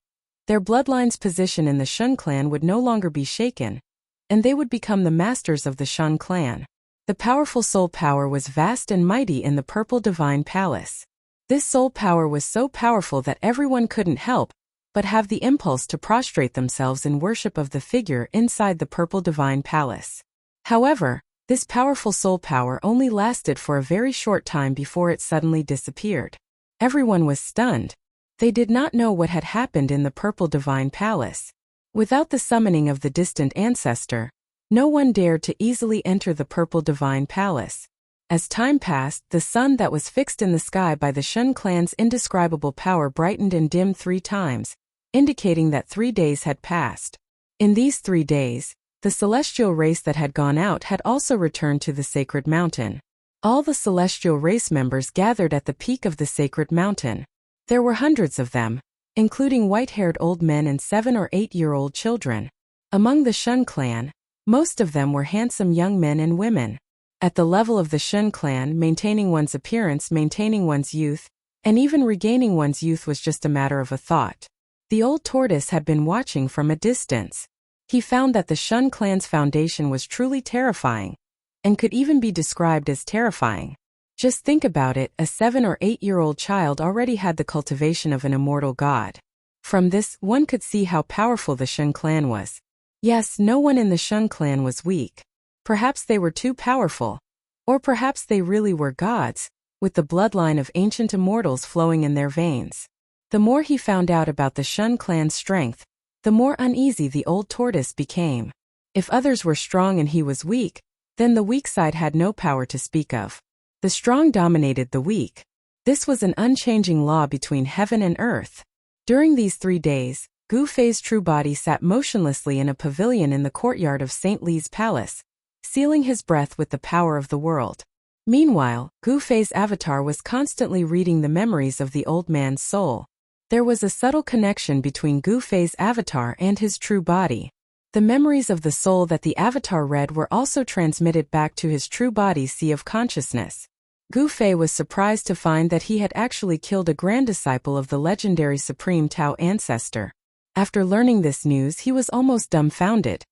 Speaker 1: their bloodline's position in the Shun clan would no longer be shaken, and they would become the masters of the Shun clan. The powerful soul power was vast and mighty in the purple divine palace. This soul power was so powerful that everyone couldn't help but have the impulse to prostrate themselves in worship of the figure inside the purple divine palace. However, this powerful soul power only lasted for a very short time before it suddenly disappeared. Everyone was stunned. They did not know what had happened in the purple divine palace. Without the summoning of the distant ancestor, no one dared to easily enter the purple divine palace. As time passed, the sun that was fixed in the sky by the Shun clan's indescribable power brightened and dimmed 3 times, indicating that 3 days had passed. In these 3 days, the celestial race that had gone out had also returned to the sacred mountain. All the celestial race members gathered at the peak of the sacred mountain. There were hundreds of them, including white-haired old men and 7 or 8-year-old children. Among the Shun clan, most of them were handsome young men and women. At the level of the Shun clan, maintaining one's appearance, maintaining one's youth, and even regaining one's youth was just a matter of a thought. The old tortoise had been watching from a distance. He found that the Shun clan's foundation was truly terrifying, and could even be described as terrifying. Just think about it, a 7 or 8-year-old child already had the cultivation of an immortal god. From this, one could see how powerful the Shun clan was. Yes, no one in the Shun clan was weak. Perhaps they were too powerful. Or perhaps they really were gods, with the bloodline of ancient immortals flowing in their veins. The more he found out about the Shun clan's strength, the more uneasy the old tortoise became. If others were strong and he was weak, then the weak side had no power to speak of. The strong dominated the weak. This was an unchanging law between heaven and earth. During these 3 days, Gu Fei's true body sat motionlessly in a pavilion in the courtyard of St. Li's palace, sealing his breath with the power of the world. Meanwhile, Gu Fei's avatar was constantly reading the memories of the old man's soul. There was a subtle connection between Gu Fei's avatar and his true body. The memories of the soul that the avatar read were also transmitted back to his true body's sea of consciousness. Gu Fei was surprised to find that he had actually killed a grand disciple of the legendary Supreme Tao ancestor. After learning this news, he was almost dumbfounded.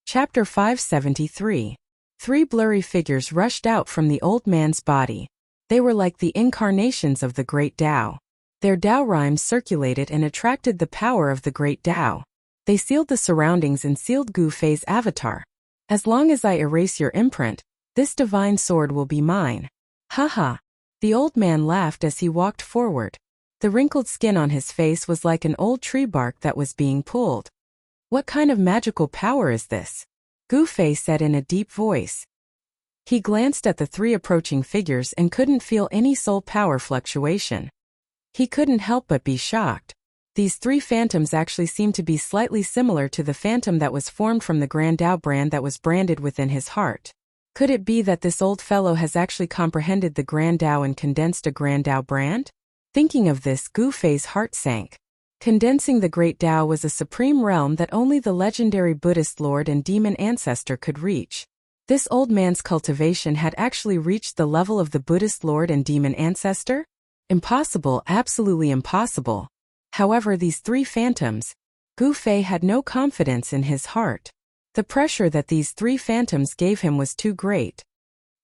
Speaker 1: Chapter 573. 3 blurry figures rushed out from the old man's body. They were like the incarnations of the great Tao. Their Tao rhymes circulated and attracted the power of the great Tao. They sealed the surroundings and sealed Gu Fei's avatar. As long as I erase your imprint, this divine sword will be mine. Haha. The old man laughed as he walked forward. The wrinkled skin on his face was like an old tree bark that was being pulled. What kind of magical power is this? Gu Fei said in a deep voice. He glanced at the 3 approaching figures and couldn't feel any soul power fluctuation. He couldn't help but be shocked. These 3 phantoms actually seemed to be slightly similar to the phantom that was formed from the Grand Tao brand that was branded within his heart. Could it be that this old fellow has actually comprehended the Grand Tao and condensed a Grand Tao brand? Thinking of this, Gu Fei's heart sank. Condensing the Great Tao was a supreme realm that only the legendary Buddhist Lord and demon ancestor could reach. This old man's cultivation had actually reached the level of the Buddhist Lord and demon ancestor? Impossible, absolutely impossible. However, these 3 phantoms, Gu Fei had no confidence in his heart. The pressure that these 3 phantoms gave him was too great.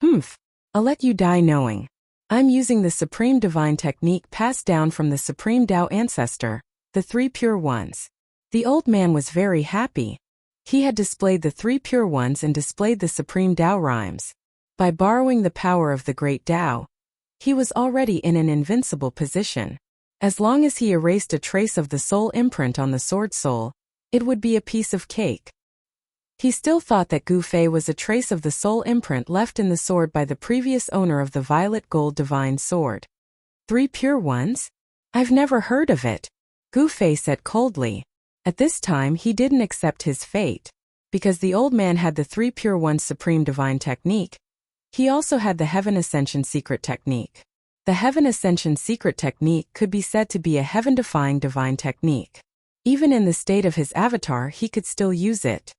Speaker 1: I'll let you die knowing. I'm using the supreme divine technique passed down from the supreme Tao ancestor, the 3 pure ones. The old man was very happy. He had displayed the 3 pure ones and displayed the supreme Tao rhymes. By borrowing the power of the great Tao, he was already in an invincible position. As long as he erased a trace of the soul imprint on the sword soul, it would be a piece of cake. He still thought that Gu Fei was a trace of the soul imprint left in the sword by the previous owner of the violet gold divine sword. 3 pure ones? I've never heard of it, Gu Fei said coldly. At this time he didn't accept his fate. Because the old man had the 3 pure ones supreme divine technique, he also had the Heaven Ascension secret technique. The Heaven Ascension secret technique could be said to be a heaven-defying divine technique. Even in the state of his avatar he could still use it.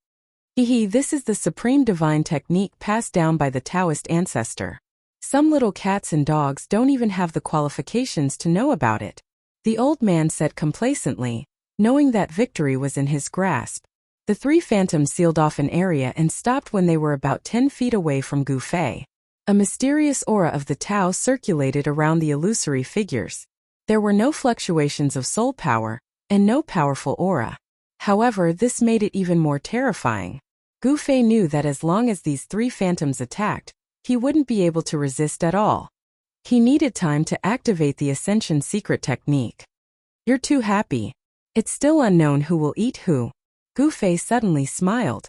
Speaker 1: This is the supreme divine technique passed down by the Taoist ancestor. Some little cats and dogs don't even have the qualifications to know about it, the old man said complacently, knowing that victory was in his grasp. The 3 phantoms sealed off an area and stopped when they were about 10 feet away from Gu Fei. A mysterious aura of the Tao circulated around the illusory figures. There were no fluctuations of soul power, and no powerful aura. However, this made it even more terrifying. Gu Fei knew that as long as these 3 phantoms attacked, he wouldn't be able to resist at all. He needed time to activate the Ascension secret technique. You're too happy. It's still unknown who will eat who. Gu Fei suddenly smiled.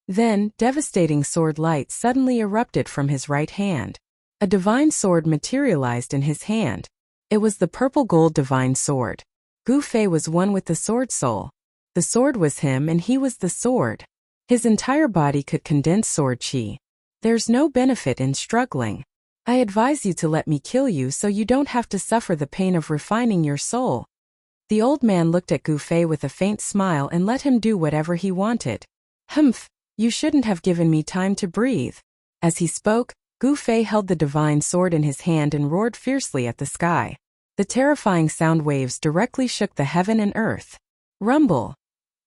Speaker 1: Then, devastating sword light suddenly erupted from his right hand. A divine sword materialized in his hand. It was the purple gold divine sword. Gu Fei was one with the sword soul. The sword was him and he was the sword. His entire body could condense sword chi. There's no benefit in struggling. I advise you to let me kill you so you don't have to suffer the pain of refining your soul. The old man looked at Gu Fei with a faint smile and let him do whatever he wanted. You shouldn't have given me time to breathe. As he spoke, Gu Fei held the divine sword in his hand and roared fiercely at the sky. The terrifying sound waves directly shook the heaven and earth. Rumble!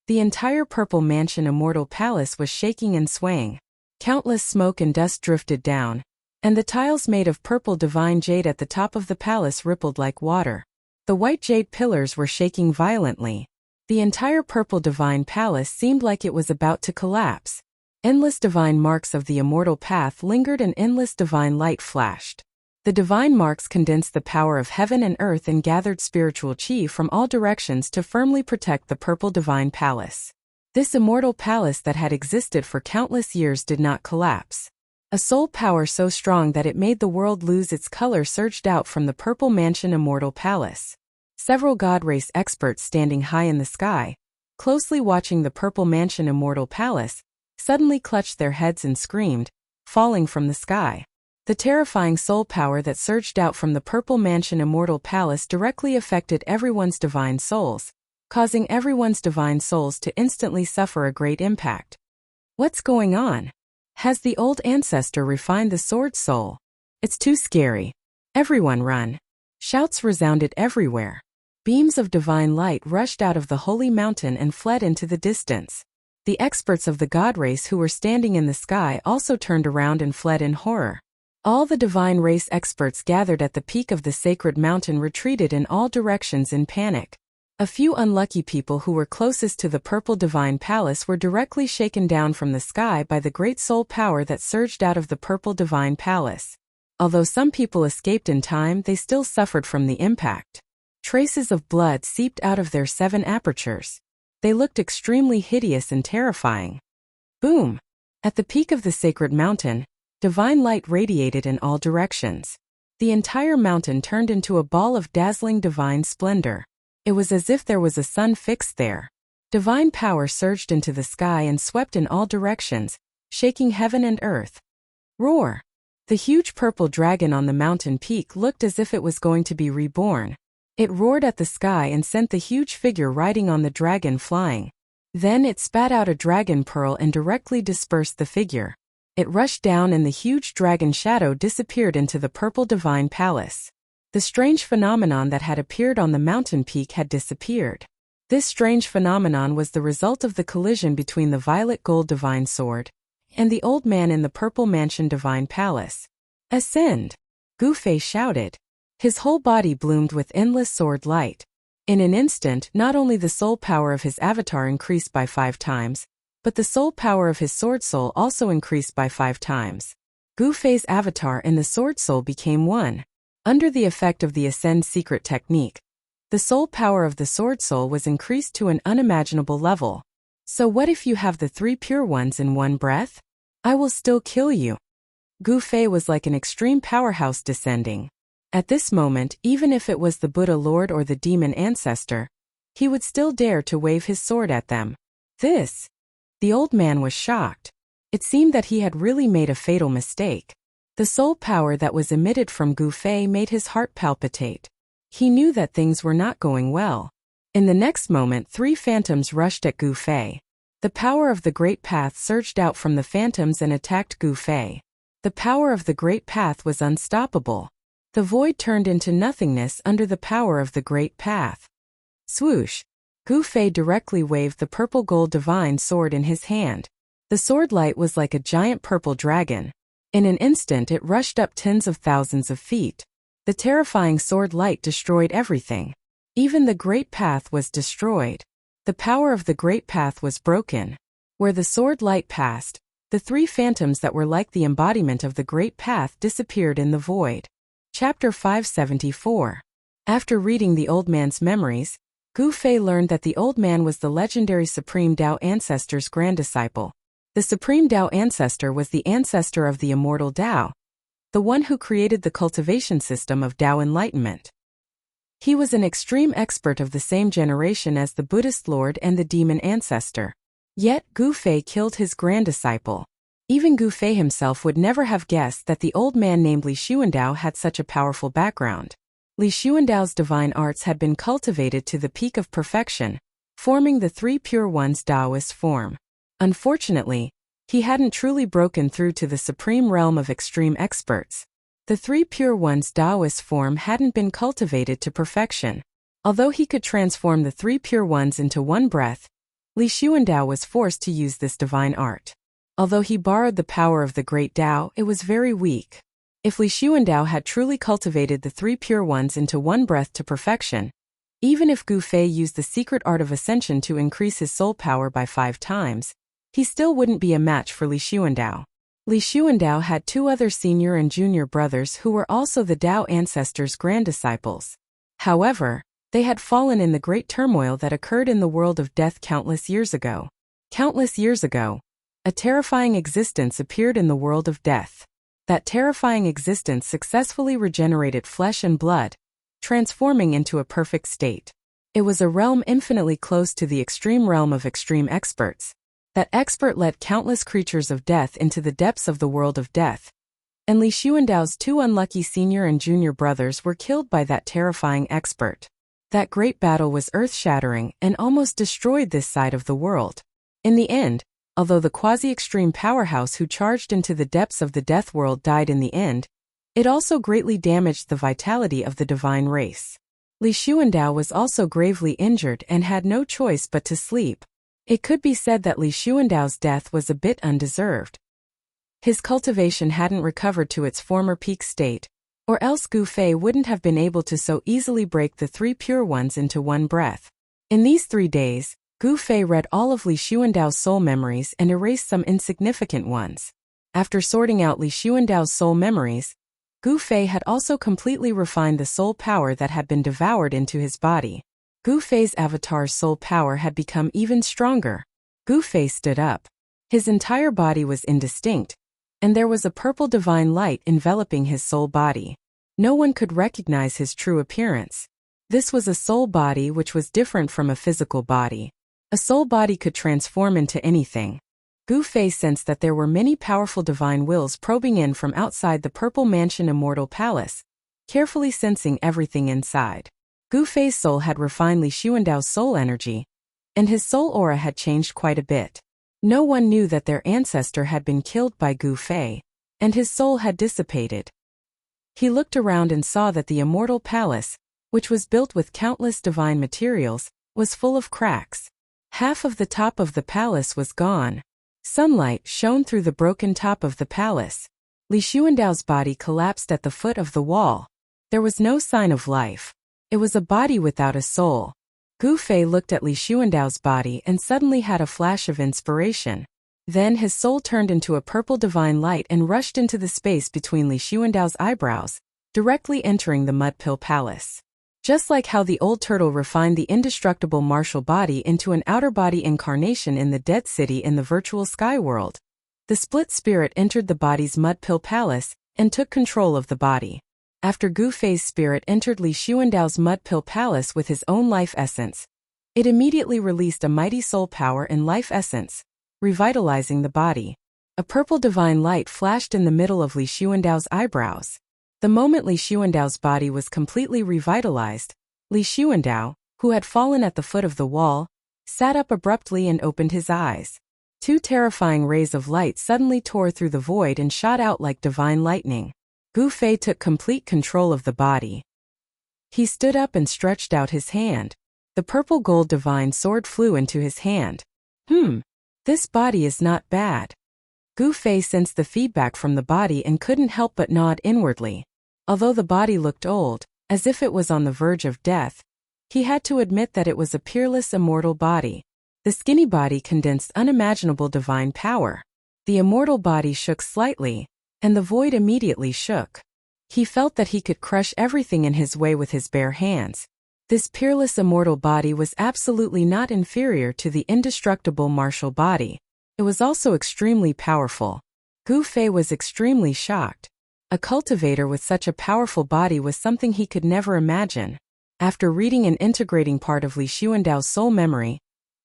Speaker 1: The entire purple mansion immortal palace was shaking and swaying. Countless smoke and dust drifted down, and the tiles made of purple divine jade at the top of the palace rippled like water. The white jade pillars were shaking violently. The entire purple divine palace seemed like it was about to collapse. Endless divine marks of the immortal path lingered and endless divine light flashed. The divine marks condensed the power of heaven and earth and gathered spiritual chi from all directions to firmly protect the purple divine palace. This immortal palace that had existed for countless years did not collapse. A soul power so strong that it made the world lose its color surged out from the purple mansion immortal palace. Several god race experts standing high in the sky, closely watching the purple mansion immortal palace, suddenly clutched their heads and screamed, falling from the sky. The terrifying soul power that surged out from the purple mansion immortal palace directly affected everyone's divine souls, causing everyone's divine souls to instantly suffer a great impact. What's going on? Has the old ancestor refined the sword soul? It's too scary. Everyone run. Shouts resounded everywhere. Beams of divine light rushed out of the holy mountain and fled into the distance. The experts of the god race who were standing in the sky also turned around and fled in horror. All the divine race experts gathered at the peak of the sacred mountain retreated in all directions in panic. A few unlucky people who were closest to the purple divine palace were directly shaken down from the sky by the great soul power that surged out of the purple divine palace. Although some people escaped in time, they still suffered from the impact. Traces of blood seeped out of their 7 apertures. They looked extremely hideous and terrifying. Boom! At the peak of the sacred mountain, divine light radiated in all directions. The entire mountain turned into a ball of dazzling divine splendor. It was as if there was a sun fixed there. Divine power surged into the sky and swept in all directions, shaking heaven and earth. Roar! The huge purple dragon on the mountain peak looked as if it was going to be reborn. It roared at the sky and sent the huge figure riding on the dragon flying. Then it spat out a dragon pearl and directly dispersed the figure. It rushed down and the huge dragon shadow disappeared into the purple divine palace. The strange phenomenon that had appeared on the mountain peak had disappeared. This strange phenomenon was the result of the collision between the violet gold divine sword and the old man in the purple mansion divine palace. Ascend! Gu Fei shouted. His whole body bloomed with endless sword light. In an instant, not only the soul power of his avatar increased by 5 times, but the soul power of his sword soul also increased by 5 times. Gu Fei's avatar and the sword soul became one. Under the effect of the Ascend secret technique, the soul power of the sword soul was increased to an unimaginable level. So what if you have the 3 pure ones in one breath? I will still kill you. Gu Fei was like an extreme powerhouse descending. At this moment, even if it was the Buddha Lord or the demon ancestor, he would still dare to wave his sword at them. This! The old man was shocked. It seemed that he had really made a fatal mistake. The soul power that was emitted from Gu Fei made his heart palpitate. He knew that things were not going well. In the next moment, 3 phantoms rushed at Gu Fei. The power of the Great Path surged out from the phantoms and attacked Gu Fei. The power of the Great Path was unstoppable. The void turned into nothingness under the power of the Great Path. Swoosh! Gu Fei directly waved the purple gold divine sword in his hand. The sword light was like a giant purple dragon. In an instant it rushed up tens of thousands of feet. The terrifying sword light destroyed everything. Even the Great Path was destroyed. The power of the Great Path was broken. Where the sword light passed, the 3 phantoms that were like the embodiment of the Great Path disappeared in the void. Chapter 574. After reading the old man's memories, Gu Fei learned that the old man was the legendary Supreme Tao Ancestor's grand disciple. The Supreme Tao Ancestor was the ancestor of the immortal Tao, the one who created the cultivation system of Tao enlightenment. He was an extreme expert of the same generation as the Buddhist Lord and the demon ancestor. Yet Gu Fei killed his grand disciple. Even Gu Fei himself would never have guessed that the old man named Li Xuandao had such a powerful background. Li Xuandao's divine arts had been cultivated to the peak of perfection, forming the 3 pure ones Taoist form. Unfortunately, he hadn't truly broken through to the supreme realm of extreme experts. The 3 pure ones Taoist form hadn't been cultivated to perfection. Although he could transform the 3 pure ones into one breath, Li Xuandao was forced to use this divine art. Although he borrowed the power of the great Tao, it was very weak. If Li Xuandao had truly cultivated the 3 pure ones into one breath to perfection, even if Gu Fei used the secret art of ascension to increase his soul power by 5 times, he still wouldn't be a match for Li Xuandao. Li Xuandao had two other senior and junior brothers who were also the Dao ancestors' grand disciples. However, they had fallen in the great turmoil that occurred in the world of death countless years ago. Countless years ago, a terrifying existence appeared in the world of death. That terrifying existence successfully regenerated flesh and blood, transforming into a perfect state. It was a realm infinitely close to the extreme realm of extreme experts. That expert led countless creatures of death into the depths of the world of death, and Li Xuandao's two unlucky senior and junior brothers were killed by that terrifying expert. That great battle was earth-shattering and almost destroyed this side of the world. In the end, although the quasi-extreme powerhouse who charged into the depths of the death world died in the end, it also greatly damaged the vitality of the divine race. Li Xuandao was also gravely injured and had no choice but to sleep. It could be said that Li Xuandao's death was a bit undeserved. His cultivation hadn't recovered to its former peak state, or else Gu Fei wouldn't have been able to so easily break the three pure ones into one breath. In these 3 days, Gu Fei read all of Li Xuandao's soul memories and erased some insignificant ones. After sorting out Li Xuandao's soul memories, Gu Fei had also completely refined the soul power that had been devoured into his body. Gu Fei's avatar's soul power had become even stronger. Gu Fei stood up. His entire body was indistinct, and there was a purple divine light enveloping his soul body. No one could recognize his true appearance. This was a soul body which was different from a physical body. A soul body could transform into anything. Gu Fei sensed that there were many powerful divine wills probing in from outside the Purple Mansion Immortal Palace, carefully sensing everything inside. Gu Fei's soul had refined Li Xuandao's soul energy, and his soul aura had changed quite a bit. No one knew that their ancestor had been killed by Gu Fei, and his soul had dissipated. He looked around and saw that the Immortal Palace, which was built with countless divine materials, was full of cracks. Half of the top of the palace was gone. Sunlight shone through the broken top of the palace. Li Xuandao's body collapsed at the foot of the wall. There was no sign of life. It was a body without a soul. Gu Fei looked at Li Xuandao's body and suddenly had a flash of inspiration. Then his soul turned into a purple divine light and rushed into the space between Li Xuandao's eyebrows, directly entering the Mudpill Palace. Just like how the old turtle refined the indestructible martial body into an outer body incarnation in the dead city in the virtual sky world, the split spirit entered the body's Mudpill Palace and took control of the body. After Gu Fei's spirit entered Li Xuandao's Mudpill Palace with his own life essence, it immediately released a mighty soul power and life essence, revitalizing the body. A purple divine light flashed in the middle of Li Xuandao's eyebrows. The moment Li Xuandao's body was completely revitalized, Li Xuandao, who had fallen at the foot of the wall, sat up abruptly and opened his eyes. 2 terrifying rays of light suddenly tore through the void and shot out like divine lightning. Gu Fei took complete control of the body. He stood up and stretched out his hand. The purple gold divine sword flew into his hand. This body is not bad. Gu Fei sensed the feedback from the body and couldn't help but nod inwardly. Although the body looked old, as if it was on the verge of death, he had to admit that it was a peerless immortal body. The skinny body condensed unimaginable divine power. The immortal body shook slightly, and the void immediately shook. He felt that he could crush everything in his way with his bare hands. This peerless immortal body was absolutely not inferior to the indestructible martial body. It was also extremely powerful. Gu Fei was extremely shocked. A cultivator with such a powerful body was something he could never imagine. After reading and integrating part of Li Xuandao's soul memory,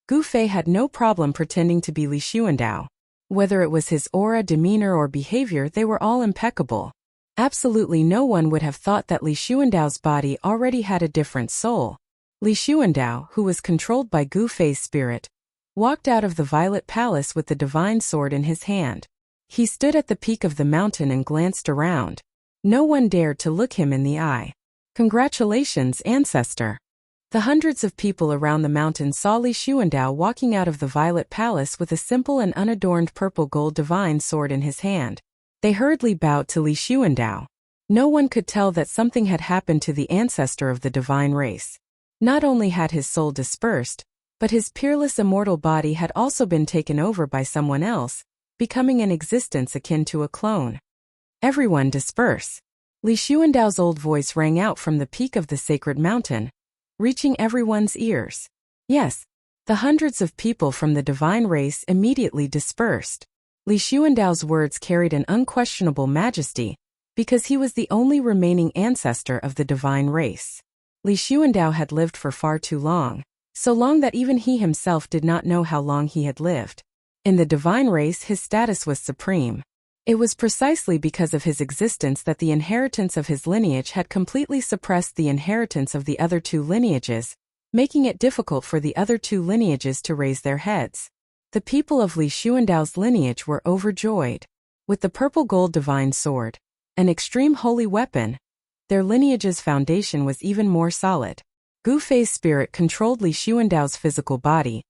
Speaker 1: Gu Fei had no problem pretending to be Li Xuandao. Whether it was his aura, demeanor, or behavior, they were all impeccable. Absolutely no one would have thought that Li Xuandao's body already had a different soul. Li Xuandao, who was controlled by Gu Fei's spirit, walked out of the Violet Palace with the divine sword in his hand. He stood at the peak of the mountain and glanced around. No one dared to look him in the eye. Congratulations, ancestor. The hundreds of people around the mountain saw Li Xuandao walking out of the Violet Palace with a simple and unadorned purple gold divine sword in his hand. They hurriedly bowed to Li Xuandao. No one could tell that something had happened to the ancestor of the divine race. Not only had his soul dispersed, but his peerless immortal body had also been taken over by someone else, becoming an existence akin to a clone. Everyone disperse. Li Xuandao's old voice rang out from the peak of the sacred mountain, reaching everyone's ears. Yes, the hundreds of people from the divine race immediately dispersed. Li Xuandao's words carried an unquestionable majesty, because he was the only remaining ancestor of the divine race. Li Xuandao had lived for far too long, so long that even he himself did not know how long he had lived. In the divine race, his status was supreme. It was precisely because of his existence that the inheritance of his lineage had completely suppressed the inheritance of the other two lineages, making it difficult for the other two lineages to raise their heads. The people of Li Xuandao's lineage were overjoyed. With the purple gold divine sword, an extreme holy weapon, their lineage's foundation was even more solid. Gu Fei's spirit controlled Li Xuandao's physical body,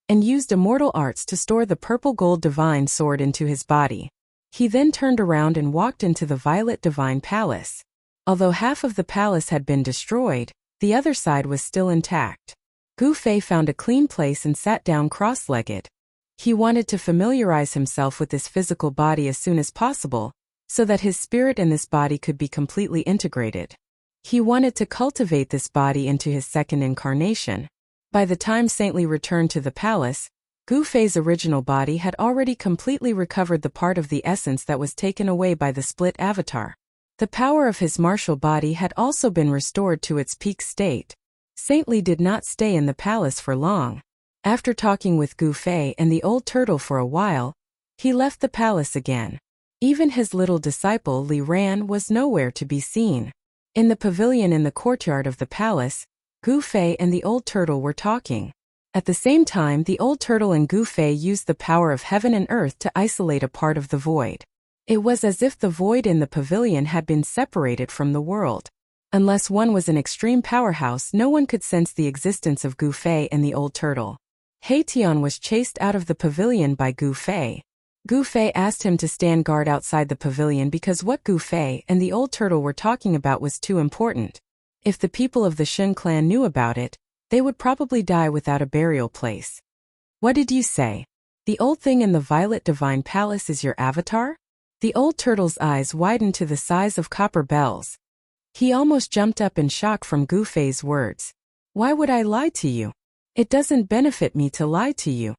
Speaker 1: and used immortal arts to store the purple gold divine sword into his body. He then turned around and walked into the violet divine palace. Although half of the palace had been destroyed, the other side was still intact. Gu Fei found a clean place and sat down cross-legged. He wanted to familiarize himself with this physical body as soon as possible, so that his spirit and this body could be completely integrated. He wanted to cultivate this body into his second incarnation. By the time Saint Li returned to the palace, Gu Fei's original body had already completely recovered the part of the essence that was taken away by the split avatar. The power of his martial body had also been restored to its peak state. Saint Li did not stay in the palace for long. After talking with Gu Fei and the old turtle for a while, he left the palace again. Even his little disciple Li Ran was nowhere to be seen. In the pavilion in the courtyard of the palace, Gu Fei and the old turtle were talking. At the same time, the old turtle and Gu Fei used the power of heaven and earth to isolate a part of the void. It was as if the void in the pavilion had been separated from the world. Unless one was an extreme powerhouse, no one could sense the existence of Gu Fei and the old turtle. He Tian was chased out of the pavilion by Gu Fei. Gu Fei asked him to stand guard outside the pavilion because what Gu Fei and the old turtle were talking about was too important. If the people of the Shen clan knew about it, they would probably die without a burial place. What did you say? The old thing in the violet divine palace is your avatar? The old turtle's eyes widened to the size of copper bells. He almost jumped up in shock from Gu Fei's words. Why would I lie to you? It doesn't benefit me to lie to you.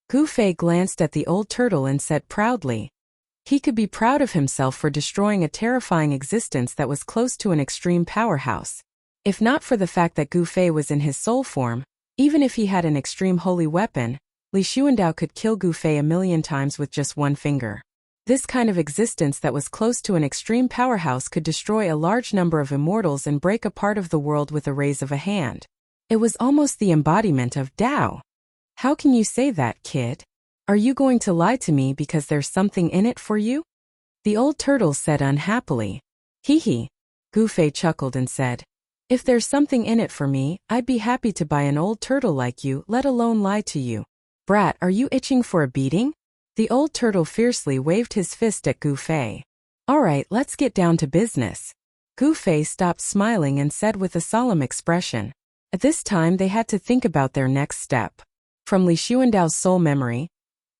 Speaker 1: Gu Fei glanced at the old turtle and said proudly. He could be proud of himself for destroying a terrifying existence that was close to an extreme powerhouse. If not for the fact that Gu Fei was in his soul form, even if he had an extreme holy weapon, Li Xuandao could kill Gu Fei 1,000,000 times with just one finger. This kind of existence that was close to an extreme powerhouse could destroy a large number of immortals and break a part of the world with a raise of a hand. It was almost the embodiment of Tao. How can you say that, kid? Are you going to lie to me because there's something in it for you? The old turtle said unhappily. Hee hee. Gu Fei chuckled and said, if there's something in it for me, I'd be happy to buy an old turtle like you, let alone lie to you. Brat, are you itching for a beating? The old turtle fiercely waved his fist at Gu Fei. All right, let's get down to business. Gu Fei stopped smiling and said with a solemn expression. At this time they had to think about their next step. From Li Xuandao's soul memory,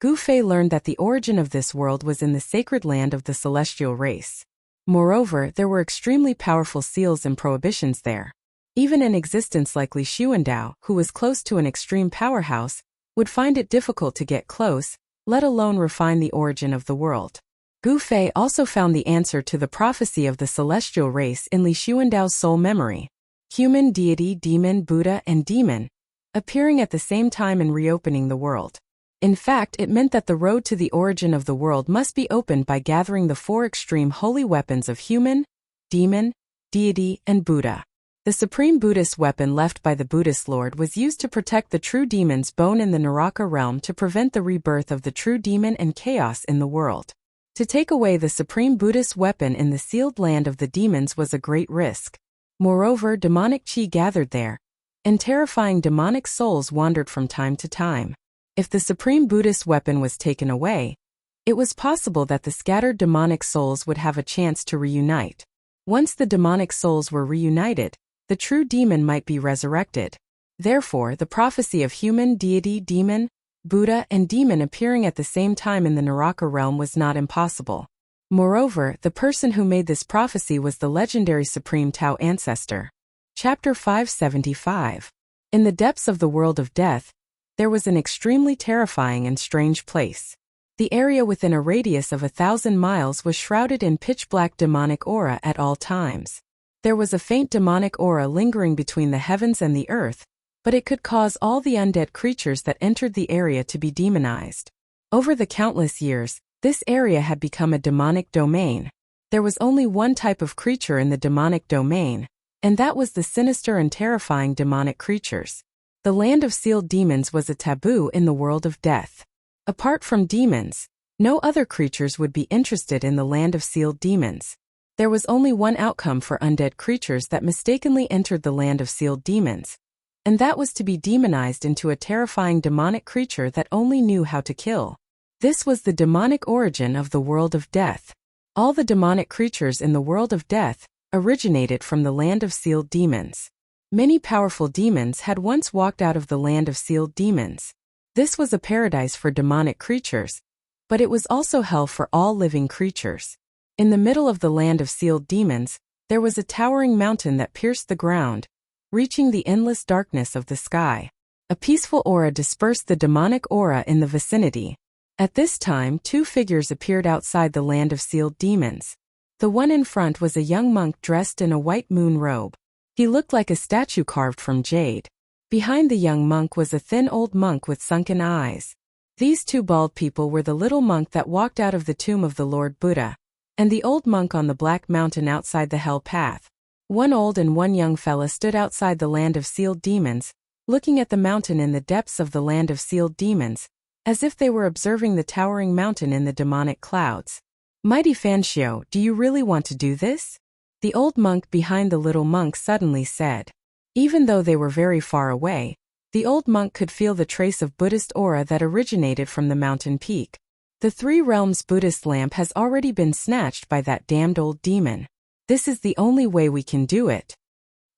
Speaker 1: Gu Fei learned that the origin of this world was in the sacred land of the celestial race. Moreover, there were extremely powerful seals and prohibitions there. Even an existence like Li Xuandao, who was close to an extreme powerhouse, would find it difficult to get close, let alone refine the origin of the world. Gu Fei also found the answer to the prophecy of the celestial race in Li Xuandao's soul memory. Human, deity, demon, Buddha, and demon, appearing at the same time and reopening the world. In fact, it meant that the road to the origin of the world must be opened by gathering the four extreme holy weapons of human, demon, deity, and Buddha. The supreme Buddhist weapon left by the Buddhist Lord was used to protect the true demon's bone in the Naraka realm to prevent the rebirth of the true demon and chaos in the world. To take away the supreme Buddhist weapon in the sealed land of the demons was a great risk. Moreover, demonic chi gathered there, and terrifying demonic souls wandered from time to time. If the supreme Buddhist weapon was taken away, it was possible that the scattered demonic souls would have a chance to reunite. Once the demonic souls were reunited, the true demon might be resurrected. Therefore, the prophecy of human, deity, demon, Buddha, and demon appearing at the same time in the Naraka realm was not impossible. Moreover, the person who made this prophecy was the legendary Supreme Tao ancestor. Chapter 575. In the depths of the world of death, there was an extremely terrifying and strange place. The area within a radius of 1,000 miles was shrouded in pitch-black demonic aura at all times. There was a faint demonic aura lingering between the heavens and the earth, but it could cause all the undead creatures that entered the area to be demonized. Over the countless years, this area had become a demonic domain. There was only one type of creature in the demonic domain, and that was the sinister and terrifying demonic creatures. The land of sealed demons was a taboo in the world of death. Apart from demons, no other creatures would be interested in the land of sealed demons. There was only one outcome for undead creatures that mistakenly entered the land of sealed demons, and that was to be demonized into a terrifying demonic creature that only knew how to kill. This was the demonic origin of the world of death. All the demonic creatures in the world of death originated from the land of sealed demons. Many powerful demons had once walked out of the land of sealed demons. This was a paradise for demonic creatures, but it was also hell for all living creatures. In the middle of the land of sealed demons, there was a towering mountain that pierced the ground, reaching the endless darkness of the sky. A peaceful aura dispersed the demonic aura in the vicinity. At this time, two figures appeared outside the land of sealed demons. The one in front was a young monk dressed in a white moon robe. He looked like a statue carved from jade. Behind the young monk was a thin old monk with sunken eyes. These two bald people were the little monk that walked out of the tomb of the Lord Buddha, and the old monk on the black mountain outside the hell path. One old and one young fella stood outside the land of sealed demons, looking at the mountain in the depths of the land of sealed demons, as if they were observing the towering mountain in the demonic clouds. Mighty Fanshio, do you really want to do this? The old monk behind the little monk suddenly said. Even though they were very far away, the old monk could feel the trace of Buddhist aura that originated from the mountain peak. The Three Realms Buddhist lamp has already been snatched by that damned old demon. This is the only way we can do it.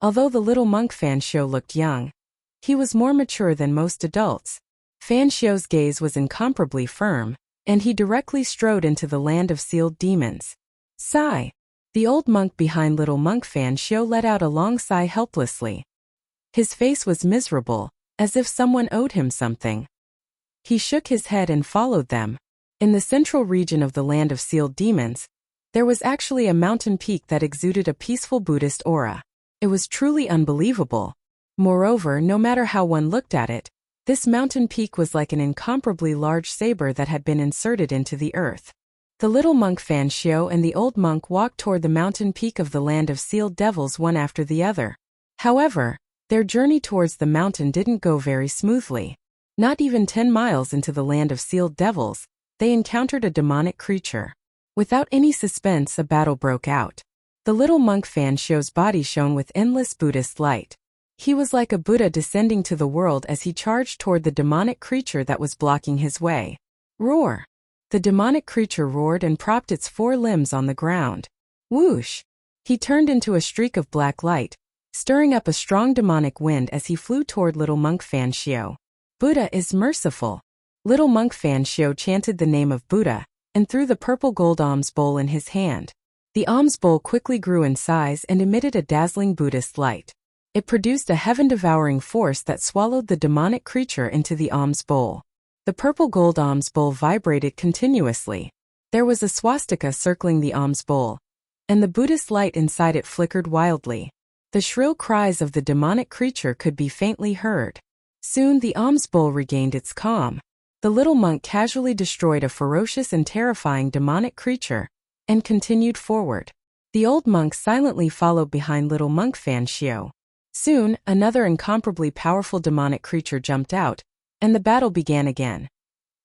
Speaker 1: Although the little monk Fanshio looked young, he was more mature than most adults. Fanshio's gaze was incomparably firm, and he directly strode into the land of sealed demons. Sigh. The old monk behind little monk Fanshio let out a long sigh helplessly. His face was miserable, as if someone owed him something. He shook his head and followed them. In the central region of the land of sealed demons, there was actually a mountain peak that exuded a peaceful Buddhist aura. It was truly unbelievable. Moreover, no matter how one looked at it, this mountain peak was like an incomparably large saber that had been inserted into the earth. The little monk Fanshio and the old monk walked toward the mountain peak of the land of sealed devils one after the other. However, their journey towards the mountain didn't go very smoothly. Not even 10 miles into the land of sealed devils, they encountered a demonic creature. Without any suspense, a battle broke out. The little monk Fanshio's body shone with endless Buddhist light. He was like a Buddha descending to the world as he charged toward the demonic creature that was blocking his way. Roar! The demonic creature roared and propped its 4 limbs on the ground. Whoosh! He turned into a streak of black light, stirring up a strong demonic wind as he flew toward little monk Fanshio. Buddha is merciful. Little monk Fanshio chanted the name of Buddha, and threw the purple gold alms bowl in his hand. The alms bowl quickly grew in size and emitted a dazzling Buddhist light. It produced a heaven-devouring force that swallowed the demonic creature into the alms bowl. The purple gold alms bowl vibrated continuously. There was a swastika circling the alms bowl, and the Buddhist light inside it flickered wildly. The shrill cries of the demonic creature could be faintly heard. Soon the alms bowl regained its calm. The little monk casually destroyed a ferocious and terrifying demonic creature, and continued forward. The old monk silently followed behind little monk Fanshio. Soon, another incomparably powerful demonic creature jumped out, and the battle began again.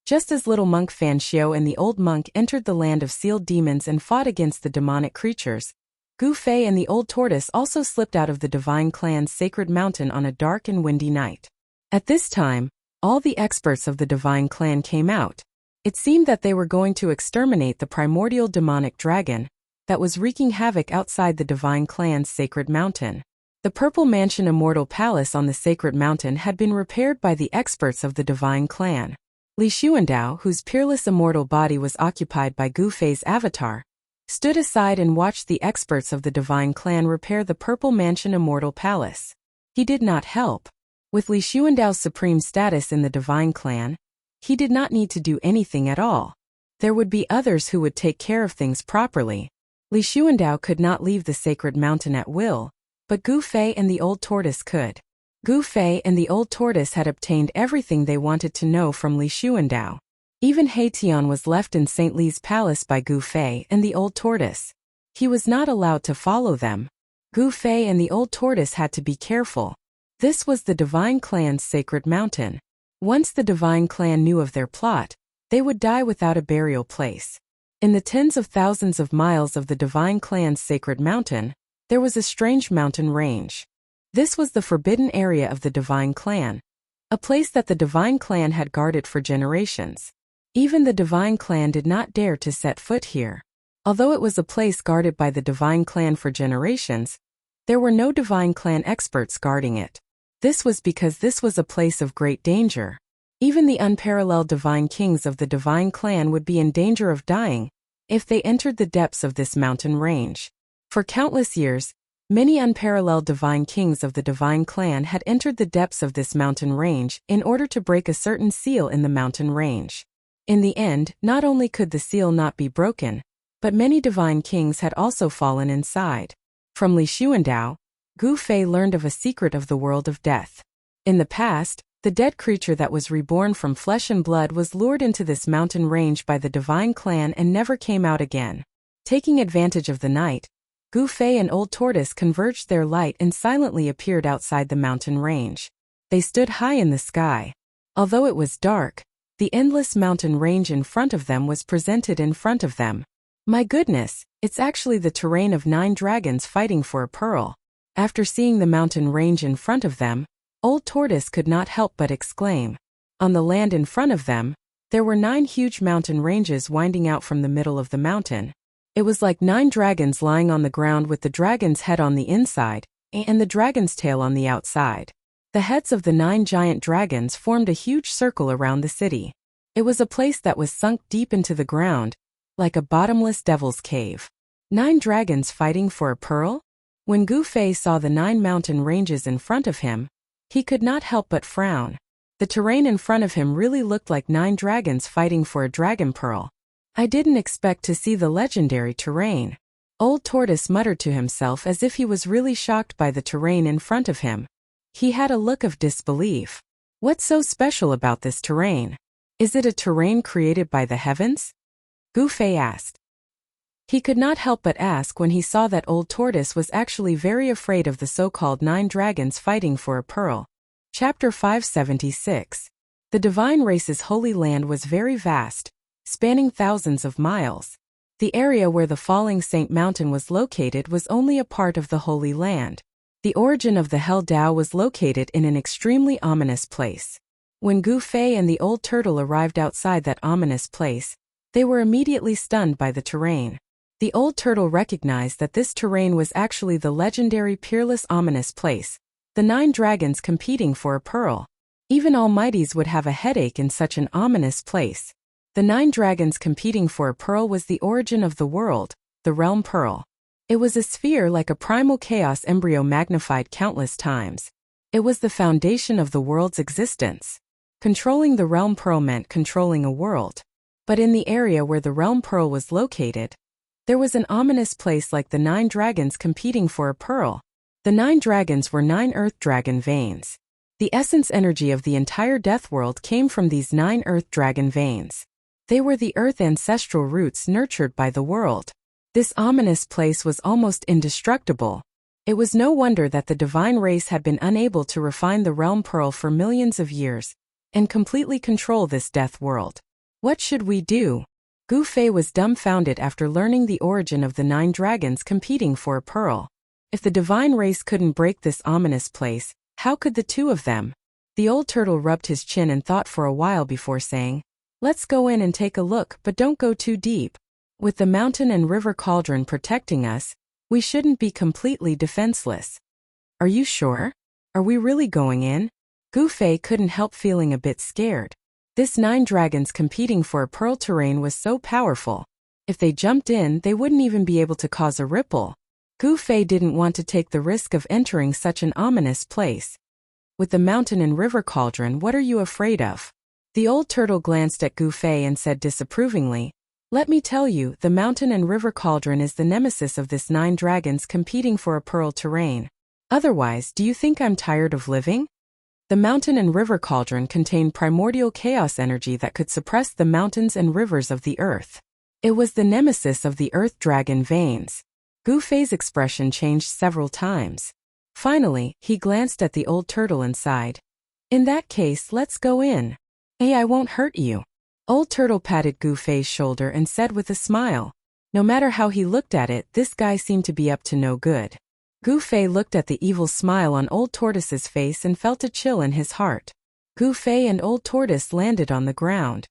Speaker 1: Just as little monk Fanshio and the old monk entered the land of sealed demons and fought against the demonic creatures, Gu Fei and the old tortoise also slipped out of the divine clan's sacred mountain on a dark and windy night. At this time, all the experts of the divine clan came out. It seemed that they were going to exterminate the primordial demonic dragon that was wreaking havoc outside the divine clan's sacred mountain. The Purple Mansion Immortal Palace on the sacred mountain had been repaired by the experts of the divine clan. Li Xuandao, whose peerless immortal body was occupied by Gu Fei's avatar, stood aside and watched the experts of the divine clan repair the Purple Mansion Immortal Palace. He did not help. With Li Xuandao's supreme status in the divine clan, he did not need to do anything at all. There would be others who would take care of things properly. Li Xuandao could not leave the sacred mountain at will, but Gu Fei and the old tortoise could. Gu Fei and the old tortoise had obtained everything they wanted to know from Li Xuandao. Even He Tian was left in St. Li's palace by Gu Fei and the old tortoise. He was not allowed to follow them. Gu Fei and the old tortoise had to be careful. This was the divine clan's sacred mountain. Once the divine clan knew of their plot, they would die without a burial place. In the tens of thousands of miles of the divine clan's sacred mountain, there was a strange mountain range. This was the forbidden area of the divine clan, a place that the divine clan had guarded for generations. Even the divine clan did not dare to set foot here. Although it was a place guarded by the divine clan for generations, there were no divine clan experts guarding it. This was because this was a place of great danger. Even the unparalleled divine kings of the divine clan would be in danger of dying if they entered the depths of this mountain range. For countless years, many unparalleled divine kings of the divine clan had entered the depths of this mountain range in order to break a certain seal in the mountain range. In the end, not only could the seal not be broken, but many divine kings had also fallen inside. From Li Xuandao, Gu Fei learned of a secret of the world of death. In the past, the dead creature that was reborn from flesh and blood was lured into this mountain range by the divine clan and never came out again. Taking advantage of the night, Gu Fei and Old Tortoise converged their light and silently appeared outside the mountain range. They stood high in the sky. Although it was dark, the endless mountain range in front of them was presented in front of them. My goodness, it's actually the terrain of 9 dragons fighting for a pearl. After seeing the mountain range in front of them, Old Tortoise could not help but exclaim. On the land in front of them, there were 9 huge mountain ranges winding out from the middle of the mountain. It was like 9 dragons lying on the ground with the dragon's head on the inside, and the dragon's tail on the outside. The heads of the 9 giant dragons formed a huge circle around the city. It was a place that was sunk deep into the ground, like a bottomless devil's cave. 9 dragons fighting for a pearl? When Gu Fei saw the 9 mountain ranges in front of him, he could not help but frown. The terrain in front of him really looked like 9 dragons fighting for a dragon pearl. I didn't expect to see the legendary terrain. Old Tortoise muttered to himself as if he was really shocked by the terrain in front of him. He had a look of disbelief. What's so special about this terrain? Is it a terrain created by the heavens? Gu Fei asked. He could not help but ask when he saw that Old Tortoise was actually very afraid of the so-called 9 dragons fighting for a pearl. Chapter 576. The divine race's holy land was very vast, spanning thousands of miles. The area where the falling Saint Mountain was located was only a part of the Holy Land. The origin of the Hell Dao was located in an extremely ominous place. When Gu Fei and the old turtle arrived outside that ominous place, they were immediately stunned by the terrain. The old turtle recognized that this terrain was actually the legendary peerless ominous place, the 9 dragons competing for a pearl. Even almighties would have a headache in such an ominous place. The 9 dragons competing for a pearl was the origin of the world, the realm pearl. It was a sphere like a primal chaos embryo magnified countless times. It was the foundation of the world's existence. Controlling the realm pearl meant controlling a world. But in the area where the realm pearl was located, there was an ominous place like the 9 dragons competing for a pearl. The 9 dragons were 9 earth dragon veins. The essence energy of the entire death world came from these 9 earth dragon veins. They were the earth ancestral roots nurtured by the world. This ominous place was almost indestructible. It was no wonder that the divine race had been unable to refine the realm pearl for millions of years and completely control this death world. What should we do? Gu Fei was dumbfounded after learning the origin of the 9 dragons competing for a pearl. If the divine race couldn't break this ominous place, how could the 2 of them? The old turtle rubbed his chin and thought for a while before saying, "Let's go in and take a look, but don't go too deep. With the mountain and river cauldron protecting us, we shouldn't be completely defenseless." "Are you sure? Are we really going in?" Gu Fei couldn't help feeling a bit scared. This 9 dragons competing for a pearl terrain was so powerful. If they jumped in, they wouldn't even be able to cause a ripple. Gu Fei didn't want to take the risk of entering such an ominous place. With the mountain and river cauldron, what are you afraid of? The old turtle glanced at Gu Fei and said disapprovingly, "Let me tell you, the mountain and river cauldron is the nemesis of this 9 dragons competing for a pearl terrain. Otherwise, do you think I'm tired of living?" The mountain and river cauldron contained primordial chaos energy that could suppress the mountains and rivers of the earth. It was the nemesis of the earth dragon veins. Gu Fei's expression changed several times. Finally, he glanced at the old turtle and sighed. "In that case, let's go in. I won't hurt you." Old turtle patted Gu Fei's shoulder and said with a smile. No matter how he looked at it, this guy seemed to be up to no good. Gu Fei looked at the evil smile on Old Tortoise's face and felt a chill in his heart. Gu Fei and Old Tortoise landed on the ground.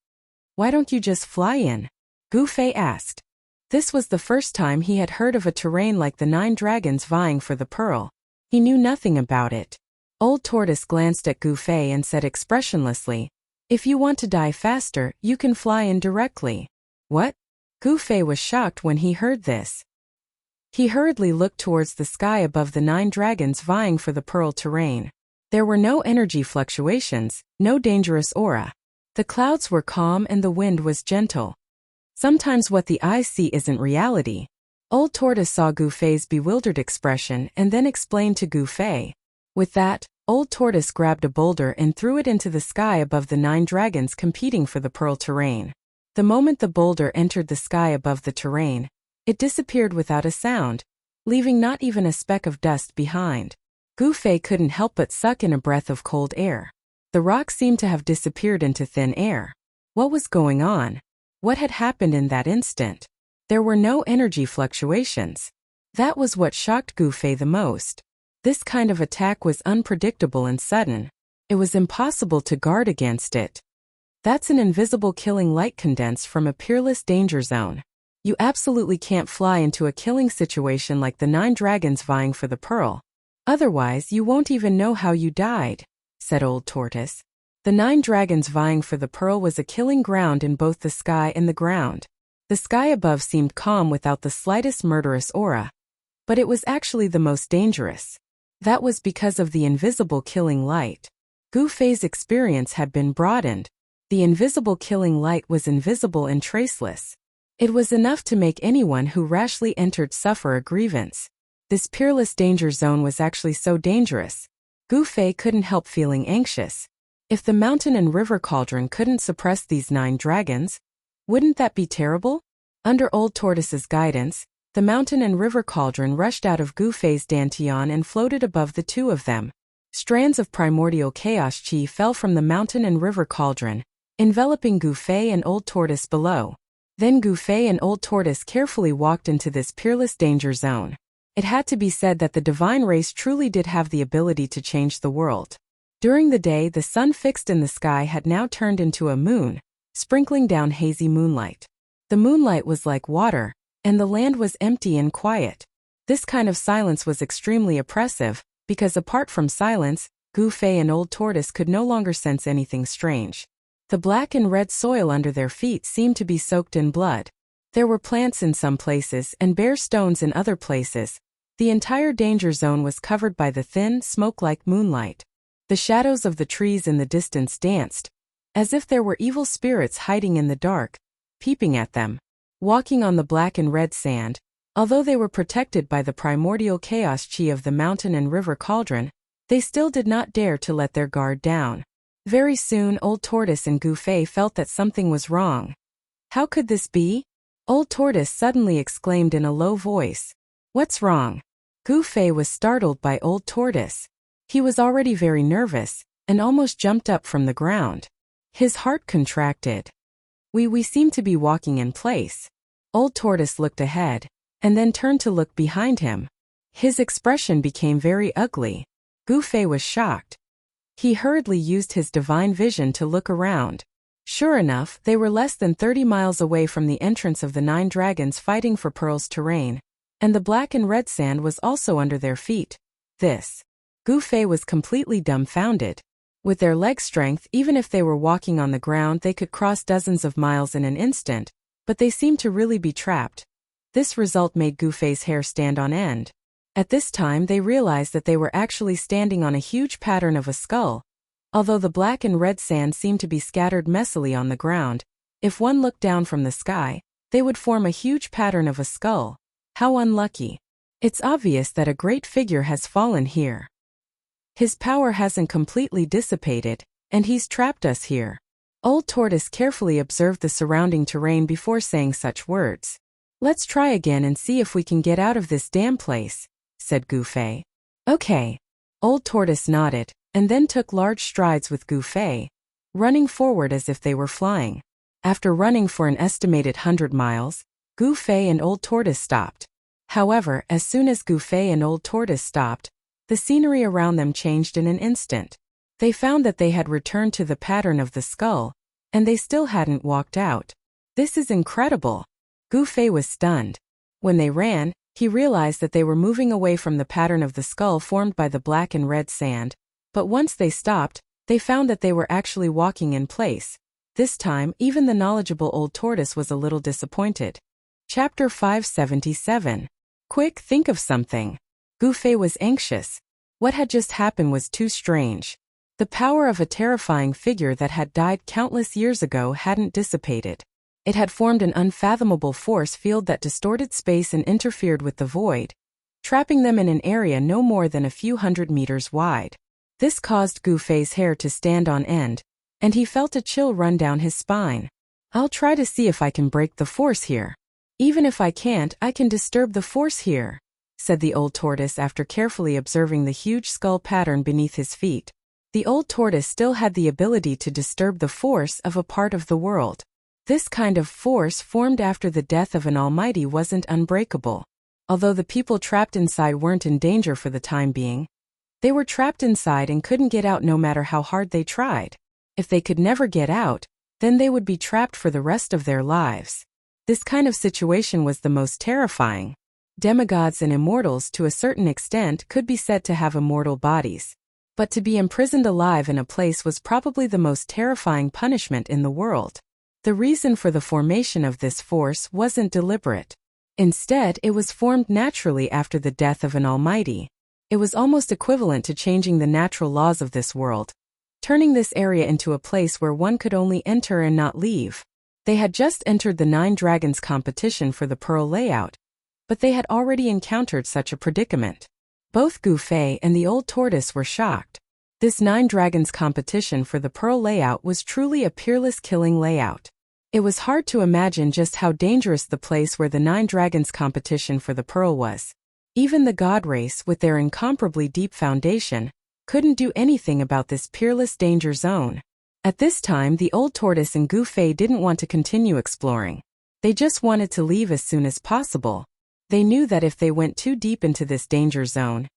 Speaker 1: "Why don't you just fly in?" Gu Fei asked. This was the first time he had heard of a terrain like the 9 dragons vying for the pearl. He knew nothing about it. Old Tortoise glanced at Gu Fei and said expressionlessly, "If you want to die faster, you can fly in directly." What? Gu Fei was shocked when he heard this. He hurriedly looked towards the sky above the 9 dragons vying for the pearl terrain. There were no energy fluctuations, no dangerous aura. The clouds were calm and the wind was gentle. Sometimes what the eyes see isn't reality. Old Tortoise saw Gu Fei's bewildered expression and then explained to Gu Fei. With that, Old Tortoise grabbed a boulder and threw it into the sky above the 9 dragons competing for the pearl terrain. The moment the boulder entered the sky above the terrain, it disappeared without a sound, leaving not even a speck of dust behind. Gu Fei couldn't help but suck in a breath of cold air. The rock seemed to have disappeared into thin air. What was going on? What had happened in that instant? There were no energy fluctuations. That was what shocked Gu Fei the most. This kind of attack was unpredictable and sudden. It was impossible to guard against it. That's an invisible killing light condensed from a peerless danger zone. You absolutely can't fly into a killing situation like the 9 dragons vying for the pearl. Otherwise, you won't even know how you died, said Old Tortoise. The 9 dragons vying for the pearl was a killing ground in both the sky and the ground. The sky above seemed calm without the slightest murderous aura. But it was actually the most dangerous. That was because of the invisible killing light. Gu Fei's experience had been broadened. The invisible killing light was invisible and traceless. It was enough to make anyone who rashly entered suffer a grievance. This peerless danger zone was actually so dangerous. Gu Fei couldn't help feeling anxious. If the mountain and river cauldron couldn't suppress these 9 dragons, wouldn't that be terrible? Under Old Tortoise's guidance, the mountain and river cauldron rushed out of Gu Fei's dantian and floated above the 2 of them. Strands of primordial chaos chi fell from the mountain and river cauldron, enveloping Gu Fei and Old Tortoise below. Then Gu Fei and Old Tortoise carefully walked into this peerless danger zone. It had to be said that the divine race truly did have the ability to change the world. During the day, the sun fixed in the sky had now turned into a moon, sprinkling down hazy moonlight. The moonlight was like water, and the land was empty and quiet. This kind of silence was extremely oppressive, because apart from silence, Gu Fei and Old Tortoise could no longer sense anything strange. The black and red soil under their feet seemed to be soaked in blood. There were plants in some places and bare stones in other places. The entire danger zone was covered by the thin, smoke-like moonlight. The shadows of the trees in the distance danced, as if there were evil spirits hiding in the dark, peeping at them. Walking on the black and red sand, although they were protected by the primordial chaos chi of the mountain and river cauldron, they still did not dare to let their guard down. Very soon Old Tortoise and Gu Fei felt that something was wrong. How could this be? Old Tortoise suddenly exclaimed in a low voice. What's wrong? Gu Fei was startled by Old Tortoise. He was already very nervous, and almost jumped up from the ground. His heart contracted. We seem to be walking in place. Old Tortoise looked ahead, and then turned to look behind him. His expression became very ugly. Gu Fei was shocked. He hurriedly used his divine vision to look around. Sure enough, they were less than 30 miles away from the entrance of the 9 dragons fighting for Pearl's terrain, and the black and red sand was also under their feet. Gu Fei was completely dumbfounded. With their leg strength, even if they were walking on the ground, they could cross dozens of miles in an instant, but they seemed to really be trapped. This result made Gufei's hair stand on end. At this time they realized that they were actually standing on a huge pattern of a skull. Although the black and red sand seemed to be scattered messily on the ground, if one looked down from the sky, they would form a huge pattern of a skull. How unlucky. It's obvious that a great figure has fallen here. His power hasn't completely dissipated, and he's trapped us here. Old Tortoise carefully observed the surrounding terrain before saying such words. Let's try again and see if we can get out of this damn place, said Gufei. Okay. Old Tortoise nodded, and then took large strides with Gufei, running forward as if they were flying. After running for an estimated 100 miles, Gufei and Old Tortoise stopped. However, as soon as Gufei and Old Tortoise stopped, the scenery around them changed in an instant. They found that they had returned to the pattern of the skull, and they still hadn't walked out. This is incredible. Gufei was stunned. When they ran, he realized that they were moving away from the pattern of the skull formed by the black and red sand, but once they stopped, they found that they were actually walking in place. This time, even the knowledgeable Old Tortoise was a little disappointed. Chapter 577. Quick, think of something. Gufei was anxious. What had just happened was too strange. The power of a terrifying figure that had died countless years ago hadn't dissipated. It had formed an unfathomable force field that distorted space and interfered with the void, trapping them in an area no more than a few hundred meters wide. This caused Gufei's hair to stand on end, and he felt a chill run down his spine. I'll try to see if I can break the force here. Even if I can't, I can disturb the force here, said the Old Tortoise after carefully observing the huge skull pattern beneath his feet. The Old Tortoise still had the ability to disturb the force of a part of the world. This kind of force formed after the death of an almighty wasn't unbreakable. Although the people trapped inside weren't in danger for the time being, they were trapped inside and couldn't get out no matter how hard they tried. If they could never get out, then they would be trapped for the rest of their lives. This kind of situation was the most terrifying. Demigods and immortals to a certain extent could be said to have immortal bodies. But to be imprisoned alive in a place was probably the most terrifying punishment in the world. The reason for the formation of this force wasn't deliberate. Instead, it was formed naturally after the death of an almighty. It was almost equivalent to changing the natural laws of this world, turning this area into a place where one could only enter and not leave. They had just entered the 9 Dragons competition for the Pearl layout, but they had already encountered such a predicament. Both Gufei and the Old Tortoise were shocked. This 9 Dragons competition for the Pearl layout was truly a peerless killing layout. It was hard to imagine just how dangerous the place where the 9 Dragons competition for the Pearl was. Even the God race, with their incomparably deep foundation, couldn't do anything about this peerless danger zone. At this time, the Old Tortoise and Gufei didn't want to continue exploring. They just wanted to leave as soon as possible. They knew that if they went too deep into this danger zone,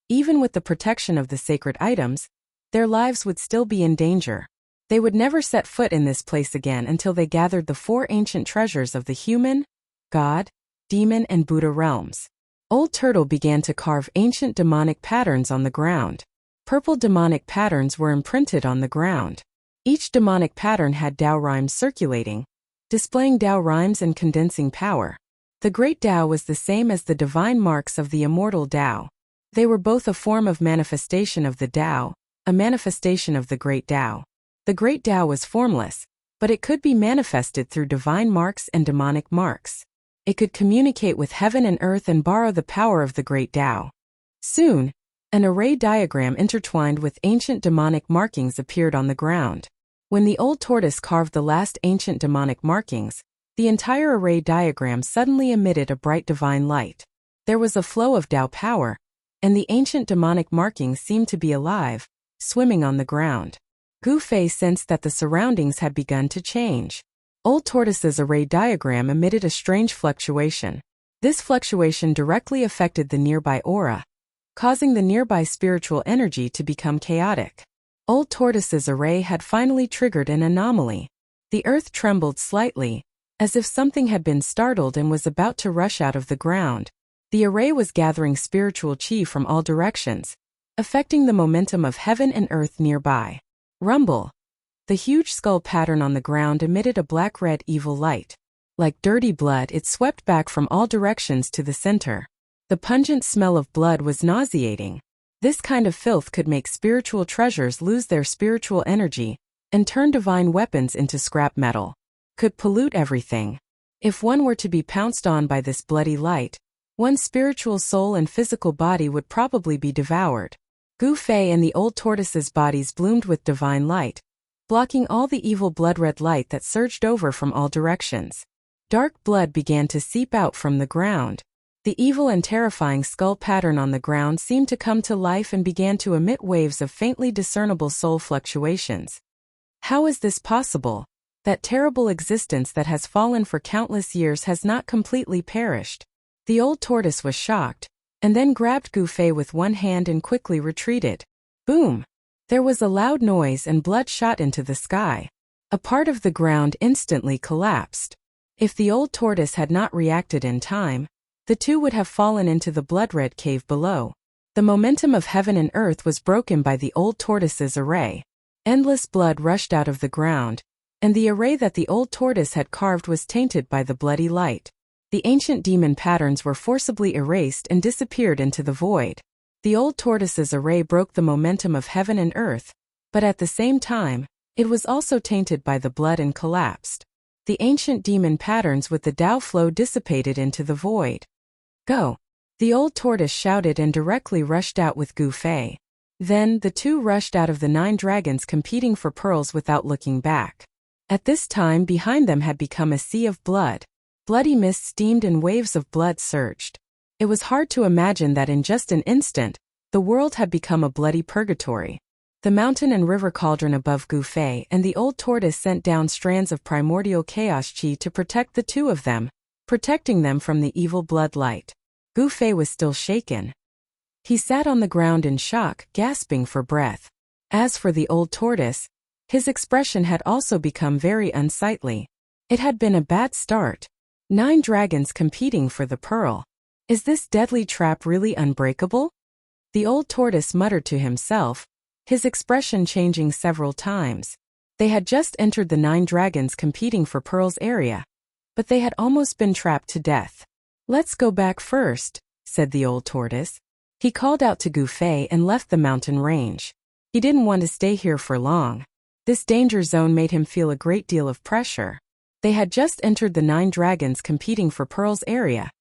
Speaker 1: even with the protection of the sacred items, their lives would still be in danger. They would never set foot in this place again until they gathered the 4 ancient treasures of the human, God, demon, and Buddha realms. Old Turtle began to carve ancient demonic patterns on the ground. Purple demonic patterns were imprinted on the ground. Each demonic pattern had Tao rhymes circulating, displaying Tao rhymes and condensing power. The Great Tao was the same as the divine marks of the immortal Tao. They were both a form of manifestation of the Tao, a manifestation of the Great Tao. The Great Tao was formless, but it could be manifested through divine marks and demonic marks. It could communicate with heaven and earth and borrow the power of the Great Tao. Soon, an array diagram intertwined with ancient demonic markings appeared on the ground. When the Old Tortoise carved the last ancient demonic markings, the entire array diagram suddenly emitted a bright divine light. There was a flow of Tao power, and the ancient demonic markings seemed to be alive, swimming on the ground. Gufei sensed that the surroundings had begun to change. Old Tortoise's array diagram emitted a strange fluctuation. This fluctuation directly affected the nearby aura, causing the nearby spiritual energy to become chaotic. Old Tortoise's array had finally triggered an anomaly. The earth trembled slightly, as if something had been startled and was about to rush out of the ground. The array was gathering spiritual chi from all directions, affecting the momentum of heaven and earth nearby. Rumble. The huge skull pattern on the ground emitted a black-red evil light. Like dirty blood, it swept back from all directions to the center. The pungent smell of blood was nauseating. This kind of filth could make spiritual treasures lose their spiritual energy and turn divine weapons into scrap metal. Could pollute everything. If one were to be pounced on by this bloody light, one's spiritual soul and physical body would probably be devoured. Gu Fei and the old tortoise's bodies bloomed with divine light, blocking all the evil blood-red light that surged over from all directions. Dark blood began to seep out from the ground. The evil and terrifying skull pattern on the ground seemed to come to life and began to emit waves of faintly discernible soul fluctuations. How is this possible? That terrible existence that has fallen for countless years has not completely perished. The old tortoise was shocked, and then grabbed Gu Fei with one hand and quickly retreated. Boom! There was a loud noise and blood shot into the sky. A part of the ground instantly collapsed. If the old tortoise had not reacted in time, the two would have fallen into the blood-red cave below. The momentum of heaven and earth was broken by the old tortoise's array. Endless blood rushed out of the ground, and the array that the old tortoise had carved was tainted by the bloody light. The ancient demon patterns were forcibly erased and disappeared into the void. The old tortoise's array broke the momentum of heaven and earth, but at the same time, it was also tainted by the blood and collapsed. The ancient demon patterns with the Tao flow dissipated into the void. Go! The old tortoise shouted and directly rushed out with Gu Fei. Then, the two rushed out of the 9 dragons competing for pearls without looking back. At this time, behind them had become a sea of blood. Bloody mist steamed and waves of blood surged. It was hard to imagine that in just an instant, the world had become a bloody purgatory. The mountain and river cauldron above Gu Fei and the old tortoise sent down strands of primordial chaos chi to protect the two of them, protecting them from the evil blood light. Gu Fei was still shaken. He sat on the ground in shock, gasping for breath. As for the old tortoise, his expression had also become very unsightly. It had been a bad start. 9 dragons competing for the pearl. Is this deadly trap really unbreakable? The old tortoise muttered to himself, his expression changing several times. They had just entered the 9 dragons competing for pearls area, but they had almost been trapped to death. Let's go back first, said the old tortoise. He called out to Gu Fei and left the mountain range. He didn't want to stay here for long. This danger zone made him feel a great deal of pressure. They had just entered the 9 dragons competing for pearls area,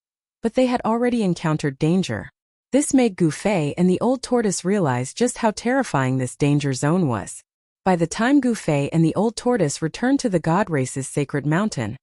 Speaker 1: but they had already encountered danger. This made Gu Fei and the old tortoise realize just how terrifying this danger zone was. By the time Gu Fei and the old tortoise returned to the god race's sacred mountain,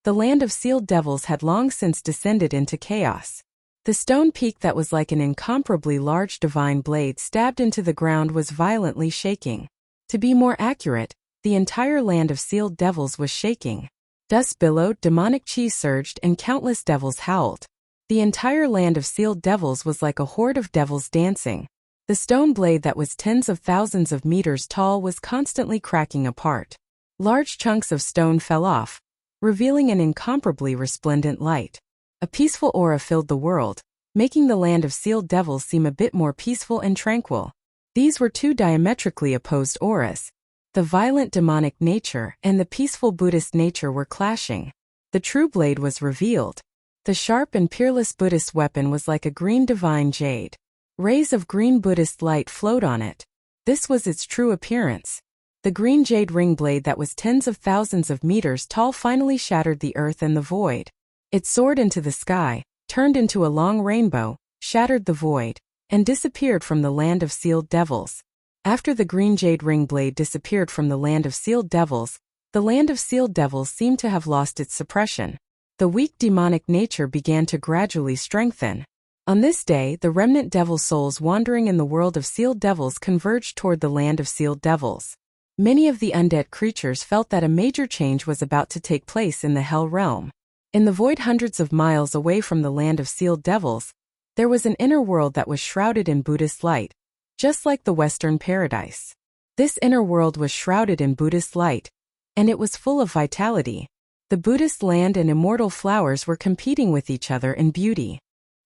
Speaker 1: the land of sealed devils had long since descended into chaos. The stone peak that was like an incomparably large divine blade stabbed into the ground was violently shaking. To be more accurate, the entire land of sealed devils was shaking. Dust billowed, demonic chi surged, and countless devils howled. The entire land of sealed devils was like a horde of devils dancing. The stone blade that was tens of thousands of meters tall was constantly cracking apart. Large chunks of stone fell off, revealing an incomparably resplendent light. A peaceful aura filled the world, making the land of sealed devils seem a bit more peaceful and tranquil. These were 2 diametrically opposed auras. The violent demonic nature and the peaceful Buddhist nature were clashing. The true blade was revealed. The sharp and peerless Buddhist weapon was like a green divine jade. Rays of green Buddhist light flowed on it. This was its true appearance. The green jade ring blade that was tens of thousands of meters tall finally shattered the earth and the void. It soared into the sky, turned into a long rainbow, shattered the void, and disappeared from the land of sealed devils. After the green jade ring blade disappeared from the land of sealed devils, the land of sealed devils seemed to have lost its suppression. The weak demonic nature began to gradually strengthen. On this day, the remnant devil souls wandering in the world of sealed devils converged toward the land of sealed devils. Many of the undead creatures felt that a major change was about to take place in the hell realm. In the void hundreds of miles away from the land of sealed devils, there was an inner world that was shrouded in Buddhist light, just like the Western paradise. This inner world was shrouded in Buddhist light, and it was full of vitality. The Buddhist land and immortal flowers were competing with each other in beauty.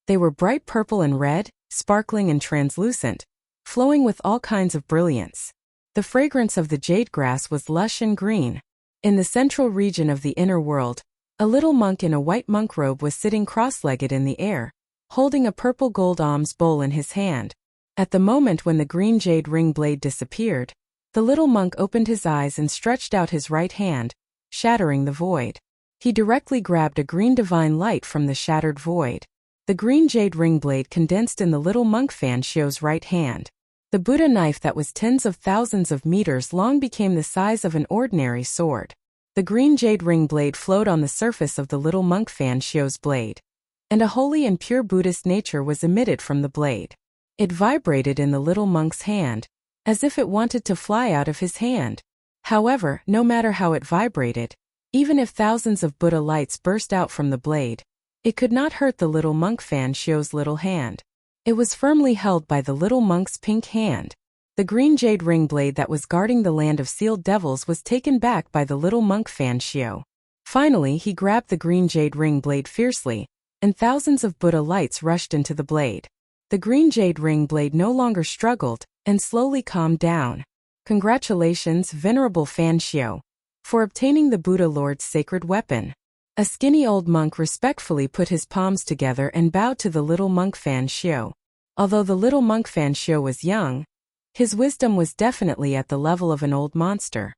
Speaker 1: They were bright purple and red, sparkling and translucent, flowing with all kinds of brilliance. The fragrance of the jade grass was lush and green. In the central region of the inner world, a little monk in a white monk robe was sitting cross-legged in the air, holding a purple gold alms bowl in his hand. At the moment when the green jade ring blade disappeared, the little monk opened his eyes and stretched out his right hand, shattering the void. He directly grabbed a green divine light from the shattered void. The green jade ring blade condensed in the little monk Fan Xiu's right hand. The Buddha knife that was tens of thousands of meters long became the size of an ordinary sword. The green jade ring blade flowed on the surface of the little monk Fan Xiu's blade, and a holy and pure Buddhist nature was emitted from the blade. It vibrated in the little monk's hand, as if it wanted to fly out of his hand. However, no matter how it vibrated, even if thousands of Buddha lights burst out from the blade, it could not hurt the little monk Fan Xiu's little hand. It was firmly held by the little monk's pink hand. The green jade ring blade that was guarding the land of sealed devils was taken back by the little monk Fan Xiu. Finally, he grabbed the green jade ring blade fiercely, and thousands of Buddha lights rushed into the blade. The green jade ring blade no longer struggled, and slowly calmed down. Congratulations, Venerable Fan Xiu, for obtaining the Buddha Lord's sacred weapon. A skinny old monk respectfully put his palms together and bowed to the little monk Fan Xiu. Although the little monk Fan Xiu was young, his wisdom was definitely at the level of an old monster.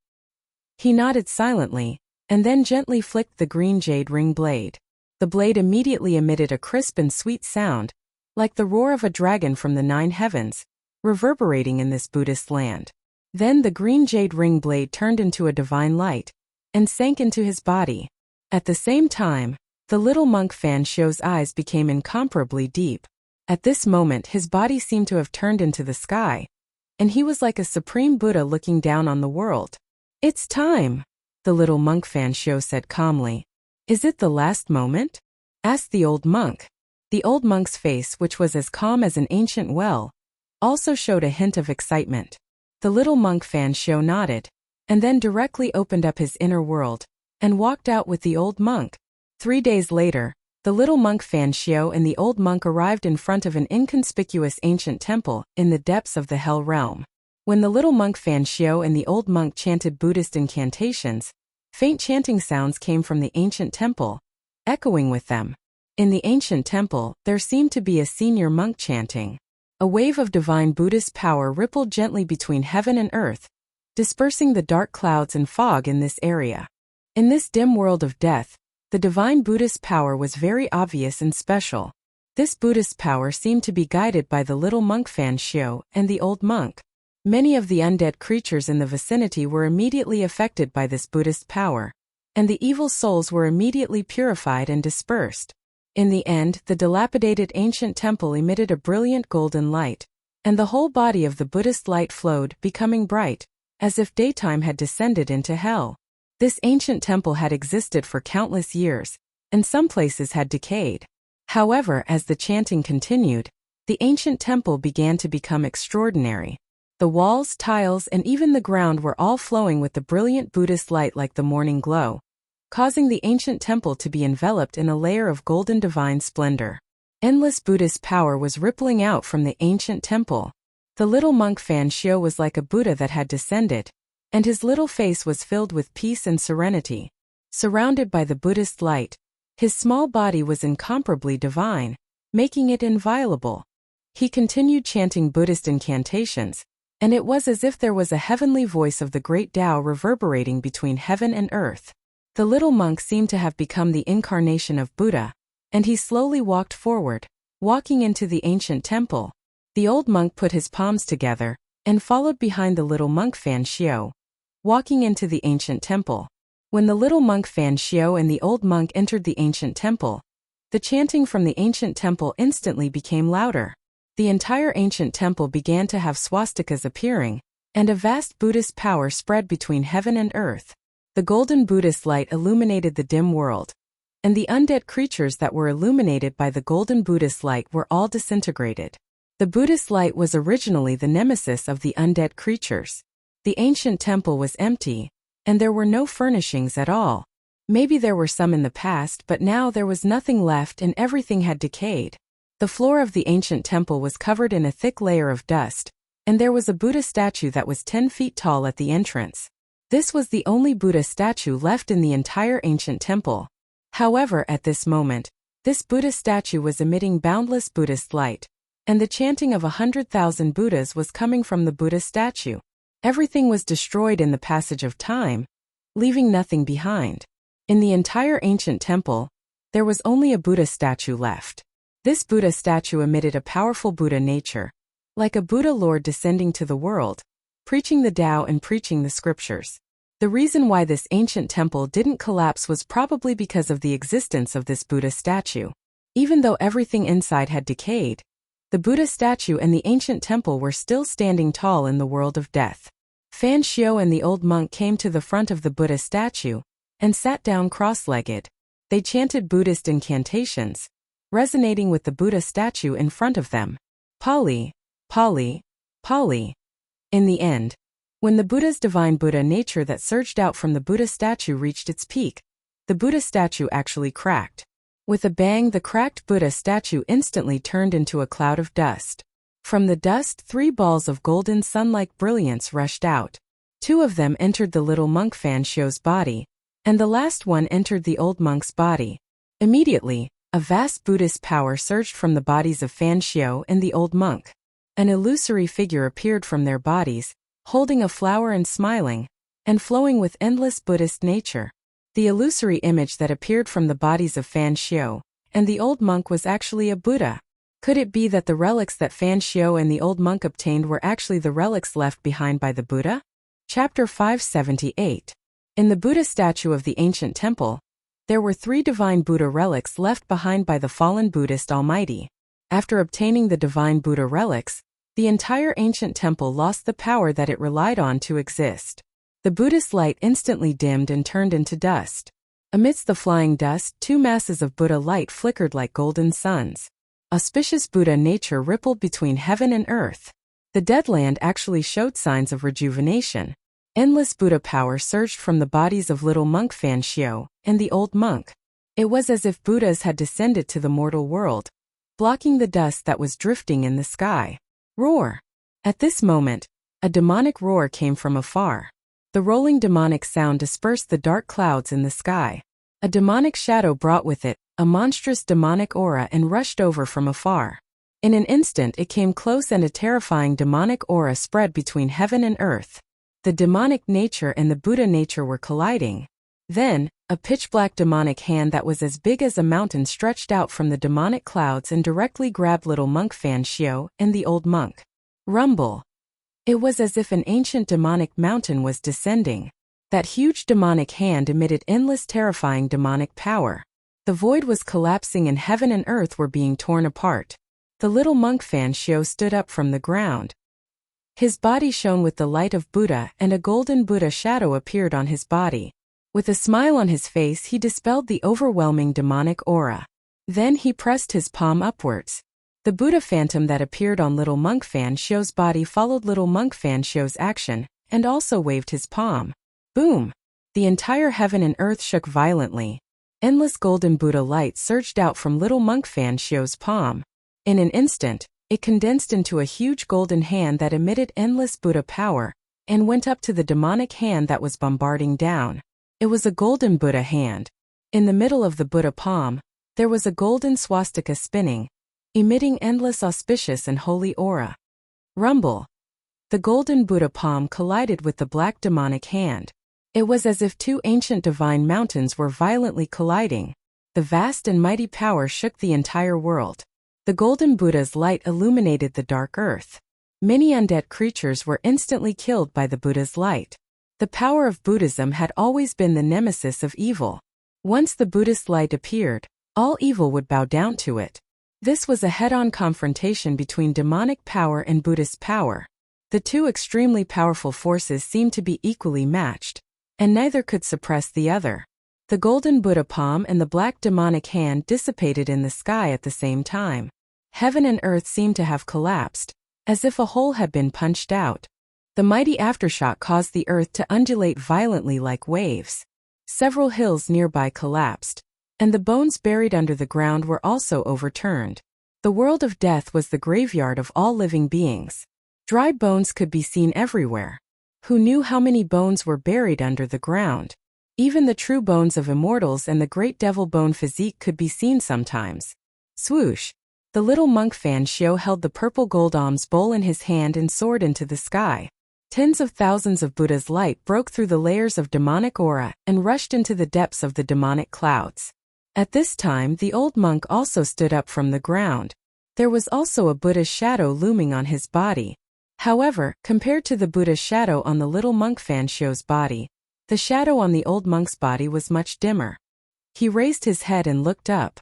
Speaker 1: He nodded silently, and then gently flicked the green jade ring blade. The blade immediately emitted a crisp and sweet sound, like the roar of a dragon from the 9 heavens, reverberating in this Buddhist land. Then the green jade ring blade turned into a divine light, and sank into his body. At the same time, the little monk Fan Xiu's eyes became incomparably deep. At this moment his body seemed to have turned into the sky, and he was like a supreme Buddha looking down on the world. "It's time," the little monk Fan Xiu said calmly. "Is it the last moment?" asked the old monk. The old monk's face, which was as calm as an ancient well, also showed a hint of excitement. The little monk Fan Xiu nodded, and then directly opened up his inner world, and walked out with the old monk. 3 days later, the little monk Fan Xiu and the old monk arrived in front of an inconspicuous ancient temple in the depths of the Hell Realm. When the little monk Fan Xiu and the old monk chanted Buddhist incantations, faint chanting sounds came from the ancient temple, echoing with them. In the ancient temple, there seemed to be a senior monk chanting. A wave of divine Buddhist power rippled gently between heaven and earth, dispersing the dark clouds and fog in this area. In this dim world of death, the divine Buddhist power was very obvious and special. This Buddhist power seemed to be guided by the little monk Fan Xiu and the old monk. Many of the undead creatures in the vicinity were immediately affected by this Buddhist power, and the evil souls were immediately purified and dispersed. In the end, the dilapidated ancient temple emitted a brilliant golden light, and the whole body of the Buddhist light flowed, becoming bright, as if daytime had descended into hell. This ancient temple had existed for countless years, and some places had decayed. However, as the chanting continued, the ancient temple began to become extraordinary. The walls, tiles, and even the ground were all flowing with the brilliant Buddhist light like the morning glow, causing the ancient temple to be enveloped in a layer of golden divine splendor. Endless Buddhist power was rippling out from the ancient temple. The little monk Fan Xiu was like a Buddha that had descended, and his little face was filled with peace and serenity. Surrounded by the Buddhist light, his small body was incomparably divine, making it inviolable. He continued chanting Buddhist incantations, and it was as if there was a heavenly voice of the great Tao reverberating between heaven and earth. The little monk seemed to have become the incarnation of Buddha, and he slowly walked forward, walking into the ancient temple. The old monk put his palms together, and followed behind the little monk Fan Xiu, walking into the ancient temple. When the little monk Fan Xiu and the old monk entered the ancient temple, the chanting from the ancient temple instantly became louder. The entire ancient temple began to have swastikas appearing, and a vast Buddhist power spread between heaven and earth. The golden Buddhist light illuminated the dim world, and the undead creatures that were illuminated by the golden Buddhist light were all disintegrated. The Buddhist light was originally the nemesis of the undead creatures. The ancient temple was empty, and there were no furnishings at all. Maybe there were some in the past, but now there was nothing left and everything had decayed. The floor of the ancient temple was covered in a thick layer of dust, and there was a Buddha statue that was 10 feet tall at the entrance. This was the only Buddha statue left in the entire ancient temple. However, at this moment, this Buddha statue was emitting boundless Buddhist light, and the chanting of 100,000 Buddhas was coming from the Buddha statue. Everything was destroyed in the passage of time, leaving nothing behind. In the entire ancient temple, there was only a Buddha statue left. This Buddha statue emitted a powerful Buddha nature, like a Buddha Lord descending to the world, preaching the Tao and preaching the scriptures. The reason why this ancient temple didn't collapse was probably because of the existence of this Buddha statue. Even though everything inside had decayed, the Buddha statue and the ancient temple were still standing tall in the world of death. Fan Xiao and the old monk came to the front of the Buddha statue and sat down cross-legged. They chanted Buddhist incantations, resonating with the Buddha statue in front of them. Pali, Pali, Pali. In the end, when the Buddha's divine Buddha nature that surged out from the Buddha statue reached its peak, the Buddha statue actually cracked. With a bang, the cracked Buddha statue instantly turned into a cloud of dust. From the dust, 3 balls of golden sun-like brilliance rushed out. 2 of them entered the little monk Fan Xiao's body, and the last one entered the old monk's body. Immediately, a vast Buddhist power surged from the bodies of Fan Xiao and the old monk. An illusory figure appeared from their bodies, holding a flower and smiling, and flowing with endless Buddhist nature. The illusory image that appeared from the bodies of Fan Xiao and the old monk was actually a Buddha. Could it be that the relics that Fan Xiao and the old monk obtained were actually the relics left behind by the Buddha? Chapter 578. In the Buddha statue of the ancient temple, there were 3 divine Buddha relics left behind by the fallen Buddhist Almighty. After obtaining the divine Buddha relics, the entire ancient temple lost the power that it relied on to exist. The Buddhist light instantly dimmed and turned into dust. Amidst the flying dust, 2 masses of Buddha light flickered like golden suns. Auspicious Buddha nature rippled between heaven and earth. The dead land actually showed signs of rejuvenation. Endless Buddha power surged from the bodies of little monk Fan Xiao and the old monk. It was as if Buddhas had descended to the mortal world, blocking the dust that was drifting in the sky. Roar! At this moment, a demonic roar came from afar. The rolling demonic sound dispersed the dark clouds in the sky. A demonic shadow brought with it a monstrous demonic aura and rushed over from afar. In an instant it came close and a terrifying demonic aura spread between heaven and earth. The demonic nature and the Buddha nature were colliding. Then, a pitch-black demonic hand that was as big as a mountain stretched out from the demonic clouds and directly grabbed little monk Fan Xiao and the old monk. Rumble. It was as if an ancient demonic mountain was descending. That huge demonic hand emitted endless terrifying demonic power. The void was collapsing and heaven and earth were being torn apart. The little monk Fan Xiao stood up from the ground. His body shone with the light of Buddha and a golden Buddha shadow appeared on his body. With a smile on his face he dispelled the overwhelming demonic aura. Then he pressed his palm upwards. The Buddha phantom that appeared on little monk Fan Xiao's body followed little monk Fan Xiao's action, and also waved his palm. Boom! The entire heaven and earth shook violently. Endless golden Buddha light surged out from little monk Fan Xiao's palm. In an instant, it condensed into a huge golden hand that emitted endless Buddha power, and went up to the demonic hand that was bombarding down. It was a golden Buddha hand. In the middle of the Buddha palm, there was a golden swastika spinning, emitting endless auspicious and holy aura. Rumble. The golden Buddha palm collided with the black demonic hand. It was as if 2 ancient divine mountains were violently colliding. The vast and mighty power shook the entire world. The golden Buddha's light illuminated the dark earth. Many undead creatures were instantly killed by the Buddha's light. The power of Buddhism had always been the nemesis of evil. Once the Buddhist light appeared, all evil would bow down to it. This was a head-on confrontation between demonic power and Buddhist power. The 2 extremely powerful forces seemed to be equally matched, and neither could suppress the other. The golden Buddha palm and the black demonic hand dissipated in the sky at the same time. Heaven and earth seemed to have collapsed, as if a hole had been punched out. The mighty aftershock caused the earth to undulate violently like waves. Several hills nearby collapsed, and the bones buried under the ground were also overturned. The world of death was the graveyard of all living beings. Dry bones could be seen everywhere. Who knew how many bones were buried under the ground? Even the true bones of immortals and the great devil bone physique could be seen sometimes. Swoosh! The little monk Fan Xiao held the purple gold alms bowl in his hand and soared into the sky. Tens of thousands of Buddha's light broke through the layers of demonic aura and rushed into the depths of the demonic clouds. At this time, the old monk also stood up from the ground. There was also a Buddha's shadow looming on his body. However, compared to the Buddha's shadow on the little monk Fan Xiao's body, the shadow on the old monk's body was much dimmer. He raised his head and looked up.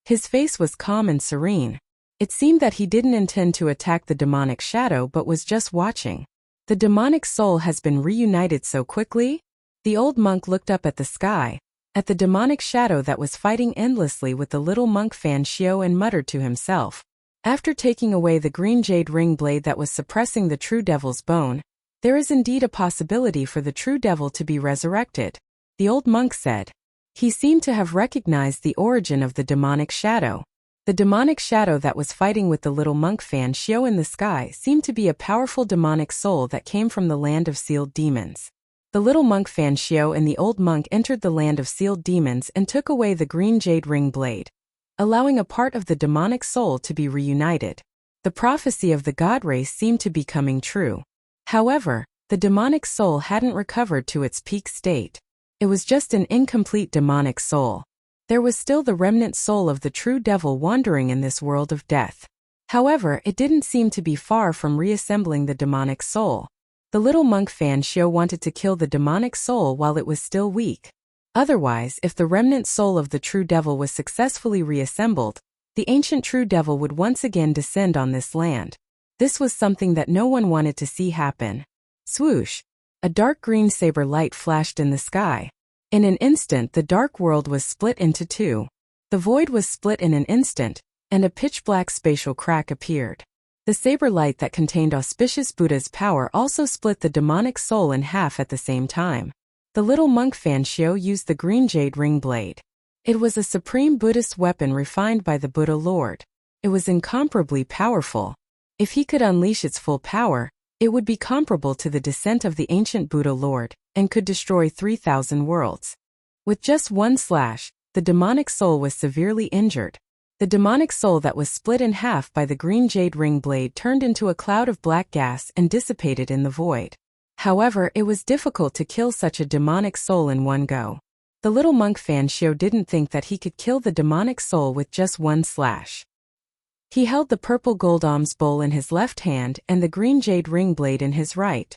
Speaker 1: His face was calm and serene. It seemed that he didn't intend to attack the demonic shadow but was just watching. The demonic soul has been reunited so quickly? The old monk looked up at the sky, at the demonic shadow that was fighting endlessly with the little monk Fan Xiao, and muttered to himself. After taking away the green jade ring blade that was suppressing the true devil's bone, there is indeed a possibility for the true devil to be resurrected, the old monk said. He seemed to have recognized the origin of the demonic shadow. The demonic shadow that was fighting with the little monk Fan Xiao in the sky seemed to be a powerful demonic soul that came from the land of sealed demons. The little monk Fan Xiao and the old monk entered the land of sealed demons and took away the green jade ring blade, allowing a part of the demonic soul to be reunited. The prophecy of the god race seemed to be coming true. However, the demonic soul hadn't recovered to its peak state. It was just an incomplete demonic soul. There was still the remnant soul of the true devil wandering in this world of death. However, it didn't seem to be far from reassembling the demonic soul. The little monk Fan Xiao wanted to kill the demonic soul while it was still weak. Otherwise, if the remnant soul of the true devil was successfully reassembled, the ancient true devil would once again descend on this land. This was something that no one wanted to see happen. Swoosh! A dark green saber light flashed in the sky. In an instant, the dark world was split into two. The void was split in an instant, and a pitch-black spatial crack appeared. The saber light that contained auspicious Buddha's power also split the demonic soul in half at the same time. The little monk Fan Xiao used the green jade ring blade. It was a supreme Buddhist weapon refined by the Buddha Lord. It was incomparably powerful. If he could unleash its full power, it would be comparable to the descent of the ancient Buddha Lord, and could destroy 3,000 worlds. With just one slash, the demonic soul was severely injured. The demonic soul that was split in half by the green jade ring blade turned into a cloud of black gas and dissipated in the void. However, it was difficult to kill such a demonic soul in one go. The little monk Fan Xiao didn't think that he could kill the demonic soul with just one slash. He held the purple gold alms bowl in his left hand and the green jade ring blade in his right.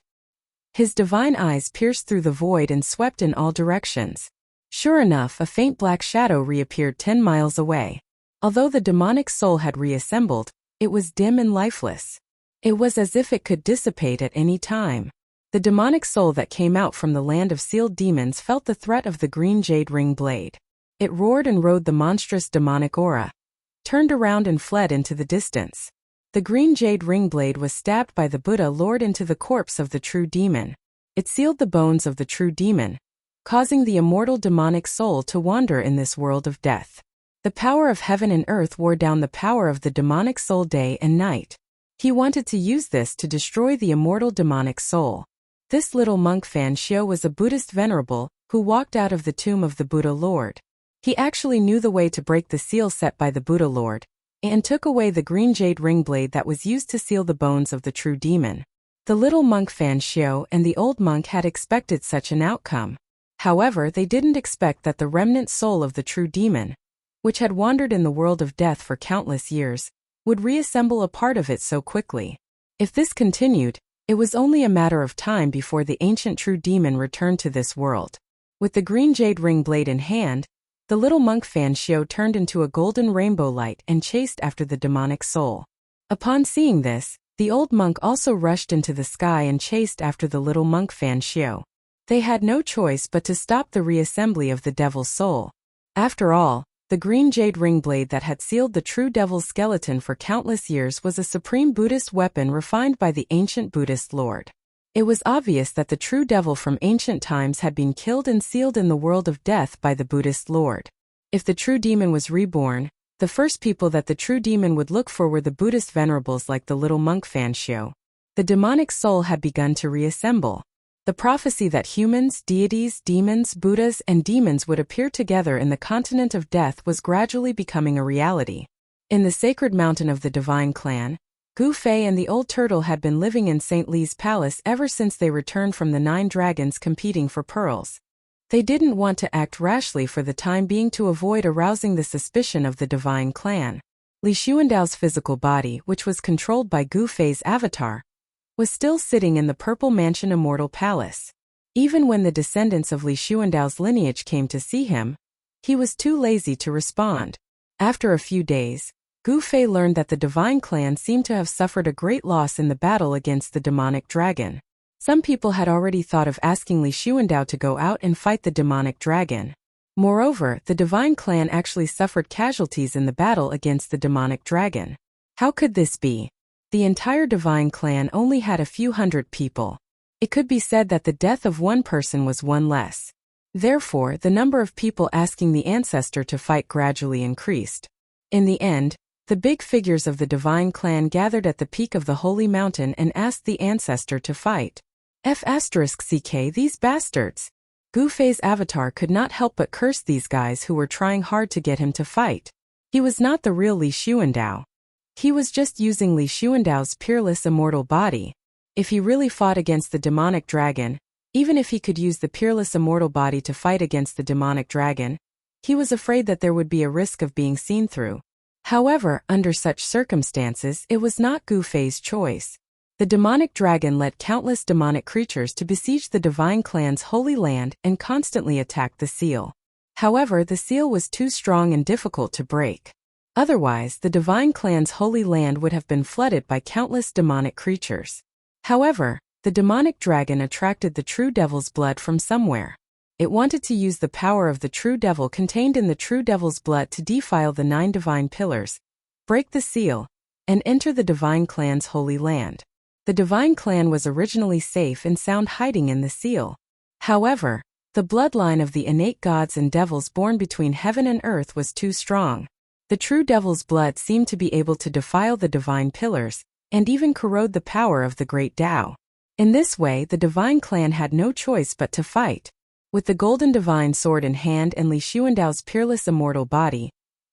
Speaker 1: His divine eyes pierced through the void and swept in all directions. Sure enough, a faint black shadow reappeared 10 miles away. Although the demonic soul had reassembled, it was dim and lifeless. It was as if it could dissipate at any time. The demonic soul that came out from the land of sealed demons felt the threat of the green jade ring blade. It roared and rode the monstrous demonic aura, turned around and fled into the distance. The green jade ring blade was stabbed by the Buddha Lord into the corpse of the true demon. It sealed the bones of the true demon, causing the immortal demonic soul to wander in this world of death. The power of heaven and earth wore down the power of the demonic soul day and night. He wanted to use this to destroy the immortal demonic soul. This little monk Fan Xiao was a Buddhist venerable who walked out of the tomb of the Buddha Lord. He actually knew the way to break the seal set by the Buddha Lord, and took away the green jade ring blade that was used to seal the bones of the true demon. The little monk Fan Xiao and the old monk had expected such an outcome. However, they didn't expect that the remnant soul of the true demon, which had wandered in the world of death for countless years, would reassemble a part of it so quickly. If this continued, it was only a matter of time before the ancient true demon returned to this world. With the green jade ring blade in hand, the little monk Fan Xiao turned into a golden rainbow light and chased after the demonic soul. Upon seeing this, the old monk also rushed into the sky and chased after the little monk Fan Xiao. They had no choice but to stop the reassembly of the devil's soul. After all, the green jade ring blade that had sealed the true devil's skeleton for countless years was a supreme Buddhist weapon refined by the ancient Buddhist Lord. It was obvious that the true devil from ancient times had been killed and sealed in the world of death by the Buddhist Lord. If the true demon was reborn, the first people that the true demon would look for were the Buddhist venerables like the little monk Fan Xiao. The demonic soul had begun to reassemble. The prophecy that humans, deities, demons, Buddhas, and demons would appear together in the continent of death was gradually becoming a reality. In the sacred mountain of the divine clan, Gu Fei and the old turtle had been living in St. Li's palace ever since they returned from the 9 dragons competing for pearls. They didn't want to act rashly for the time being to avoid arousing the suspicion of the divine clan. Li Xuandao's physical body, which was controlled by Gu Fei's avatar, was still sitting in the Purple Mansion Immortal Palace. Even when the descendants of Li Xuandao's lineage came to see him, he was too lazy to respond. After a few days, Gu Fei learned that the divine clan seemed to have suffered a great loss in the battle against the demonic dragon. Some people had already thought of asking Li Xuandao to go out and fight the demonic dragon. Moreover, the divine clan actually suffered casualties in the battle against the demonic dragon. How could this be? The entire divine clan only had a few hundred people. It could be said that the death of one person was one less. Therefore, the number of people asking the ancestor to fight gradually increased. In the end, the big figures of the divine clan gathered at the peak of the holy mountain and asked the ancestor to fight. F***ck, these bastards. Gu Fei's avatar could not help but curse these guys who were trying hard to get him to fight. He was not the real Li Xuandao. He was just using Li Xuandao's peerless immortal body. If he really fought against the demonic dragon, even if he could use the peerless immortal body to fight against the demonic dragon, he was afraid that there would be a risk of being seen through. However, under such circumstances, it was not Gu Fei's choice. The demonic dragon led countless demonic creatures to besiege the divine clan's holy land and constantly attack the seal. However, the seal was too strong and difficult to break. Otherwise, the divine clan's holy land would have been flooded by countless demonic creatures. However, the demonic dragon attracted the true devil's blood from somewhere. It wanted to use the power of the true devil contained in the true devil's blood to defile the 9 divine pillars, break the seal, and enter the divine clan's holy land. The divine clan was originally safe and sound hiding in the seal. However, the bloodline of the innate gods and devils born between heaven and earth was too strong. The true devil's blood seemed to be able to defile the divine pillars, and even corrode the power of the great Tao. In this way, the divine clan had no choice but to fight. With the golden divine sword in hand and Li Xuandao's peerless immortal body,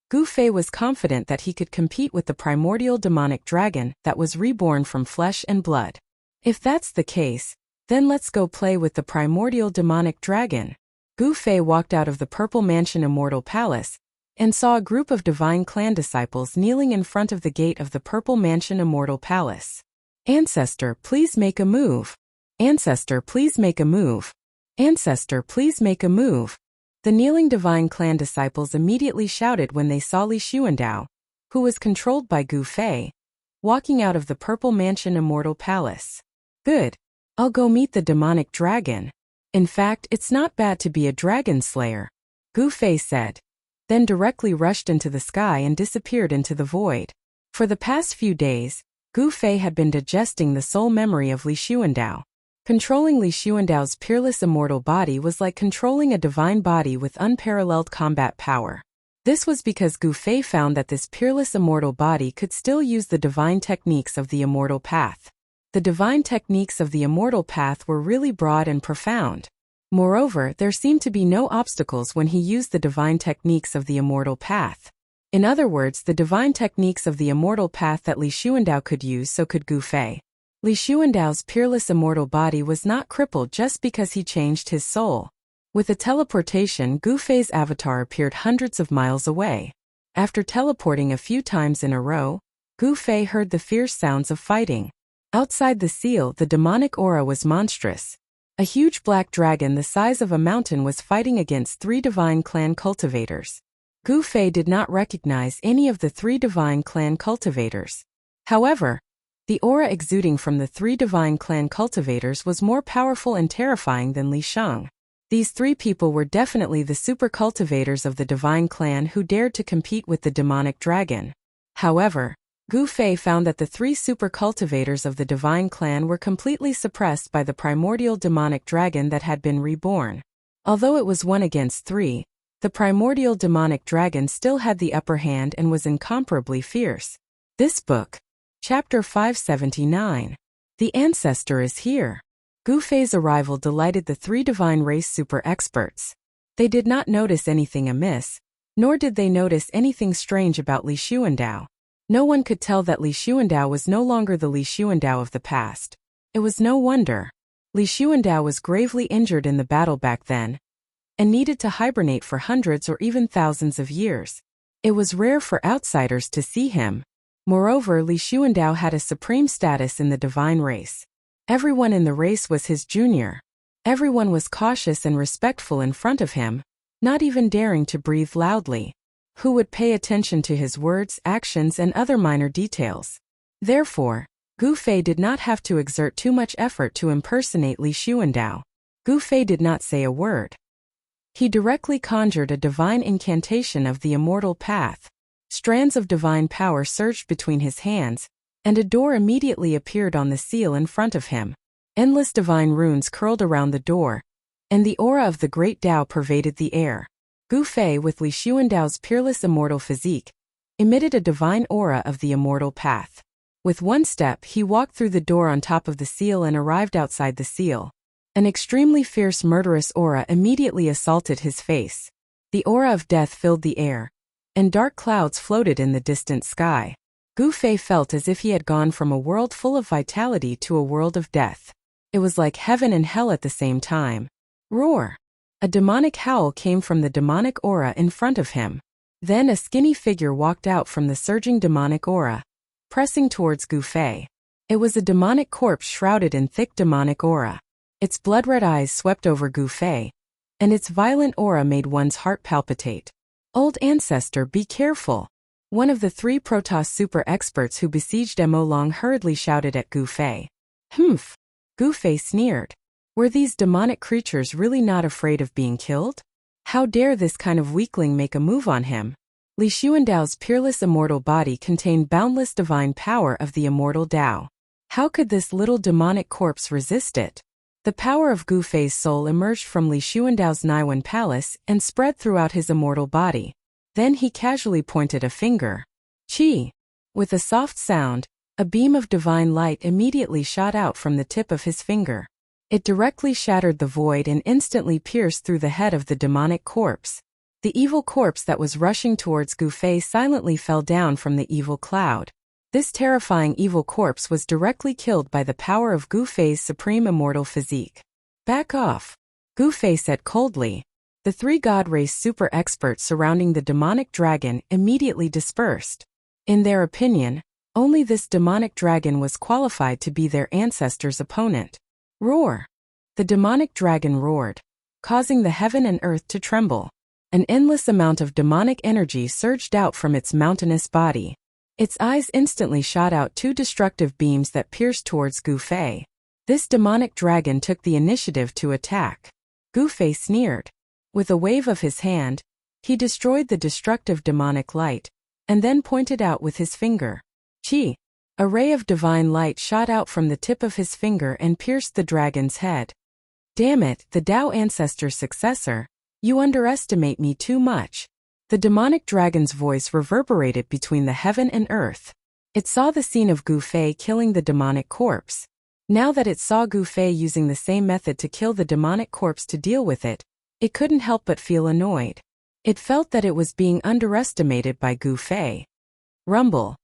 Speaker 1: Gu Fei was confident that he could compete with the primordial demonic dragon that was reborn from flesh and blood. If that's the case, then let's go play with the primordial demonic dragon. Gu Fei walked out of the Purple Mansion Immortal Palace, and saw a group of divine clan disciples kneeling in front of the gate of the Purple Mansion Immortal Palace. Ancestor, please make a move. Ancestor, please make a move. Ancestor, please make a move. The kneeling divine clan disciples immediately shouted when they saw Li Xuandao, who was controlled by Gu Fei, walking out of the Purple Mansion Immortal Palace. Good. I'll go meet the demonic dragon. In fact, it's not bad to be a dragon slayer, Gu Fei said, then directly rushed into the sky and disappeared into the void. For the past few days, Gu Fei had been digesting the soul memory of Li Xuandao. Controlling Li Xuandao's peerless immortal body was like controlling a divine body with unparalleled combat power. This was because Gu Fei found that this peerless immortal body could still use the divine techniques of the immortal path. The divine techniques of the immortal path were really broad and profound. Moreover, there seemed to be no obstacles when he used the divine techniques of the immortal path. In other words, the divine techniques of the immortal path that Li Xuandao could use, so could Gu Fei. Li Xuandao's peerless immortal body was not crippled just because he changed his soul. With a teleportation, Gu Fei's avatar appeared hundreds of miles away. After teleporting a few times in a row, Gu Fei heard the fierce sounds of fighting. Outside the seal, the demonic aura was monstrous. A huge black dragon the size of a mountain was fighting against 3 divine clan cultivators. Gu Fei did not recognize any of the 3 divine clan cultivators. However, the aura exuding from the 3 divine clan cultivators was more powerful and terrifying than Li Shang. These 3 people were definitely the super cultivators of the divine clan who dared to compete with the demonic dragon. However, Gu Fei found that the 3 super cultivators of the divine clan were completely suppressed by the primordial demonic dragon that had been reborn. Although it was 1 against 3, the primordial demonic dragon still had the upper hand and was incomparably fierce. This book, Chapter 579. The ancestor is here. Gu Fei's arrival delighted the three divine race super experts. They did not notice anything amiss, nor did they notice anything strange about Li Xuandao. No one could tell that Li Xuandao was no longer the Li Xuandao of the past. It was no wonder. Li Xuandao was gravely injured in the battle back then, and needed to hibernate for hundreds or even thousands of years. It was rare for outsiders to see him. Moreover, Li Xuandao had a supreme status in the divine race. Everyone in the race was his junior. Everyone was cautious and respectful in front of him, not even daring to breathe loudly. Who would pay attention to his words, actions, and other minor details? Therefore, Gu Fei did not have to exert too much effort to impersonate Li Xuandao. Gu Fei did not say a word. He directly conjured a divine incantation of the immortal path. Strands of divine power surged between his hands, and a door immediately appeared on the seal in front of him. Endless divine runes curled around the door, and the aura of the great Tao pervaded the air. Gu Fei, with Li Xuandao's peerless immortal physique, emitted a divine aura of the immortal path. With one step, he walked through the door on top of the seal and arrived outside the seal. An extremely fierce murderous aura immediately assaulted his face. The aura of death filled the air, and dark clouds floated in the distant sky. Gu Fei felt as if he had gone from a world full of vitality to a world of death. It was like heaven and hell at the same time. Roar! A demonic howl came from the demonic aura in front of him. Then a skinny figure walked out from the surging demonic aura, pressing towards Gu Fei. It was a demonic corpse shrouded in thick demonic aura. Its blood-red eyes swept over Gu Fei, and its violent aura made one's heart palpitate. Old ancestor, be careful! One of the three Protoss super experts who besieged Mo Long hurriedly shouted at Gu Fei. Humph! Gu Fei sneered. Were these demonic creatures really not afraid of being killed? How dare this kind of weakling make a move on him? Li Xuandao's peerless immortal body contained boundless divine power of the immortal Tao. How could this little demonic corpse resist it? The power of Gu Fei's soul emerged from Li Xuandao's Naiwan palace and spread throughout his immortal body. Then he casually pointed a finger. Chi! With a soft sound, a beam of divine light immediately shot out from the tip of his finger. It directly shattered the void and instantly pierced through the head of the demonic corpse. The evil corpse that was rushing towards Gu Fei silently fell down from the evil cloud. This terrifying evil corpse was directly killed by the power of Gu Fei's supreme immortal physique. Back off! Gu Fei said coldly. The three God Race super experts surrounding the demonic dragon immediately dispersed. In their opinion, only this demonic dragon was qualified to be their ancestor's opponent. Roar! The demonic dragon roared, causing the heaven and earth to tremble. An endless amount of demonic energy surged out from its mountainous body. Its eyes instantly shot out two destructive beams that pierced towards Gu Fei. This demonic dragon took the initiative to attack. Gu Fei sneered. With a wave of his hand, he destroyed the destructive demonic light, and then pointed out with his finger. Chi! A ray of divine light shot out from the tip of his finger and pierced the dragon's head. Damn it, the Tao ancestor's successor. You underestimate me too much. The demonic dragon's voice reverberated between the heaven and earth. It saw the scene of Gu Fei killing the demonic corpse. Now that it saw Gu Fei using the same method to kill the demonic corpse to deal with it, it couldn't help but feel annoyed. It felt that it was being underestimated by Gu Fei. Rumble.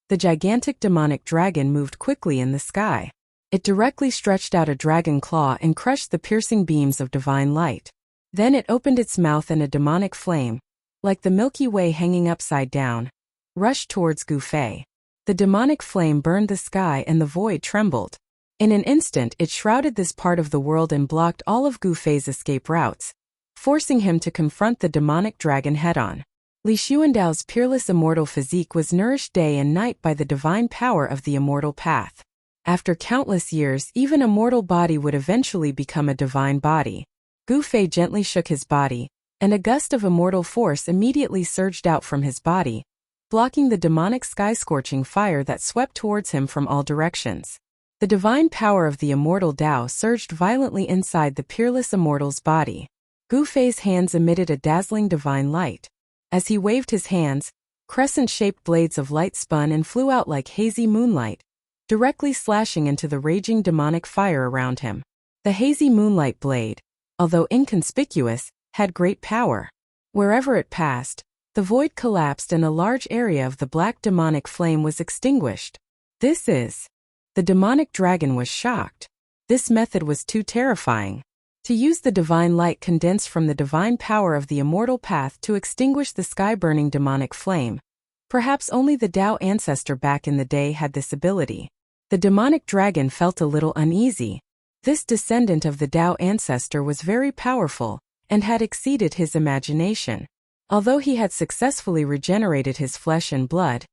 Speaker 1: The gigantic demonic dragon moved quickly in the sky. It directly stretched out a dragon claw and crushed the piercing beams of divine light. Then it opened its mouth and a demonic flame, like the Milky Way hanging upside down, rushed towards Gu Fei. The demonic flame burned the sky and the void trembled. In an instant it shrouded this part of the world and blocked all of Gu Fei's escape routes, forcing him to confront the demonic dragon head-on. Li Xuandao's peerless immortal physique was nourished day and night by the divine power of the immortal path. After countless years, even a mortal body would eventually become a divine body. Gu Fei gently shook his body, and a gust of immortal force immediately surged out from his body, blocking the demonic sky-scorching fire that swept towards him from all directions. The divine power of the immortal Tao surged violently inside the peerless immortal's body. Gu Fei's hands emitted a dazzling divine light. As he waved his hands, crescent-shaped blades of light spun and flew out like hazy moonlight, directly slashing into the raging demonic fire around him. The hazy moonlight blade, although inconspicuous, had great power. Wherever it passed, the void collapsed and a large area of the black demonic flame was extinguished. The demonic dragon was shocked. This method was too terrifying. To use the divine light condensed from the divine power of the immortal path to extinguish the sky-burning demonic flame. Perhaps only the Tao ancestor back in the day had this ability. The demonic dragon felt a little uneasy. This descendant of the Tao ancestor was very powerful and had exceeded his imagination. Although he had successfully regenerated his flesh and blood,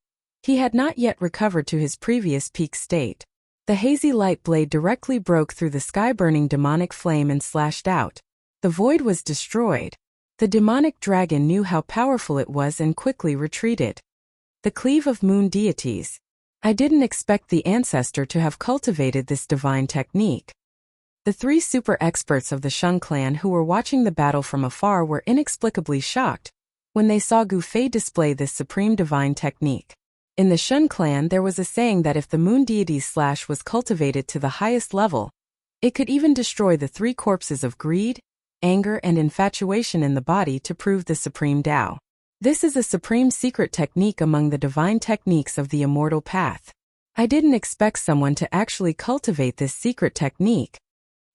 Speaker 1: he had not yet recovered to his previous peak state. The hazy light blade directly broke through the sky-burning demonic flame and slashed out. The void was destroyed. The demonic dragon knew how powerful it was and quickly retreated. The cleave of moon deities. I didn't expect the ancestor to have cultivated this divine technique. The three super experts of the Shun clan who were watching the battle from afar were inexplicably shocked when they saw Gu Fei display this supreme divine technique. In the Shun clan there was a saying that if the moon deity's slash was cultivated to the highest level, it could even destroy the three corpses of greed, anger and infatuation in the body to prove the supreme Tao. This is a supreme secret technique among the divine techniques of the immortal path. I didn't expect someone to actually cultivate this secret technique.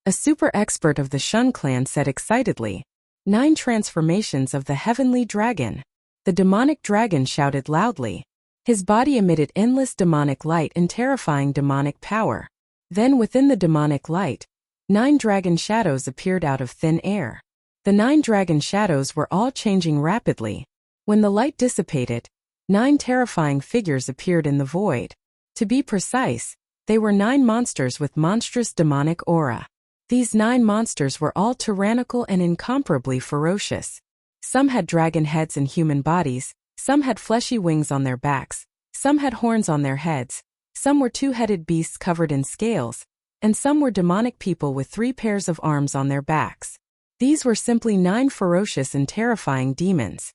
Speaker 1: A super expert of the Shun clan said excitedly, 9 transformations of the heavenly dragon. The demonic dragon shouted loudly. His body emitted endless demonic light and terrifying demonic power. Then within the demonic light, 9 dragon shadows appeared out of thin air. The 9 dragon shadows were all changing rapidly. When the light dissipated, 9 terrifying figures appeared in the void. To be precise, they were 9 monsters with monstrous demonic aura. These 9 monsters were all tyrannical and incomparably ferocious. Some had dragon heads and human bodies, some had fleshy wings on their backs, some had horns on their heads, some were 2-headed beasts covered in scales, and some were demonic people with 3 pairs of arms on their backs. These were simply 9 ferocious and terrifying demons.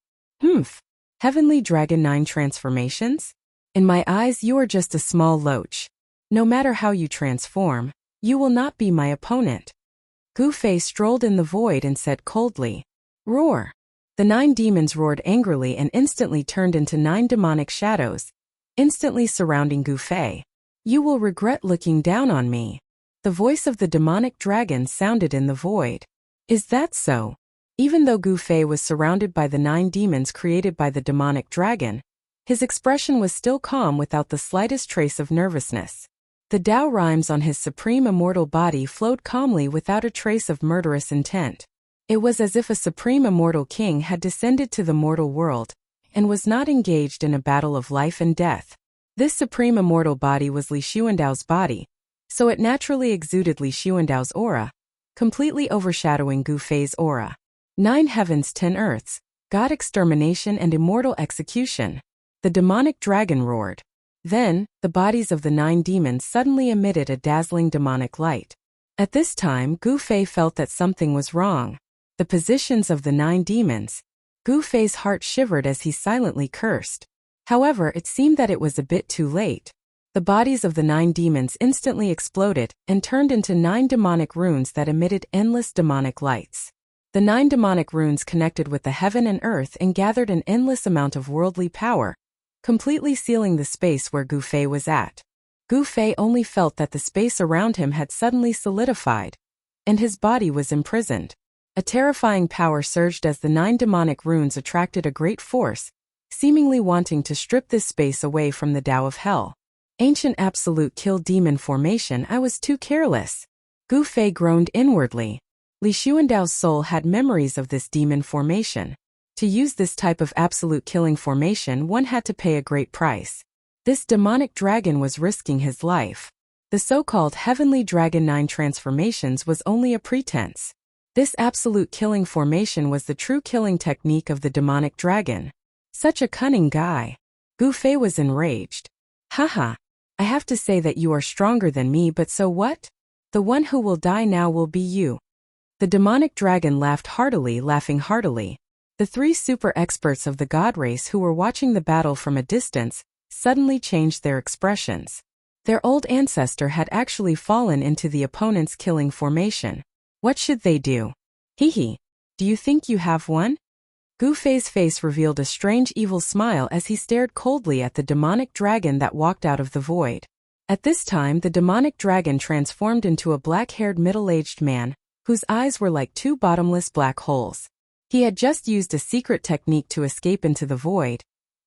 Speaker 1: Heavenly Dragon 9 transformations? In my eyes you are just a small loach. No matter how you transform, you will not be my opponent. Gu Fei strolled in the void and said coldly, "Roar." The 9 demons roared angrily and instantly turned into 9 demonic shadows, instantly surrounding Gu Fei. "You will regret looking down on me." The voice of the demonic dragon sounded in the void. Is that so? Even though Gu Fei was surrounded by the 9 demons created by the demonic dragon, his expression was still calm without the slightest trace of nervousness. The Tao rhymes on his supreme immortal body flowed calmly without a trace of murderous intent. It was as if a supreme immortal king had descended to the mortal world and was not engaged in a battle of life and death. This supreme immortal body was Li Xuandao's body, so it naturally exuded Li Xuandao's aura, completely overshadowing Gu Fei's aura. 9 heavens 10 earths, God extermination and immortal execution. The demonic dragon roared. Then, the bodies of the 9 demons suddenly emitted a dazzling demonic light. At this time Gu Fei felt that something was wrong. The positions of the 9 demons. Gu Fei's heart shivered as he silently cursed. However, it seemed that it was a bit too late. The bodies of the 9 demons instantly exploded and turned into 9 demonic runes that emitted endless demonic lights. The 9 demonic runes connected with the heaven and earth and gathered an endless amount of worldly power, completely sealing the space where Gu Fei was at. Gu Fei only felt that the space around him had suddenly solidified, and his body was imprisoned. A terrifying power surged as the 9 demonic runes attracted a great force, seemingly wanting to strip this space away from the Tao of Hell. Ancient absolute kill demon formation, I was too careless. Gu Fei groaned inwardly. Li Xuandao's soul had memories of this demon formation. To use this type of absolute killing formation, one had to pay a great price. This demonic dragon was risking his life. The so-called Heavenly Dragon 9 transformations was only a pretense. This absolute killing formation was the true killing technique of the demonic dragon. Such a cunning guy. Gu Fei was enraged. Haha. I have to say that you are stronger than me, but so what? The one who will die now will be you. The demonic dragon laughed heartily, laughing heartily. The 3 super experts of the god race who were watching the battle from a distance suddenly changed their expressions. Their old ancestor had actually fallen into the opponent's killing formation. What should they do? Hee. Do you think you have one? Gu Fei's face revealed a strange evil smile as he stared coldly at the demonic dragon that walked out of the void. At this time, the demonic dragon transformed into a black-haired middle-aged man, whose eyes were like two bottomless black holes. He had just used a secret technique to escape into the void,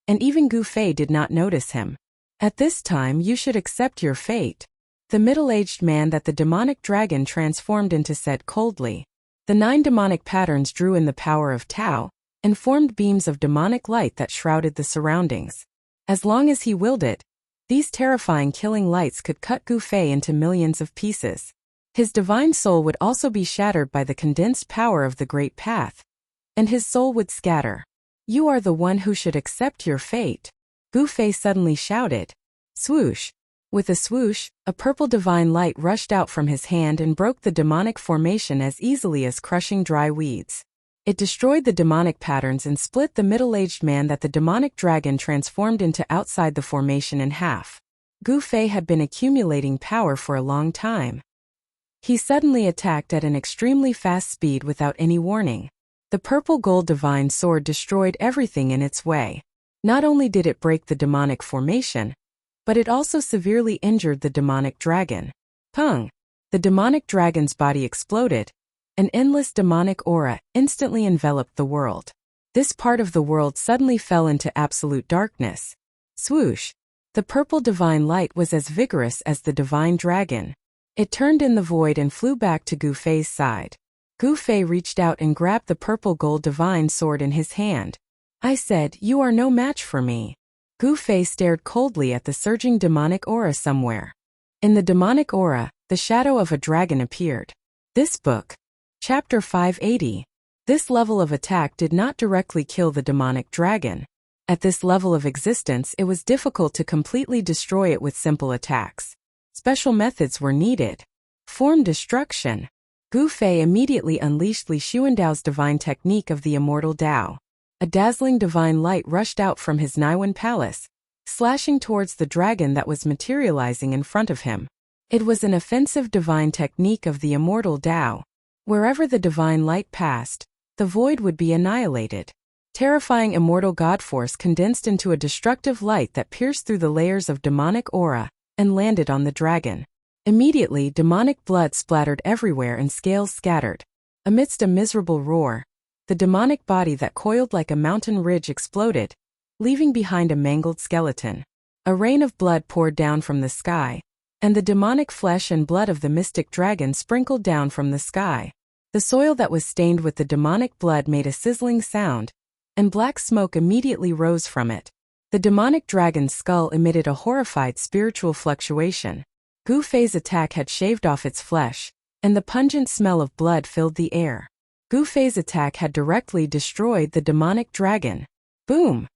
Speaker 1: and even Gu Fei did not notice him. At this time, you should accept your fate. The middle-aged man that the demonic dragon transformed into said coldly. The 9 demonic patterns drew in the power of Tao, and formed beams of demonic light that shrouded the surroundings. As long as he willed it, these terrifying killing lights could cut Gu Fei into millions of pieces. His divine soul would also be shattered by the condensed power of the Great Path, and his soul would scatter. You are the one who should accept your fate. Gu Fei suddenly shouted. Swoosh! With a swoosh, a purple divine light rushed out from his hand and broke the demonic formation as easily as crushing dry weeds. It destroyed the demonic patterns and split the middle-aged man that the demonic dragon transformed into outside the formation in half. Gu Fei had been accumulating power for a long time. He suddenly attacked at an extremely fast speed without any warning. The purple gold divine sword destroyed everything in its way. Not only did it break the demonic formation, but it also severely injured the demonic dragon. Pung! The demonic dragon's body exploded. An endless demonic aura instantly enveloped the world. This part of the world suddenly fell into absolute darkness. Swoosh! The purple divine light was as vigorous as the divine dragon. It turned in the void and flew back to Gu Fei's side. Gu Fei reached out and grabbed the purple gold divine sword in his hand. I said, you are no match for me. Gu Fei stared coldly at the surging demonic aura somewhere. In the demonic aura, the shadow of a dragon appeared. This book. Chapter 580. This level of attack did not directly kill the demonic dragon. At this level of existence, it was difficult to completely destroy it with simple attacks. Special methods were needed. Form destruction. Gu Fei immediately unleashed Li Xuandao's divine technique of the immortal Tao. A dazzling divine light rushed out from his Naiwan palace, slashing towards the dragon that was materializing in front of him. It was an offensive divine technique of the immortal Tao. Wherever the divine light passed, the void would be annihilated. Terrifying immortal god force condensed into a destructive light that pierced through the layers of demonic aura and landed on the dragon. Immediately, demonic blood splattered everywhere and scales scattered. Amidst a miserable roar, the demonic body that coiled like a mountain ridge exploded, leaving behind a mangled skeleton. A rain of blood poured down from the sky, and the demonic flesh and blood of the mystic dragon sprinkled down from the sky. The soil that was stained with the demonic blood made a sizzling sound, and black smoke immediately rose from it. The demonic dragon's skull emitted a horrified spiritual fluctuation. Gu Fei's attack had shaved off its flesh, and the pungent smell of blood filled the air. Gu Fei's attack had directly destroyed the demonic dragon. Boom!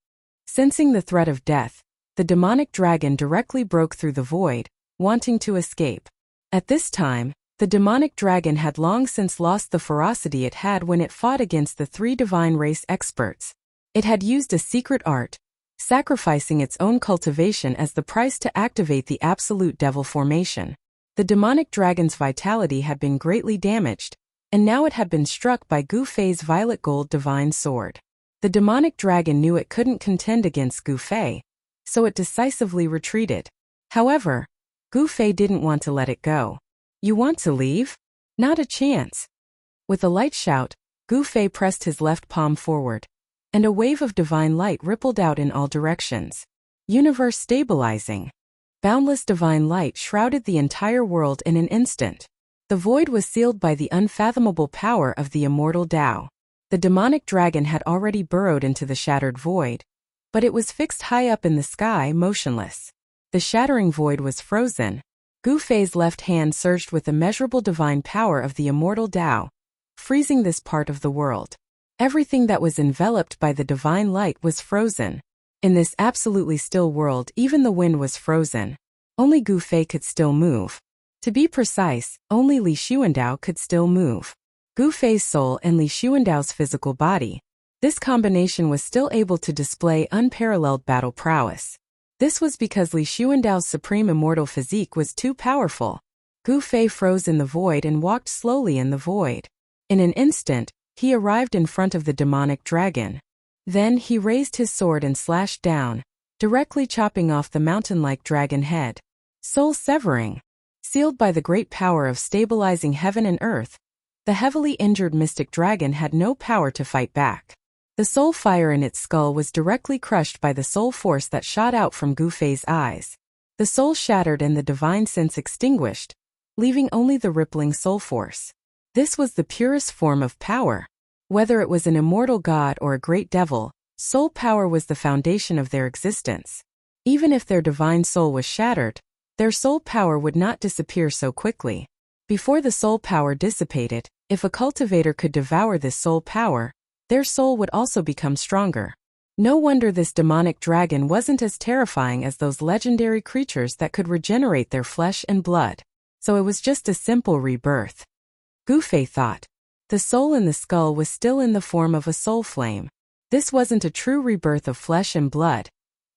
Speaker 1: Sensing the threat of death, the demonic dragon directly broke through the void, wanting to escape. At this time, the demonic dragon had long since lost the ferocity it had when it fought against the 3 divine race experts. It had used a secret art, sacrificing its own cultivation as the price to activate the absolute devil formation. The demonic dragon's vitality had been greatly damaged, and now it had been struck by Gu Fei's violet gold divine sword. The demonic dragon knew it couldn't contend against Gu Fei, so it decisively retreated. However, Gu Fei didn't want to let it go. You want to leave? Not a chance. With a light shout, Gu Fei pressed his left palm forward, and a wave of divine light rippled out in all directions. Universe stabilizing. Boundless divine light shrouded the entire world in an instant. The void was sealed by the unfathomable power of the immortal Tao. The demonic dragon had already burrowed into the shattered void, but it was fixed high up in the sky, motionless. The shattering void was frozen. Gu Fei's left hand surged with immeasurable divine power of the immortal Tao, freezing this part of the world. Everything that was enveloped by the divine light was frozen. In this absolutely still world, even the wind was frozen. Only Gu Fei could still move. To be precise, only Li Xuandao could still move. Gu Fei's soul and Li Xuandao's physical body. This combination was still able to display unparalleled battle prowess. This was because Li Xuandao's supreme immortal physique was too powerful. Gu Fei froze in the void and walked slowly in the void. In an instant, he arrived in front of the demonic dragon. Then he raised his sword and slashed down, directly chopping off the mountain-like dragon head. Soul severing. Sealed by the great power of stabilizing heaven and earth, the heavily injured mystic dragon had no power to fight back. The soul fire in its skull was directly crushed by the soul force that shot out from Gu Fei's eyes. The soul shattered and the divine sense extinguished, leaving only the rippling soul force. This was the purest form of power. Whether it was an immortal god or a great devil, soul power was the foundation of their existence. Even if their divine soul was shattered, their soul power would not disappear so quickly. Before the soul power dissipated, if a cultivator could devour this soul power, their soul would also become stronger. No wonder this demonic dragon wasn't as terrifying as those legendary creatures that could regenerate their flesh and blood. So it was just a simple rebirth. Gu Fei thought. The soul in the skull was still in the form of a soul flame. This wasn't a true rebirth of flesh and blood,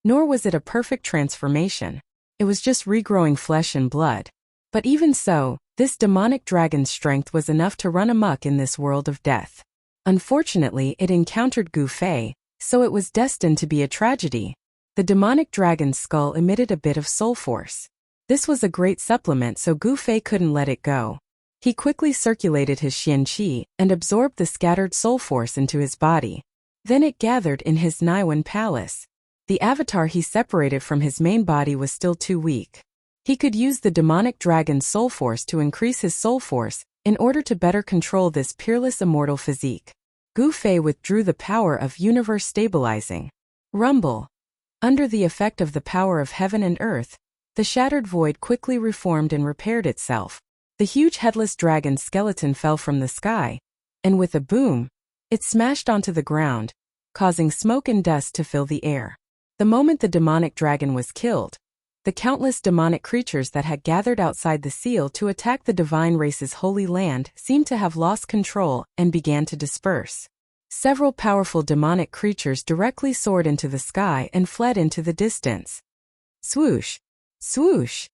Speaker 1: nor was it a perfect transformation. It was just regrowing flesh and blood. But even so, this demonic dragon's strength was enough to run amok in this world of death. Unfortunately, it encountered Gu Fei, so it was destined to be a tragedy. The demonic dragon's skull emitted a bit of soul force. This was a great supplement, so Gu Fei couldn't let it go. He quickly circulated his Xian Qi and absorbed the scattered soul force into his body. Then it gathered in his Naiwen palace. The avatar he separated from his main body was still too weak. He could use the demonic dragon's soul force to increase his soul force in order to better control this peerless immortal physique. Gu Fei withdrew the power of universe stabilizing. Rumble. Under the effect of the power of heaven and earth, the shattered void quickly reformed and repaired itself. The huge headless dragon's skeleton fell from the sky, and with a boom, it smashed onto the ground, causing smoke and dust to fill the air. The moment the demonic dragon was killed, the countless demonic creatures that had gathered outside the seal to attack the divine race's holy land seemed to have lost control and began to disperse. Several powerful demonic creatures directly soared into the sky and fled into the distance. Swoosh! Swoosh!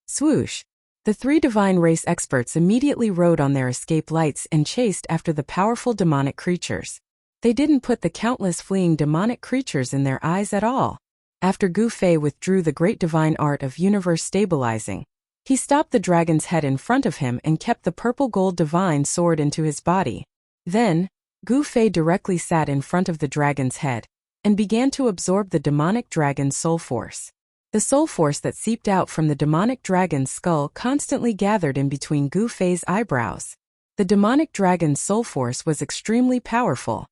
Speaker 1: Swoosh! The three divine race experts immediately rode on their escape lights and chased after the powerful demonic creatures. They didn't put the countless fleeing demonic creatures in their eyes at all. After Gu Fei withdrew the great divine art of universe stabilizing, he stopped the dragon's head in front of him and kept the purple gold divine sword into his body. Then, Gu Fei directly sat in front of the dragon's head and began to absorb the demonic dragon's soul force. The soul force that seeped out from the demonic dragon's skull constantly gathered in between Gu Fei's eyebrows. The demonic dragon's soul force was extremely powerful.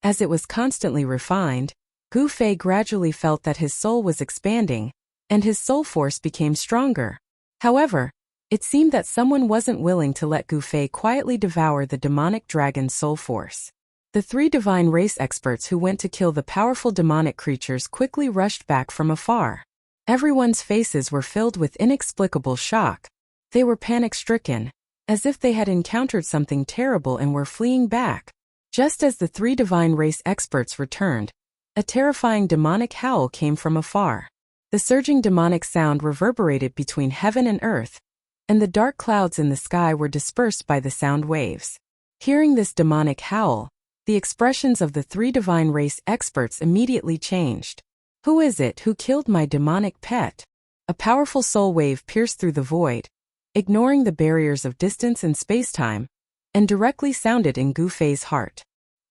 Speaker 1: As it was constantly refined, Gu Fei gradually felt that his soul was expanding, and his soul force became stronger. However, it seemed that someone wasn't willing to let Gu Fei quietly devour the demonic dragon's soul force. The three divine race experts who went to kill the powerful demonic creatures quickly rushed back from afar. Everyone's faces were filled with inexplicable shock. They were panic-stricken, as if they had encountered something terrible and were fleeing back. Just as the three divine race experts returned, a terrifying demonic howl came from afar. The surging demonic sound reverberated between heaven and earth, and the dark clouds in the sky were dispersed by the sound waves. Hearing this demonic howl, the expressions of the three divine race experts immediately changed. Who is it who killed my demonic pet? A powerful soul wave pierced through the void, ignoring the barriers of distance and space-time, and directly sounded in Gu Fei's heart.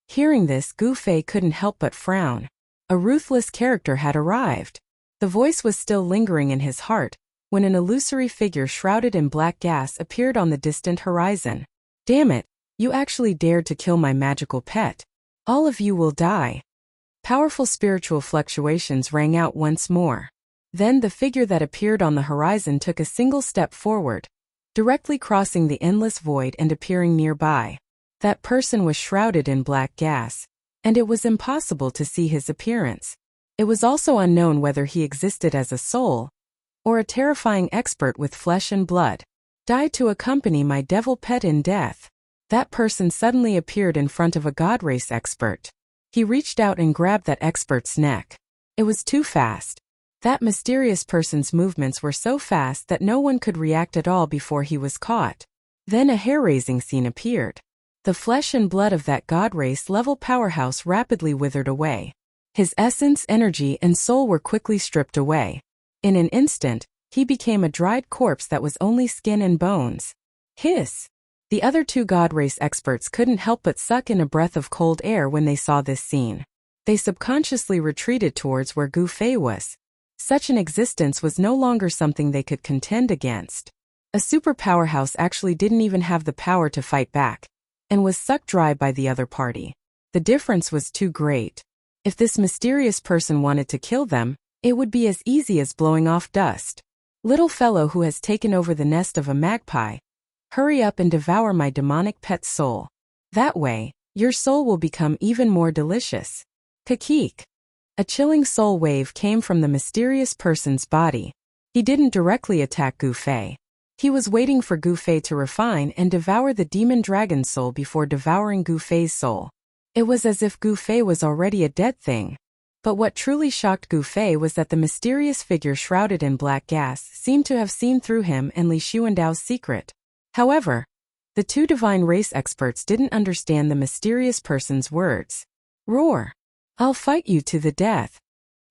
Speaker 1: Hearing this, Gu Fei couldn't help but frown. A ruthless character had arrived. The voice was still lingering in his heart when an illusory figure shrouded in black gas appeared on the distant horizon. Damn it, you actually dared to kill my magical pet. All of you will die. Powerful spiritual fluctuations rang out once more. Then the figure that appeared on the horizon took a single step forward, directly crossing the endless void and appearing nearby. That person was shrouded in black gas, and it was impossible to see his appearance. It was also unknown whether he existed as a soul, or a terrifying expert with flesh and blood. Die to accompany my devil pet in death. That person suddenly appeared in front of a god race expert. He reached out and grabbed that expert's neck. It was too fast. That mysterious person's movements were so fast that no one could react at all before he was caught. Then a hair-raising scene appeared. The flesh and blood of that god race-level powerhouse rapidly withered away. His essence, energy, and soul were quickly stripped away. In an instant, he became a dried corpse that was only skin and bones. Hiss! The other two god race experts couldn't help but suck in a breath of cold air when they saw this scene. They subconsciously retreated towards where Gu Fei was. Such an existence was no longer something they could contend against. A super powerhouse actually didn't even have the power to fight back, and was sucked dry by the other party. The difference was too great. If this mysterious person wanted to kill them, it would be as easy as blowing off dust. Little fellow who has taken over the nest of a magpie, hurry up and devour my demonic pet's soul. That way, your soul will become even more delicious. Kakik. A chilling soul wave came from the mysterious person's body. He didn't directly attack Gu Fei. He was waiting for Gu Fei to refine and devour the demon dragon's soul before devouring Gu Fei's soul. It was as if Gu Fei was already a dead thing. But what truly shocked Gu Fei was that the mysterious figure shrouded in black gas seemed to have seen through him and Li Xuandao's secret. However, the two divine race experts didn't understand the mysterious person's words. Roar! I'll fight you to the death.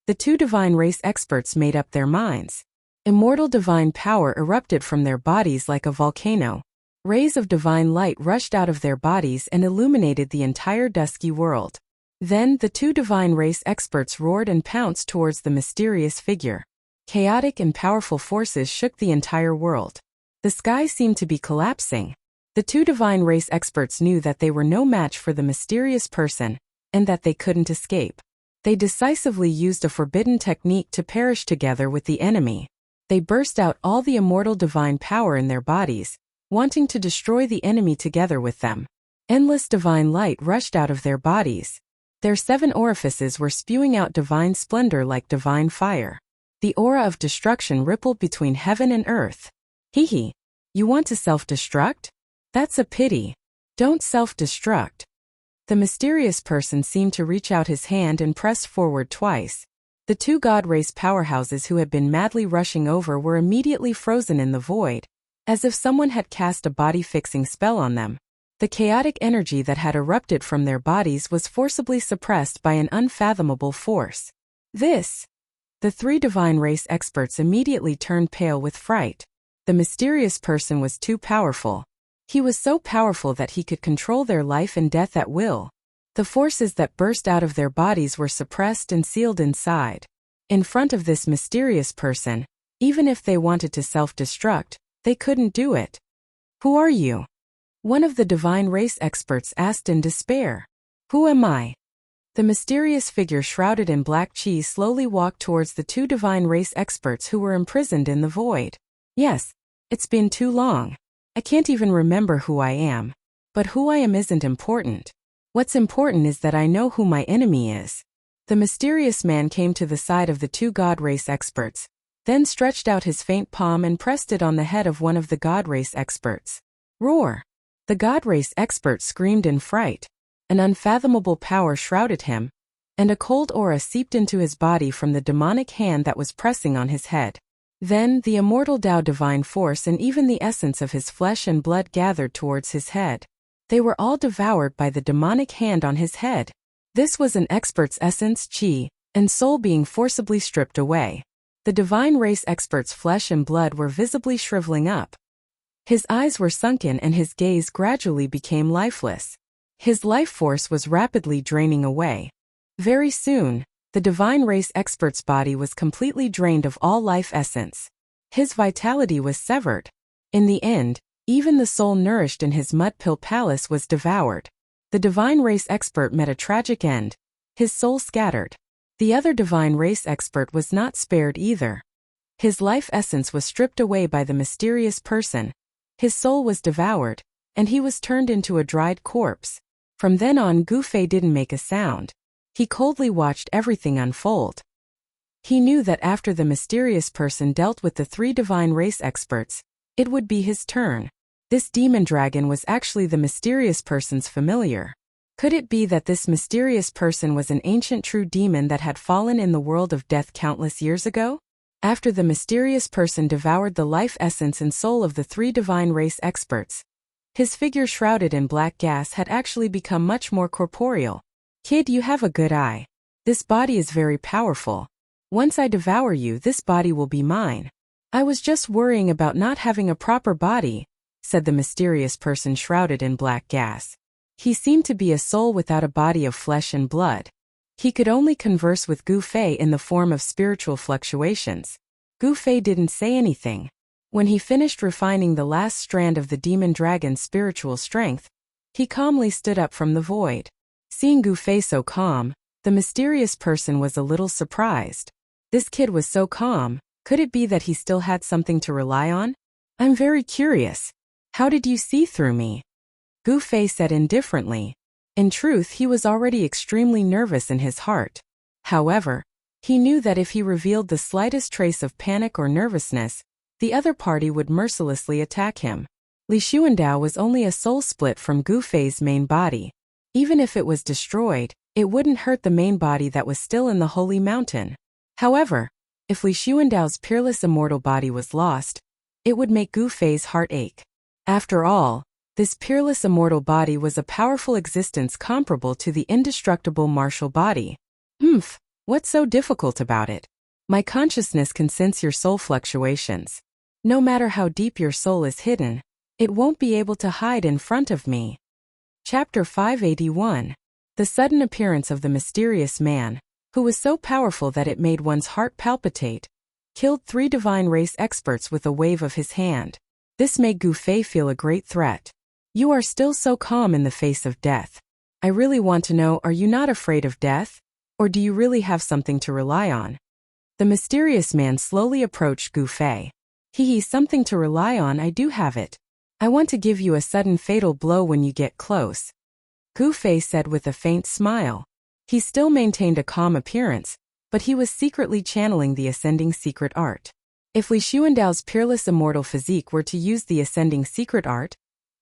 Speaker 1: The two divine race experts made up their minds. Immortal divine power erupted from their bodies like a volcano. Rays of divine light rushed out of their bodies and illuminated the entire dusky world. Then the two divine race experts roared and pounced towards the mysterious figure. Chaotic and powerful forces shook the entire world. The sky seemed to be collapsing. The two divine race experts knew that they were no match for the mysterious person, and that they couldn't escape. They decisively used a forbidden technique to perish together with the enemy. They burst out all the immortal divine power in their bodies, wanting to destroy the enemy together with them. Endless divine light rushed out of their bodies. Their 7 orifices were spewing out divine splendor like divine fire. The aura of destruction rippled between heaven and earth. Hee. You want to self-destruct? That's a pity. Don't self-destruct. The mysterious person seemed to reach out his hand and press forward twice. The two god race powerhouses who had been madly rushing over were immediately frozen in the void, as if someone had cast a body-fixing spell on them. The chaotic energy that had erupted from their bodies was forcibly suppressed by an unfathomable force. The 3 divine race experts immediately turned pale with fright. The mysterious person was too powerful. He was so powerful that he could control their life and death at will. The forces that burst out of their bodies were suppressed and sealed inside. In front of this mysterious person, even if they wanted to self-destruct, they couldn't do it. Who are you? One of the divine race experts asked in despair. Who am I? The mysterious figure shrouded in black chi slowly walked towards the two divine race experts who were imprisoned in the void. Yes, it's been too long. I can't even remember who I am. But who I am isn't important. What's important is that I know who my enemy is. The mysterious man came to the side of the two god race experts, then stretched out his faint palm and pressed it on the head of one of the god race experts. Roar! The god race expert screamed in fright. An unfathomable power shrouded him, and a cold aura seeped into his body from the demonic hand that was pressing on his head. Then the immortal Tao divine force and even the essence of his flesh and blood gathered towards his head. They were all devoured by the demonic hand on his head. This was an expert's essence, chi, and soul being forcibly stripped away. The divine race expert's flesh and blood were visibly shriveling up. His eyes were sunken and his gaze gradually became lifeless. His life force was rapidly draining away. Very soon, the divine race expert's body was completely drained of all life essence. His vitality was severed. In the end, even the soul nourished in his mud pill palace was devoured. The divine race expert met a tragic end. His soul scattered. The other divine race expert was not spared either. His life essence was stripped away by the mysterious person. His soul was devoured, and he was turned into a dried corpse. From then on, Gu Fei didn't make a sound. He coldly watched everything unfold. He knew that after the mysterious person dealt with the three divine race experts, it would be his turn. This demon dragon was actually the mysterious person's familiar. Could it be that this mysterious person was an ancient true demon that had fallen in the world of death countless years ago? After the mysterious person devoured the life essence and soul of the 3 divine race experts, his figure shrouded in black gas had actually become much more corporeal. Kid, you have a good eye. This body is very powerful. Once I devour you, this body will be mine. I was just worrying about not having a proper body, said the mysterious person shrouded in black gas. He seemed to be a soul without a body of flesh and blood. He could only converse with Gu Fei in the form of spiritual fluctuations. Gu Fei didn't say anything. When he finished refining the last strand of the demon dragon's spiritual strength, he calmly stood up from the void. Seeing Gu Fei so calm, the mysterious person was a little surprised. This kid was so calm, could it be that he still had something to rely on? I'm very curious. How did you see through me? Gu Fei said indifferently. In truth, he was already extremely nervous in his heart. However, he knew that if he revealed the slightest trace of panic or nervousness, the other party would mercilessly attack him. Li Xuandao was only a soul split from Gu Fei's main body. Even if it was destroyed, it wouldn't hurt the main body that was still in the holy mountain. However, if Li Xuandao's peerless immortal body was lost, it would make Gu Fei's heart ache. After all, this peerless immortal body was a powerful existence comparable to the indestructible martial body. What's so difficult about it? My consciousness can sense your soul fluctuations. No matter how deep your soul is hidden, it won't be able to hide in front of me. Chapter 581. The sudden appearance of the mysterious man, who was so powerful that it made one's heart palpitate, killed 3 divine race experts with a wave of his hand. This made Gu Fei feel a great threat. You are still so calm in the face of death. I really want to know, are you not afraid of death? Or do you really have something to rely on? The mysterious man slowly approached Gu Fei. Something to rely on, I do have it. I want to give you a sudden fatal blow when you get close. Gu Fei said with a faint smile. He still maintained a calm appearance, but he was secretly channeling the ascending secret art. If Li Xuandao's peerless immortal physique were to use the ascending secret art,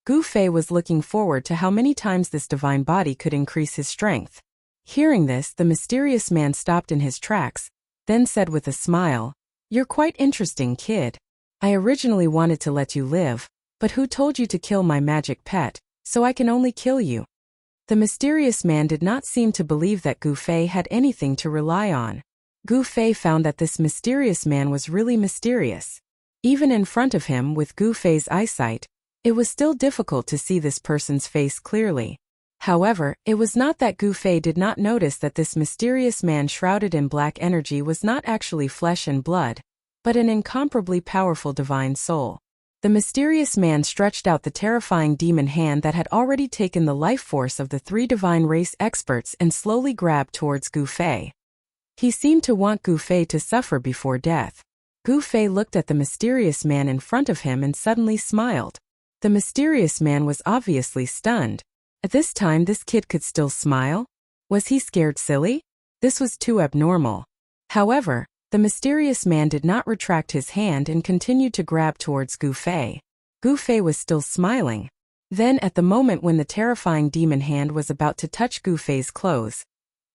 Speaker 1: Gu Fei was looking forward to how many times this divine body could increase his strength. Hearing this, the mysterious man stopped in his tracks, then said with a smile, You're quite interesting, kid. I originally wanted to let you live, but who told you to kill my magic pet, so I can only kill you? The mysterious man did not seem to believe that Gu Fei had anything to rely on. Gu Fei found that this mysterious man was really mysterious. Even in front of him, with Gu Fei's eyesight, it was still difficult to see this person's face clearly. However, it was not that Gu Fei did not notice that this mysterious man shrouded in black energy was not actually flesh and blood, but an incomparably powerful divine soul. The mysterious man stretched out the terrifying demon hand that had already taken the life force of the 3 divine race experts and slowly grabbed towards Gu Fei. He seemed to want Gu Fei to suffer before death. Gu Fei looked at the mysterious man in front of him and suddenly smiled. The mysterious man was obviously stunned. At this time, this kid could still smile? Was he scared silly? This was too abnormal. However, the mysterious man did not retract his hand and continued to grab towards Gu Fei. Gu Fei was still smiling. Then, at the moment when the terrifying demon hand was about to touch Gu Fei's clothes,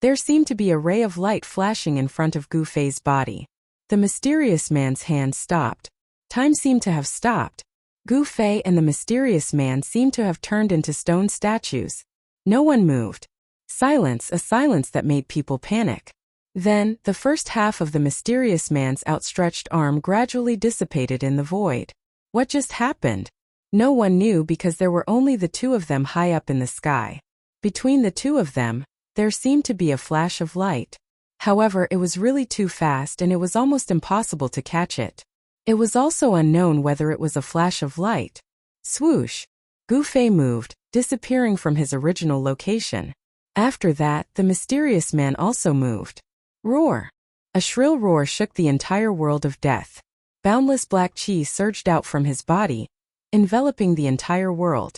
Speaker 1: there seemed to be a ray of light flashing in front of Gu Fei's body. The mysterious man's hand stopped. Time seemed to have stopped. Gu Fei and the mysterious man seemed to have turned into stone statues. No one moved. Silence, a silence that made people panic. Then, the first half of the mysterious man's outstretched arm gradually dissipated in the void. What just happened? No one knew because there were only the 2 of them high up in the sky. Between the 2 of them, there seemed to be a flash of light. However, it was really too fast and it was almost impossible to catch it. It was also unknown whether it was a flash of light. Swoosh! Gu Fei moved, disappearing from his original location. After that, the mysterious man also moved. Roar! A shrill roar shook the entire world of death. Boundless black chi surged out from his body, enveloping the entire world.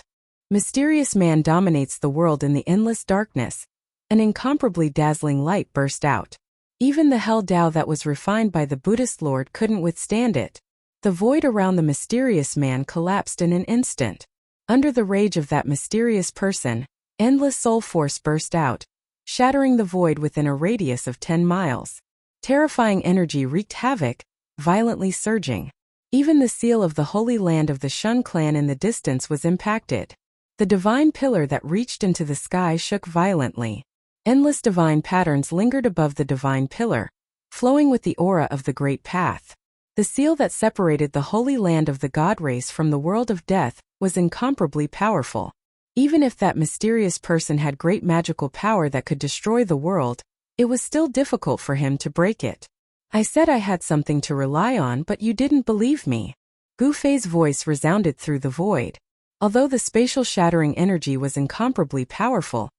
Speaker 1: Mysterious man dominates the world in the endless darkness. An incomparably dazzling light burst out. Even the hell Tao that was refined by the Buddhist Lord couldn't withstand it. The void around the mysterious man collapsed in an instant. Under the rage of that mysterious person, Endless soul force burst out, shattering the void within a radius of 10 miles. Terrifying energy wreaked havoc, violently surging. Even the seal of the holy land of the Shun clan in the distance was impacted. The divine pillar that reached into the sky shook violently. Endless divine patterns lingered above the divine pillar, flowing with the aura of the great path. The seal that separated the holy land of the god race from the world of death was incomparably powerful. Even if that mysterious person had great magical power that could destroy the world, it was still difficult for him to break it. I said I had something to rely on, but you didn't believe me. Gu Fei's voice resounded through the void. Although the spatial shattering energy was incomparably powerful,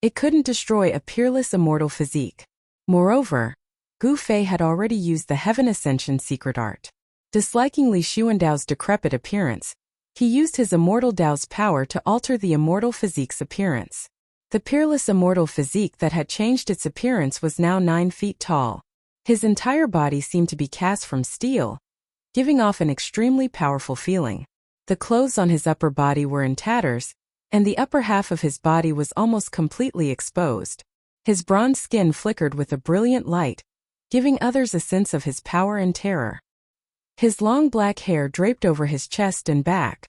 Speaker 1: it couldn't destroy a peerless immortal physique. Moreover, Gu Fei had already used the Heaven Ascension secret art. Disliking Li Xuandao's decrepit appearance, he used his immortal Dao's power to alter the immortal physique's appearance. The peerless immortal physique that had changed its appearance was now 9 feet tall. His entire body seemed to be cast from steel, giving off an extremely powerful feeling. The clothes on his upper body were in tatters, and the upper half of his body was almost completely exposed. His bronze skin flickered with a brilliant light, giving others a sense of his power and terror. His long black hair draped over his chest and back.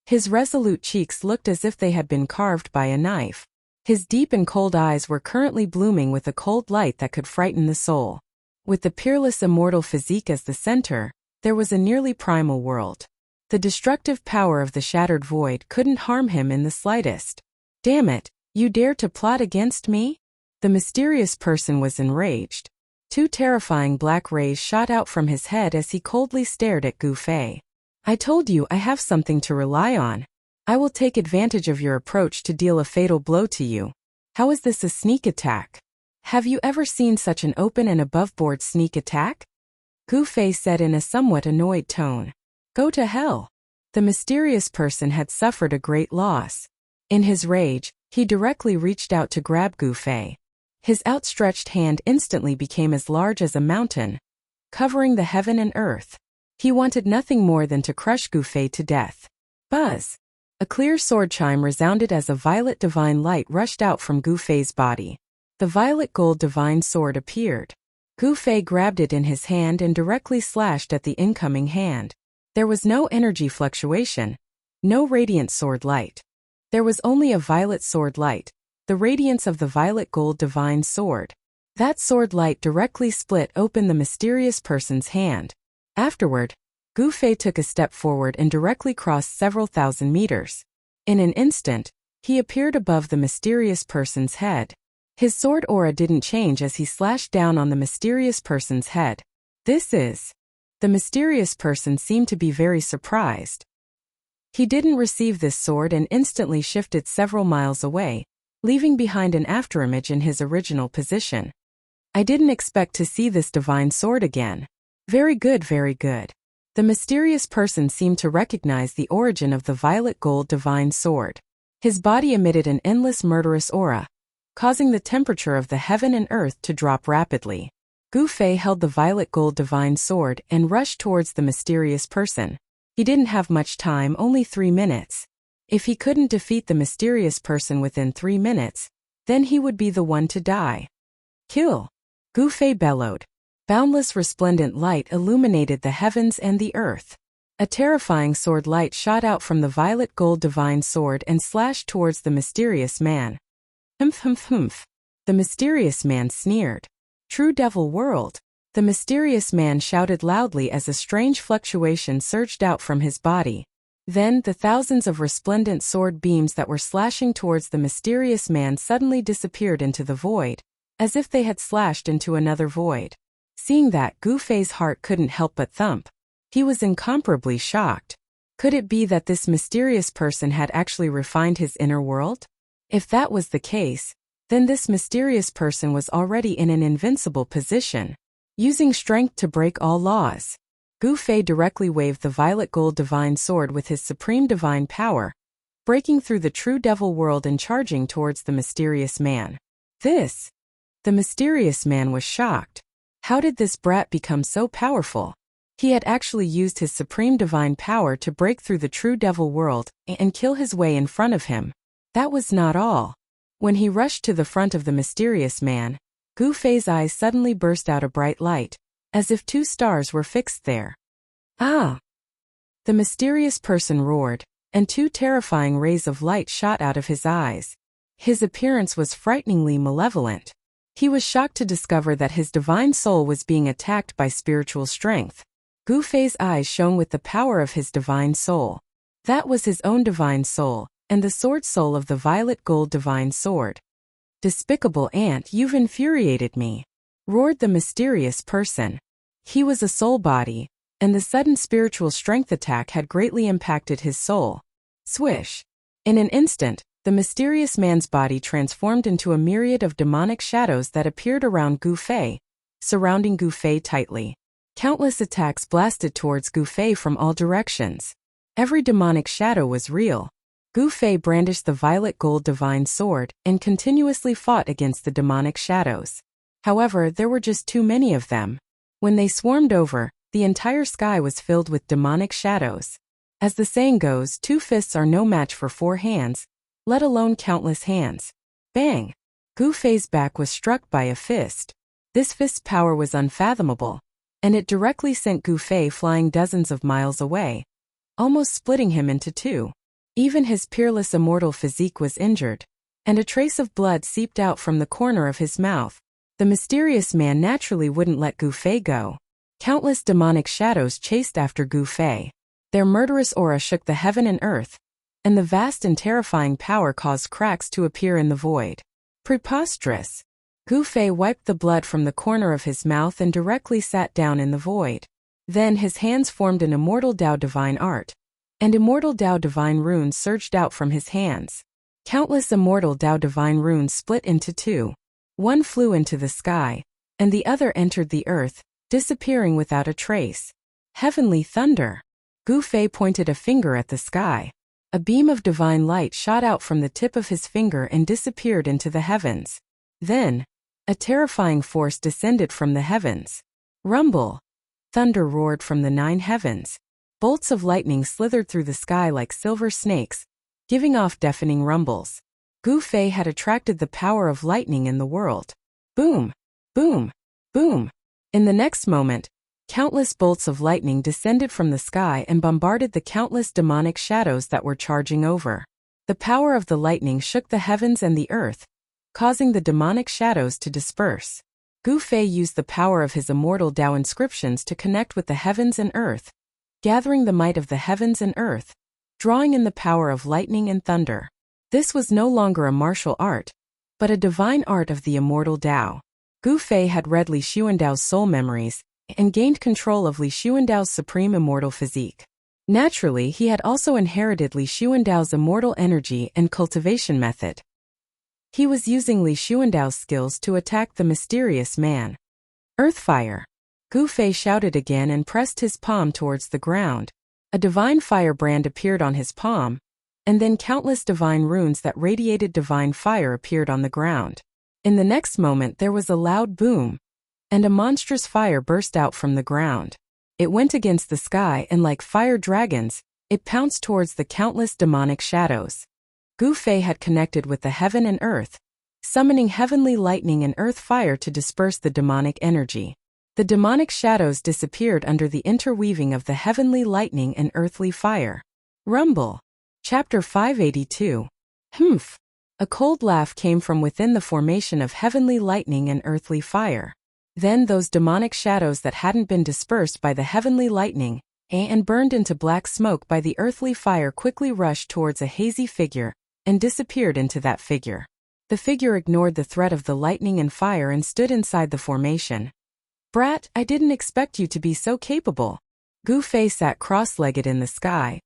Speaker 1: His resolute cheeks looked as if they had been carved by a knife. His deep and cold eyes were currently blooming with a cold light that could frighten the soul. With the peerless immortal physique as the center, there was a nearly primal world. The destructive power of the shattered void couldn't harm him in the slightest. Damn it, you dare to plot against me? The mysterious person was enraged. 2 terrifying black rays shot out from his head as he coldly stared at Gu Fei. I told you I have something to rely on. I will take advantage of your approach to deal a fatal blow to you. How is this a sneak attack? Have you ever seen such an open and above-board sneak attack? Gu Fei said in a somewhat annoyed tone. Go to hell. The mysterious person had suffered a great loss. In his rage, he directly reached out to grab Gu Fei. His outstretched hand instantly became as large as a mountain, covering the heaven and earth. He wanted nothing more than to crush Gu Fei to death. Buzz! A clear sword chime resounded as a violet divine light rushed out from Gu Fei's body. The violet gold divine sword appeared. Gu Fei grabbed it in his hand and directly slashed at the incoming hand. There was no energy fluctuation, no radiant sword light. There was only a violet sword light, the radiance of the violet gold divine sword. That sword light directly split open the mysterious person's hand. Afterward, Gu Fei took a step forward and directly crossed several thousand meters. In an instant, he appeared above the mysterious person's head. His sword aura didn't change as he slashed down on the mysterious person's head. The mysterious person seemed to be very surprised. He didn't receive this sword and instantly shifted several miles away, leaving behind an afterimage in his original position. I didn't expect to see this divine sword again. Very good, very good. The mysterious person seemed to recognize the origin of the violet gold divine sword. His body emitted an endless murderous aura, causing the temperature of the heaven and earth to drop rapidly. Gu Fei held the violet gold divine sword and rushed towards the mysterious person. He didn't have much time, only 3 minutes. If he couldn't defeat the mysterious person within 3 minutes, then he would be the one to die. Kill! Gu Fei bellowed. Boundless resplendent light illuminated the heavens and the earth. A terrifying sword light shot out from the violet gold divine sword and slashed towards the mysterious man. Humph humph humph. The mysterious man sneered. True devil world. The mysterious man shouted loudly as a strange fluctuation surged out from his body. Then, the thousands of resplendent sword beams that were slashing towards the mysterious man suddenly disappeared into the void, as if they had slashed into another void. Seeing that, Gu Fei's heart couldn't help but thump. He was incomparably shocked. Could it be that this mysterious person had actually refined his inner world? If that was the case, then this mysterious person was already in an invincible position, using strength to break all laws. Gu Fei directly waved the violet gold divine sword with his supreme divine power, breaking through the true devil world and charging towards the mysterious man. The mysterious man was shocked. How did this brat become so powerful? He had actually used his supreme divine power to break through the true devil world and kill his way in front of him. That was not all. When he rushed to the front of the mysterious man, Gu Fei's eyes suddenly burst out a bright light, as if two stars were fixed there. Ah! The mysterious person roared, and two terrifying rays of light shot out of his eyes. His appearance was frighteningly malevolent. He was shocked to discover that his divine soul was being attacked by spiritual strength. Gu Fei's eyes shone with the power of his divine soul. That was his own divine soul, and the sword soul of the violet gold divine sword. "Despicable ant, you've infuriated me," roared the mysterious person. He was a soul body, and the sudden spiritual strength attack had greatly impacted his soul. Swish! In an instant, the mysterious man's body transformed into a myriad of demonic shadows that appeared around Gu Fei, surrounding Gu Fei tightly. Countless attacks blasted towards Gu Fei from all directions. Every demonic shadow was real. Gu Fei brandished the violet gold divine sword and continuously fought against the demonic shadows. However, there were just too many of them. When they swarmed over, the entire sky was filled with demonic shadows. As the saying goes, 2 fists are no match for 4 hands, let alone countless hands. Bang! Gu Fei's back was struck by a fist. This fist's power was unfathomable, and it directly sent Gu Fei flying dozens of miles away, almost splitting him into 2. Even his peerless immortal physique was injured, and a trace of blood seeped out from the corner of his mouth. The mysterious man naturally wouldn't let Gu Fei go. Countless demonic shadows chased after Gu Fei. Their murderous aura shook the heaven and earth, and the vast and terrifying power caused cracks to appear in the void. Preposterous! Gu Fei wiped the blood from the corner of his mouth and directly sat down in the void. Then his hands formed an immortal Dao divine art, and immortal Dao divine runes surged out from his hands. Countless immortal Dao divine runes split into 2. One flew into the sky, and the other entered the earth, disappearing without a trace. Heavenly thunder! Gu Fei pointed a finger at the sky. A beam of divine light shot out from the tip of his finger and disappeared into the heavens. Then, a terrifying force descended from the heavens. Rumble! Thunder roared from the 9 heavens. Bolts of lightning slithered through the sky like silver snakes, giving off deafening rumbles. Gu Fei had attracted the power of lightning in the world. Boom! Boom! Boom! In the next moment, countless bolts of lightning descended from the sky and bombarded the countless demonic shadows that were charging over. The power of the lightning shook the heavens and the earth, causing the demonic shadows to disperse. Gu Fei used the power of his immortal Dao inscriptions to connect with the heavens and earth, gathering the might of the heavens and earth, drawing in the power of lightning and thunder. This was no longer a martial art, but a divine art of the immortal Dao. Gu Fei had read Li Xuandao's soul memories and gained control of Li Xuandao's supreme immortal physique. Naturally, he had also inherited Li Xuandao's immortal energy and cultivation method. He was using Li Xuandao's skills to attack the mysterious man. Earthfire! Gu Fei shouted again and pressed his palm towards the ground. A divine firebrand appeared on his palm, and then countless divine runes that radiated divine fire appeared on the ground. In the next moment there was a loud boom, and a monstrous fire burst out from the ground. It went against the sky and like fire dragons, it pounced towards the countless demonic shadows. Gu Fei had connected with the heaven and earth, summoning heavenly lightning and earth fire to disperse the demonic energy. The demonic shadows disappeared under the interweaving of the heavenly lightning and earthly fire. Rumble! Chapter 582. Humph! A cold laugh came from within the formation of heavenly lightning and earthly fire. Then those demonic shadows that hadn't been dispersed by the heavenly lightning and burned into black smoke by the earthly fire quickly rushed towards a hazy figure and disappeared into that figure. The figure ignored the threat of the lightning and fire and stood inside the formation. Brat, I didn't expect you to be so capable. Gu Fei sat cross-legged in the sky,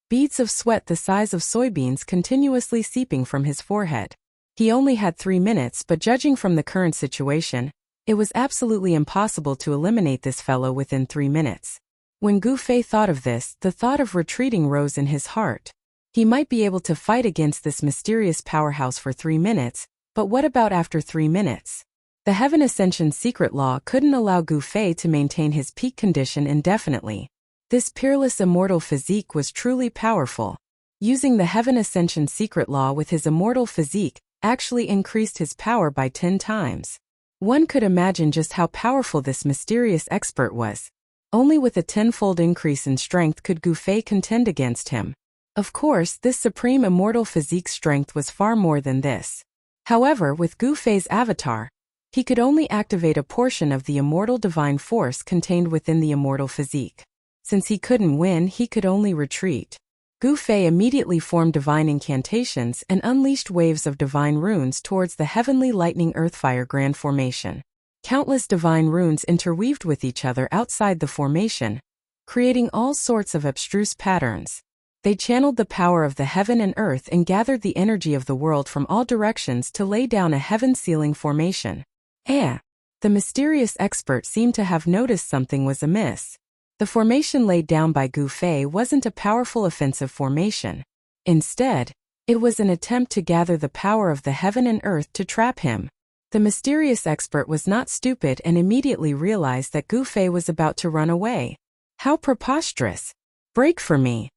Speaker 1: beads of sweat the size of soybeans continuously seeping from his forehead. He only had 3 minutes, but judging from the current situation, it was absolutely impossible to eliminate this fellow within 3 minutes. When Gu Fei thought of this, the thought of retreating rose in his heart. He might be able to fight against this mysterious powerhouse for 3 minutes, but what about after 3 minutes? The Heaven Ascension's secret law couldn't allow Gu Fei to maintain his peak condition indefinitely. This peerless immortal physique was truly powerful. Using the Heaven Ascension secret law with his immortal physique actually increased his power by 10 times. One could imagine just how powerful this mysterious expert was. Only with a 10-fold increase in strength could Gu Fei contend against him. Of course, this supreme immortal physique strength was far more than this. However, with Gu Fei's avatar, he could only activate a portion of the immortal divine force contained within the immortal physique. Since he couldn't win, he could only retreat. Gu Fei immediately formed divine incantations and unleashed waves of divine runes towards the heavenly lightning earthfire grand formation. Countless divine runes interweaved with each other outside the formation, creating all sorts of abstruse patterns. They channeled the power of the heaven and earth and gathered the energy of the world from all directions to lay down a heaven-sealing formation. The mysterious expert seemed to have noticed something was amiss. The formation laid down by Gu Fei wasn't a powerful offensive formation. Instead, it was an attempt to gather the power of the heaven and earth to trap him. The mysterious expert was not stupid and immediately realized that Gu Fei was about to run away. How preposterous! Break for me!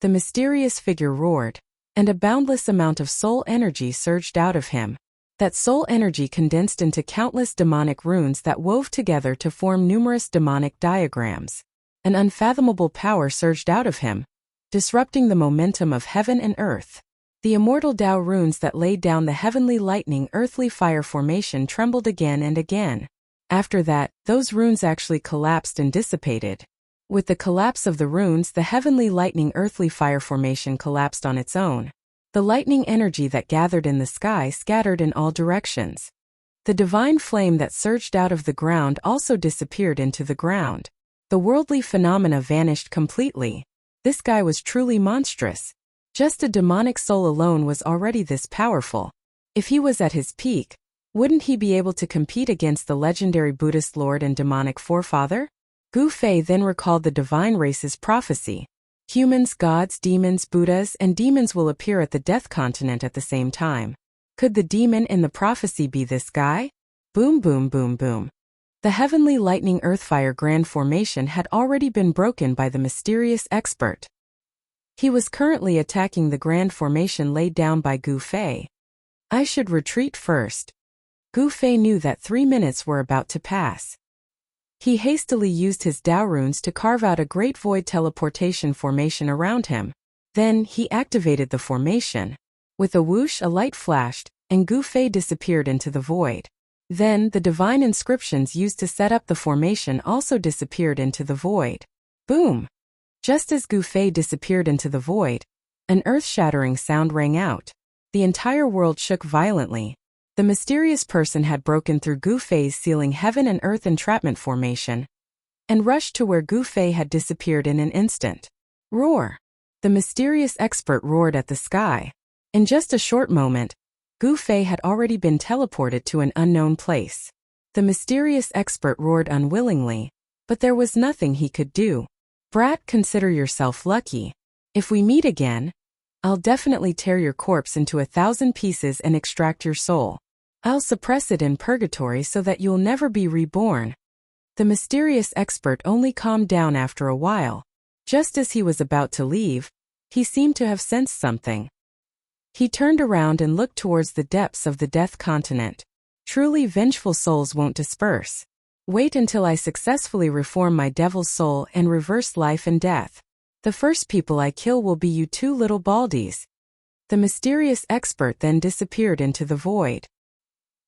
Speaker 1: The mysterious figure roared, and a boundless amount of soul energy surged out of him. That soul energy condensed into countless demonic runes that wove together to form numerous demonic diagrams. An unfathomable power surged out of him, disrupting the momentum of heaven and earth. The immortal Tao runes that laid down the heavenly lightning earthly fire formation trembled again and again. After that, those runes actually collapsed and dissipated. With the collapse of the runes, the heavenly lightning earthly fire formation collapsed on its own. The lightning energy that gathered in the sky scattered in all directions. The divine flame that surged out of the ground also disappeared into the ground. The worldly phenomena vanished completely. This guy was truly monstrous. Just a demonic soul alone was already this powerful. If he was at his peak, wouldn't he be able to compete against the legendary Buddhist lord and demonic forefather? Gu Fei then recalled the divine race's prophecy. Humans, gods, demons, Buddhas, and demons will appear at the Death Continent at the same time. Could the demon in the prophecy be this guy? Boom, boom, boom, boom. The heavenly lightning earthfire grand formation had already been broken by the mysterious expert. He was currently attacking the grand formation laid down by Gu Fei. I should retreat first. Gu Fei knew that 3 minutes were about to pass. He hastily used his Tao runes to carve out a great void teleportation formation around him. Then, he activated the formation. With a whoosh, a light flashed, and Gu Fei disappeared into the void. Then, the divine inscriptions used to set up the formation also disappeared into the void. Boom! Just as Gu Fei disappeared into the void, an earth-shattering sound rang out. The entire world shook violently. The mysterious person had broken through Gu Fei's sealing heaven and earth entrapment formation and rushed to where Gu Fei had disappeared in an instant. Roar! The mysterious expert roared at the sky. In just a short moment, Gu Fei had already been teleported to an unknown place. The mysterious expert roared unwillingly, but there was nothing he could do. Brat, consider yourself lucky. If we meet again, I'll definitely tear your corpse into 1,000 pieces and extract your soul. I'll suppress it in purgatory so that you'll never be reborn. The mysterious expert only calmed down after a while. Just as he was about to leave, he seemed to have sensed something. He turned around and looked towards the depths of the Death Continent. Truly vengeful souls won't disperse. Wait until I successfully reform my devil's soul and reverse life and death. The first people I kill will be you two little baldies. The mysterious expert then disappeared into the void.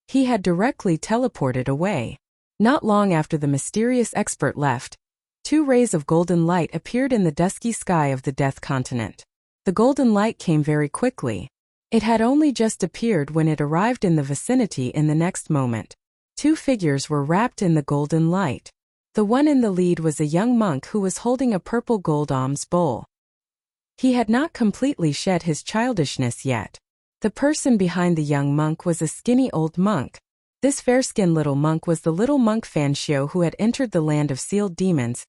Speaker 1: He had directly teleported away. Not long after the mysterious expert left, 2 rays of golden light appeared in the dusky sky of the Death Continent. The golden light came very quickly. It had only just appeared when it arrived in the vicinity in the next moment. 2 figures were wrapped in the golden light. The one in the lead was a young monk who was holding a purple gold alms bowl. He had not completely shed his childishness yet. The person behind the young monk was a skinny old monk. This fair-skinned little monk was the little monk Fan Xiu who had entered the land of sealed demons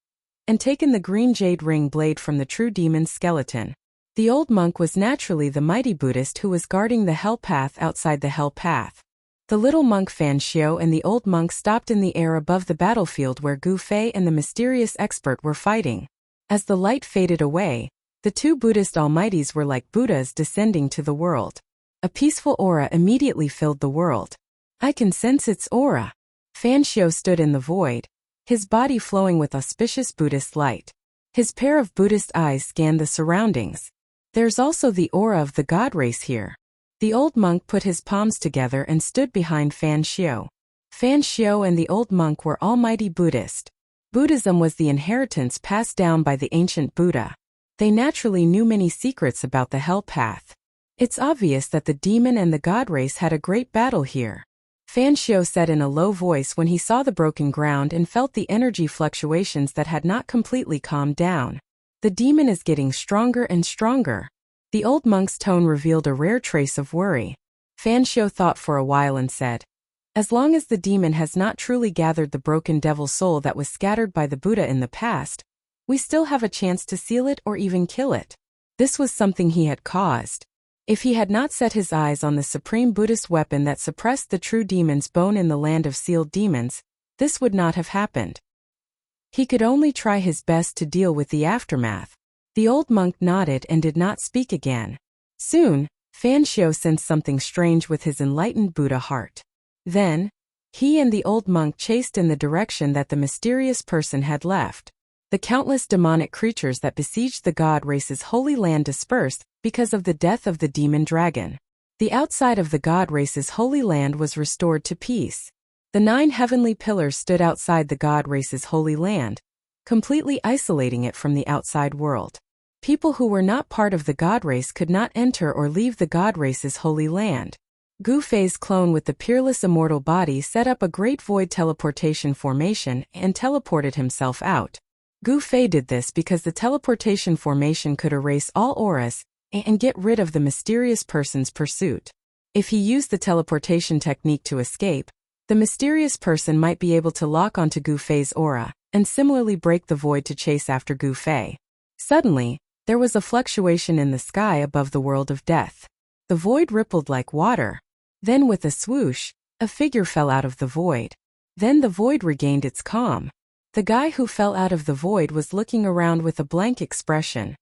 Speaker 1: and taken the green jade ring blade from the true demon's skeleton. The old monk was naturally the mighty Buddhist who was guarding the hell path outside the hell path. The little monk Fan Xiu and the old monk stopped in the air above the battlefield where Gu Fei and the mysterious expert were fighting. As the light faded away, The two Buddhist almighties were like Buddhas descending to the world. A peaceful aura immediately filled the world. I can sense its aura. Fan Xiu stood in the void, his body flowing with auspicious Buddhist light. His pair of Buddhist eyes scanned the surroundings. There's also the aura of the god race here. The old monk put his palms together and stood behind Fan Xiu. Fan Xiu and the old monk were almighty Buddhist. Buddhism was the inheritance passed down by the ancient Buddha. They naturally knew many secrets about the hell path. It's obvious that the demon and the god race had a great battle here. Fan Xiu said in a low voice when he saw the broken ground and felt the energy fluctuations that had not completely calmed down. The demon is getting stronger and stronger. The old monk's tone revealed a rare trace of worry. Fan Xiu thought for a while and said, as long as the demon has not truly gathered the broken devil soul that was scattered by the Buddha in the past, we still have a chance to seal it or even kill it. This was something he had caused. If he had not set his eyes on the supreme Buddhist weapon that suppressed the true demon's bone in the land of sealed demons, this would not have happened. He could only try his best to deal with the aftermath. The old monk nodded and did not speak again. Soon, Fan Xiu sensed something strange with his enlightened Buddha heart. Then, he and the old monk chased in the direction that the mysterious person had left. The countless demonic creatures that besieged the god race's holy land dispersed because of the death of the demon dragon. The outside of the god race's holy land was restored to peace. The 9 heavenly pillars stood outside the god race's holy land, completely isolating it from the outside world. People who were not part of the god race could not enter or leave the god race's holy land. Gu Fei's clone with the peerless immortal body set up a great void teleportation formation and teleported himself out. Gu Fei did this because the teleportation formation could erase all auras and get rid of the mysterious person's pursuit. If he used the teleportation technique to escape, the mysterious person might be able to lock onto Gu Fei's aura and similarly break the void to chase after Gu Fei. Suddenly, there was a fluctuation in the sky above the world of death. The void rippled like water. Then with a swoosh, a figure fell out of the void. Then the void regained its calm. The guy who fell out of the void was looking around with a blank expression.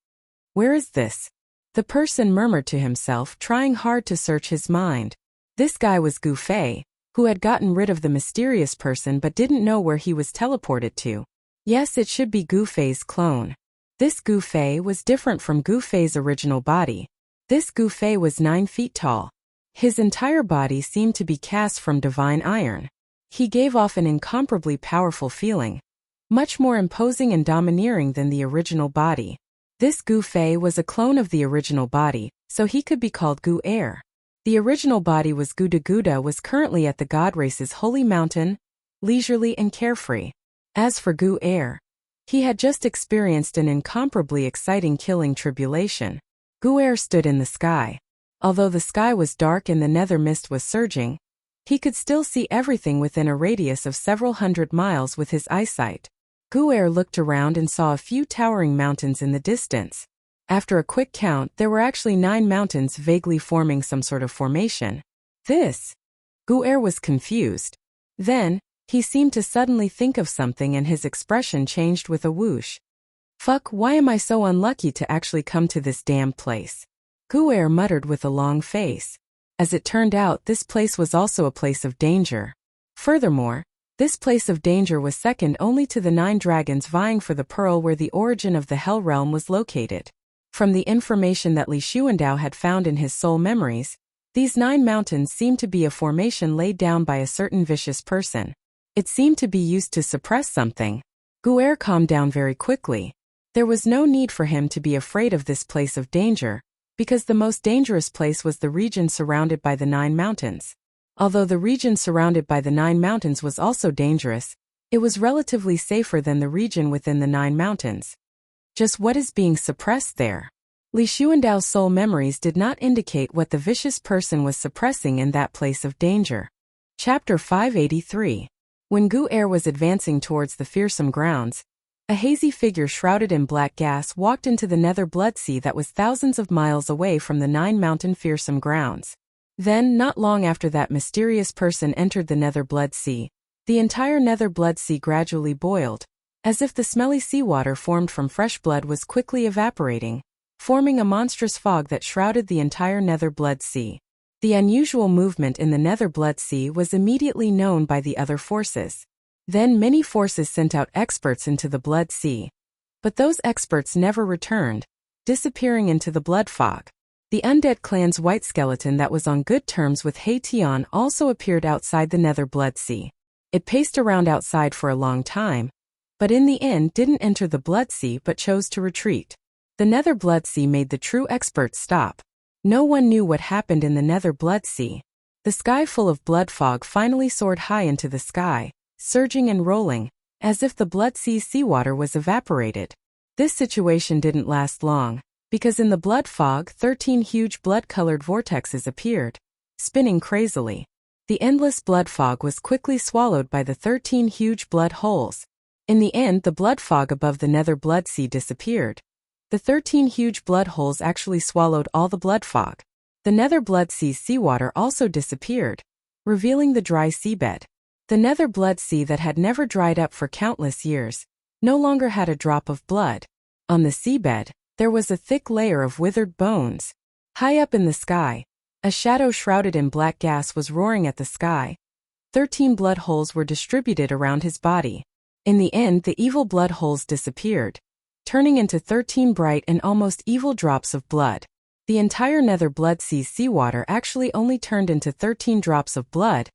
Speaker 1: Where is this? The person murmured to himself, trying hard to search his mind. This guy was Gu Fei, who had gotten rid of the mysterious person but didn't know where he was teleported to. Yes, it should be Gu Fei's clone. This Gu Fei was different from Gu Fei's original body. This Gu Fei was 9 feet tall. His entire body seemed to be cast from divine iron. He gave off an incomparably powerful feeling, much more imposing and domineering than the original body. This Gu Fei was a clone of the original body, so he could be called Gu Air. The original body was Guda Guda was currently at the god race's holy mountain, leisurely and carefree. As for Gu Air, he had just experienced an incomparably exciting killing tribulation. Gu Air stood in the sky. Although the sky was dark and the nether mist was surging, he could still see everything within a radius of several hundred miles with his eyesight. Gu Air looked around and saw a few towering mountains in the distance. After a quick count, there were actually 9 mountains vaguely forming some sort of formation. Gu Air was confused. Then, he seemed to suddenly think of something and his expression changed with a whoosh. Fuck, why am I so unlucky to actually come to this damn place? Gu Air muttered with a long face. As it turned out, this place was also a place of danger. Furthermore, this place of danger was second only to the 9 dragons vying for the pearl where the origin of the Hell Realm was located. From the information that Li Xuandao had found in his soul memories, these 9 mountains seemed to be a formation laid down by a certain vicious person. It seemed to be used to suppress something. Gu Air calmed down very quickly. There was no need for him to be afraid of this place of danger, because the most dangerous place was the region surrounded by the 9 mountains. Although the region surrounded by the 9 mountains was also dangerous, it was relatively safer than the region within the 9 mountains. Just what is being suppressed there? Li Xuandao's soul memories did not indicate what the vicious person was suppressing in that place of danger. Chapter 583. When Gu Air was advancing towards the fearsome grounds, a hazy figure shrouded in black gas walked into the nether blood sea that was thousands of miles away from the 9 mountain fearsome grounds. Then, not long after that mysterious person entered the nether blood sea, the entire nether blood sea gradually boiled, as if the smelly seawater formed from fresh blood was quickly evaporating. forming a monstrous fog that shrouded the entire Nether Blood Sea. The unusual movement in the Nether Blood Sea was immediately known by the other forces. Then many forces sent out experts into the Blood Sea. But those experts never returned, disappearing into the blood fog. The undead clan's white skeleton that was on good terms with Haitian also appeared outside the Nether Blood Sea. It paced around outside for a long time, but in the end didn't enter the Blood Sea but chose to retreat. The Nether Blood Sea made the true experts stop. No one knew what happened in the Nether Blood Sea. The sky full of blood fog finally soared high into the sky, surging and rolling, as if the Blood Sea's seawater was evaporated. This situation didn't last long, because in the blood fog 13 huge blood-colored vortexes appeared, spinning crazily. The endless blood fog was quickly swallowed by the 13 huge blood holes. In the end, the blood fog above the Nether Blood Sea disappeared. The 13 huge blood holes actually swallowed all the blood fog. The Nether Blood Sea's seawater also disappeared, revealing the dry seabed. The Nether Blood Sea that had never dried up for countless years no longer had a drop of blood. On the seabed, there was a thick layer of withered bones. High up in the sky, a shadow shrouded in black gas was roaring at the sky. 13 blood holes were distributed around his body. In the end, the evil blood holes disappeared, turning into 13 bright and almost evil drops of blood. The entire Nether Blood Sea's seawater actually only turned into 13 drops of blood.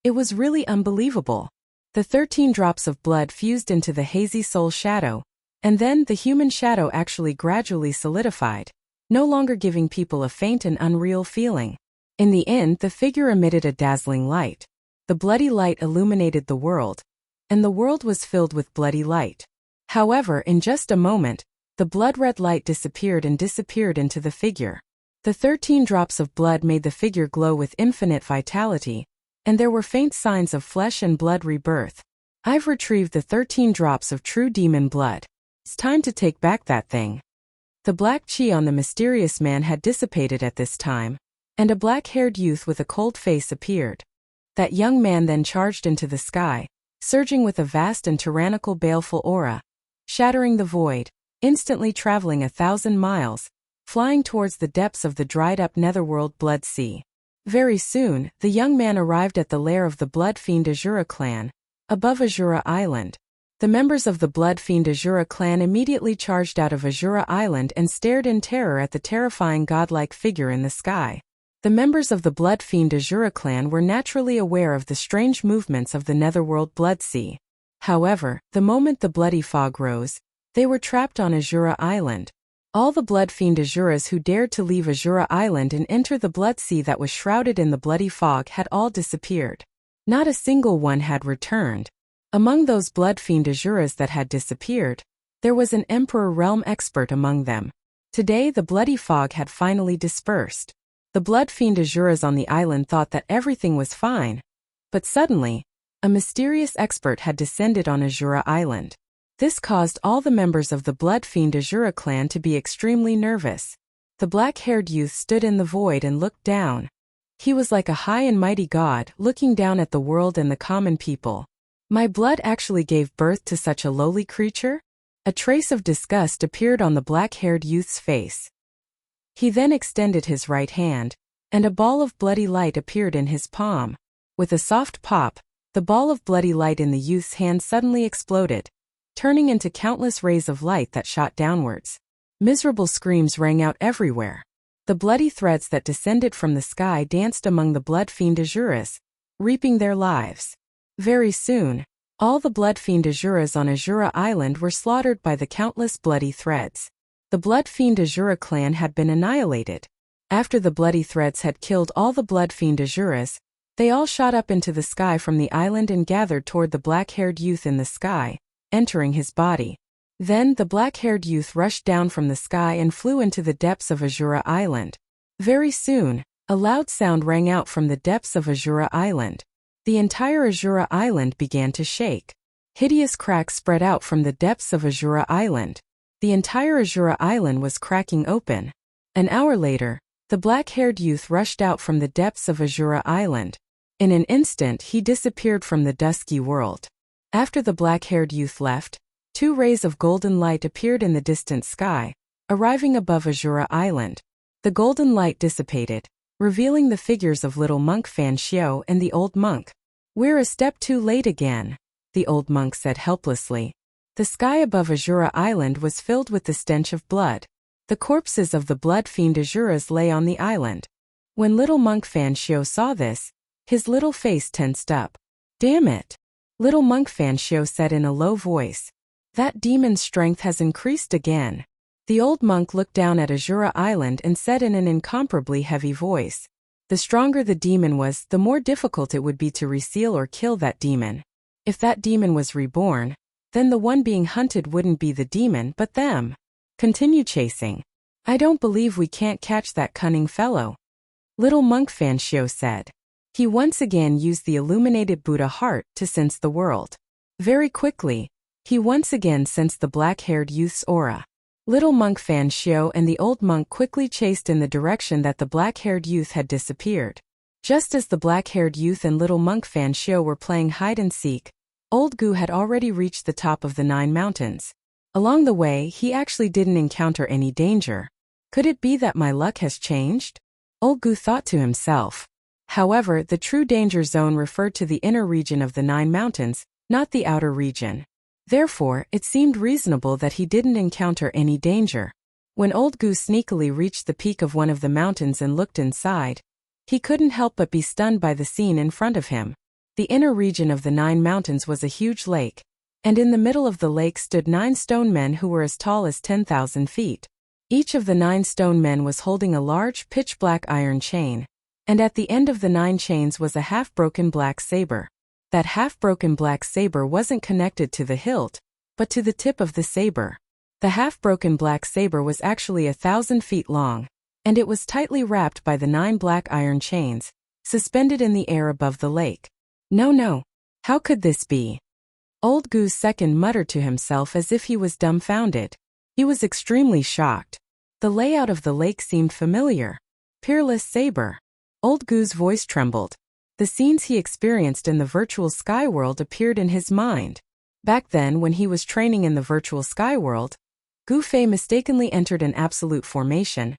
Speaker 1: It was really unbelievable. The 13 drops of blood fused into the hazy soul shadow, and then the human shadow actually gradually solidified, no longer giving people a faint and unreal feeling. In the end, the figure emitted a dazzling light. The bloody light illuminated the world, and the world was filled with bloody light. However, in just a moment, the blood-red light disappeared into the figure. The 13 drops of blood made the figure glow with infinite vitality, and there were faint signs of flesh and blood rebirth. I've retrieved the 13 drops of true demon blood. It's time to take back that thing. The black chi on the mysterious man had dissipated at this time, and a black-haired youth with a cold face appeared. That young man then charged into the sky, surging with a vast and tyrannical baleful aura, shattering the void, instantly traveling 1,000 miles, flying towards the depths of the dried-up netherworld Blood Sea. Very soon, the young man arrived at the lair of the Blood Fiend Azura clan, above Azura Island. The members of the Blood Fiend Azura clan immediately charged out of Azura Island and stared in terror at the terrifying godlike figure in the sky. The members of the Blood Fiend Azura clan were naturally aware of the strange movements of the netherworld Blood Sea. However, the moment the bloody fog rose, they were trapped on Azura Island. All the Blood Fiend Azuras who dared to leave Azura Island and enter the Blood Sea that was shrouded in the bloody fog had all disappeared. Not a single one had returned. Among those Blood Fiend Azuras that had disappeared, there was an Emperor Realm expert among them. Today the bloody fog had finally dispersed. The Blood Fiend Azuras on the island thought that everything was fine. But suddenly, a mysterious expert had descended on Azura Island. This caused all the members of the Blood Fiend Azura clan to be extremely nervous. The black-haired youth stood in the void and looked down. He was like a high and mighty god looking down at the world and the common people. My blood actually gave birth to such a lowly creature? A trace of disgust appeared on the black-haired youth's face. He then extended his right hand, and a ball of bloody light appeared in his palm. With a soft pop, the ball of bloody light in the youth's hand suddenly exploded, turning into countless rays of light that shot downwards. Miserable screams rang out everywhere. The bloody threads that descended from the sky danced among the Blood Fiend Azuras, reaping their lives. Very soon, all the Blood Fiend Azuras on Azura Island were slaughtered by the countless bloody threads. The Blood Fiend Azura clan had been annihilated. After the bloody threads had killed all the Blood Fiend Azuras, they all shot up into the sky from the island and gathered toward the black-haired youth in the sky, entering his body. Then the black-haired youth rushed down from the sky and flew into the depths of Azura Island. Very soon, a loud sound rang out from the depths of Azura Island. The entire Azura Island began to shake. Hideous cracks spread out from the depths of Azura Island. The entire Azura Island was cracking open. An hour later, the black-haired youth rushed out from the depths of Azura Island. In an instant he disappeared from the dusky world. After the black-haired youth left, 2 rays of golden light appeared in the distant sky, arriving above Azura Island. The golden light dissipated, revealing the figures of little monk Fan Xiao and the old monk. "We're a step too late again," the old monk said helplessly. The sky above Azura Island was filled with the stench of blood. The corpses of the blood fiend Azuras lay on the island. When little monk Fan Xiao saw this, his little face tensed up. "Damn it!" Little monk Fan Xiao said in a low voice. "That demon's strength has increased again." The old monk looked down at Azura Island and said in an incomparably heavy voice, "The stronger the demon was, the more difficult it would be to reseal or kill that demon. If that demon was reborn, then the one being hunted wouldn't be the demon but them. Continue chasing. I don't believe we can't catch that cunning fellow," little monk Fan Xiao said. He once again used the illuminated Buddha heart to sense the world. Very quickly, he once again sensed the black-haired youth's aura. Little monk Fan Xiao and the old monk quickly chased in the direction that the black-haired youth had disappeared. Just as the black-haired youth and little monk Fan Xiao were playing hide-and-seek, Old Gu had already reached the top of the 9 mountains. Along the way, he actually didn't encounter any danger. Could it be that my luck has changed? Old Gu thought to himself. However, the true danger zone referred to the inner region of the 9 mountains, not the outer region. Therefore, it seemed reasonable that he didn't encounter any danger. When Old Gu sneakily reached the peak of one of the mountains and looked inside, he couldn't help but be stunned by the scene in front of him. The inner region of the 9 mountains was a huge lake, and in the middle of the lake stood 9 stone men who were as tall as 10,000 feet. Each of the 9 stone men was holding a large pitch-black iron chain, and at the end of the 9 chains was a half-broken black saber. That half-broken black saber wasn't connected to the hilt, but to the tip of the saber. The half-broken black saber was actually 1,000 feet long, and it was tightly wrapped by the 9 black iron chains, suspended in the air above the lake. No, how could this be? Old Gu's second muttered to himself as if he was dumbfounded. He was extremely shocked. The layout of the lake seemed familiar. Peerless saber. Old Gu's voice trembled. The scenes he experienced in the virtual sky world appeared in his mind. Back then, when he was training in the virtual sky world, Gu Fei mistakenly entered an absolute formation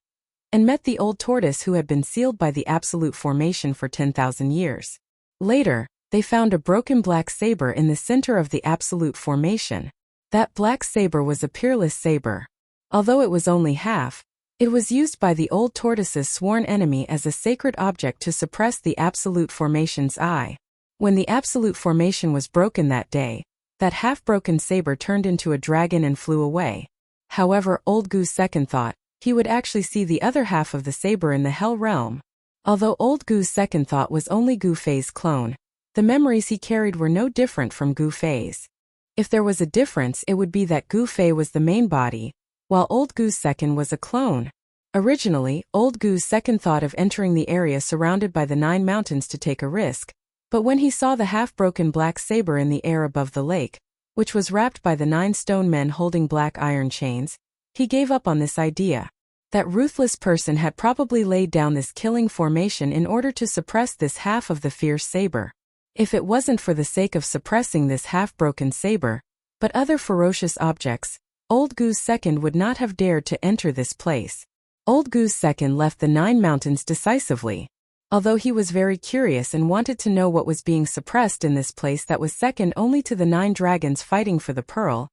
Speaker 1: and met the old tortoise who had been sealed by the absolute formation for 10,000 years. Later, they found a broken black saber in the center of the absolute formation. That black saber was a peerless saber. Although it was only half, it was used by the old tortoise's sworn enemy as a sacred object to suppress the absolute formation's eye. When the absolute formation was broken that day, that half-broken saber turned into a dragon and flew away. However, Old Gu's second thought, he would actually see the other half of the saber in the Hell Realm. Although Old Gu's second thought was only Gu Fei's clone, the memories he carried were no different from Gu Fei's. If there was a difference, it would be that Gu Fei was the main body, while Old Gu's second was a clone. Originally, Old Gu's second thought of entering the area surrounded by the 9 mountains to take a risk, but when he saw the half-broken black saber in the air above the lake, which was wrapped by the 9 stone men holding black iron chains, he gave up on this idea. That ruthless person had probably laid down this killing formation in order to suppress this half of the fierce saber. If it wasn't for the sake of suppressing this half-broken saber, but other ferocious objects, Old Gu's second would not have dared to enter this place. Old Gu's second left the 9 mountains decisively. Although he was very curious and wanted to know what was being suppressed in this place that was second only to the 9 dragons fighting for the pearl,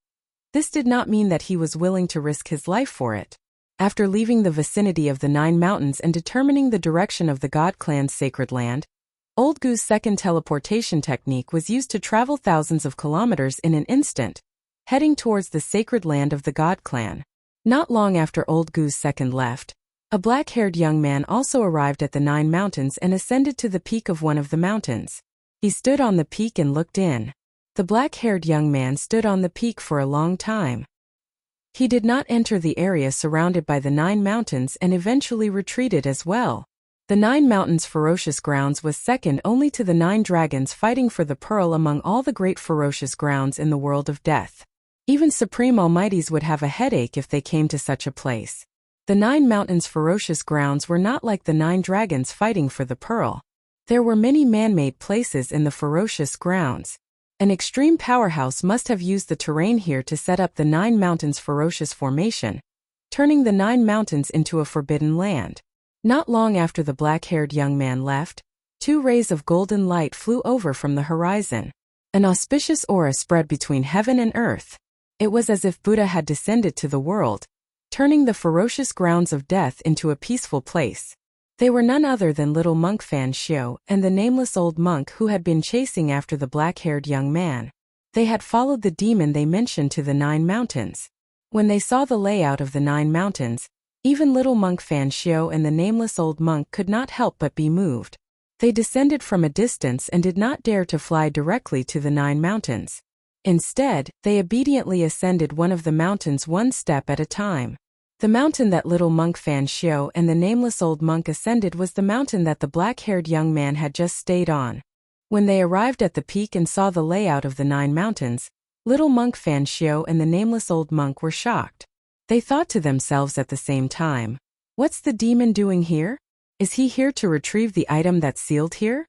Speaker 1: this did not mean that he was willing to risk his life for it. After leaving the vicinity of the 9 mountains and determining the direction of the God Clan's sacred land, Old Gu's second teleportation technique was used to travel thousands of kilometers in an instant, heading towards the sacred land of the God Clan. Not long after Old Gu's second left, a black-haired young man also arrived at the 9 mountains and ascended to the peak of one of the mountains. He stood on the peak and looked in. The black-haired young man stood on the peak for a long time. He did not enter the area surrounded by the 9 mountains and eventually retreated as well. The 9 mountains' ferocious grounds was second only to the 9 dragons fighting for the pearl among all the great ferocious grounds in the world of death. Even Supreme Almighties would have a headache if they came to such a place. The 9 mountains' ferocious grounds were not like the 9 dragons fighting for the pearl. There were many man-made places in the ferocious grounds. An extreme powerhouse must have used the terrain here to set up the 9 mountains' ferocious formation, turning the 9 mountains into a forbidden land. Not long after the black-haired young man left, 2 rays of golden light flew over from the horizon. An auspicious aura spread between heaven and earth. It was as if Buddha had descended to the world, turning the ferocious grounds of death into a peaceful place. They were none other than little monk Fan Xiu and the nameless old monk who had been chasing after the black-haired young man. They had followed the demon they mentioned to the 9 mountains. When they saw the layout of the 9 mountains, even little monk Fan Xiu and the nameless old monk could not help but be moved. They descended from a distance and did not dare to fly directly to the 9 mountains. Instead, they obediently ascended one of the mountains one step at a time. The mountain that little monk Fan Xiu and the nameless old monk ascended was the mountain that the black-haired young man had just stayed on. When they arrived at the peak and saw the layout of the 9 mountains, little monk Fan Xiu and the nameless old monk were shocked. They thought to themselves at the same time, "What's the demon doing here? Is he here to retrieve the item that's sealed here?"